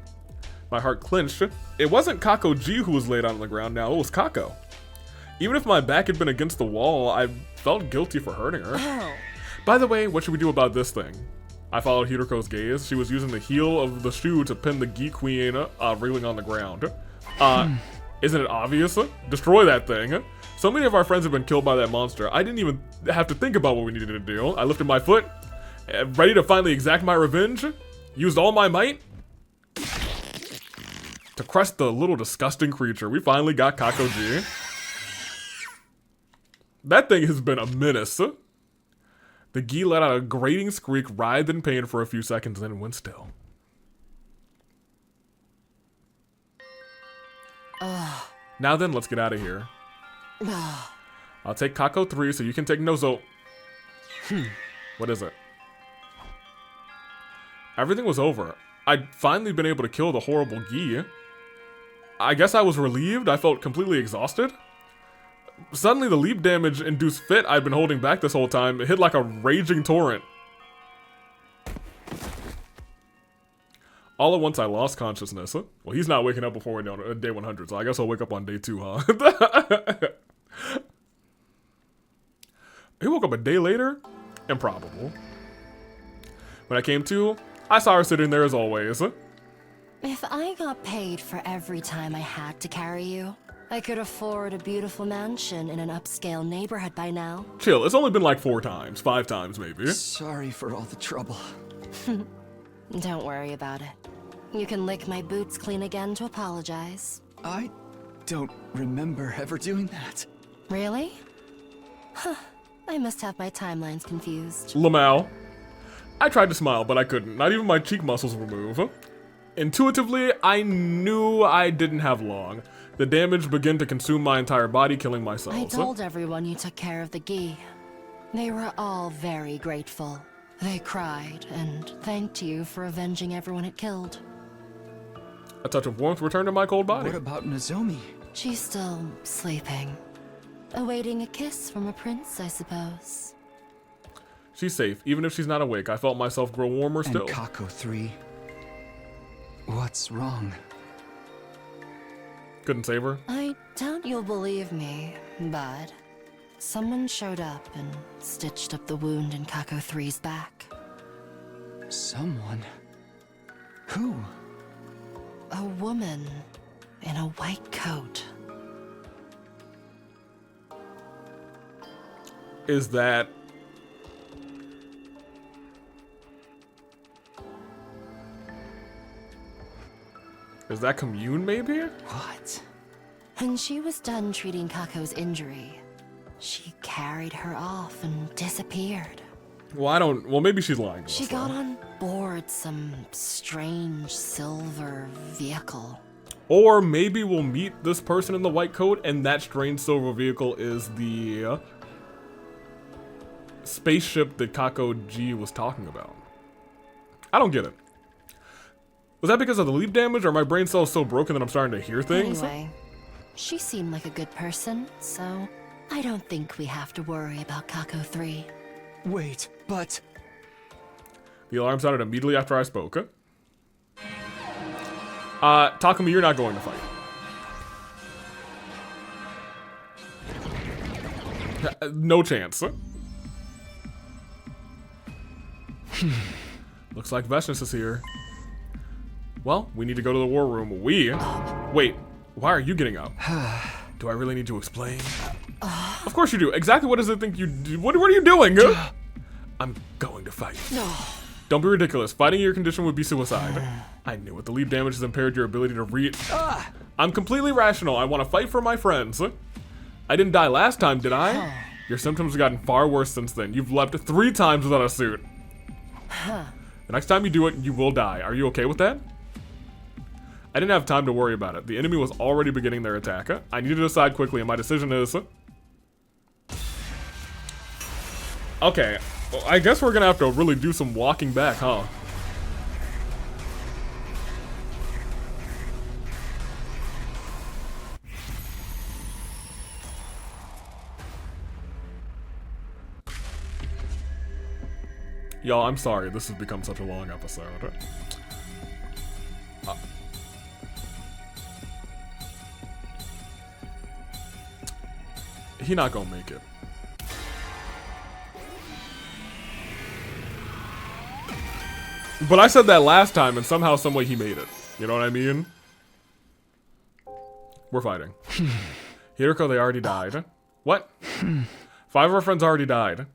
My heart clenched. It wasn't Kako G who was laid on the ground now, it was Kako. Even if my back had been against the wall, I felt guilty for hurting her. By the way, what should we do about this thing? I followed Hiroko's gaze. She was using the heel of the shoe to pin the Gi Queen reeling on the ground. Isn't it obvious? Destroy that thing. So many of our friends have been killed by that monster. I didn't even have to think about what we needed to do. I lifted my foot, ready to finally exact my revenge. Used all my might To crush the little disgusting creature, we finally got Kako G. That thing has been a menace. The Gi let out a grating squeak, writhed in pain for a few seconds, then went still. Now then, let's get out of here. I'll take Kako 3 so you can take Nozo. What is it? Everything was over. I'd finally been able to kill the horrible Gi. I guess I was relieved. I felt completely exhausted. Suddenly, the leap damage induced fit I'd been holding back this whole time. It hit like a raging torrent. All at once, I lost consciousness. Well, he's not waking up before day 100, so I guess I'll wake up on day 2, huh? He woke up a day later? Improbable. When I came to, I saw her sitting there as always. If I got paid for every time I had to carry you, I could afford a beautiful mansion in an upscale neighborhood by now. Chill, it's only been like 4 times, 5 times maybe. Sorry for all the trouble. Don't worry about it. You can lick my boots clean again to apologize. I don't remember ever doing that. Really? Huh. I must have my timelines confused. Lamau. I tried to smile, but I couldn't. Not even my cheek muscles would move. Intuitively, I knew I didn't have long. The damage began to consume my entire body, killing my cells. I told everyone you took care of the Gi. They were all very grateful. They cried and thanked you for avenging everyone it killed. A touch of warmth returned to my cold body. What about Nozomi? She's still sleeping. Awaiting a kiss from a prince, I suppose. She's safe. Even if she's not awake, I felt myself grow warmer still. And Kako 3. What's wrong? Couldn't save her? I doubt you'll believe me, but someone showed up and stitched up the wound in Kako 3's back. Someone? Who? A woman in a white coat. Is that... Is that Commune, maybe? What? When she was done treating Kako's injury, she carried her off and disappeared. Well, maybe she's lying to us. She got on board some strange silver vehicle. Or maybe we'll meet this person in the white coat, and that strange silver vehicle is the spaceship that Kako G was talking about. I don't get it. Was that because of the leap damage, or my brain cells so broken that I'm starting to hear things? Anyway, she seemed like a good person, so I don't think we have to worry about Kako 3. Wait, but... The alarm sounded immediately after I spoke. Takumi, you're not going to fight. No chance. Looks like Veshness is here. Well, we need to go to the war room. Wait, why are you getting up? Do I really need to explain? Of course you do. Exactly what does it think you do? What are you doing? I'm going to fight. No. Don't be ridiculous. Fighting your condition would be suicide. I knew it. The leap damage has impaired your ability to read. I'm completely rational. I want to fight for my friends. I didn't die last time, did I? Your symptoms have gotten far worse since then. You've leapt 3 times without a suit. The next time you do it, you will die. Are you okay with that? I didn't have time to worry about it. The enemy was already beginning their attack. I need to decide quickly, and my decision is... Okay, well, I guess we're gonna have to really do some walking back, huh? Y'all, I'm sorry. This has become such a long episode. He not gonna make it. But I said that last time, and somehow, someway, he made it. You know what I mean? We're fighting. Hiroko, they already died. What? 5 of our friends already died.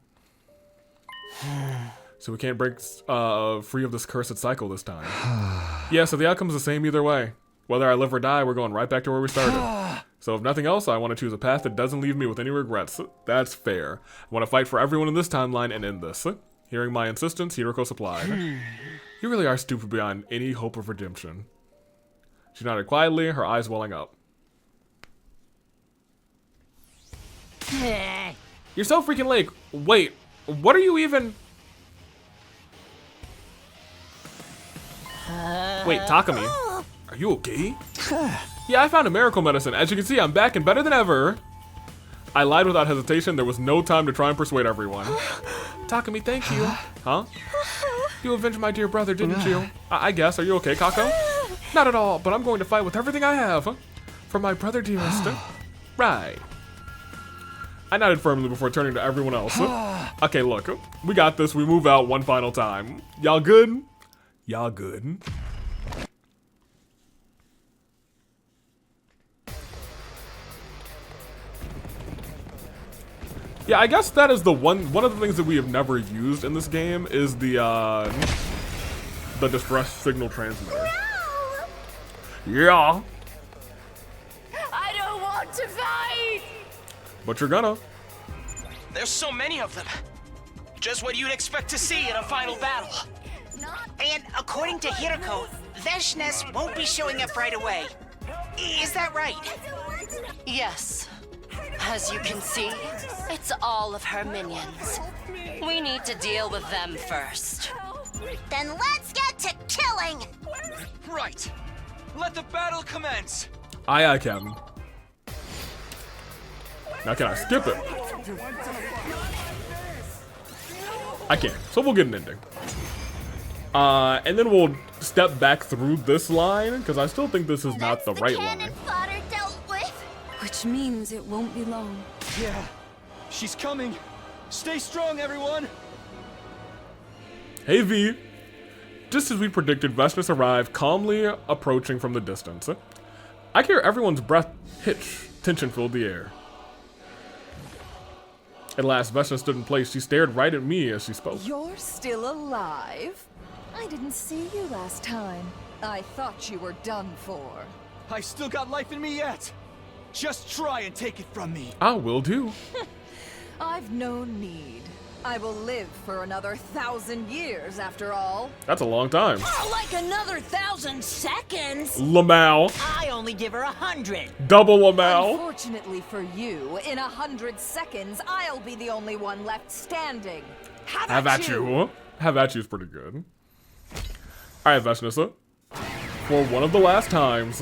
So we can't break free of this cursed cycle this time. Yeah, so the outcome's the same either way. Whether I live or die, we're going right back to where we started. So if nothing else, I want to choose a path that doesn't leave me with any regrets. That's fair. I want to fight for everyone in this timeline and end this. Hearing my insistence, Hiroko supplied. You really are stupid beyond any hope of redemption. She nodded quietly, her eyes welling up. You're so freaking late. Wait, what are you even... Wait, Takumi, are you okay? Yeah, I found a miracle medicine. As you can see, I'm back and better than ever. I lied without hesitation. There was no time to try and persuade everyone. Takumi, thank you. Huh? You avenged my dear brother, didn't you? I guess. Are you okay, Kako? Not at all, but I'm going to fight with everything I have. For my brother, dearest. Right. I nodded firmly before turning to everyone else. Okay, look. We got this. We move out one final time. Y'all good? Y'all good. Yeah, I guess that is the one of the things that we have never used in this game is the distress signal transmitter. Yeah. I don't want to fight! But you're gonna. There's so many of them. Just what you'd expect to see in a final battle. And according to Hiroko, Veshness won't be showing up right away. Is that right? Yes. As you can see, it's all of her minions. We need to deal with them first. Then let's get to killing! Right. Let the battle commence. Aye, Captain. Now can I skip it? I can't, so we'll get an ending. And then we'll step back through this line, because I still think this is not the right line. Which means it won't be long. Yeah, she's coming. Stay strong, everyone. Hey V. Just as we predicted, Veshness arrived, calmly approaching from the distance. I could hear everyone's breath hitch. Tension filled the air. At last, Veshness stood in place. She stared right at me as she spoke. You're still alive? I didn't see you last time. I thought you were done for. I still got life in me yet. Just try and take it from me. I will do. I've no need. I will live for another 1,000 years, after all. That's a long time. More like another 1,000 seconds. Lamau. I only give her 100. Double Lamau. Unfortunately for you, in 100 seconds, I'll be the only one left standing. Have at you. Have at you's pretty good. All right, Veshness. For one of the last times,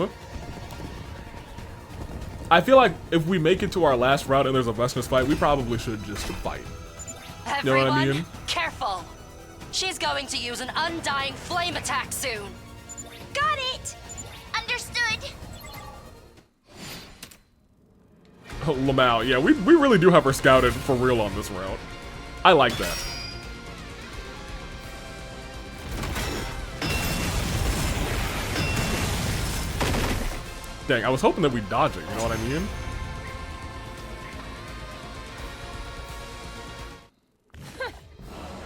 I feel like if we make it to our last route and there's a Veshness fight, we probably should just fight. Everyone, you know what I mean? Careful. She's going to use an undying flame attack soon. Got it! Understood. Oh, Lamau, yeah, we really do have her scouted for real on this route. I like that. Dang, I was hoping that we'd dodge it, you know what I mean?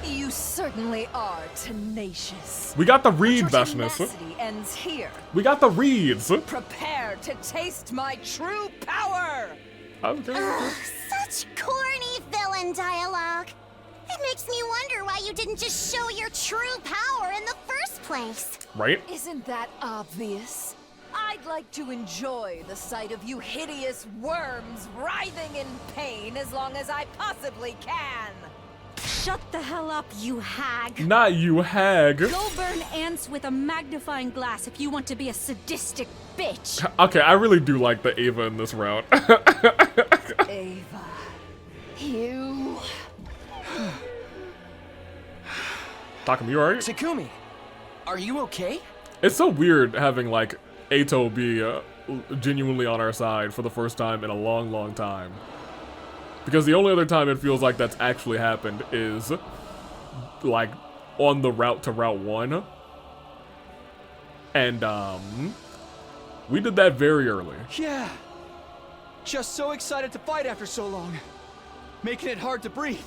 You certainly are tenacious. We got the read, Your Veshness. tenacity ends here. We got the reads. Prepare to taste my true power! Okay. Ugh, such corny villain dialogue. It makes me wonder why you didn't just show your true power in the first place. Right? Isn't that obvious? I'd like to enjoy the sight of you hideous worms writhing in pain as long as I possibly can. Shut the hell up, you hag. Not you hag. Go burn ants with a magnifying glass if you want to be a sadistic bitch. Okay, I really do like the Ava in this route. Ava. You. Takumi, you alright? Takumi, are you okay? It's so weird having, like, Ato be genuinely on our side for the first time in a long, long time. Because the only other time it feels like that's actually happened is, like, on the route to Route 1. And, we did that very early. Yeah. Just so excited to fight after so long. Making it hard to breathe.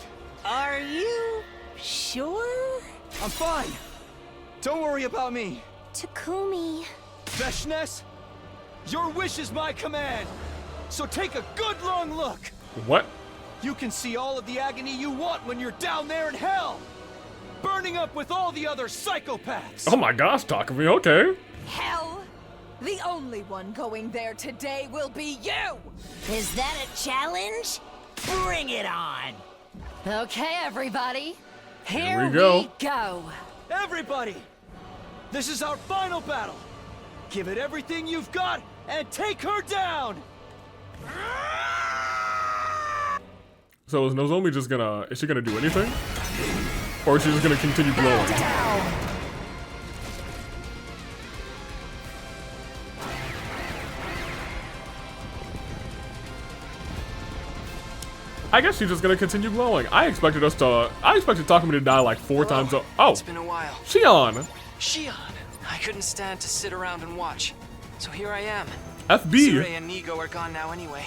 Are you sure? I'm fine. Don't worry about me. Takumi. Veshness, Your wish is my command. So take a good long look. What? You can see all of the agony you want when you're down there in hell. Burning up with all the other psychopaths. Oh my gosh, Takumi, okay. Hell? The only one going there today will be you! Is that a challenge? Bring it on! Okay, everybody. Here we we go. go. Everybody! This is our final battle. Give it everything you've got and take her down! So is Nozomi just gonna, is she gonna do anything? Or is she just gonna continue glowing? I guess she's just gonna continue glowing. I expected Takumi to die like 4 times. Oh, It's been a while. Shion! Shion! I couldn't stand to sit around and watch. So here I am. FB! Sure and Nigo are gone now anyway.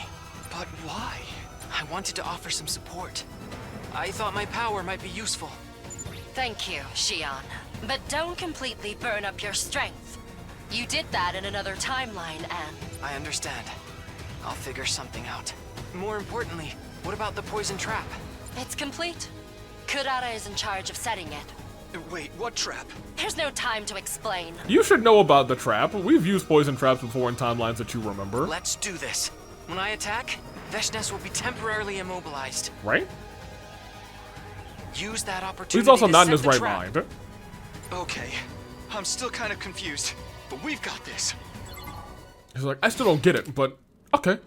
But why? I wanted to offer some support. I thought my power might be useful. Thank you, Shion. But don't completely burn up your strength. You did that in another timeline, and... I understand. I'll figure something out. More importantly, what about the poison trap? It's complete. Kurara is in charge of setting it. Wait, what trap? There's no time to explain. You should know about the trap. We've used poison traps before in timelines that you remember. Let's do this. When I attack, Veshnes will be temporarily immobilized. Right? Use that opportunity. He's also to not in set his the right trap. mind. Okay, I'm still kind of confused, but we've got this. He's like, I still don't get it, but okay.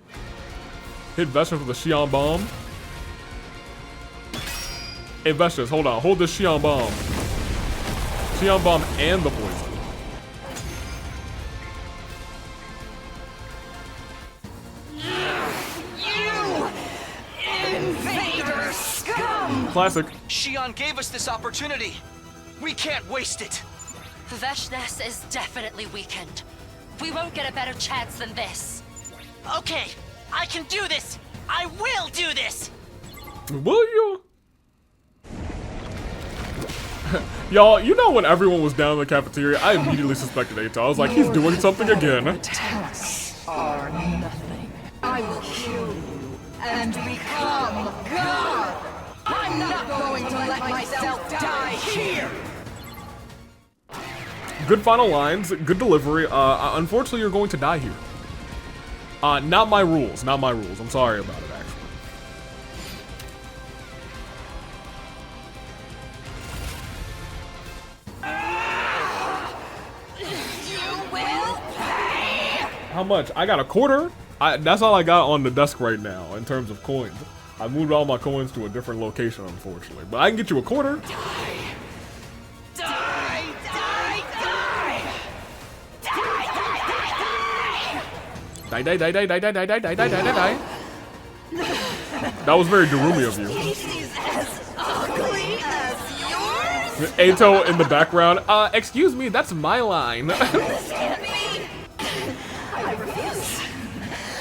Hit Veshnes with a Shion bomb. Hey Veshnes, hold on, hold this Shion bomb. Shion bomb and the poison. Invader scum! Classic. Shion gave us this opportunity. We can't waste it. Veshnes is definitely weakened. We won't get a better chance than this. Okay, I can do this! I will do this! Will you? Y'all, you know when everyone was down in the cafeteria, I immediately suspected Eito. I was like, he's doing something again. Attacks are nothing. I will kill you and become God! I'm not going to let myself die here! Good final lines, good delivery. Unfortunately, you're going to die here. Not my rules, not my rules. I'm sorry about it, actually. You will pay! How much? I got a quarter. That's all I got on the desk right now in terms of coins. I moved all my coins to a different location, unfortunately. But I can get you a quarter. Die! Die! Die! Die! Die! Die! Die, die, die, die, die, die, die, die, die, die, die, die. That was very Darumi of you. She's as ugly as yours? Eito in the background. Excuse me, that's my line. This can't be! I refuse!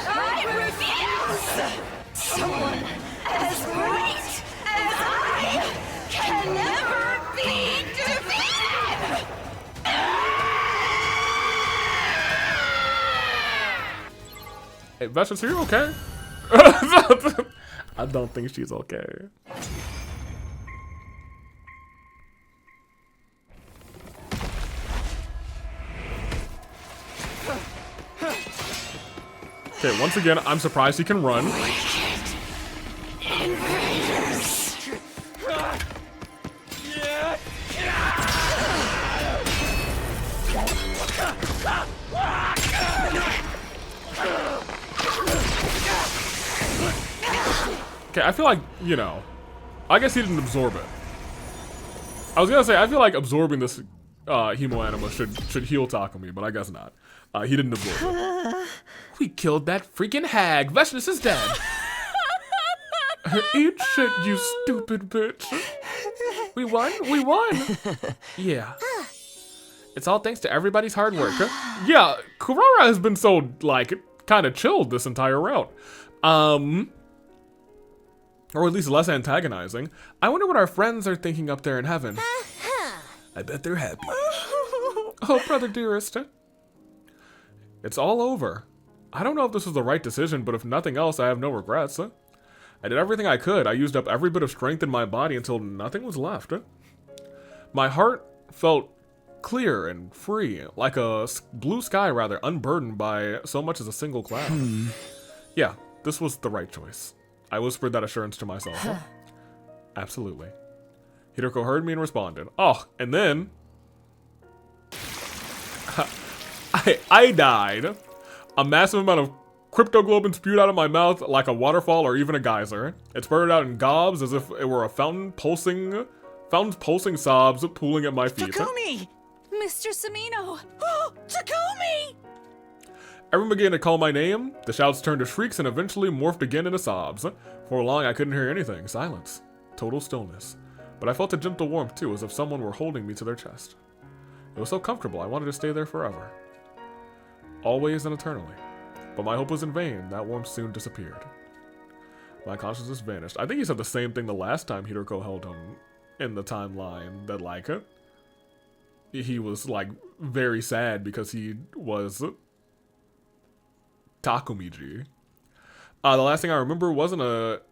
I refuse! Someone as great as I can never be defeated! Hey, Veshnes, are you okay? I don't think she's okay. Okay, once again, I'm surprised he can run. Invaders! Okay, I feel like, you know, I guess he didn't absorb it. I was gonna say, I feel like absorbing this Hemo Anima should heal Takumi, but I guess not. He didn't absorb it. We killed that freaking hag. Veshnes is dead. Eat shit, you stupid bitch. We won? We won. Yeah. It's all thanks to everybody's hard work. Huh? Yeah, Kurara has been so, like, kind of chilled this entire route. Or at least less antagonizing. I wonder what our friends are thinking up there in heaven. I bet they're happy. Oh, brother dearest. It's all over. I don't know if this was the right decision, but if nothing else, I have no regrets. I did everything I could. I used up every bit of strength in my body until nothing was left. My heart felt clear and free, like a blue sky rather, unburdened by so much as a single cloud. Yeah, this was the right choice. I whispered that assurance to myself. Absolutely. Hideko heard me and responded. Oh, and then I died. A massive amount of cryptoglobin spewed out of my mouth like a waterfall or even a geyser. It spurted out in gobs as if it were a fountain pulsing sobs pooling at my feet. Takumi! Mr. Samino! Oh, Takumi! Everyone began to call my name. The shouts turned to shrieks and eventually morphed again into sobs. For long, I couldn't hear anything. Silence. Total stillness. But I felt a gentle warmth too, as if someone were holding me to their chest. It was so comfortable, I wanted to stay there forever. Always and eternally. But my hope was in vain. That warmth soon disappeared. My consciousness vanished. I think he said the same thing the last time Hideko held him in the timeline. That, like, he was, like, very sad because he was Takumiji. The last thing I remember wasn't a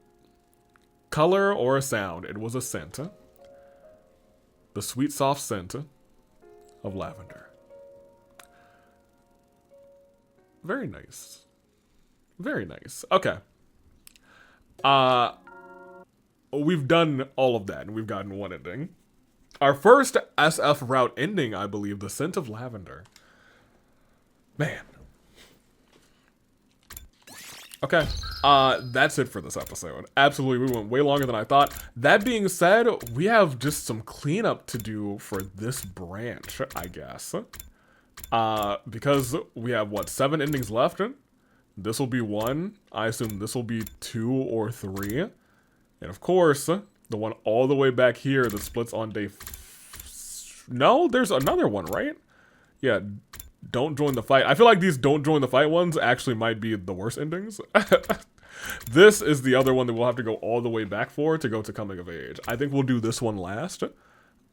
color or a sound. It was a scent. The sweet, soft scent of lavender. Very nice. Very nice. Okay. We've done all of that, and we've gotten one ending. Our first SF route ending, I believe, the scent of lavender. Man. Okay, that's it for this episode. Absolutely, we went way longer than I thought. That being said, we have just some cleanup to do for this branch, I guess. Because we have, what, 7 endings left? This will be 1. I assume this will be 2 or 3. And of course, the one all the way back here that splits on day... No, there's another one, right? Yeah, don't join the fight. I feel like these don't join the fight ones actually might be the worst endings. This is the other one that we'll have to go all the way back for to go to Coming of Age. I think we'll do this one last.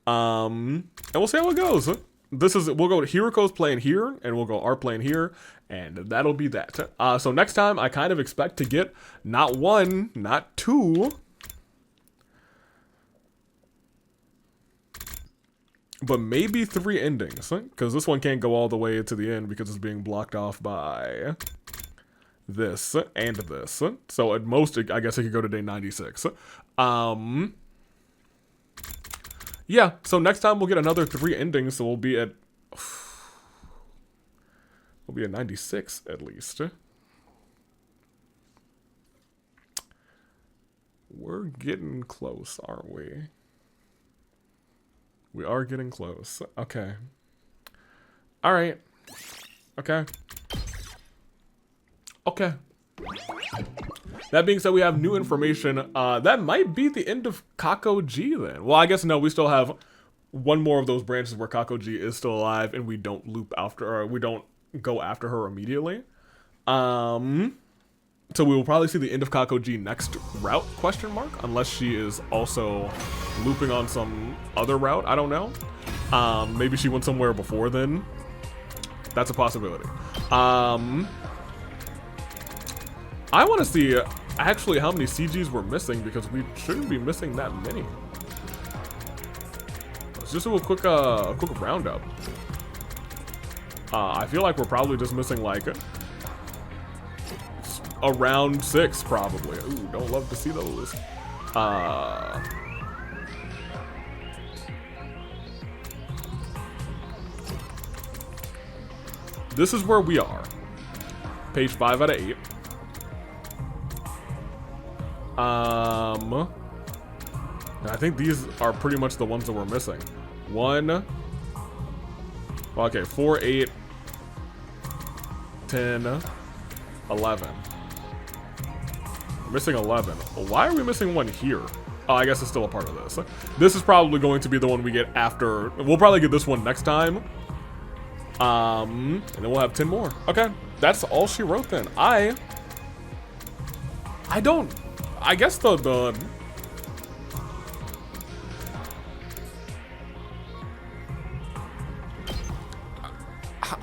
And we'll see how it goes. We'll go to Hiroko's playing here, and we'll go our playing here, and that'll be that. So next time, I kind of expect to get not 1, not 2, but maybe 3 endings, because this one can't go all the way to the end because it's being blocked off by this and this. So at most, I guess it could go to day 96. Yeah, so next time we'll get another 3 endings, so we'll be at 96 at least. We're getting close, aren't we? We are getting close. Okay. All right. Okay. Okay. That being said, we have new information. That might be the end of Kakoji then. Well, I guess no, we still have one more of those branches where Kakoji is still alive and we don't loop after her, we don't go after her immediately. So we will probably see the end of Kakoji next route, question mark, unless she is also looping on some other route, I don't know. Maybe she went somewhere before then. That's a possibility. I want to see actually how many CGs we're missing, because we shouldn't be missing that many. Let's just do a quick roundup. I feel like we're probably just missing like around 6 probably. Ooh, don't love to see those. This is where we are. Page 5 out of 8. I think these are pretty much the ones that we're missing. 1. Okay, 4, 8, 10, 11. We're missing 11. Why are we missing 1 here? Oh, I guess it's still a part of this. This is probably going to be the one we get after. We'll probably get this one next time. And then we'll have 10 more. Okay, that's all she wrote then. I guess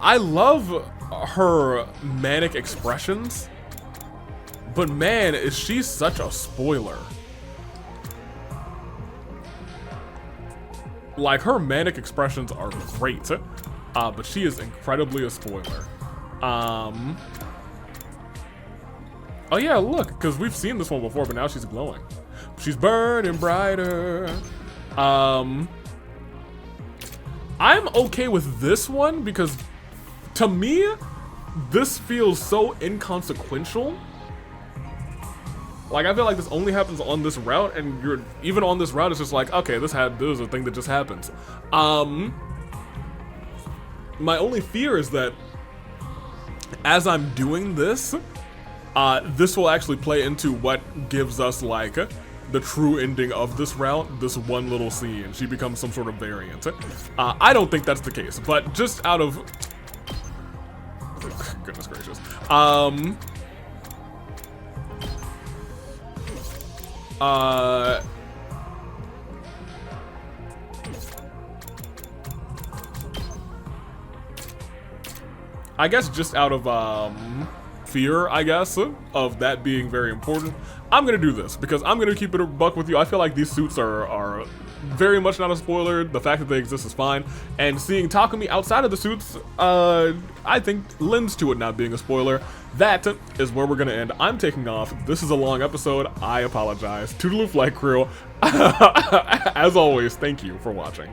I love her manic expressions, but man, is she such a spoiler. Like, her manic expressions are great, but she is incredibly a spoiler. Oh yeah, look, because we've seen this one before, but now she's glowing. She's burning brighter. I'm okay with this one because, to me, this feels so inconsequential. Like, I feel like this only happens on this route, and you're even on this route, it's just like, okay, this is a thing that just happens. My only fear is that as I'm doing this, this will actually play into what gives us, like, the true ending of this route, this one little scene. She becomes some sort of variant. I don't think that's the case, but just out of... Goodness gracious. I guess just out of fear, I guess, of that being very important, I'm gonna do this because I'm gonna keep it a buck with you. I feel like these suits are very much not a spoiler. The fact that they exist is fine, and seeing Takumi outside of the suits, I think lends to it not being a spoiler. That is where we're gonna end. I'm taking off. This is a long episode. I apologize. Toodaloo Flight Crew. As always, thank you for watching.